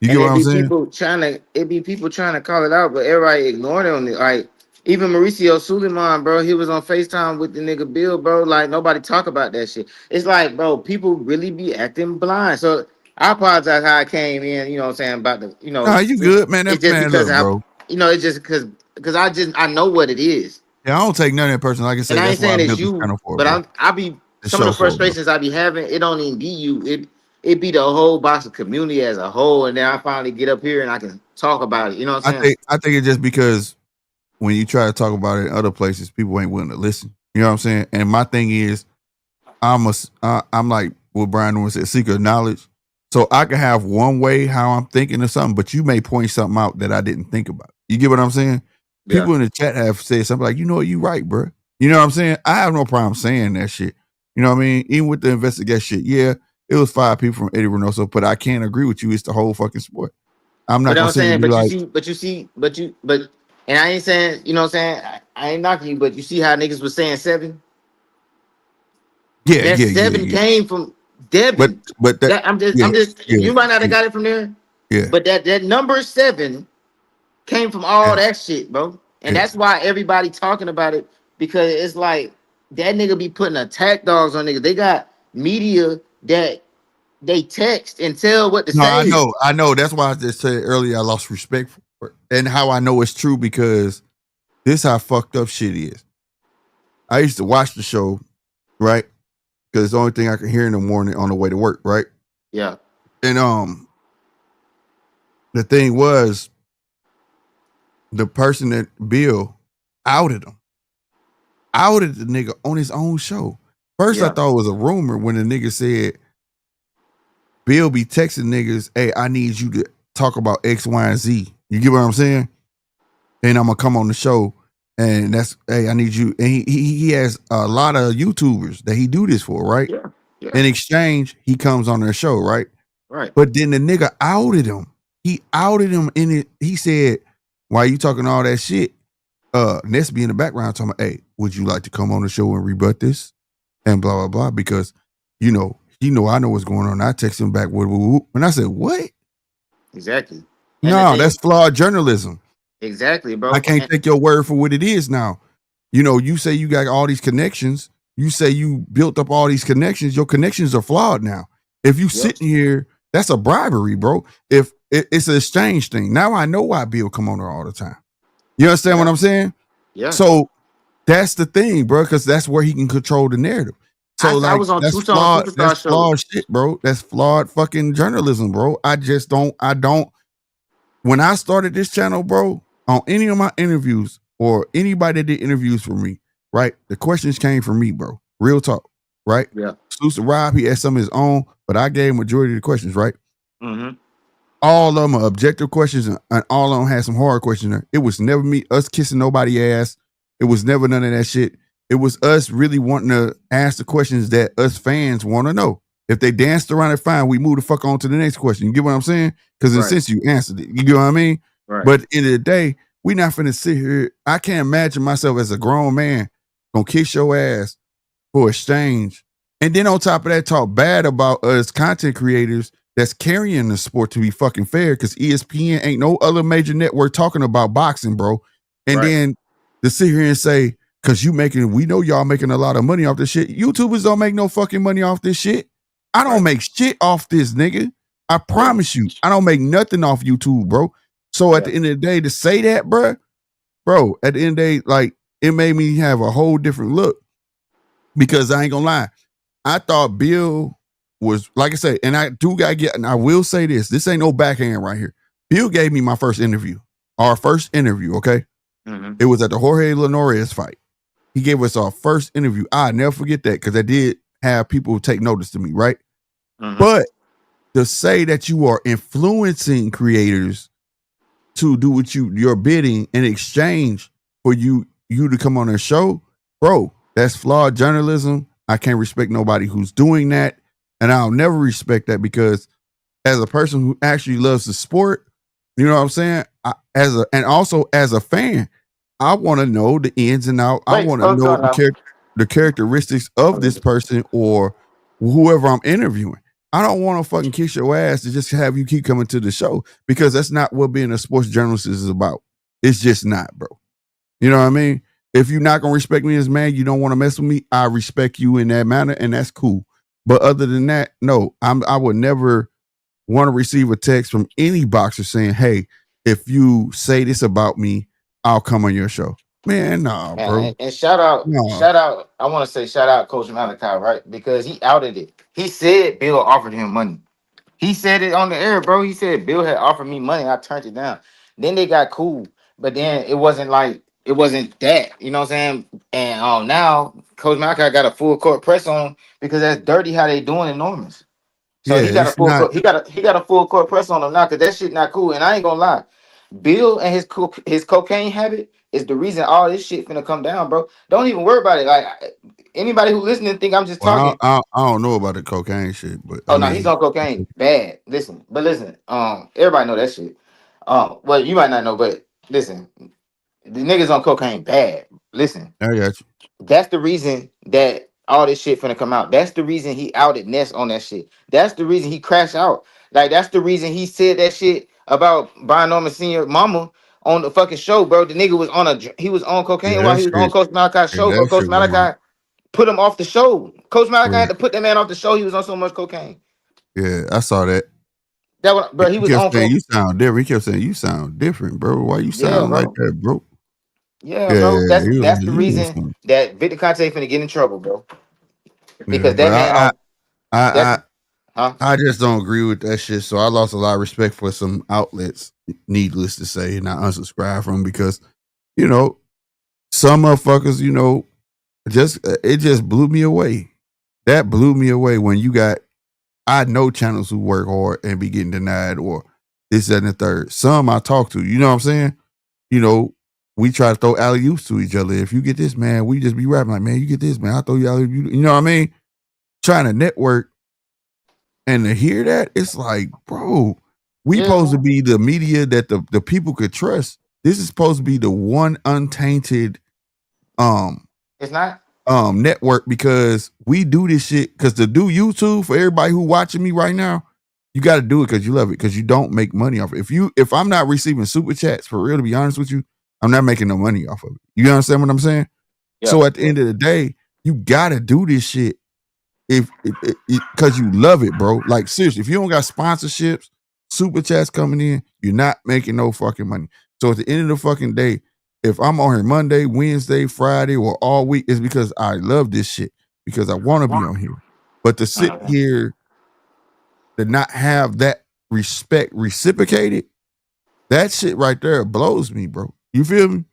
You get what I'm saying? It'd be people trying to call it out, but everybody ignoring it. Like, even Mauricio Suleiman, bro, he was on FaceTime with the nigga Bill, bro. Like, nobody talk about that shit. It's like, bro, people really be acting blind. So I apologize how I came in, you know what I'm saying, about the, Nah, you good, man. That's man, look, bro. It's just because I know what it is. Yeah, I don't take none of that person. Like I said, and I ain't saying it's you, but I be some of the frustrations I be having. It don't even be you. It be the whole boxing community as a whole. And then I finally get up here and I can talk about it. You know what I'm saying? I think it's just because when you try to talk about it in other places, people ain't willing to listen. You know what I'm saying? And my thing is, I'm like what Brian Norman said, seeker of knowledge. So I can have one way how I'm thinking of something, but you may point something out that I didn't think about. You get what I'm saying? Yeah. People in the chat have said something like, you right, bro. You know what I'm saying? I have no problem saying that shit. You know what I mean? Even with the investigation shit, yeah, it was 5 people from Eddie Reynoso, but I can't agree with you. It's the whole fucking sport. I'm not gonna say, but and I ain't saying, you know what I'm saying? I ain't knocking you, but you see how niggas was saying 7? Yeah, that 7 came from Devin. But you might not have got it from there. Yeah. But that number 7 came from all that shit, bro. And that's why everybody talking about it, because it's like that nigga be putting attack dogs on niggas. They got media that they text and tell what to say. I know. That's why I just said earlier I lost respect for it. And how I know it's true, because this how fucked up shit is. I used to watch the show, right? Because it's the only thing I can hear in the morning on the way to work, right? Yeah. And the thing was, the person that Bill outed the nigga on his own show. First, I thought it was a rumor when the nigga said Bill be texting niggas, hey, I need you to talk about X, Y, and Z. You get what I'm saying? And I'm gonna come on the show, and that's, hey, I need you. And he has a lot of YouTubers that he do this for, right? Yeah. In exchange, he comes on their show, right? Right. But then the nigga outed him. He outed him in it. He said, why you talking all that shit? Ness be in the background talking about, hey, would you like to come on the show and rebut this? And blah, blah, blah. Because, I know what's going on. I text him back, and I said, what? Exactly. No, that's flawed journalism. Exactly, bro. I can't take your word for what it is now. You know, you say you got all these connections. You say you built up all these connections. Your connections are flawed now. If you sitting here, that's a bribery, bro. If it's an exchange thing. Now I know why Bill come on there all the time. You understand what I'm saying? Yeah. So that's the thing, bro, because that's where he can control the narrative. So I was on that's Tucson flawed. Superstar That's show. flawed shit, bro. That's flawed fucking journalism, bro. I don't. When I started this channel, bro, on any of my interviews or anybody that did interviews for me, right? The questions came from me, bro. Real talk, right? Yeah. Exclusive Rob, he had some of his own, but I gave majority of the questions, right? Mm-hmm. All of them are objective questions, and all of them had some hard questions there. It was never me, us kissing nobody's ass. It was never none of that shit. It was us really wanting to ask the questions that us fans want to know. If they danced around it, fine. We move the fuck on to the next question. You get what I'm saying? Because in a sense, you answered it. You get what I mean? Right. But at the end of the day, we not finna sit here. I can't imagine myself as a grown man gonna kiss your ass for exchange. And then on top of that, talk bad about us content creators that's carrying the sport, to be fucking fair, because ESPN ain't no other major network talking about boxing, bro. And then to sit here and say, because we know y'all making a lot of money off this shit. YouTubers don't make no fucking money off this shit. I don't make shit off this, nigga. I promise you, I don't make nothing off YouTube, bro. So at the end of the day, to say that, bro, at the end of the day, like, it made me have a whole different look. Because I ain't gonna lie, I thought Bill was, like I said, and I do gotta get, and I will say this ain't no backhand right here. Bill gave me my first interview, okay? Mm-hmm. It was at the Jorge Linares fight. He gave us our first interview. I'll never forget that, because I did have people take notice to me, right? Mm-hmm. But to say that you are influencing creators to do what you're bidding in exchange for you to come on their show, bro, that's flawed journalism. I can't respect nobody who's doing that. And I'll never respect that, because as a person who actually loves the sport, you know what I'm saying? And also as a fan, I want to know the ins and outs. I want to know the characteristics of this person or whoever I'm interviewing. I don't want to fucking kiss your ass to just have you keep coming to the show, because that's not what being a sports journalist is about. It's just not, bro. You know what I mean? If you're not going to respect me as a man, you don't want to mess with me, I respect you in that manner, and that's cool. But other than that, no, I would never want to receive a text from any boxer saying, hey, if you say this about me, I'll come on your show. Man, nah, bro. And shout out, I want to say shout out Coach Malachi, right? Because he outed it. He said Bill offered him money. He said it on the air, bro. He said Bill had offered me money. I turned it down. Then they got cool. But then it wasn't that. You know what I'm saying? And now Coach Malachi got a full court press on him, because that's dirty how they doing in Norman's. So yeah, he got a full court press on him now, because that shit not cool. And I ain't gonna lie. Bill and his cocaine habit is the reason all this shit finna come down, bro. Don't even worry about it. Like, anybody who listening think I'm just talking. I don't know about the cocaine shit, but Oh no, he's on cocaine. Bad. Listen, everybody know that shit. Well, you might not know, but listen, the niggas on cocaine bad. Listen, I got you. that's the reason that all this shit finna come out. That's the reason he outed Ness on that shit. That's the reason he crashed out. Like, that's the reason he said that shit about Brian Norman Sr. mama on the fucking show, bro. The nigga was on cocaine while he was on Coach Malachi's show, bro. Coach Malachi put him off the show. Coach Malachi had to put that man off the show. He was on so much cocaine. Yeah, I saw that. Bro, he was on saying you sound different. He kept saying you sound different, bro. Why you sound like that, bro? Yeah, bro. That's the reason that Victor Conte finna get in trouble, bro. Because that man, I just don't agree with that shit. So I lost a lot of respect for some outlets, needless to say, and I unsubscribed from, because, you know, some motherfuckers, you know, it just blew me away. That blew me away when you got, I know channels who work hard and be getting denied or this, that, and the third. Some I talk to, you know what I'm saying? You know, we try to throw alley-oops to each other. If you get this, man, we just be rapping like, man, you get this, man, I'll throw you alley-oop. You know what I mean? Trying to network, and to hear that, it's like, bro, we supposed to be the media that the people could trust. This is supposed to be the one untainted it's not network, because we do this shit because to do YouTube, for everybody who watching me right now, you got to do it because you love it, because you don't make money off it. If I'm not receiving super chats, for real, to be honest with you, I'm not making no money off of it. You understand what I'm saying? So at the end of the day, you gotta do this shit because you love it, bro. Like seriously, if you don't got sponsorships, super chats coming in, you're not making no fucking money. So at the end of the fucking day, if I'm on here Monday, Wednesday, Friday, or all week, it's because I love this shit because I want to be on here. But to sit here to not have that respect reciprocated, that shit right there blows me, bro. You feel me?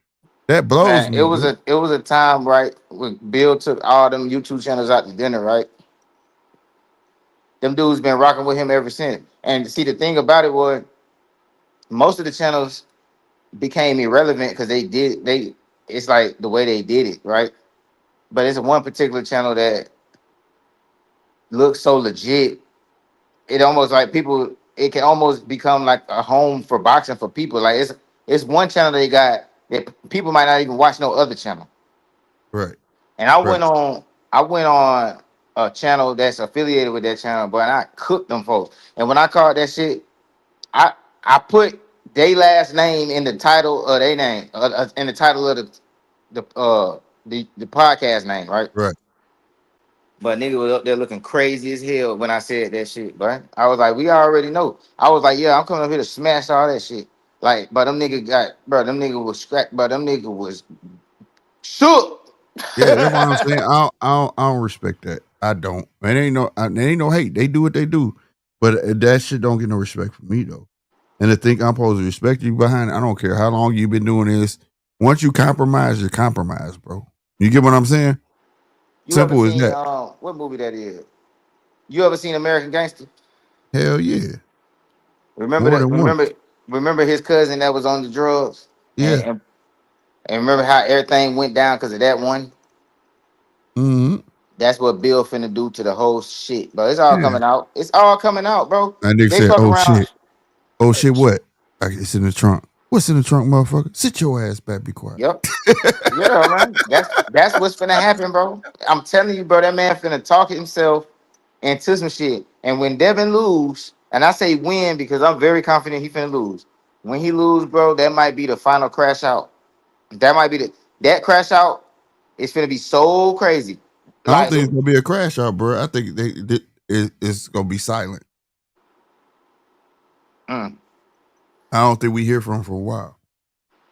That blows me. It was a time, right, when Bill took all them YouTube channels out to dinner, right? Them dudes been rocking with him ever since. And see, the thing about it was, most of the channels became irrelevant because it's like the way they did it, right? But it's one particular channel that looks so legit. It almost like people. It can almost become like a home for boxing for people. Like it's one channel they got that people might not even watch no other channel. Right. And I went on a channel that's affiliated with that channel, but I cooked them folks. And when I called that shit, I put their last name in the title of their name, in the title of the podcast name, right? Right. But nigga was up there looking crazy as hell when I said that shit, but I was like, we already know. I was like, yeah, I'm coming up here to smash all that shit. Like, but them nigga was scrapped, but them nigga was shook. Yeah, that's what I'm saying. I don't respect that. I don't. It ain't no hate. They do what they do, but that shit don't get no respect from me though. And to think I'm supposed to respect you behind it, I don't care how long you've been doing this. Once you compromise, you're compromised, bro. You get what I'm saying? You ever Simple as seen that. what movie that is? You ever seen American Gangster? Hell yeah. Remember More that? than once. Remember his cousin that was on the drugs, Yeah. and remember how everything went down because of that one. Mm-hmm. That's what Bill finna do to the whole shit, bro. It's all Yeah. coming out. It's all coming out, bro. And they They said, fuck "Oh around. shit, what? Like, it's in the trunk. What's in the trunk, motherfucker? Sit your ass back. Be quiet." Yep. Yeah, man. That's what's finna happen, bro. I'm telling you, bro. That man finna talk himself into some shit. And when Devin lose, and I say win because I'm very confident he finna lose. When he lose, bro, that might be the final crash out. That might be that crash out. It's gonna be so crazy. I don't Like, think it's gonna be a crash out, bro. I think it's gonna be silent. I don't think we hear from him for a while.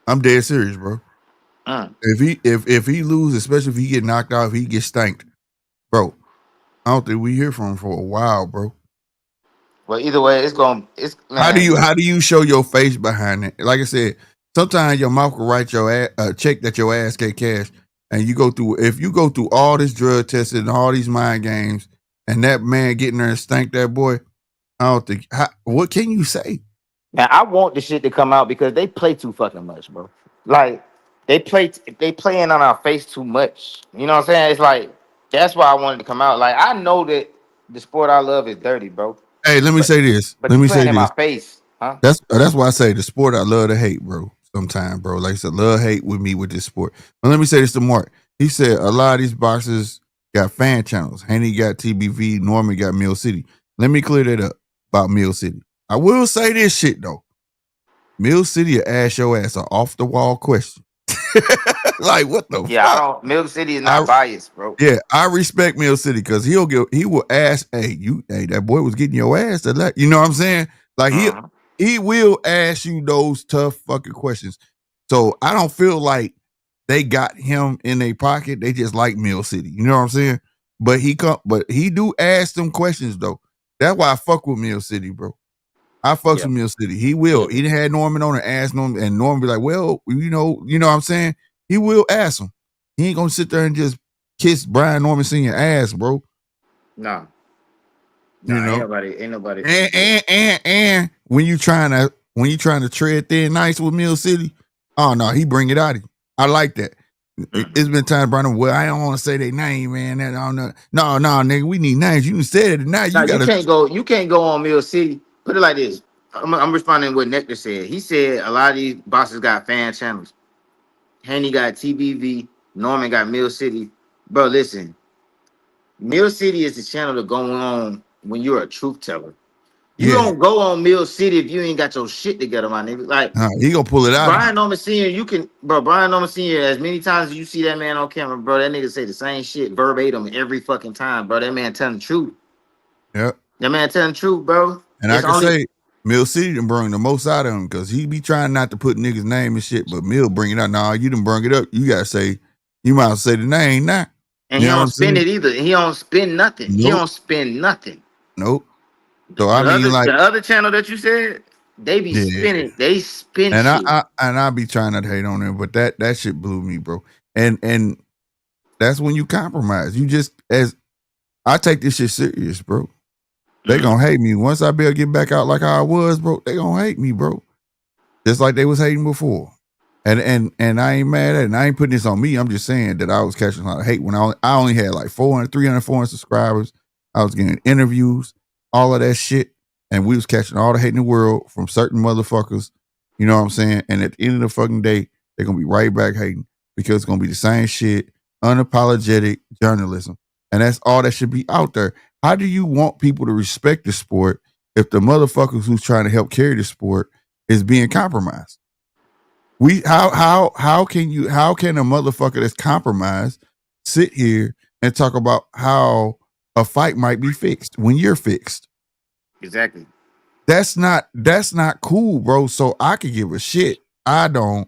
I'm dead serious, bro. If he loses, especially if he get knocked out, if he gets stanked, bro, I don't think we hear from him for a while, bro. well, either way, man. How do you show your face behind it? Like I said, sometimes your mouth will write your check that your ass can't cash, and you go through all this drug testing and all these mind games, and that man getting there and stank that boy. I don't think. What can you say? Now I want the shit to come out because they play too fucking much, bro. Like they playing on our face too much. You know what I'm saying? It's like that's why I wanted to come out. Like I know that the sport I love is dirty, bro. Hey, let me say this. But you playing in my face, huh? That's why I say the sport I love to hate, bro. Sometimes, bro. Like I said, love hate with me with this sport. But let me say this to Mark. He said a lot of these boxers got fan channels. Haney got TBV, Norman got Mill City. Let me clear that up about Mill City. I will say this shit though. Mill City will ask your ass an off the wall question. Like what the fuck? Milk City is not biased, bro. Yeah, I respect Mill City because he will ask, hey, that boy was getting your ass to let you know what I'm saying? Like he will ask you those tough fucking questions. So I don't feel like they got him in their pocket. They just like Mill City. You know what I'm saying? But he do ask them questions though. That's why I fuck with Mill City, bro. I fucks with Mill City. He will. He had Norman on and asked Norman, and Norman be like, well, you know what I'm saying? He will ask him. He ain't gonna sit there and just kiss Brian Norman Sr. ass, bro. No. You know, ain't nobody. And when you trying to tread thin nice with Mill City, oh no, he bring it out of you. I like that. It's been time, Brian. Well, I don't want to say their name, man. I don't know. No, nigga, we need names. You said it now. You can't go on Mill City. Put it like this. I'm responding to what Nectar said. He said a lot of these bosses got fan channels. Haney got TBV. Norman got Mill City. Bro, listen. Mill City is the channel to go on when you're a truth teller. You don't go on Mill City if you ain't got your shit together, my nigga. Like he gonna pull it out. Brian Norman Sr., you can, bro. Brian Norman Sr., as many times as you see that man on camera, bro, that nigga say the same shit verbatim every fucking time, bro. That man telling the truth. Yep. That man telling the truth, bro. And it's I can say Mill City done bring the most out of him because he be trying not to put niggas' name and shit, but Mill bring it out. Nah, you done bring it up. You gotta say, you might say the name now. And he don't spend it either. He don't spend nothing. Nope. He don't spend nothing. Nope. So I mean, like the other channel that you said, they be spinning. They spin and shit. I be trying not to hate on them, but that shit blew me, bro. And that's when you compromise. You just I take this shit serious, bro. They gonna hate me once I be able to get back out like how I was, bro. They gonna hate me, bro. Just like they was hating before. And I ain't mad at it. And I ain't putting this on me. I'm just saying that I was catching a lot of hate when I only had like 400 subscribers. I was getting interviews, all of that shit. And we was catching all the hate in the world from certain motherfuckers. You know what I'm saying? And at the end of the fucking day, they're going to be right back hating because it's going to be the same shit, unapologetic journalism. And that's all that should be out there. How do you want people to respect the sport if the motherfuckers who's trying to help carry the sport is being compromised? How can a motherfucker that's compromised sit here and talk about how a fight might be fixed when you're fixed? Exactly. That's not cool, bro. So I could give a shit. I don't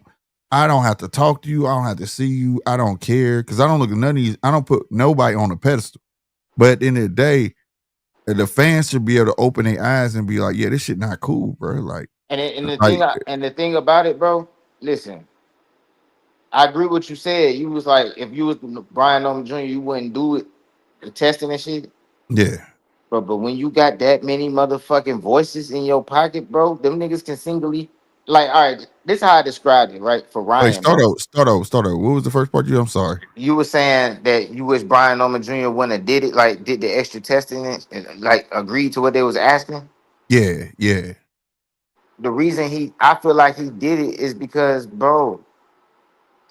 have to talk to you. I don't have to see you. I don't care because I don't look at none of these. I don't put nobody on a pedestal. But at the end of the day, the fans should be able to open their eyes and be like, yeah, this shit not cool, bro. Like, the thing about it, bro. Listen, I agree with what you said. You was like, if you was Brian Norman Jr., you wouldn't do it, the testing and shit. Yeah. But when you got that many motherfucking voices in your pocket, bro, them niggas can singly, like, all right, this is how I described it, right? For Ryan. Wait, start over. What was the first part I'm sorry. You were saying that you wish Brian Norman Jr. wouldn't have did it, like did the extra testing and like agreed to what they was asking. Yeah, yeah. The reason I feel like he did it is because, bro,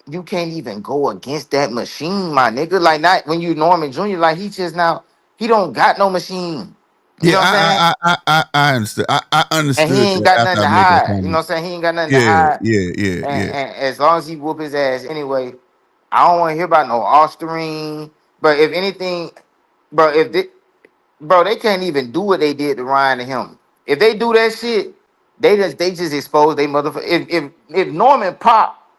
you can't even go against that machine, my nigga. Like, not when you Norman Jr., like he don't got no machine. You know what I'm saying? I understood. I understood. And he ain't got nothing to hide. You know what I'm saying? He ain't got nothing to hide. Yeah. And as long as he whoop his ass anyway, I don't want to hear about no Osterine. But if anything, bro, they can't even do what they did to Ryan and him. If they do that shit, they just expose they motherfucker. If Norman pop,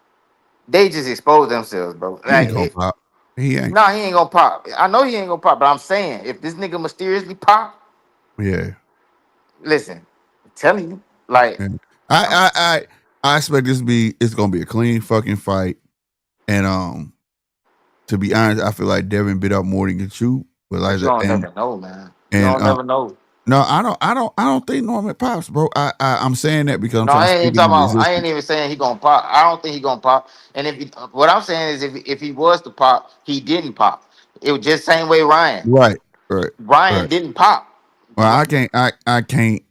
they just expose themselves, bro. He ain't gonna pop. He ain't. Nah, he ain't gonna pop. I know he ain't gonna pop, but I'm saying if this nigga mysteriously pop, yeah. Listen, I'm telling you, like, I expect it's gonna be a clean fucking fight, and to be honest, I feel like Devin bit up more than can chew. But like, you don't never know, man. You don't never know. No, I don't think Norman pops, bro. I'm saying that because I'm trying to speak I ain't even saying he gonna pop. I don't think he gonna pop. And what I'm saying is if he was to pop, he didn't pop. It was just same way Ryan. Right. Ryan didn't pop. Well, I can't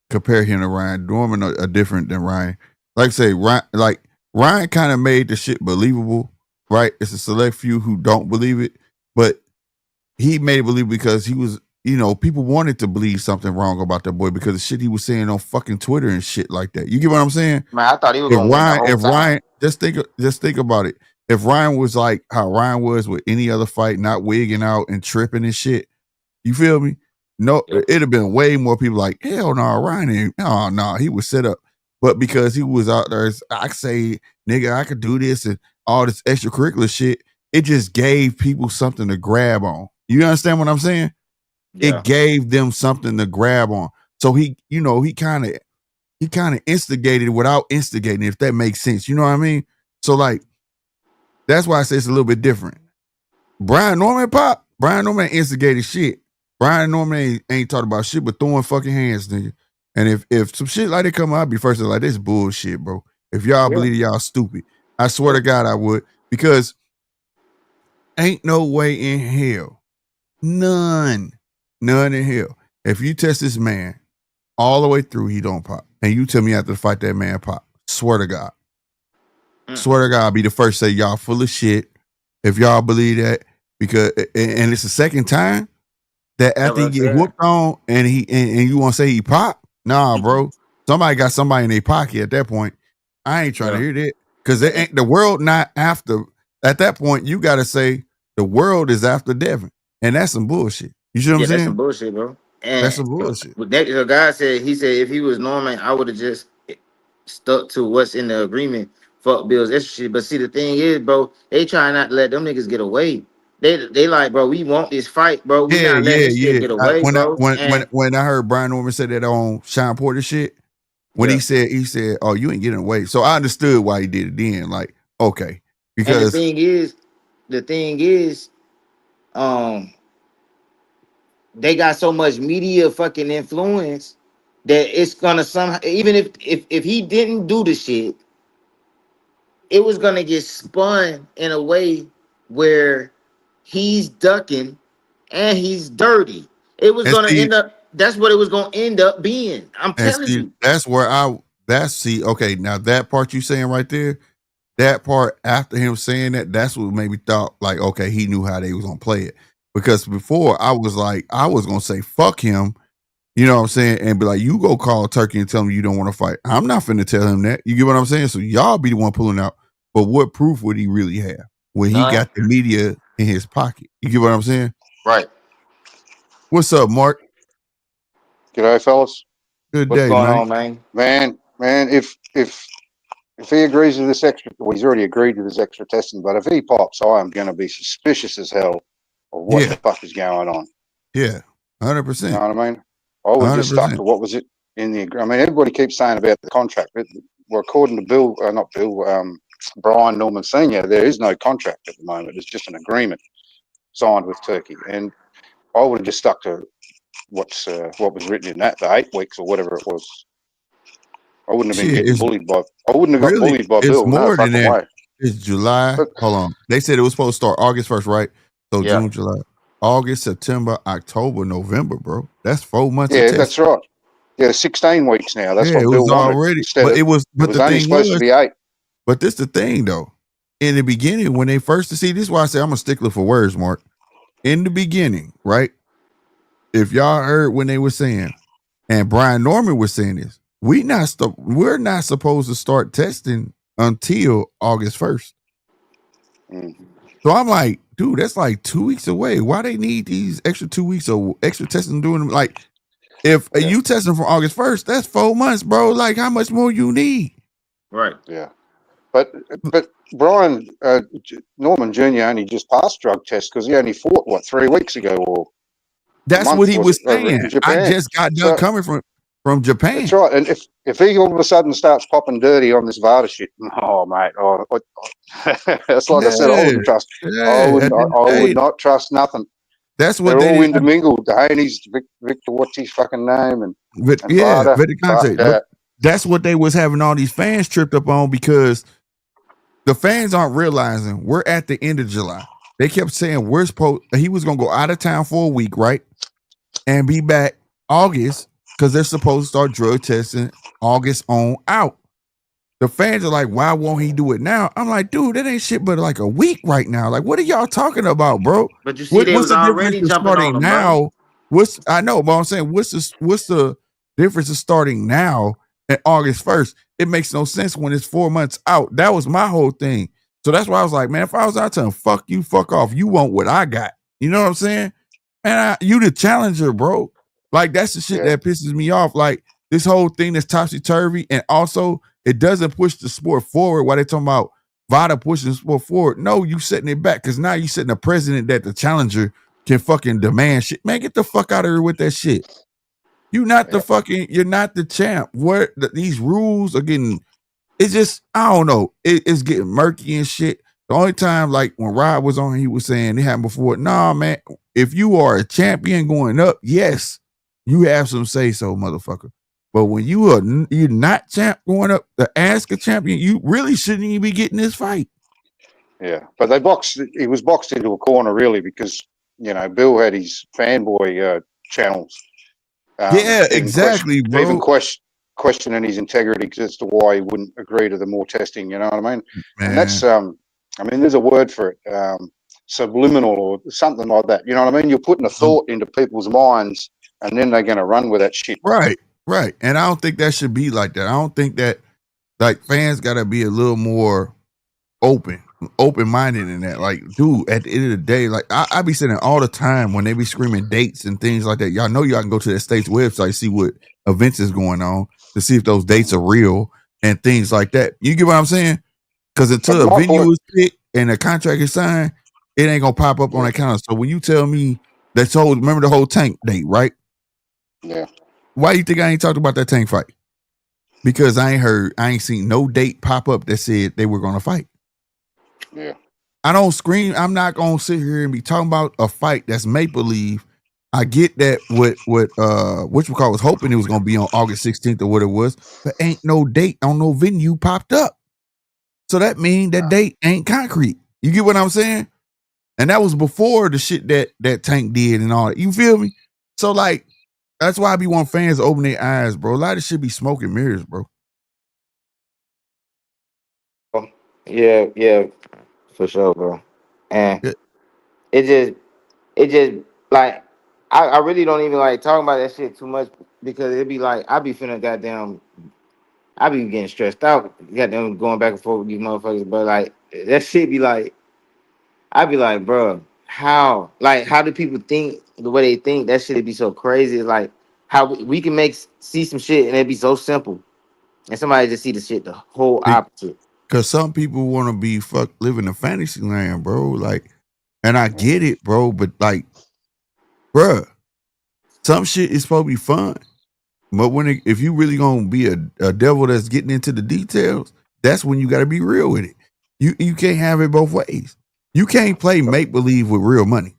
compare him to Ryan. Norman are different than Ryan. Like I say, Ryan kind of made the shit believable, right? It's a select few who don't believe it, but he made it believable because he was, people wanted to believe something wrong about that boy because of shit he was saying on fucking Twitter and shit like that. You get what I'm saying? Man, I thought he was going to win the whole time. Ryan, just think about it. If Ryan was like how Ryan was with any other fight, not wigging out and tripping and shit, you feel me? No, it'd have been way more people like, hell no, Ryan ain't, no, he was set up. But because he was out there, I say, nigga, I could do this and all this extracurricular shit, it just gave people something to grab on. You understand what I'm saying? Yeah. It gave them something to grab on. So he kind of instigated without instigating, if that makes sense. You know what I mean? So like, that's why I say it's a little bit different. Brian Norman instigated shit. Brian Norman ain't talking about shit but throwing fucking hands, nigga. And if some shit like that come out, I'd be first like, this bullshit, bro. If y'all believe it, y'all stupid. I swear to God I would. Because ain't no way in hell. None in hell. If you test this man all the way through, he don't pop. And you tell me after the fight that man pop. Swear to God. Swear to God, I'll be the first to say y'all full of shit. If y'all believe that, because and it's the second time, that after he get whooped on and you want to say he pop? Nah, bro. Somebody got somebody in their pocket at that point. I ain't trying to hear that because they ain't the world not after. At that point, you got to say the world is after Devin, and that's some bullshit. You see what I'm saying? That's some bullshit, bro. And that's some bullshit. The guy said if he was Norman, I would have just stuck to what's in the agreement. Fuck Bill's extra shit. But see, the thing is, bro, they try not to let them niggas get away. They like, bro, we want this fight, bro. We not letting this shit get away, bro. When I heard Brian Norman say that on Sean Porter shit, when he said, "Oh, you ain't getting away," so I understood why he did it then. Like, okay, because and the thing is, they got so much media fucking influence that it's gonna somehow, even if he didn't do the shit, it was gonna get spun in a way where he's ducking and he's dirty. It was gonna end up. That's what it was gonna end up being. I'm telling you. That's where okay. Now that part you saying right there, that part after him saying that, that's what made me thought like, okay, he knew how they was gonna play it. Because before I was gonna say fuck him, you know what I'm saying, and be like, you go call Turkey and tell him you don't want to fight. I'm not finna tell him that. You get what I'm saying? So y'all be the one pulling out. But what proof would he really have when he got the media in his pocket? You get what I'm saying? Right. What's up, Mark? G'day, fellas. Good What's day, going man. on, Man, if he agrees with this extra, well, he's already agreed with this extra testing, but if he pops, I am going to be suspicious as hell of what the fuck is going on. Yeah, 100%. You know what I mean? I would just stuck to what was it in the. I mean, everybody keeps saying about the contract, but well, according to Brian Norman Sr., there is no contract at the moment. It's just an agreement signed with Turkey, and I would have just stuck to what was written in that, the 8 weeks or whatever it was. I wouldn't have been getting bullied by. I wouldn't have got bullied by Bill. No fucking way. It's July. Hold on. They said it was supposed to start August 1st, right? So June, July, August, September, October, November, bro. That's 4 months. Yeah, that's right. Yeah, 16 weeks now. That's what Bill wanted. Already. But it was only supposed to be 8. But this the thing though. In the beginning, when they first see this, is why I say I'm a stickler for words, Mark. In the beginning, right? If y'all heard when they were saying, and Brian Norman was saying this, we're not supposed to start testing until August 1st. So I'm like, dude, that's like 2 weeks away. Why they need these extra 2 weeks of extra testing doing them? Like, if you testing from August 1st, that's 4 months, bro. Like, how much more you need? Right. Yeah. But Brian Norman Jr. only just passed drug tests because he only fought 3 weeks ago or. That's what he was saying. I just got done coming from Japan. That's right. And if he all of a sudden starts popping dirty on this VADA shit, oh mate, that's like I said, I wouldn't trust. I would not trust nothing. That's what they're all intermingled. The Haney's, Victor, what's his fucking name, and VADA. That's what they was having all these fans tripped up on because the fans aren't realizing we're at the end of July. They kept saying he was gonna go out of town for a week, right? And be back August because they're supposed to start drug testing August on out. The fans are like, why won't he do it now? I'm like, dude, that ain't shit but like a week right now. Like, what are y'all talking about, bro? But you see, what's the difference of starting now? I know, but I'm saying, what's the difference of starting now and August 1st? It makes no sense when it's 4 months out. That was my whole thing. So that's why I was like, man, if I was out telling fuck you, fuck off, you want what I got. You know what I'm saying? And you the challenger, bro. Like, that's the shit that pisses me off. Like, this whole thing that's topsy-turvy, and also it doesn't push the sport forward while they're talking about VADA pushing the sport forward. No, you setting it back because now you setting a precedent that the challenger can fucking demand shit. Man, get the fuck out of here with that shit. You're not the champ. These rules are getting, it's just, I don't know. It's getting murky and shit. The only time, like when Rod was on, he was saying it happened before. Nah, man, if you are a champion going up, yes, you have some say so, motherfucker. But when you're not champ going up to ask a champion, you really shouldn't even be getting this fight. Yeah, but he was boxed into a corner really because, you know, Bill had his fanboy channels. Exactly, bro. Even questioning his integrity as to why he wouldn't agree to the more testing, you know what I mean? Man. And that's, I mean, there's a word for it. subliminal or something like that. You know what I mean? You're putting a thought into people's minds, and then they're going to run with that shit. Right. And I don't think that should be like that. I don't think that, like, fans got to be a little more open-minded in that. Like, dude, at the end of the day, like, I be saying all the time when they be screaming dates and things like that. Y'all know y'all can go to the state's website, see what events is going on to see if those dates are real and things like that. You get what I'm saying? Because until a venue is picked and a contract is signed, it ain't gonna pop up on that calendar. So when you tell me that's remember the whole Tank date, right? Yeah. Why do you think I ain't talked about that Tank fight? Because I ain't seen no date pop up that said they were gonna fight. Yeah. I don't scream. I'm not gonna sit here and be talking about a fight that's make believe. I get that what Which was hoping it was gonna be on August 16th or what it was, but ain't no date on no venue popped up. So that means that date ain't concrete. You get what I'm saying? And that was before the shit that Tank did and all that. You feel me? So like, that's why I be wanting fans to open their eyes, bro. A lot of shit be smoke and mirrors, bro. Yeah, for sure, bro. And it just like I really don't even like talking about that shit too much because it'd be like I be feeling goddamn. I be getting stressed out, goddamn going back and forth with these motherfuckers. But like that shit be like, I be like, bro, how do people think the way they think? That shit be so crazy. It's like how we can see some shit and it be so simple, and somebody just see the shit the whole opposite. Because some people want to be living in fantasy land, bro. Like, and I get it, bro. But like, bro, some shit is supposed to be fun. But if you really gonna be a devil that's getting into the details, that's when you got to be real with it. You can't have it both ways. You can't play make believe with real money.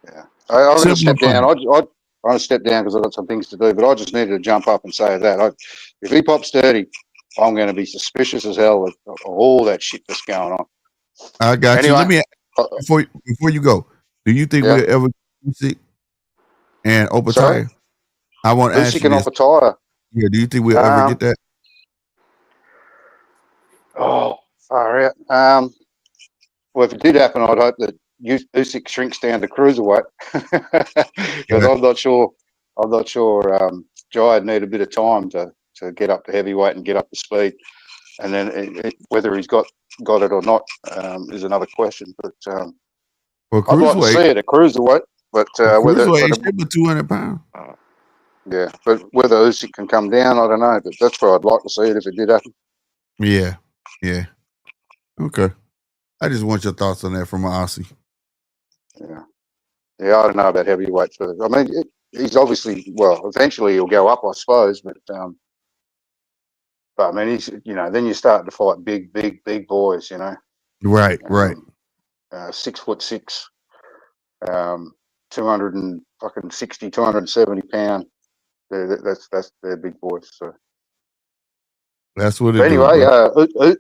Yeah, I'm going to step down. I step down because I've got some things to do. But I just needed to jump up and say that if he pops 30, I'm going to be suspicious as hell of all that shit that's going on. I got you. Let me before you go. Do you think we'll ever Usyk and Opataya? I want to ask you this. Yeah, do you think we'll ever get that? Oh, far out. Well, if it did happen, I'd hope that Usyk shrinks down to cruiserweight because I'm not sure. Jai need a bit of time to get up to heavyweight and get up to speed, and then whether he's got it or not is another question. But I'd like to see it at cruiserweight. But cruiserweight is still 200 pounds. Yeah, but whether Usyk can come down, I don't know. But that's where I'd like to see it if it did happen. Yeah. Okay. I just want your thoughts on that from an Aussie. Yeah, I don't know about heavyweight. I mean, he's obviously eventually he'll go up, I suppose. But I mean, he's then you start to fight big boys. Right. 6'6", 270 pound. That's they're big boys. So that's what it is. Anyway,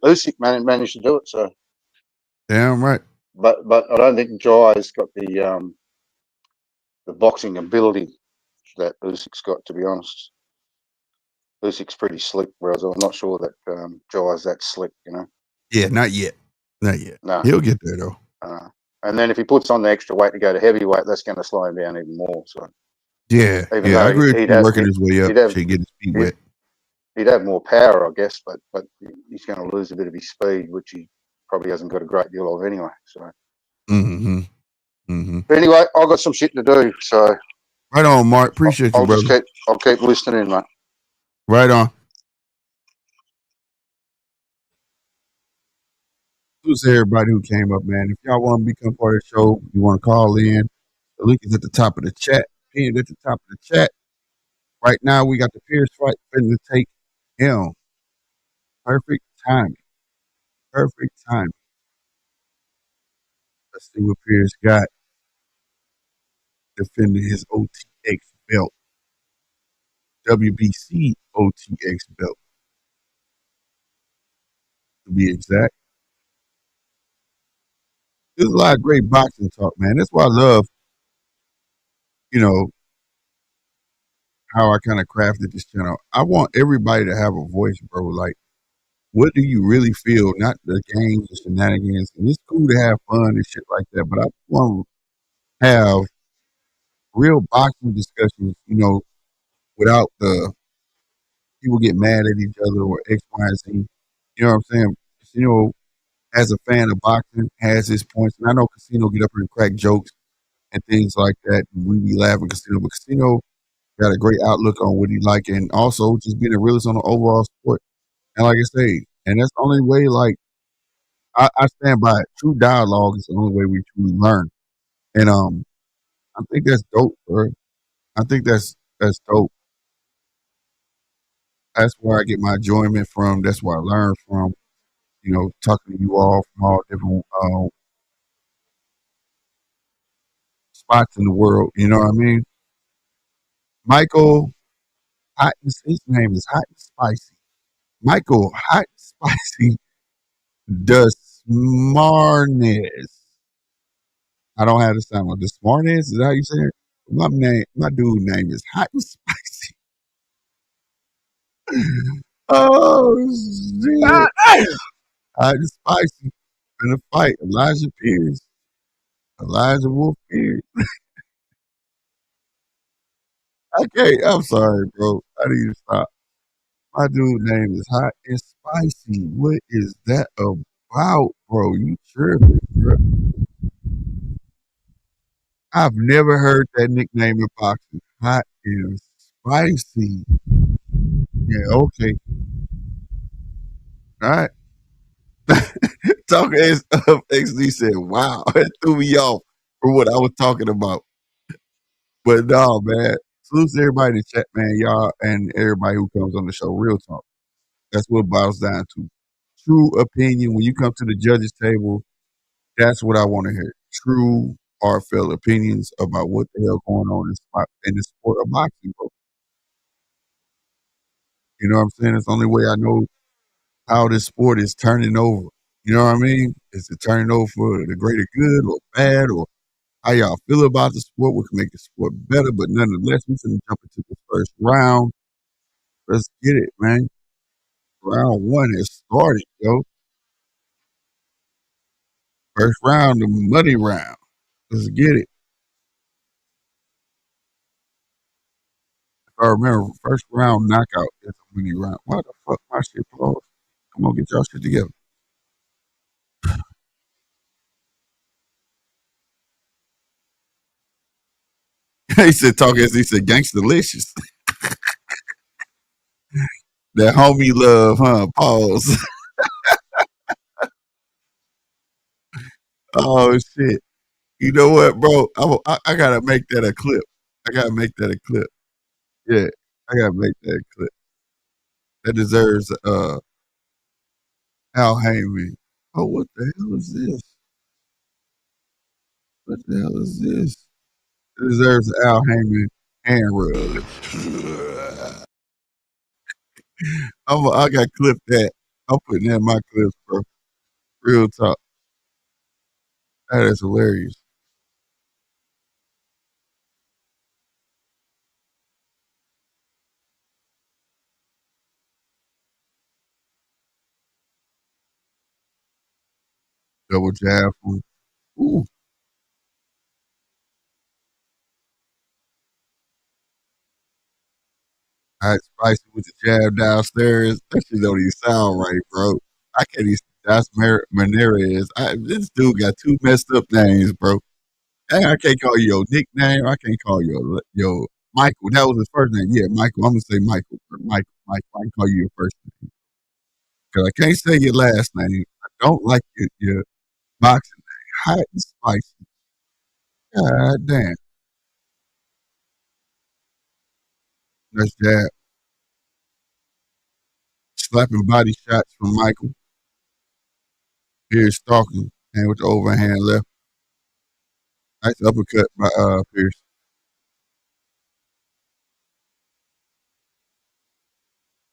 Usyk managed to do it. So damn right. But I don't think Jai's got the boxing ability that Usyk's got. To be honest, Usyk's pretty slick, whereas I'm not sure that Jai's that slick. Yeah, not yet. No, he'll get there though. And then if he puts on the extra weight to go to heavyweight, that's going to slow him down even more. So yeah, I agree with you working his way up, get his feet wet. He'd have more power, I guess, but he's going to lose a bit of his speed, which he probably hasn't got a great deal of anyway. So. But anyway, I've got some shit to do. So. Right on, Mark. Appreciate you, brother. I'll keep listening, mate. Right on. Thanks to everybody who came up, man. If y'all want to become part of the show, you want to call in, the link is at the top of the chat. Pinned at the top of the chat. Right now, we got the Pierce fight finna take him. Perfect timing. Let's see what Pierce got. Defending his OTX belt. WBC OTX belt. To be exact. There's a lot of great boxing talk, man. That's why I love, how I kind of crafted this channel. I want everybody to have a voice, bro. Like, what do you really feel? Not the games and shenanigans. And it's cool to have fun and shit like that, but I want to have real boxing discussions, without the people get mad at each other or X, Y, and Z. You know what I'm saying? Casino, as a fan of boxing, has his points. And I know Casino get up here and crack jokes and things like that. And we be laughing Casino, but Casino got a great outlook on what he like, and also just being a realist on the overall sport. And like I say, and that's the only way. Like I stand by it. True dialogue is the only way we truly learn. And I think that's dope, bro. I think that's dope. That's where I get my enjoyment from. That's where I learn from. Talking to you all from all different spots in the world. You know what I mean? Michael, his name is Hot and Spicy. Michael Hot and Spicy Dasmarinas. I don't have the sound on Dasmarinas. Is that how you say it? My dude name is Hot and Spicy. Oh shit! Hot and Spicy in a fight. Elijah Wolf Pierce. I'm sorry, bro. I need to stop. My dude name is Hot and Spicy. What is that about, bro? You tripping, bro? I've never heard that nickname in boxing. Hot and Spicy. Yeah, okay. All right. Talking as XD said, wow, it threw me off for what I was talking about. But no, man. Salute to everybody in the chat, man. Y'all and everybody who comes on the show. Real talk. That's what it boils down to. True opinion. When you come to the judges table, that's what I want to hear. True, heartfelt opinions about what the hell going on in the sport of boxing, bro. You know what I'm saying? It's the only way I know how this sport is turning over. You know what I mean? Is it turning over for the greater good or bad, or how y'all feel about the sport? We can make the sport better, but nonetheless, we can jump into the first round. Let's get it, man. Round one has started, yo. First round, the money round. Let's get it. If I remember, first round knockout is a money round. Why the fuck my shit paused? Come on, get y'all shit together. He said, talk as he said, gangsta-licious. That homie love, huh? Pause. Oh, shit. You know what, bro? I gotta make that a clip. Yeah, I gotta make that a clip. That deserves Al Heyman. Oh, what the hell is this? What the hell is this? It deserves Al Heyman hand rub. I got clipped that. I'm putting that in my clips, bro. Real talk. That is hilarious. Double jab. Ooh. Hot spicy with the jab downstairs. That shit don't even sound right, bro. I can't even. That's Maneras. This dude got two messed up names, bro. And I can't call you your nickname. I can't call you your Michael. That was his first name. Yeah, Michael. I'm gonna say Michael. Michael. I can call you your first name because I can't say your last name. I don't like your boxing name. Hot and spicy. God damn. That's jab. Slapping body shots from Michael. Pierce stalking. And with the overhand left. Nice uppercut by Pierce.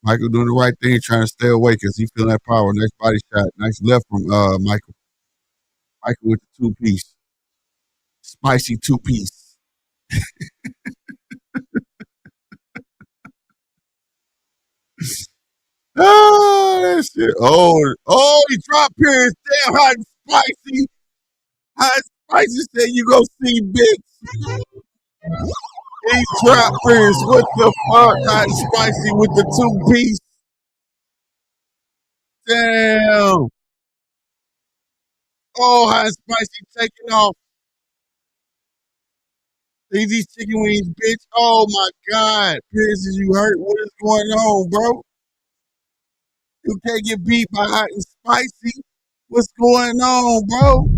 Michael doing the right thing, trying to stay away because he feeling that power. Nice body shot. Nice left from Michael. Michael with the two-piece. Spicy two-piece. Oh, that shit. Oh, he dropped Pierce. Damn, hot and spicy. Hot and spicy said you go see bitch. He dropped Pierce. What the fuck? Hot and spicy with the 2-piece. Damn. Oh, hot and spicy taking off. These chicken wings, bitch. Oh my God. Pierce, is you hurt? What is going on, bro? You can't get beat by hot and spicy. What's going on, bro?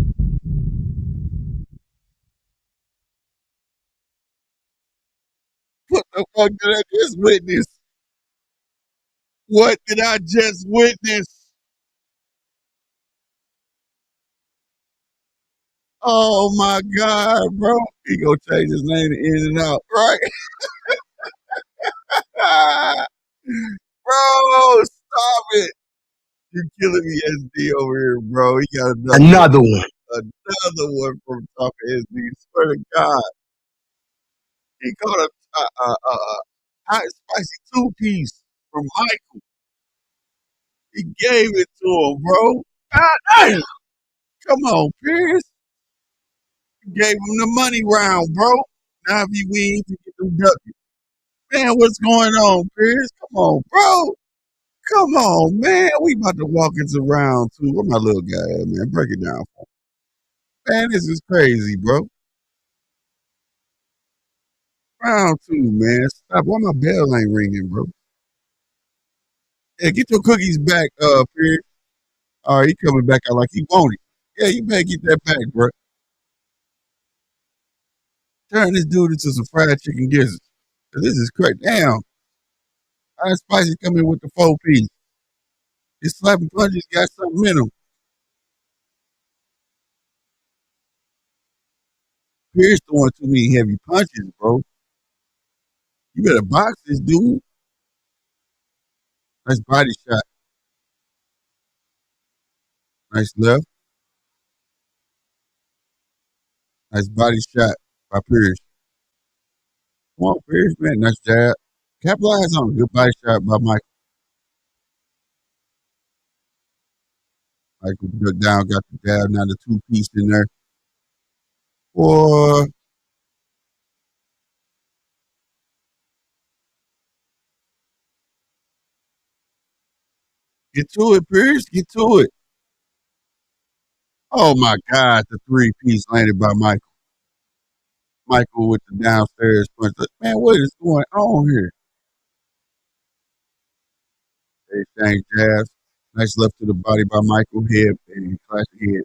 What the fuck did I just witness? What did I just witness? Oh my God, bro. He gonna change his name to In and Out, right? Bro, stop it. You're killing me, SD over here, bro. He got another one. Another one from talking SD. Swear to God. He caught a hot and spicy 2-piece from Michael. He gave it to him, bro. God damn. Come on, Pierce. You gave him the money round, bro. Now if he wins, he get them duckies. Man, what's going on, Pierce? Come on, bro. Come on, man. We about to walk into round 2. Where my little guy at, man? Break it down for me. Man, this is crazy, bro. Round 2, man. Stop. Why my bell ain't ringing, bro? Yeah, get your cookies back, Pierce. All right, he coming back out like he wanted. Yeah, you better get that back, bro. Turn this dude into some fried chicken gizzards. This is crazy. Damn. Hot spicy coming with the 4-piece. His slapping punches got something in them. Pierce throwing too many heavy punches, bro. You better box this dude. Nice body shot. Nice left. Nice body shot by Pierce. Come on, Pierce, man. Nice jab. Capitalize on a good body shot by Michael. Michael ducked down, got the jab, now the 2-piece in there. Boy. Get to it, Pierce. Get to it. Oh my God, the 3-piece landed by Michael. Michael with the downstairs punch. Man, what is going on here? They exchange jabs. Nice left to the body by Michael. Head and classic head.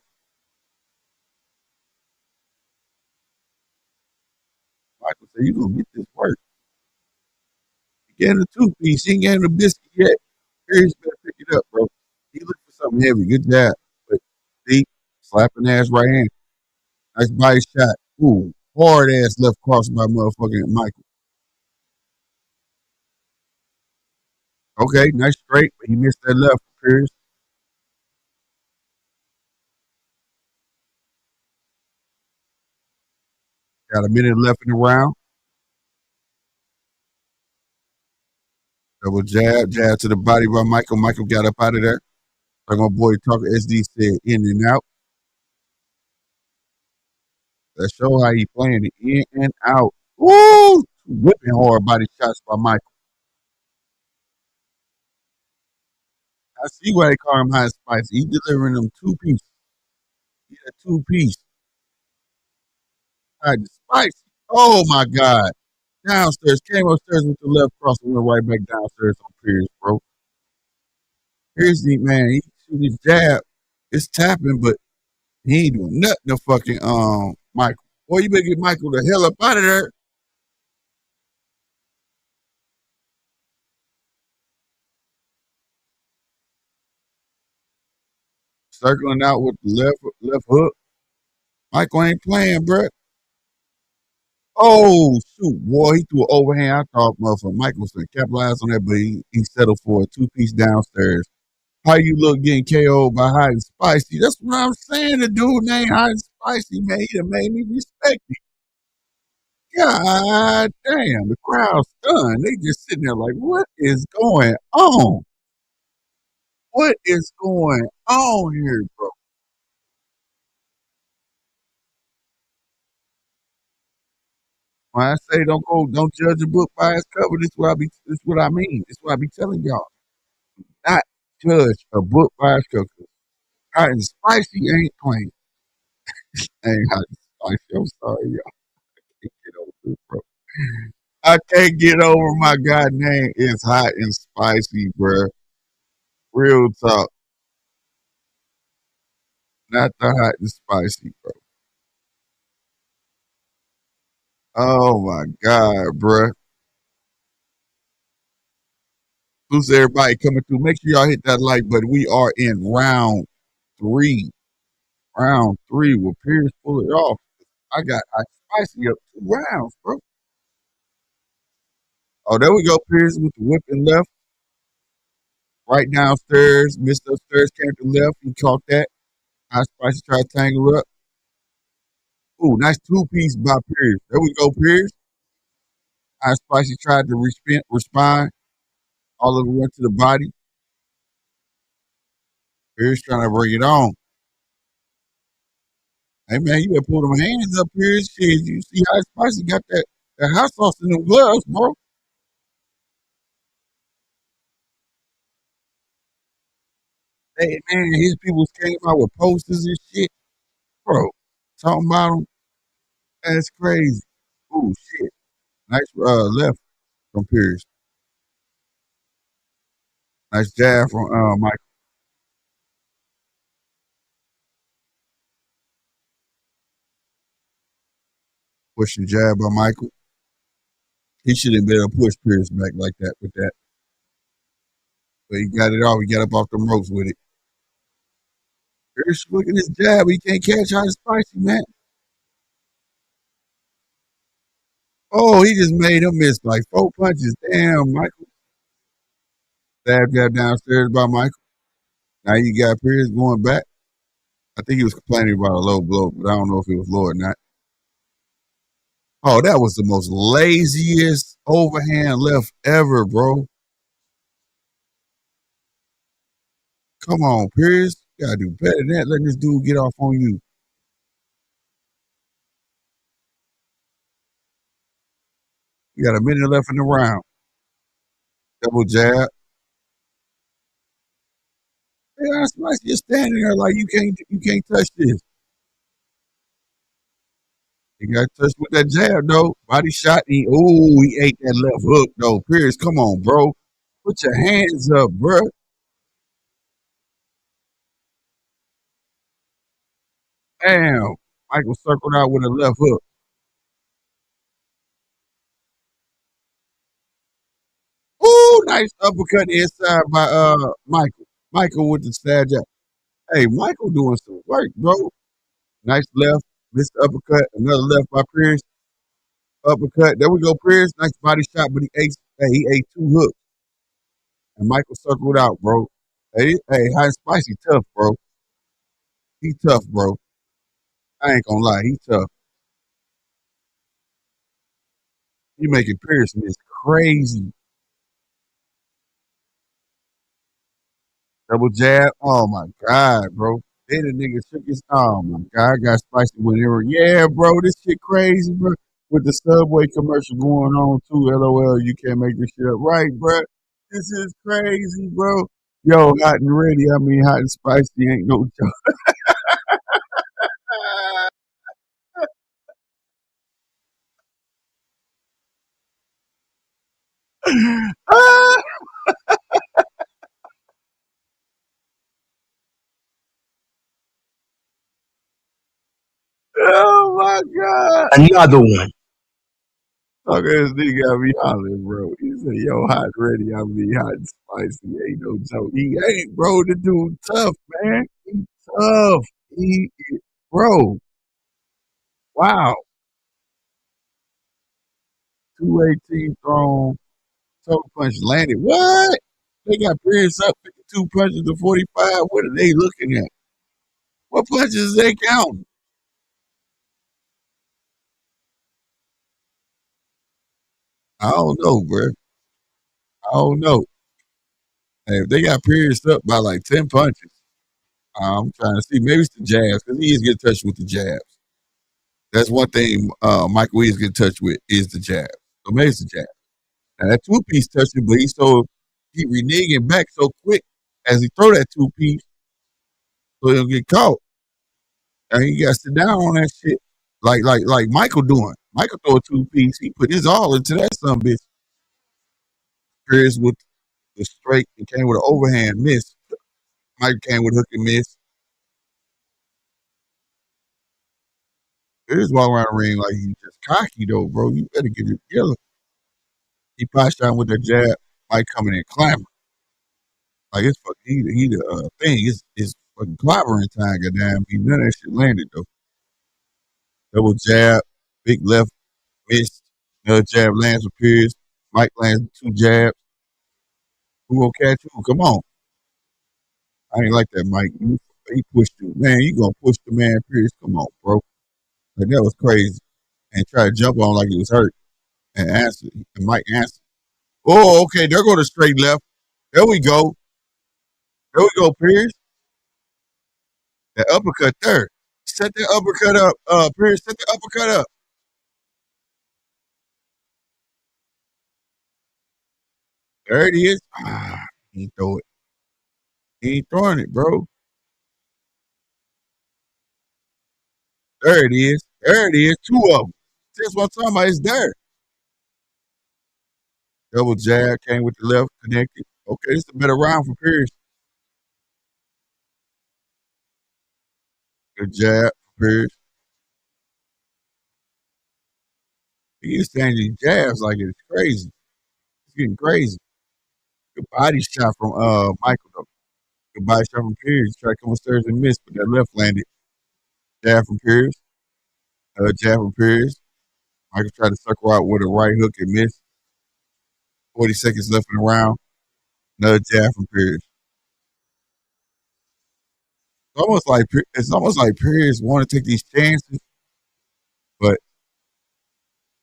Michael said, "You gonna get this work." He gave him a 2-piece. He ain't gave him a biscuit yet. Pierce better pick it up, bro. He looked for something heavy. Good jab. But deep, slapping ass right hand. Nice body shot. Ooh, hard ass left cross by motherfucking Michael. Okay, nice straight, but he missed that left for Pierce. Got a minute left in the round. Double jab, jab to the body by Michael. Michael got up out of there. Like my boy Talker SD said, in and out. That show how he playing it in and out. Woo! Whipping hard body shots by Michael. I see why they call him high spicy. He delivering them 2-piece. He a 2-piece. High spicy. Oh my God. Downstairs. Came upstairs with the left cross and went right back downstairs on Pierce, bro. Here's the man. He shoot his jab. It's tapping, but he ain't doing nothing to fucking Michael. Boy, you better get Michael the hell up out of there. Circling out with the left hook. Michael ain't playing, bro. Oh, shoot, boy. He threw an overhand. I thought motherfucker Michael was going to capitalize on that, but he settled for a 2-piece downstairs. How you look getting KO'd by Hot and Spicy? That's what I'm saying. The dude named Hot and Spicy, man. He done made me respect him. God damn, the crowd's stunned. They just sitting there like, what is going on? What is going on here, bro? When I say don't judge a book by its cover, this is what I mean. This is what I be telling y'all. Not judge a book by its cover. Hot and spicy ain't plain. Ain't hot and spicy. I'm sorry, y'all. I can't get over this, bro. I can't get over my god name. It's hot and spicy, bro. Real talk. Not the hot and spicy, bro. Oh my god, bro. Who's everybody coming through? Make sure y'all hit that like button. We are in round 3. Round 3. Will Pierce pull it off? I got hot spicy up 2 rounds, bro. Oh, there we go, Pierce with the whipping left. Right downstairs. Missed upstairs, came to left. He caught that. Hot spicy tried to tangle up. Ooh, nice 2-piece by Pierce. There we go, Pierce. Hot spicy tried to respond. All of it went to the body. Pierce trying to bring it on. Hey man, you better pull them hands up here. Shit, you see how spicy got that hot sauce in them gloves, bro. Hey man, his people came out with posters and shit, bro. Talking about them, that's crazy. Ooh shit, nice left from Pierce. Nice jab from Michael. Pushing jab by Michael. He shouldn't be able to push Pierce back like that with that. But he got it off. He got up off them ropes with it. Pierce looking his jab. He can't catch hot and spicy, man. Oh, he just made him miss like 4 punches. Damn, Michael. Jab downstairs by Michael. Now you got Pierce going back. I think he was complaining about a low blow, but I don't know if it was low or not. Oh, that was the most laziest overhand left ever, bro. Come on, Pierce. You gotta do better than that. Letting this dude get off on you. You got a minute left in the round. Double jab. Yeah, Spicy just standing there like you can't touch this. He got touched with that jab though. Body shot. He ate that left hook though. Pierce, come on, bro. Put your hands up, bro. Damn. Michael circled out with a left hook. Ooh, nice uppercut inside by Michael. Michael with the stab jab. Hey, Michael doing some work, bro. Nice left, missed uppercut, another left by Pierce. Uppercut. There we go, Pierce. Nice body shot, but he ate 2 hooks. And Michael circled out, bro. Hey, hot and spicy tough, bro. He tough, bro. I ain't gonna lie, he tough. He making Pierce miss crazy. Double jab. Oh my God, bro. Then the nigga shook his. Oh my God, I got spicy whenever. Yeah, bro, this shit crazy, bro. With the Subway commercial going on too. LOL, you can't make this shit up, right, bro? This is crazy, bro. Yo, hot and ready. I mean, hot and spicy ain't no joke. Oh my God. Another one. Okay, this nigga got me hollering, bro. He said, yo, hot and ready. I mean, hot and spicy ain't no joke. He ain't, bro. The dude tough, man. He tough. He is, bro. Wow. 218 thrown. Total punch landed. What? They got Pierce up 52 punches to 45. What are they looking at? What punches they counting? I don't know, bro. I don't know. Hey, if they got Pierce up by like 10 punches, I'm trying to see. Maybe it's the jabs because he is getting touched with the jabs. That's one thing Michael is getting touched with is the jab. So maybe it's the jab. Now that 2-piece touched him, but he reneging back so quick as he throw that 2-piece, so he'll get caught. And he got to sit down on that shit. Like Michael doing. Michael throw a 2-piece. He put his all into that son bitch. Pierce with the straight and came with an overhand miss. Michael came with hook and miss. Pierce walking around the ring like he's just cocky though, bro. You better get it together. He pop shot with that jab. Mike coming in clamoring. Like it's fucking he the thing. It's fucking clobbering time, goddamn. None of that shit landed though. Double jab, big left, missed. Another jab lands for Pierce. Mike lands 2 jabs. Who gonna catch you? Come on. I ain't like that, Mike. He pushed you. Man, you gonna push the man, Pierce. Come on, bro. Like that was crazy. And try to jump on like he was hurt. And answer. And Mike answered. Oh, okay. There go the straight left. There we go. There we go, Pierce. That uppercut there. Set that uppercut up. Pierce, set the uppercut up. There it is. He ain't throw it. He ain't throwing it, bro. There it is. There it is. 2 of them. That's what I'm talking about. It's there. Double jab came with the left, connected. Okay, this is a better round for Pierce. Good jab for Pierce. He is changing jabs like it's crazy. It's getting crazy. Good body shot from Michael though. Good body shot from Pierce. Tried to come upstairs and miss, but that left landed. Jab from Pierce. Jab from Pierce. Michael tried to circle out with a right hook and missed. 40 seconds left in the round. Another jab from Pierce. It's almost like Pierce want to take these chances, but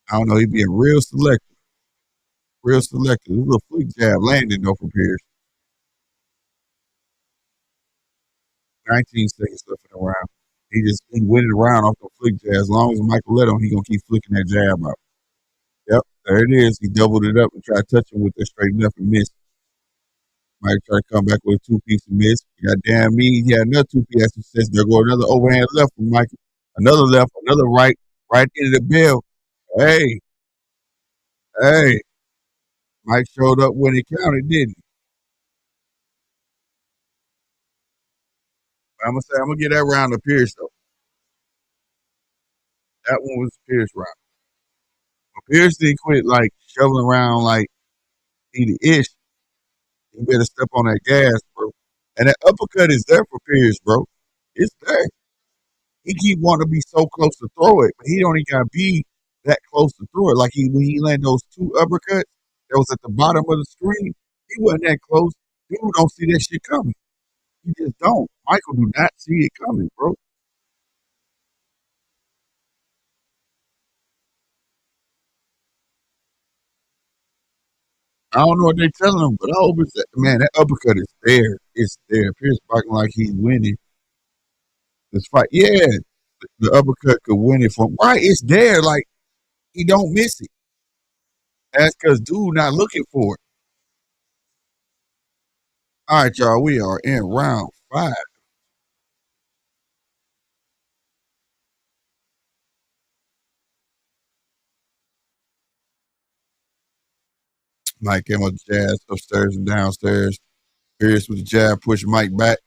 I don't know. He being real selective. Real selective. This little flick jab landing though for Pierce. 19 seconds left in the round. He winning the round off the flick jab. As long as Michael let him, he gonna keep flicking that jab out. Yep, there it is. He doubled it up and tried to touch him with that straight left and missed. Mike tried to come back with a 2-piece and miss. Goddamn me, he had another 2-piece success. There go another overhand left from Michael. Another left, another right into the bell. Hey. Mike showed up when it counted, didn't he? I'm gonna get that round to Pierce though. That one was Pierce round. But Pierce didn't quit like shoveling around like he the ish. He better step on that gas, bro. And that uppercut is there for Pierce, bro. It's there. He keep wanting to be so close to throw it, but he don't even gotta be that close to throw it. Like when he landed those 2 uppercuts that was at the bottom of the screen, he wasn't that close. Dude don't see that shit coming. He just don't. Michael do not see it coming, bro. I don't know what they're telling him, but I hope it's that. Man, that uppercut is there. It's there. Pierce barking like he's winning this fight. Yeah, the uppercut could win it from right. It's there. Like he don't miss it. That's because dude not looking for it. All right, y'all. We are in round 5. Mike came up the jazz upstairs and downstairs. Pierce with the jab, push Mike back.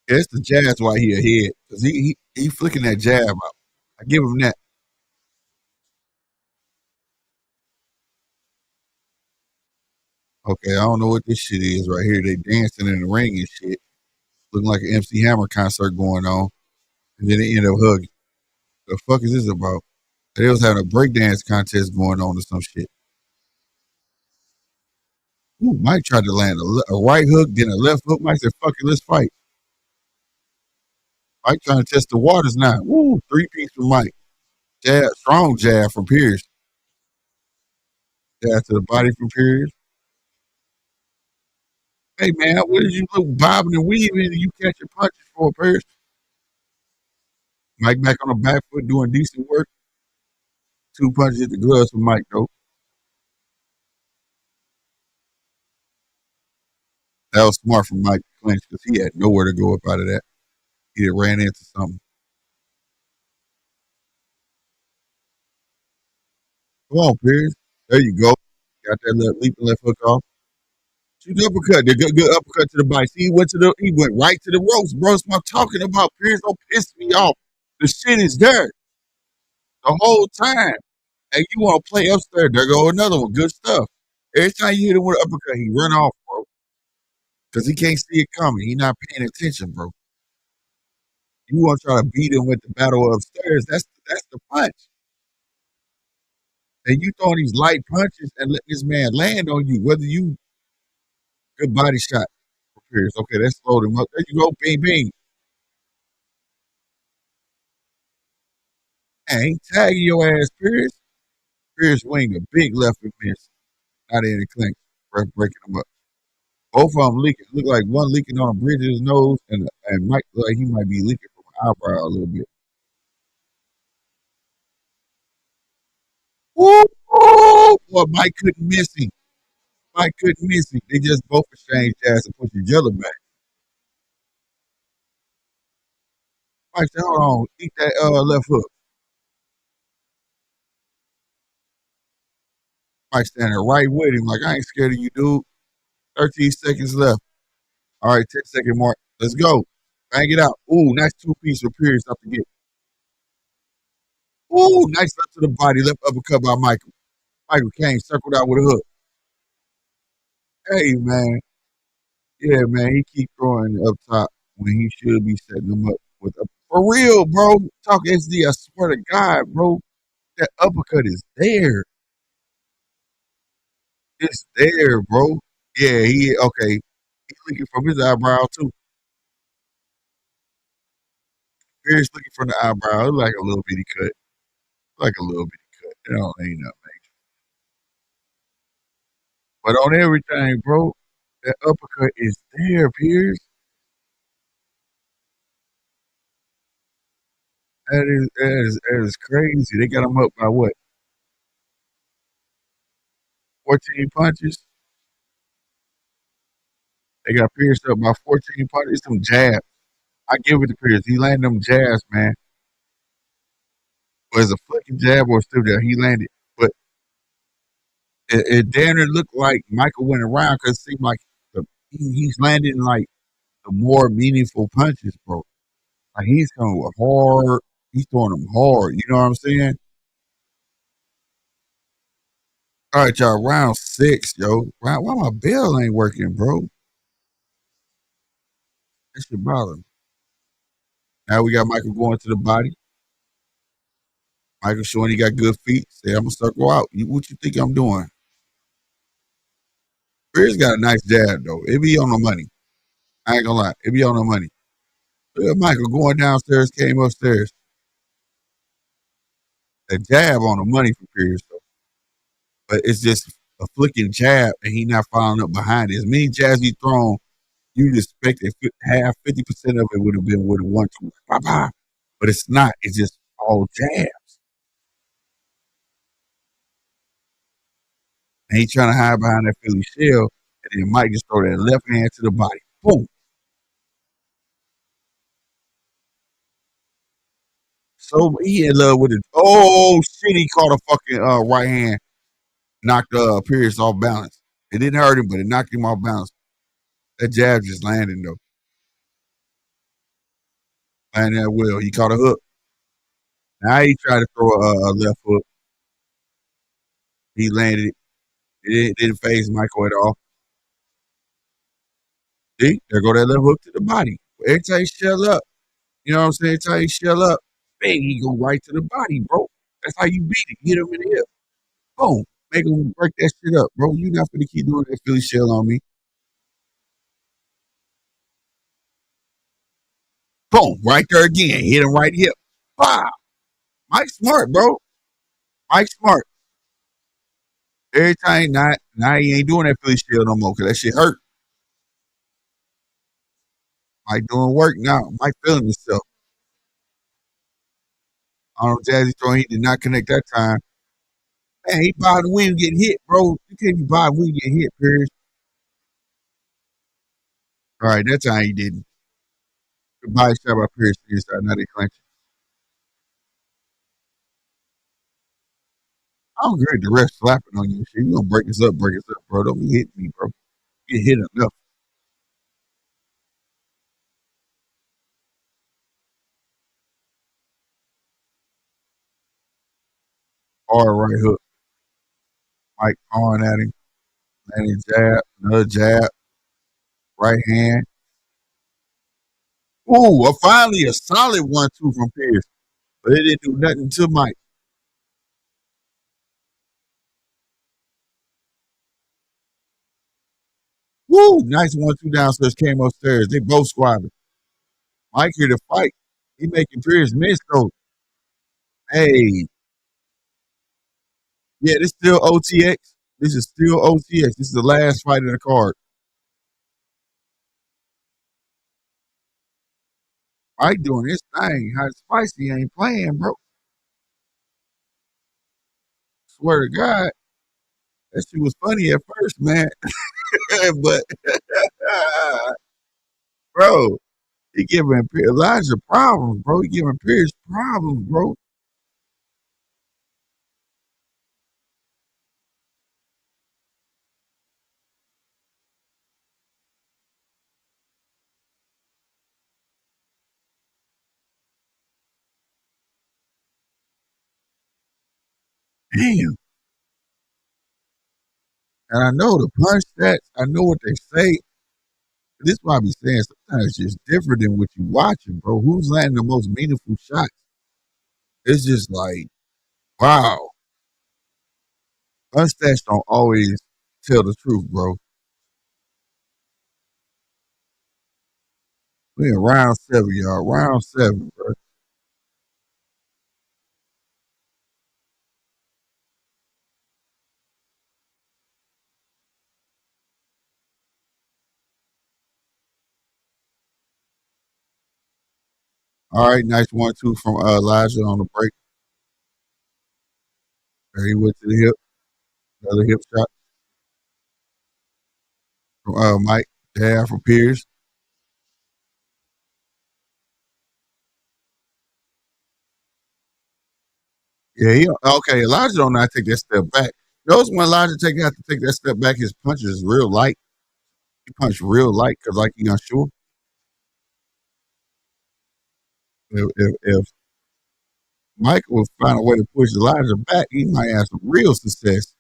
Yeah, it's the jazz why he ahead because he flicking that jab out. I give him that. Okay, I don't know what this shit is right here. They dancing in the ring and shit. Looking like an MC Hammer concert going on. And then they end up hugging. The fuck is this about? They was having a breakdance contest going on or some shit. Ooh, Mike tried to land a right hook, then a left hook. Mike said, fuck it, let's fight. Mike trying to test the waters now. Woo, 3-piece from Mike. Jab, strong jab from Pierce. Yeah, to the body from Pierce. Hey, man, what did you look bobbing and weaving and you catch your punches for, Pierce? Mike back on the back foot doing decent work. 2 punches at the gloves for Mike, though. That was smart from Mike to clinch because he had nowhere to go up out of that. He had ran into something. Come on, Pierce. There you go. Got that leaping left hook off. Shoot the uppercut. The good uppercut to the body. See, he went right to the ropes, bro. That's what I'm talking about. Pierce, don't piss me off. The shit is there the whole time. And you want to play upstairs. There go another one. Good stuff. Every time you hit him with an uppercut, he run off, bro. Because he can't see it coming. He not paying attention, bro. You want to try to beat him with the battle upstairs. That's the punch. And you throwing these light punches and let this man land on you. Whether you good body shot for Pierce. Okay, that slowed him up. There you go. Bing, bing. And he tagging your ass, Pierce. Pierce wing a big left and miss. Not in the clink. Breaking him up. Both of them leaking. Look like one leaking on the bridge of his nose, and Mike look like he might be leaking from an eyebrow a little bit. Woo! Boy, Mike couldn't miss him. Mike couldn't miss him. They just both exchanged jabs and pushed each other back. Mike said, hold on, eat that left hook. Mike standing right with him, like, I ain't scared of you, dude. 13 seconds left. All right, 10-second mark. Let's go. Bang it out. Ooh, nice 2-piece for Pierce up to get. Ooh, nice left to the body. Left uppercut by Michael. Michael Kane circled out with a hook. Hey, man. Yeah, man, he keep throwing up top when he should be setting them up with a for real, bro. Talk SD, I swear to God, bro. That uppercut is there. It's there, bro. Yeah, he okay. He's looking from his eyebrow too. Pierce looking from the eyebrow. It's like a little bitty cut. Like a little bitty cut. It don't ain't nothing major. But on everything, bro, that uppercut is there, Pierce. That is crazy. They got him up by what? 14 punches. They got Pierce up by 14 punches. Some jabs. I give it to Pierce. He landed them jabs, man. Was a fucking jab or still there? He landed, but it damn near looked like Michael went around because it seemed like he's landing like the more meaningful punches, bro. Like he's coming with hard. He's throwing them hard. You know what I'm saying? All right, y'all. Round 6, yo. Why my bell ain't working, bro? That should bother me. Now we got Michael going to the body. Michael showing he got good feet. Say, I'm gonna circle out. What you think I'm doing? Beard's got a nice jab though. It be on the money. I ain't gonna lie. It be on the money. Look at Michael going downstairs, came upstairs. A jab on the money for Pierce though. But it's just a flicking jab and he not following up behind it. As many jabs he thrown, you'd expect that half, 50% of it would have been with a 1-2. But it's not. It's just all jabs. And he trying to hide behind that Philly shell. And then Mike just throw that left hand to the body. Boom. So he in love with it. Oh shit! He caught a fucking right hand, knocked Pierce off balance. It didn't hurt him, but it knocked him off balance. That jab just landing though. Landing that well. He caught a hook. Now he tried to throw a left hook. He landed it. It didn't phase Michael at all. See, there go that left hook to the body. Every time he shell up, you know what I'm saying? Every time he shell up, bang, he go right to the body, bro. That's how you beat it. Hit him in the hip. Boom. Make him break that shit up, bro. You not gonna keep doing that Philly shell on me. Boom. Right there again. Hit him right hip. Wow. Mike smart, bro. Mike smart. Every time, now he ain't doing that Philly Shield no more because that shit hurt. Mike doing work now. Mike feeling himself. I don't know, Jazzy throwing, he did not connect that time. Man, he bobbed the wing getting hit, bro. You can't be bobbed the wing getting hit, Pierce. All right, that time he didn't. Good body shot by Pierce to the inside. Now they clench. I don't agree with the ref slapping on you. Shit, you gonna break us up, bro. Don't be hitting me, bro. Get hit enough. Hard right hook. Mike pawing at him. Landing jab, another jab, right hand. Ooh, finally a solid 1-2 from Pierce. But it didn't do nothing to Mike. Woo! Nice 1-2 downstairs, came upstairs. They both squabbling. Mike here to fight. He making Pierce miss though. Hey. Yeah, this is still OTX. This is still OTX. This is the last fight in the card. Mike doing his thing. Hot Spicy ain't playing, bro. Swear to God. That shit was funny at first, man. But, bro, he giving Elijah problems, bro. He giving Pierce problems, bro. Damn. And I know the punch stats. I know what they say. This is why I be saying sometimes it's just different than what you watching, bro. Who's landing the most meaningful shots? It's just like, wow. Punch stats don't always tell the truth, bro. We in round 7, y'all. Round 7, bro. All right, nice 1-2 from Elijah on the break. There he went to the hip. Another hip shot from Mike. Jab from Pierce. Yeah, okay. Elijah don't not take that step back. Notice when Elijah have to take that step back, his punch is real light. He punched real light because like he unsure. If Michael would find a way to push Elijah back, he might have some real success.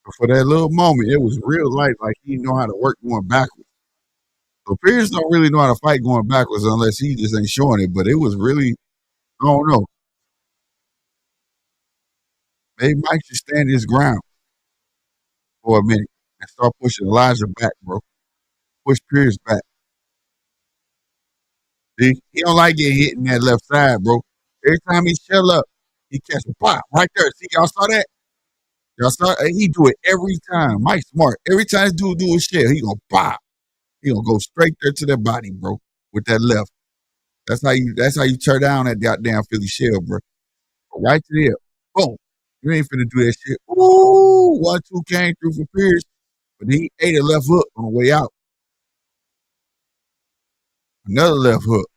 But for that little moment, it was real light, like he know how to work going backwards. So Pierce don't really know how to fight going backwards unless he just ain't showing it. But it was really, I don't know. Maybe Mike should stand his ground for a minute and start pushing Elijah back, bro. Push Pierce back. See, he don't like getting hit in that left side, bro. Every time he shell up, he catch a pop right there. See, y'all saw that? Y'all saw that? He do it every time. Mike smart. Every time this dude do a shell, he gonna pop. He gonna go straight there to that body, bro, with that left. That's how you tear down that goddamn Philly shell, bro. Right to there. Boom. You ain't finna do that shit. Ooh, 1-2 came through for Pierce, but he ate a left hook on the way out. Another left hook.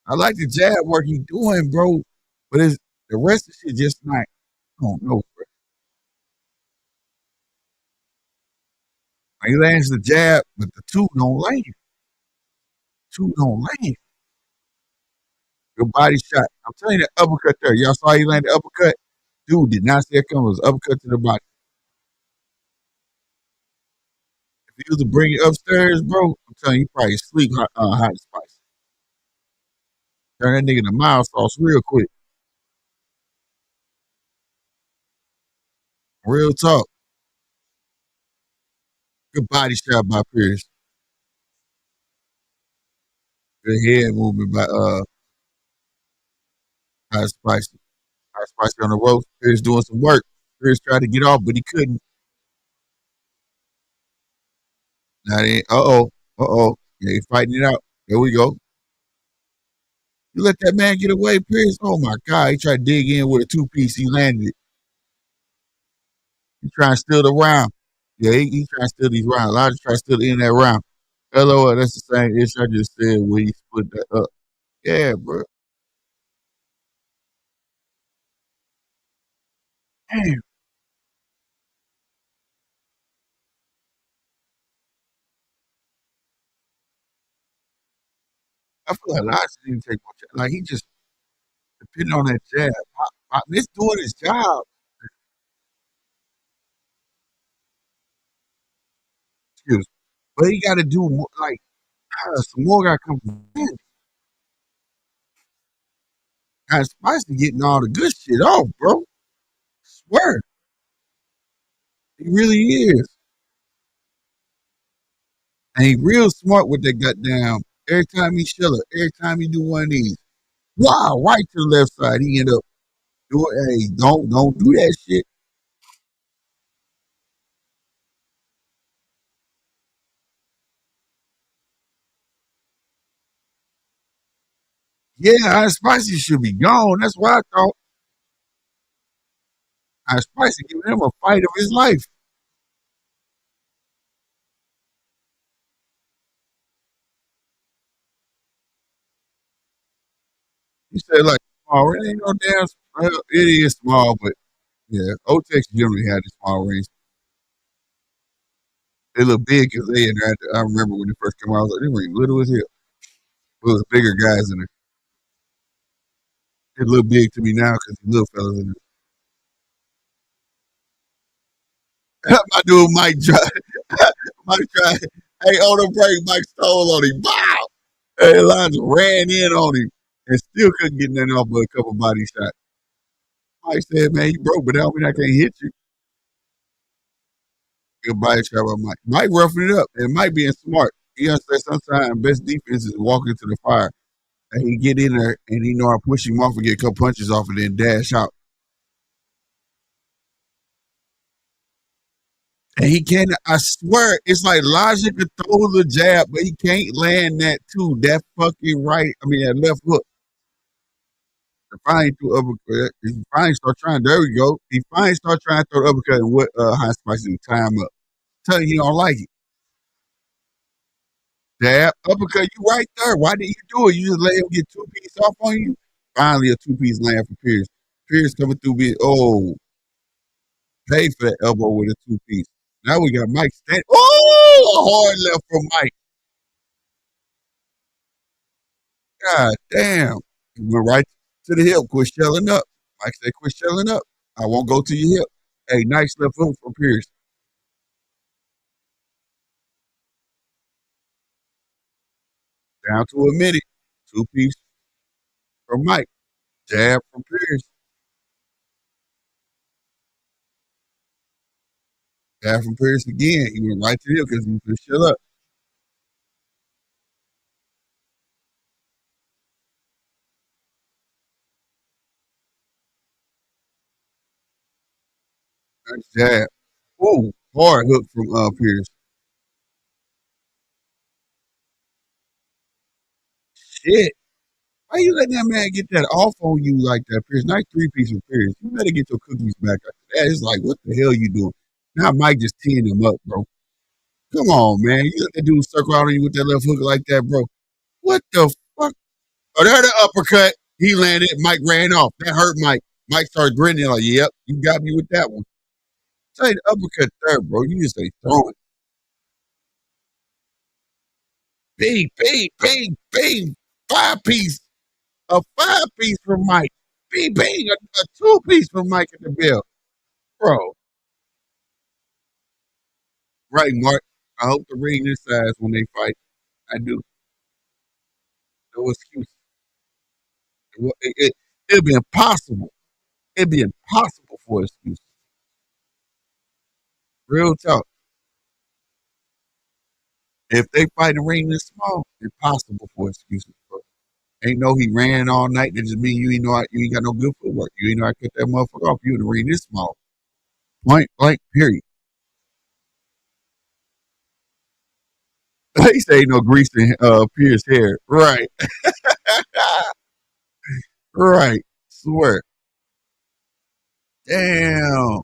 I like the jab work he doing, bro, but the rest of shit just not. I don't know, bro. He lands the jab, but the two don't land. Two don't land. Good body shot. I'm telling you, that uppercut there. Y'all saw he landed the uppercut? Dude did not see it coming. It was uppercut to the body. If he was to bring it upstairs, bro, I'm telling you, he probably sleep hot spice. Turn that nigga to mild sauce real quick. Real talk. Good body shot by Pierce. Good head movement by Hot Spicy. Hot Spicy on the ropes. Pierce doing some work. Pierce tried to get off, but he couldn't. Now they, uh-oh. Yeah, he's fighting it out. There we go. You let that man get away, Pierce? Oh, my God. He tried to dig in with a two-piece. He landed it. He trying to steal the round. Yeah, he trying to steal these rounds. Elijah trying to steal the end of that round. LOL, that's the same issue I just said when he split that up. Yeah, bro. Damn. I feel like Elijah didn't take much. Like, he just depending on that jab. This doing his job. Excuse me. But he got to do more, like, some more got to come from him. Spicy getting all the good shit off, bro. Swear. He really is. And he real smart with that gut down. Every time he shell it, every time he do one of these, wow, right to the left side, he end up doing, hey, don't do that shit. Yeah, Ice Spicy should be gone. That's what I thought. Ice Spicy giving him a fight of his life. He said, like, oh, it ain't no damn, well, it is small, but yeah, OTX generally had the small rings. They look big because they in there. I remember when they first came out, I was like, they were little as hell. It was bigger guys in there. It look big to me now because the little fellas in there. My dude Mike try. Mike try. Hey, on the break, Mike stole on him. Wow! Hey, Elijah ran in on him and still couldn't get nothing off but a couple body shots. Mike said, man, you broke, but that don't mean I can't hit you. Good body shot by Mike. Mike roughing it up and Mike being smart. He understands sometimes best defense is walking to the fire. And he get in there and he know I push him off and get a couple punches off and then dash out. And he can't, I swear, it's like Logic could throw the jab, but he can't land that too. That fucking right, that left hook. He finally threw uppercut. He finally start trying, there we go. He finally start trying to throw the uppercut and what High Spicy time up. Tell you he don't like it. Jab, uppercut, you right there. Why did you do it? You just let him get two piece off on you? Finally a two piece land for Pierce. Pierce coming through being, pay for that elbow with a two piece. Now we got Mike standing. Oh, a hard left from Mike. God damn. He went right to the hip. Quit shelling up. Mike said, quit shelling up. I won't go to your hip. Hey, nice left hook from Pierce. Down to a minute. Two piece from Mike. Jab from Pierce. Jab from Pierce again. He went right to the hip because he could shell up. Nice jab. Ooh, hard hook from Pierce. Shit. Why you letting that man get that off on you like that, Pierce? Nice three piece of Pierce. You better get your cookies back after that. It's like, what the hell you doing? Now Mike just teeing him up, bro. Come on, man. You let that dude circle out on you with that left hook like that, bro. What the fuck? Oh, there the uppercut. He landed. Mike ran off. That hurt Mike. Mike started grinning like, yep, you got me with that one. Say the uppercut there, bro. You just ain't throwing. Bing, bing, bing, bing. Five piece. A five piece from Mike. Bing, bing. A two piece from Mike at the bell. Bro. Right, Mark. I hope the ring this size when they fight. I do. No excuse. It'd be impossible. It'd be impossible for excuses. Real talk. If they fight the ring this small, impossible for excuses, bro. Ain't no he ran all night. That just mean you ain't got no good footwork. You ain't know I cut that motherfucker off. You in the ring this small. Point blank, period. They say no grease in Pierce hair. Right. Right. Swear. Damn.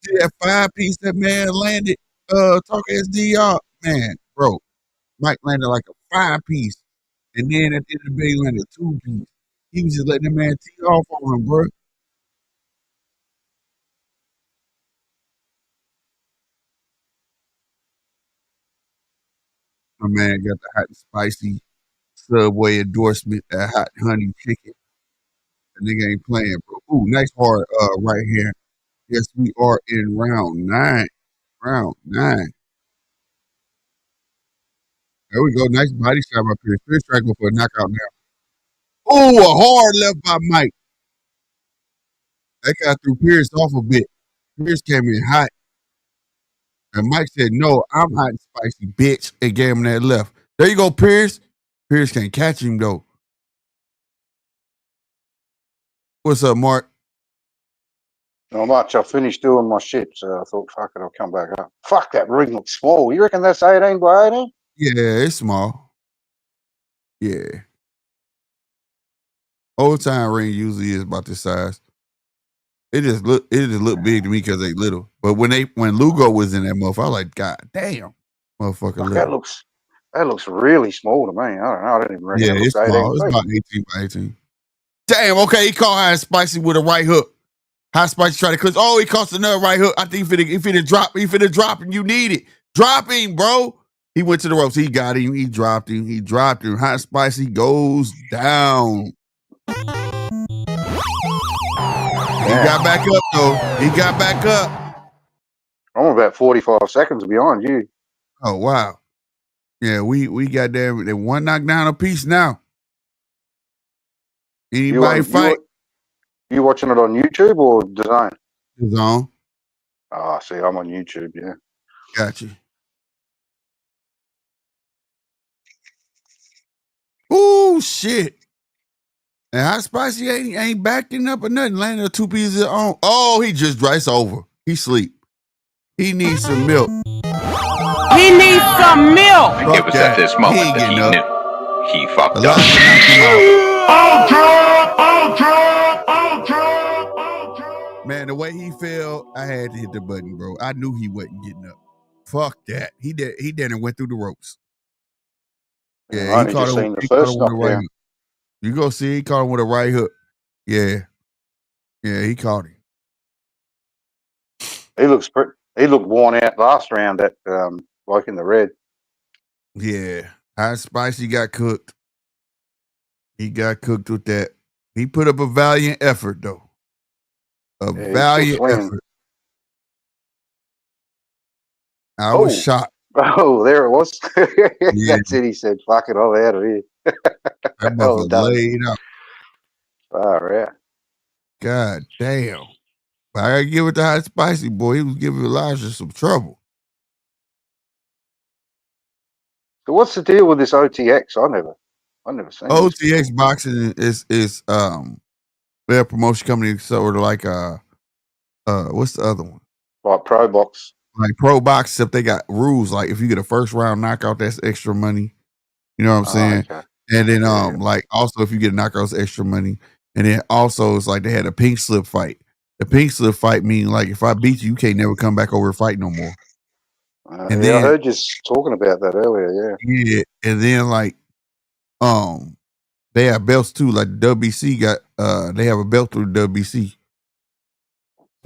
See that 5-piece that man landed, talk SDR? Man, bro. Mike landed like a 5-piece. And then at the end of the day, he landed a 2-piece. He was just letting the man tee off on him, bro. My man got the hot and spicy Subway endorsement, that hot honey chicken. The nigga ain't playing, bro. Ooh, nice hard right here. Yes, we are in round 9. Round 9. There we go. Nice body shot by Pierce. Pierce trying to go for a knockout now. Ooh, a hard left by Mike. That guy threw Pierce off a bit. Pierce came in hot. And Mike said, no, I'm hot and spicy, bitch, and gave him that left. There you go, Pierce. Pierce can't catch him, though. What's up, Mark? Not much. I finished doing my shit, so I thought, fuck it, I'll come back up. Fuck, that ring looks small. You reckon that's 18 by 18? Yeah, it's small. Yeah. Old time ring usually is about this size. It just look big to me because they little. But when Lugo was in that motherfucker, I was like, God damn, motherfucker. Fuck, that looks really small to me. I don't know. I didn't even reckon it looks 18. Small. It's about 18 by 18. Damn, okay, he caught High Spicy with a right hook. High Spicy tried to clip. Oh, he caught another right hook. I think he finna drop and you need it. Drop him, bro. He went to the ropes. He got him. He dropped him. High Spicy goes down. He got back up, though. He got back up. I'm about 45 seconds behind you. Oh, wow. Yeah, we got them. They one knockdown apiece now. Anybody fight? You watching it on YouTube or DAZN? DAZN. Oh, see, I'm on YouTube, yeah. Got you. Ooh, shit. And High Spicy ain't backing up or nothing. Landing 2 pieces on. Oh, he just dries over. He sleep. He needs some milk. He needs some milk. It was at this moment that he knew he fucked up. Man, the way he fell, I had to hit the button, bro. I knew he wasn't getting up. Fuck that. He didn't went through the ropes. Yeah, he caught him with the right hook. You go see, he caught him with a right hook. Yeah. Yeah, he caught him. He looked worn out last round, that bloke in the red. Yeah. High Spicy got cooked. He got cooked with that. He put up a valiant effort, though. Valiant effort. I was shocked. Oh, there it was. That's it. He said, fuck it, all out of here. That motherfucker laid out. All right. God damn. But I gotta give it to High Spicy, boy. He was giving Elijah some trouble. So what's the deal with this OTX? I never seen OTX boxing is their promotion company, sort of like what's the other one? Like Pro Box. Like Pro Box, except they got rules. Like if you get a first round knockout, that's extra money. You know what I'm saying? Okay. And then like also if you get a knockout, it's extra money. And then also it's like they had a pink slip fight. The pink slip fight mean like if I beat you, you can't never come back over and fight no more. And then I heard you talking about that earlier, yeah. And then like they have belts too. Like the WBC got they have a belt through the WBC.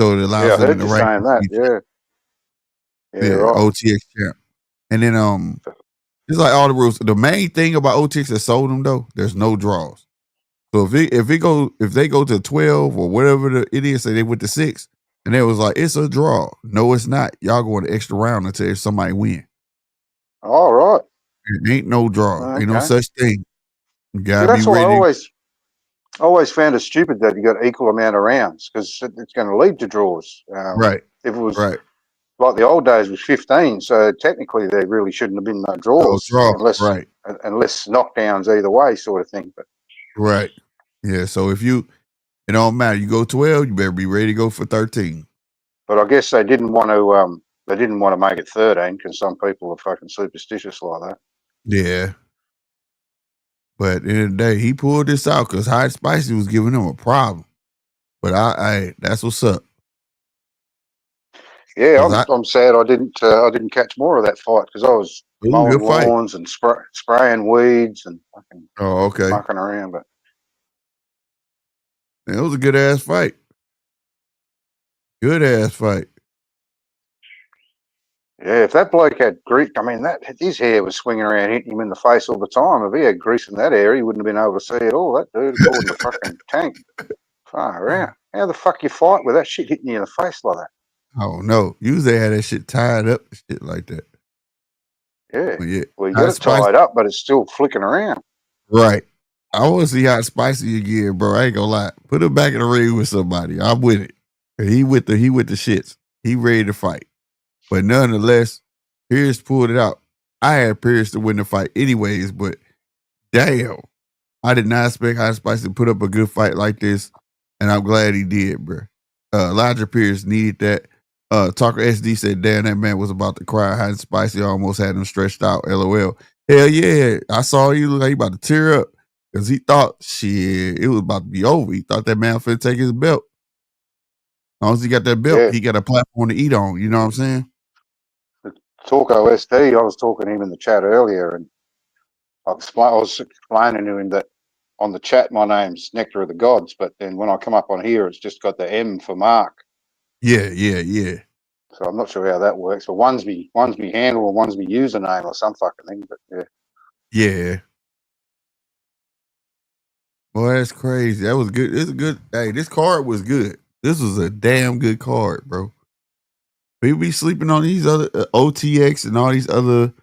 So it allows them to rank that. Yeah, right. OTX champ. And then it's like all the rules. The main thing about OTX that sold them though, there's no draws. So if they go to 12 or whatever it is, say they went to 6, and it was like it's a draw. No, it's not. Y'all going to extra round until somebody win. All right. It ain't no draw. Okay. Ain't no such thing. You gotta that's be ready. I always found it stupid that you got equal amount of rounds because it's going to lead to draws. Right. If it was like the old days was 15, so technically there really shouldn't have been no draws. Unless knockdowns either way, sort of thing. But right. Yeah. So if it don't matter. You go 12, you better be ready to go for 13. But I guess they didn't want to. They didn't want to make it 13 because some people are fucking superstitious like that. Yeah. But at the end of the day, he pulled this out because Hot Spicy was giving him a problem. But I that's what's up. Yeah, I'm sad I didn't catch more of that fight because I was mowing lawns and spraying weeds and fucking mucking around. But it was a good ass fight. Good ass fight. Yeah, if that bloke had grease, I mean, his hair was swinging around, hitting him in the face all the time. If he had grease in that area, he wouldn't have been able to see it all. That dude, according to fucking Tank, far out. How the fuck you fight with that shit hitting you in the face like that? Oh no! Usually they had that shit tied up, shit like that. Yeah, well, you got it tied up, but it's still flicking around. Right. I want to see Hot Spicy again, bro. I ain't gonna lie. Put him back in the ring with somebody. I'm with it. He with the shits. He ready to fight. But nonetheless, Pierce pulled it out. I had Pierce to win the fight anyways, but damn, I did not expect Hot Spicy to put up a good fight like this, and I'm glad he did, bro. Elijah Pierce needed that. Talker SD said, damn, that man was about to cry. Hot Spicy almost had him stretched out. LOL. Hell yeah. I saw you look like he about to tear up because he thought, shit, it was about to be over. He thought that man finna take his belt. As long as he got that belt, he got a platform to eat on. You know what I'm saying? Talk OSD, I was talking to him in the chat earlier, and I was explaining to him that on the chat my name's Nectar of the Gods, but then when I come up on here, it's just got the M for Mark. Yeah. So I'm not sure how that works. But one's me handle or one's me username or some fucking thing. But yeah. Yeah. Boy, that's crazy. That was good. It's a good. Hey, this card was good. This was a damn good card, bro. People be sleeping on these other OTX and all these other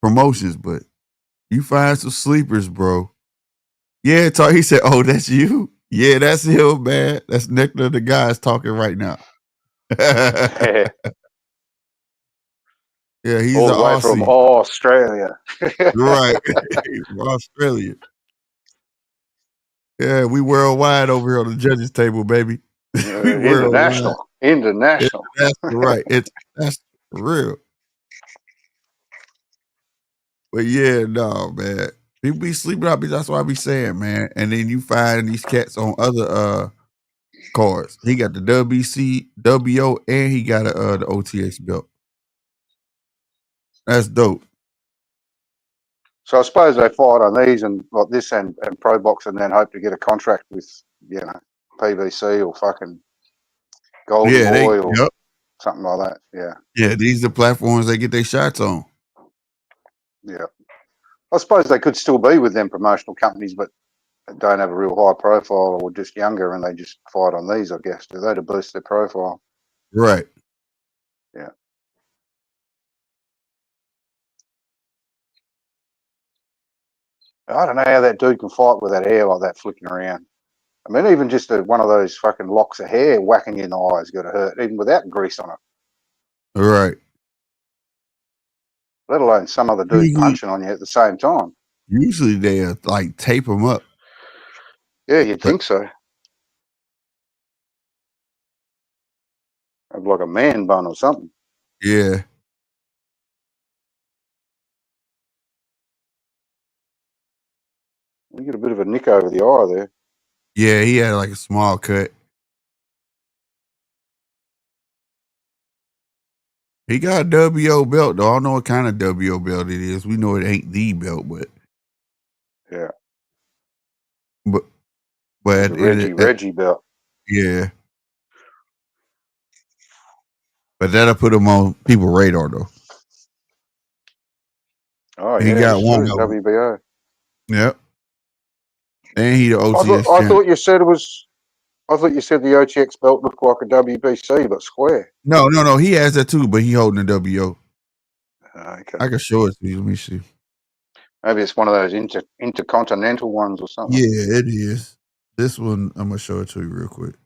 promotions, but you find some sleepers, bro. Yeah, he said, "Oh, that's you." Yeah, that's him, man. That's Nectar of the guys talking right now. Yeah, he's all the way Aussie. from Australia. Right, Australia. Yeah, we worldwide over here on the judges table, baby. International. Right. That's real. But yeah, no, man. People be sleeping out, that's what I be saying, man. And then you find these cats on other cards. He got the WC, WO, and he got the OTX belt. That's dope. So I suppose they fight on these and like this and Pro Box and then hope to get a contract with, PVC or fucking Golden Boy or something like that. Yeah. Yeah, these are the platforms they get their shots on. Yeah. I suppose they could still be with them promotional companies, but don't have a real high profile or just younger and they just fight on these, I guess, do they, to boost their profile? Right. Yeah. I don't know how that dude can fight with that hair like that flicking around. I mean, even just one of those fucking locks of hair whacking you in the eyes got to hurt, even without grease on it. Right. Let alone some other dude punching on you at the same time. Usually they like tape them up. Yeah, you'd think so. Have like a man bun or something. Yeah. You get a bit of a nick over the eye there. Yeah, he had like a small cut. He got a WO belt, though. I don't know what kind of WO belt it is. We know it ain't the belt, but yeah. But the Reggie belt. Yeah. But that'll put him on people's radar, though. Oh, he got one of them. WBO. Yep. And he the OTX I thought you said the OTX belt looked like a WBC, but square. No. He has that too, but he holding the WO. Okay. I can show it to you. Let me see. Maybe it's one of those intercontinental ones or something. Yeah, it is. This one, I'm gonna show it to you real quick.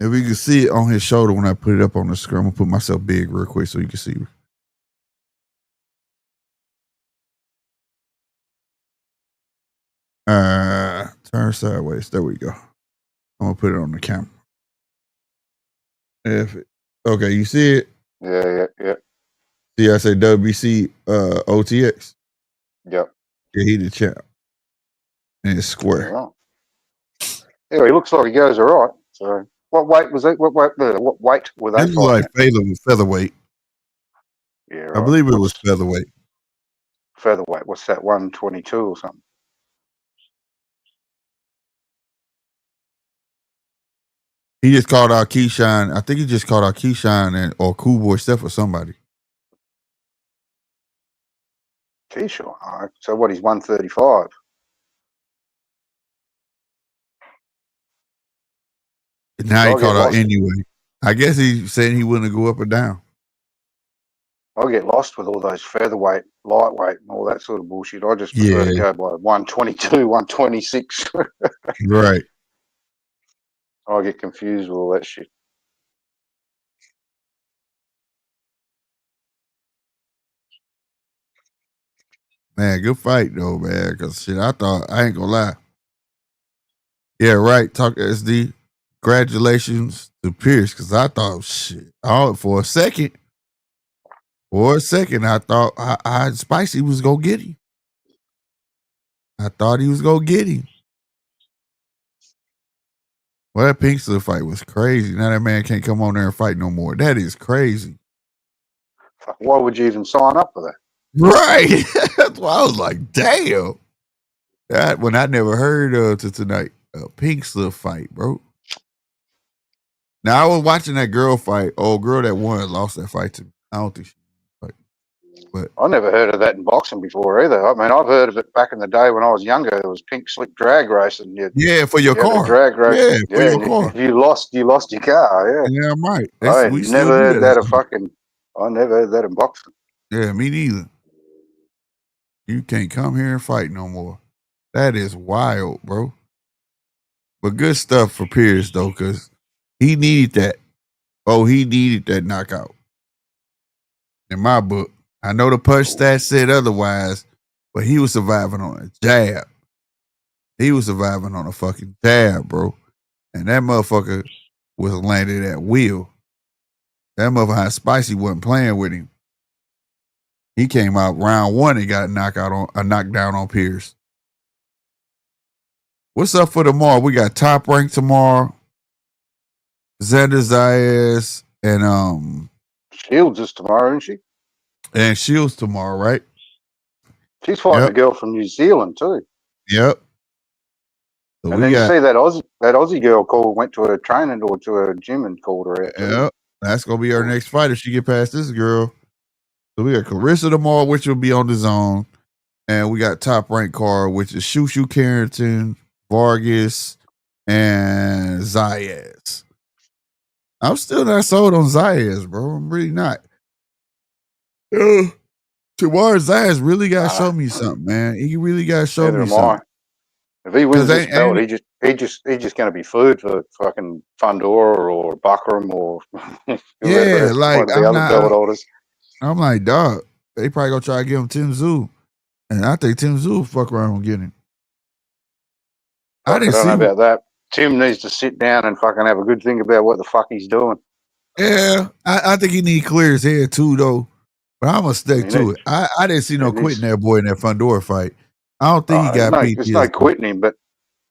If we can see it on his shoulder when I put it up on the screen, I'm gonna put myself big real quick so you can see. Turn sideways. There we go. I'm gonna put it on the camera. Okay, you see it? Yeah. See, I say WBC OTX. Yep. Yeah, he the champ. And it's square. Yeah, right. Yeah, he looks like he goes all right. So, what weight was it? What weight were they This was like featherweight. Yeah, right. I believe it was featherweight. Featherweight. What's that? 122 or something? He just called out Keyshawn. I think he just called out Keyshawn or Cool Boy Steph or somebody. Keyshawn. All right. So what? He's 135. Now he called out anyway. I guess he said he wouldn't go up or down. I get lost with all those featherweight, lightweight, and all that sort of bullshit. I just prefer to go by 122, 126. Right. I get confused with all that shit. Man, good fight though, man. Cause shit, I ain't gonna lie. Yeah, right. Talk SD. Congratulations to Pierce, cause I thought shit. For a second, I thought I Spicy was gonna get him. I thought he was gonna get him. Well, that Pink Slip fight was crazy. Now that man can't come on there and fight no more. That is crazy. Why would you even sign up for that? Right. That's why I was like, damn. That one I never heard of to tonight. A Pink Slip fight, bro. Now I was watching that girl fight. Oh, girl that won lost that fight to me. I don't think she won. But I never heard of that in boxing before either. I mean, I've heard of it back in the day when I was younger. There was Pink Slip drag racing. Yeah, for your car. Drag race. Yeah, for your car. If you lost your car. Yeah. Yeah, I'm right. I never heard that I never heard that in boxing. Yeah, me neither. You can't come here and fight no more. That is wild, bro. But good stuff for Pierce though, because he needed that. Oh, he needed that knockout. In my book, I know the punch stat said otherwise, but he was surviving on a jab. He was surviving on a fucking jab, bro. And that motherfucker was landed at will. That motherfucker Spicy wasn't playing with him. He came out round one and got a knockdown on Pierce. What's up for tomorrow? We got Top Rank tomorrow. Xander Zayas and Shields is tomorrow, isn't she? And Shields tomorrow, right? She's fighting a girl from New Zealand too. Yep. So and then you see that Aussie girl went to her training or to her gym and called her out. Yep. That's gonna be our next fight if she get past this girl. So we got Clarissa tomorrow, which will be on the zone. And we got Top Rank card, which is Shushu Carrington, Vargas, and Zayas. I'm still not sold on Zayas, bro. I'm really not. Tomorrow Zayas really got to show me something, man. He really got to show me something. If he wins this belt, he just going to be food for fucking Fundora or Buckram or yeah, like the other belt holders. I'm like, dog, they probably gonna try to give him Tim Tszyu, and I think Tim Tszyu will fuck around and get him. I don't know about that. Tim needs to sit down and fucking have a good think about what the fuck he's doing. Yeah, I think he need to clear his head too, though. But I'm gonna stick to it. I didn't see no quitting that boy in that Fundora fight. I don't think he got PTSD. There's no quitting him, but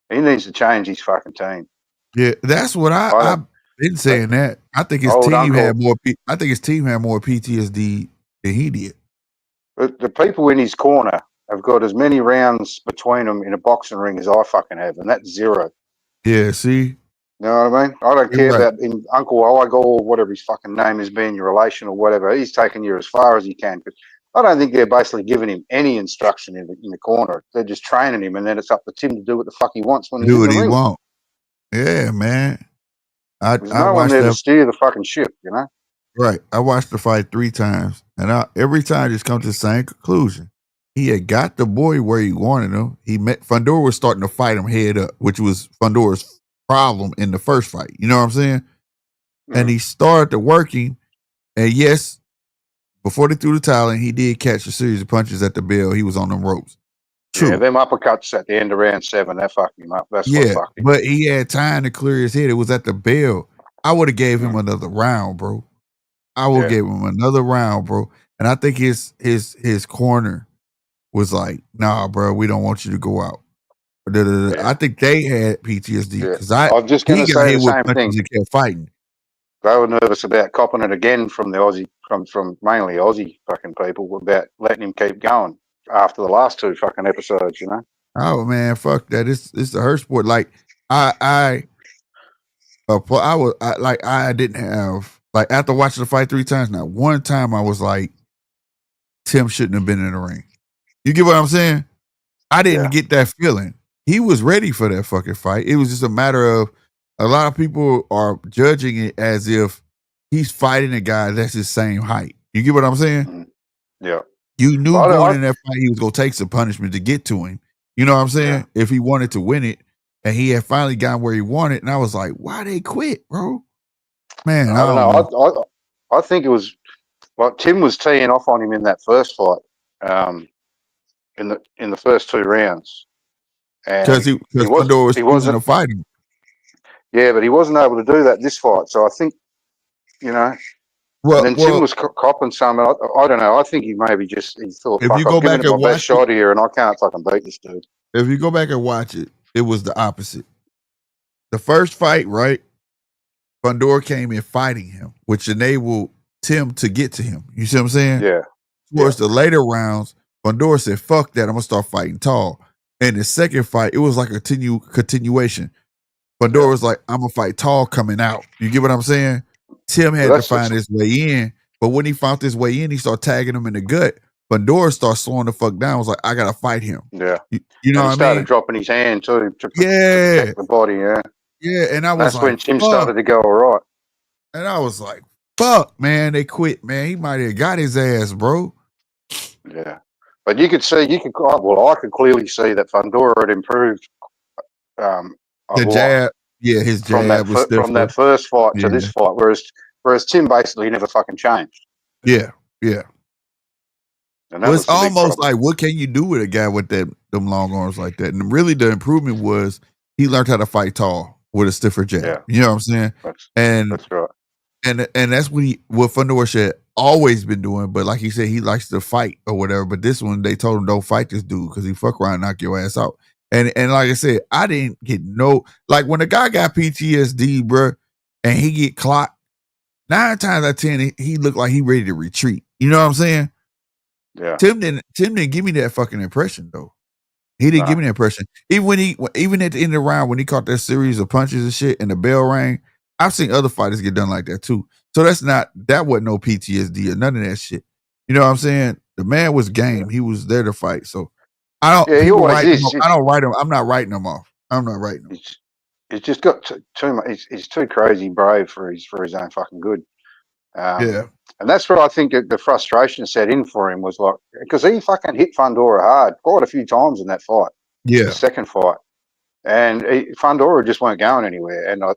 he needs to change his fucking team. Yeah, that's what I've been saying. That I think his team had more. I think his team had more PTSD than he did. The people in his corner have got as many rounds between them in a boxing ring as I fucking have, and that's 0. Yeah, see. You know what I mean? I don't care about Uncle Oigo or whatever his fucking name is, being your relation or whatever. He's taking you as far as he can. But I don't think they're basically giving him any instruction in the corner. They're just training him, and then it's up to Tim to do what the fuck he wants when he's in the ring. Want. Yeah, man. There's no one there to steer the fucking ship, you know? Right. I watched the fight 3 times, and every time I just come to the same conclusion. He had got the boy where he wanted him. Fundora was starting to fight him head up, which was Fundora's problem in the first fight. You know what I'm saying? Yeah. And he started to working. And yes, before they threw the towel in, he did catch a series of punches at the bell. He was on them ropes. True. Yeah, them uppercuts at the end of round 7, that fucked him up. That's what fucked him. But he had time to clear his head. It was at the bell. I would have gave him another round, bro. I would give him another round, bro. And I think his corner was like, nah, bro, we don't want you to go out. I think they had PTSD because I'm just going to say the same thing. And kept fighting. They were nervous about copping it again from the Aussie, from mainly Aussie fucking people, about letting him keep going after the last 2 fucking episodes, you know? Oh man, fuck that! It's the hurt sport. Like I didn't have, like, after watching the fight 3 times now, one time I was like, Tim shouldn't have been in the ring. You get what I'm saying? I didn't get that feeling. He was ready for that fucking fight. It was just a matter of, a lot of people are judging it as if he's fighting a guy that's his same height. You get what I'm saying? Yeah. You knew going in that fight he was going to take some punishment to get to him. You know what I'm saying? Yeah. If he wanted to win it, and he had finally gotten where he wanted, and I was like, why they quit, bro? Man, I don't know. I think it was, well, Tim was teeing off on him in that first fight, in the first 2 rounds, because he wasn't fighting. Yeah, but he wasn't able to do that this fight. So I think, you know, and then Tim was copping some. I don't know. I think he maybe he thought, if you go back and watch shot here, and I can't fucking beat this dude. If you go back and watch it, it was the opposite. The first fight, right? Fundora came in fighting him, which enabled Tim to get to him. You see what I'm saying? Yeah. Towards the later rounds, Fundora said, fuck that, I'm going to start fighting tall. And the second fight, it was like a continuation. Fundora was like, I'm going to fight tall coming out. You get what I'm saying? Tim had to find his way in. But when he found his way in, he started tagging him in the gut. Fundora started slowing the fuck down. Was like, I got to fight him. Yeah. You know what I mean? He started dropping his hand too to protect the body. Yeah. Yeah. And I was that's when Tim started to go all right. And I was like, fuck, man, they quit, man. He might have got his ass, bro. Yeah. But I could clearly see that Fundora had improved. The jab, his jab was from that first fight to this fight, whereas Tim basically never fucking changed. Yeah. And it's almost like, what can you do with a guy with them long arms like that? And really, the improvement was he learned how to fight tall with a stiffer jab. Yeah. You know what I'm saying? That's right. And that's what Fundora had always been doing. But like he said, he likes to fight or whatever. But this one, they told him, don't fight this dude because he fuck around and knock your ass out. And like I said, I didn't get like when a guy got PTSD, bro, and he get clocked, 9 times out of 10, he looked like he ready to retreat. You know what I'm saying? Yeah. Tim didn't give me that fucking impression though. He didn't give me that impression. Even at the end of the round when he caught that series of punches and shit and the bell rang, I've seen other fighters get done like that too. So that wasn't no PTSD or none of that shit. You know what I'm saying? The man was game. He was there to fight. So I don't. Yeah, he always is. I don't write him. I'm not writing him off. I'm not writing him. He's just got too much. He's too crazy brave for his own fucking good. And that's where I think the frustration set in for him was like, because he fucking hit Fundora hard quite a few times in that fight. Yeah. The second fight. And Fundora just weren't going anywhere. And I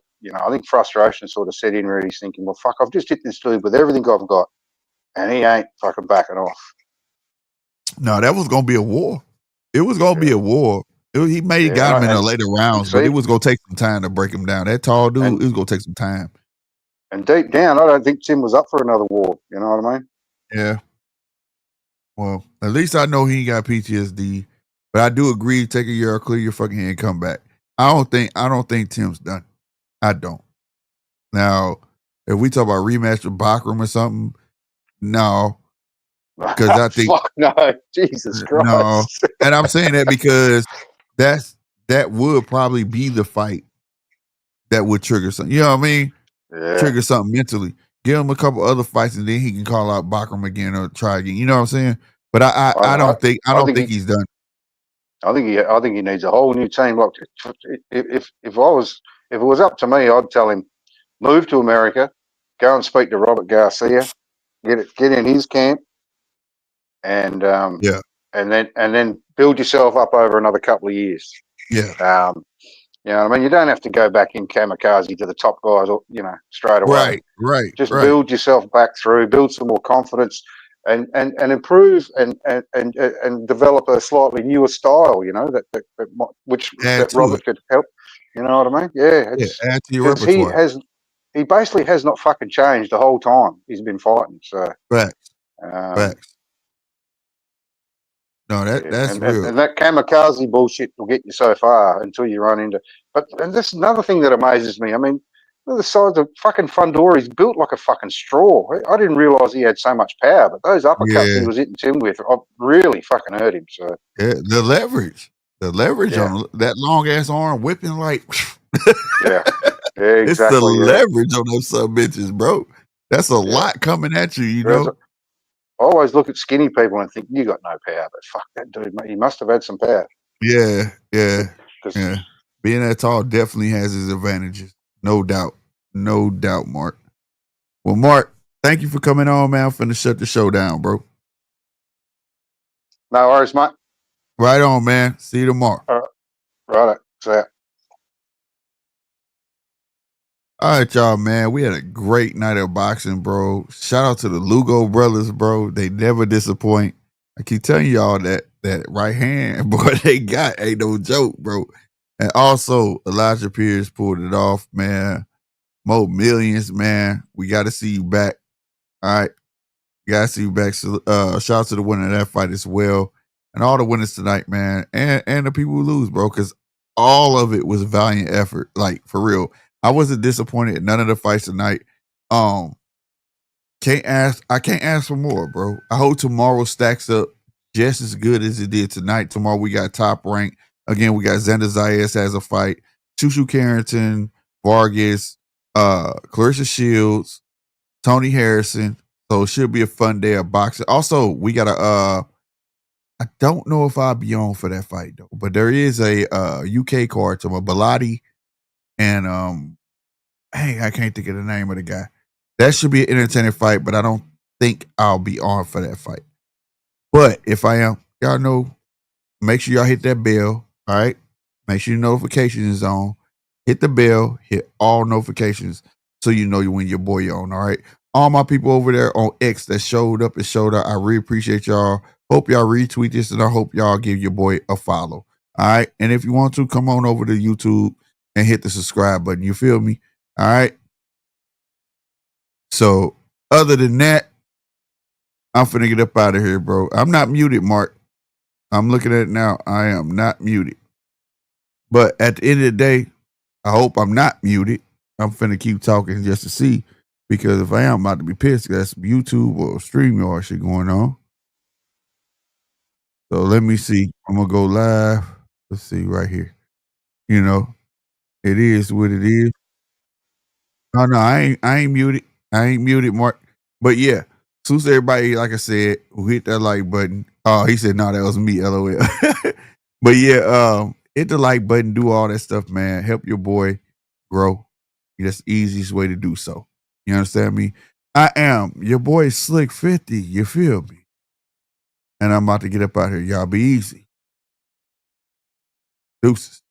think frustration sort of set in where he's thinking, well, fuck, I've just hit this dude with everything I've got. And he ain't fucking backing off. No, that was going to be a war. It was going to be a war. He got him in the later rounds, but it was going to take some time to break him down. That tall dude, it was going to take some time. And deep down, I don't think Tim was up for another war. You know what I mean? Yeah. Well, at least I know he ain't got PTSD. But I do agree, take a year, clear your fucking head, come back. I don't think Tim's done. I don't. Now, if we talk about rematch with Bachram or something, no. Because I think fuck no, Jesus Christ. No. And I'm saying that because that would probably be the fight that would trigger something. You know what I mean? Yeah. Trigger something mentally. Give him a couple other fights and then he can call out Bachram again or try again. You know what I'm saying? But I don't think he's done. I think he needs a whole new team. Look, if it was up to me, I'd tell him move to America, go and speak to Robert Garcia, get in his camp, and and then build yourself up over another couple of years. Yeah. I mean, you don't have to go back in kamikaze to the top guys, straight away. Right. Just build yourself back through, build some more confidence, and improve and develop a slightly newer style. That Robert could help. You know what I mean? Yeah. Add to your repertoire. he basically has not fucking changed the whole time he's been fighting. So facts. No, that's real. And that kamikaze bullshit will get you so far until you run into. And this is another thing that amazes me. I mean, the size of fucking Fundora is built like a fucking straw. I didn't realize he had so much power, but those uppercuts he was hitting Tim with really fucking hurt him. So the leverage on that long ass arm whipping like. Exactly. It's the leverage on those sub bitches, bro. That's a lot coming at you, you know. I always look at skinny people and think you got no power, but fuck that dude, mate. He must have had some power. Yeah. Being that tall definitely has its advantages, no doubt, Mark. Well, Mark, thank you for coming on, man. I'm finna shut the show down, bro. No worries, mate. Right on, man. See you tomorrow. Right. See ya. All right, y'all, man. We had a great night of boxing, bro. Shout out to the Lugo brothers, bro. They never disappoint. I keep telling y'all that right hand, boy, they got ain't no joke, bro. And also, Elijah Pierce pulled it off, man. Mo Millions, man. We got to see you back. All right. We got to see you back. Shout out to the winner of that fight as well. And all the winners tonight, man. And the people who lose, bro, because all of it was valiant effort. Like, for real. I wasn't disappointed in none of the fights tonight. I can't ask for more, bro. I hope tomorrow stacks up just as good as it did tonight. Tomorrow we got Top Rank. Again, we got Xander Zayas has a fight. Shushu Carrington, Vargas, Clarissa Shields, Tony Harrison. So it should be a fun day of boxing. Also, we got I don't know if I'll be on for that fight though, but there is a UK card to my Bilotti and I can't think of the name of the guy. That should be an entertaining fight, but I don't think I'll be on for that fight. But if I am, y'all know, make sure y'all hit that bell. All right. Make sure your notification is on. Hit the bell, hit all notifications so you know when your boy on. All right. All my people over there on X that showed up and showed out, I really appreciate y'all. Hope y'all retweet this and I hope y'all give your boy a follow. All right. And if you want to, come on over to YouTube and hit the subscribe button. You feel me? All right. So other than that, I'm finna get up out of here, bro. I'm not muted, Mark. I'm looking at it now. I am not muted. But at the end of the day, I hope I'm not muted. I'm finna keep talking just to see. Because if I am, I'm about to be pissed. That's YouTube or StreamYard shit going on. So let me see. I'm gonna go live. Let's see right here. You know, it is what it is. No, I ain't muted. I ain't muted, Mark. But yeah, so everybody, like I said, who hit that like button. Oh, he said, no, that was me, LOL. But yeah, hit the like button, do all that stuff, man. Help your boy grow. That's the easiest way to do so. You understand me? I am your boy Slick 50. You feel me? And I'm about to get up out here. Y'all be easy. Deuces.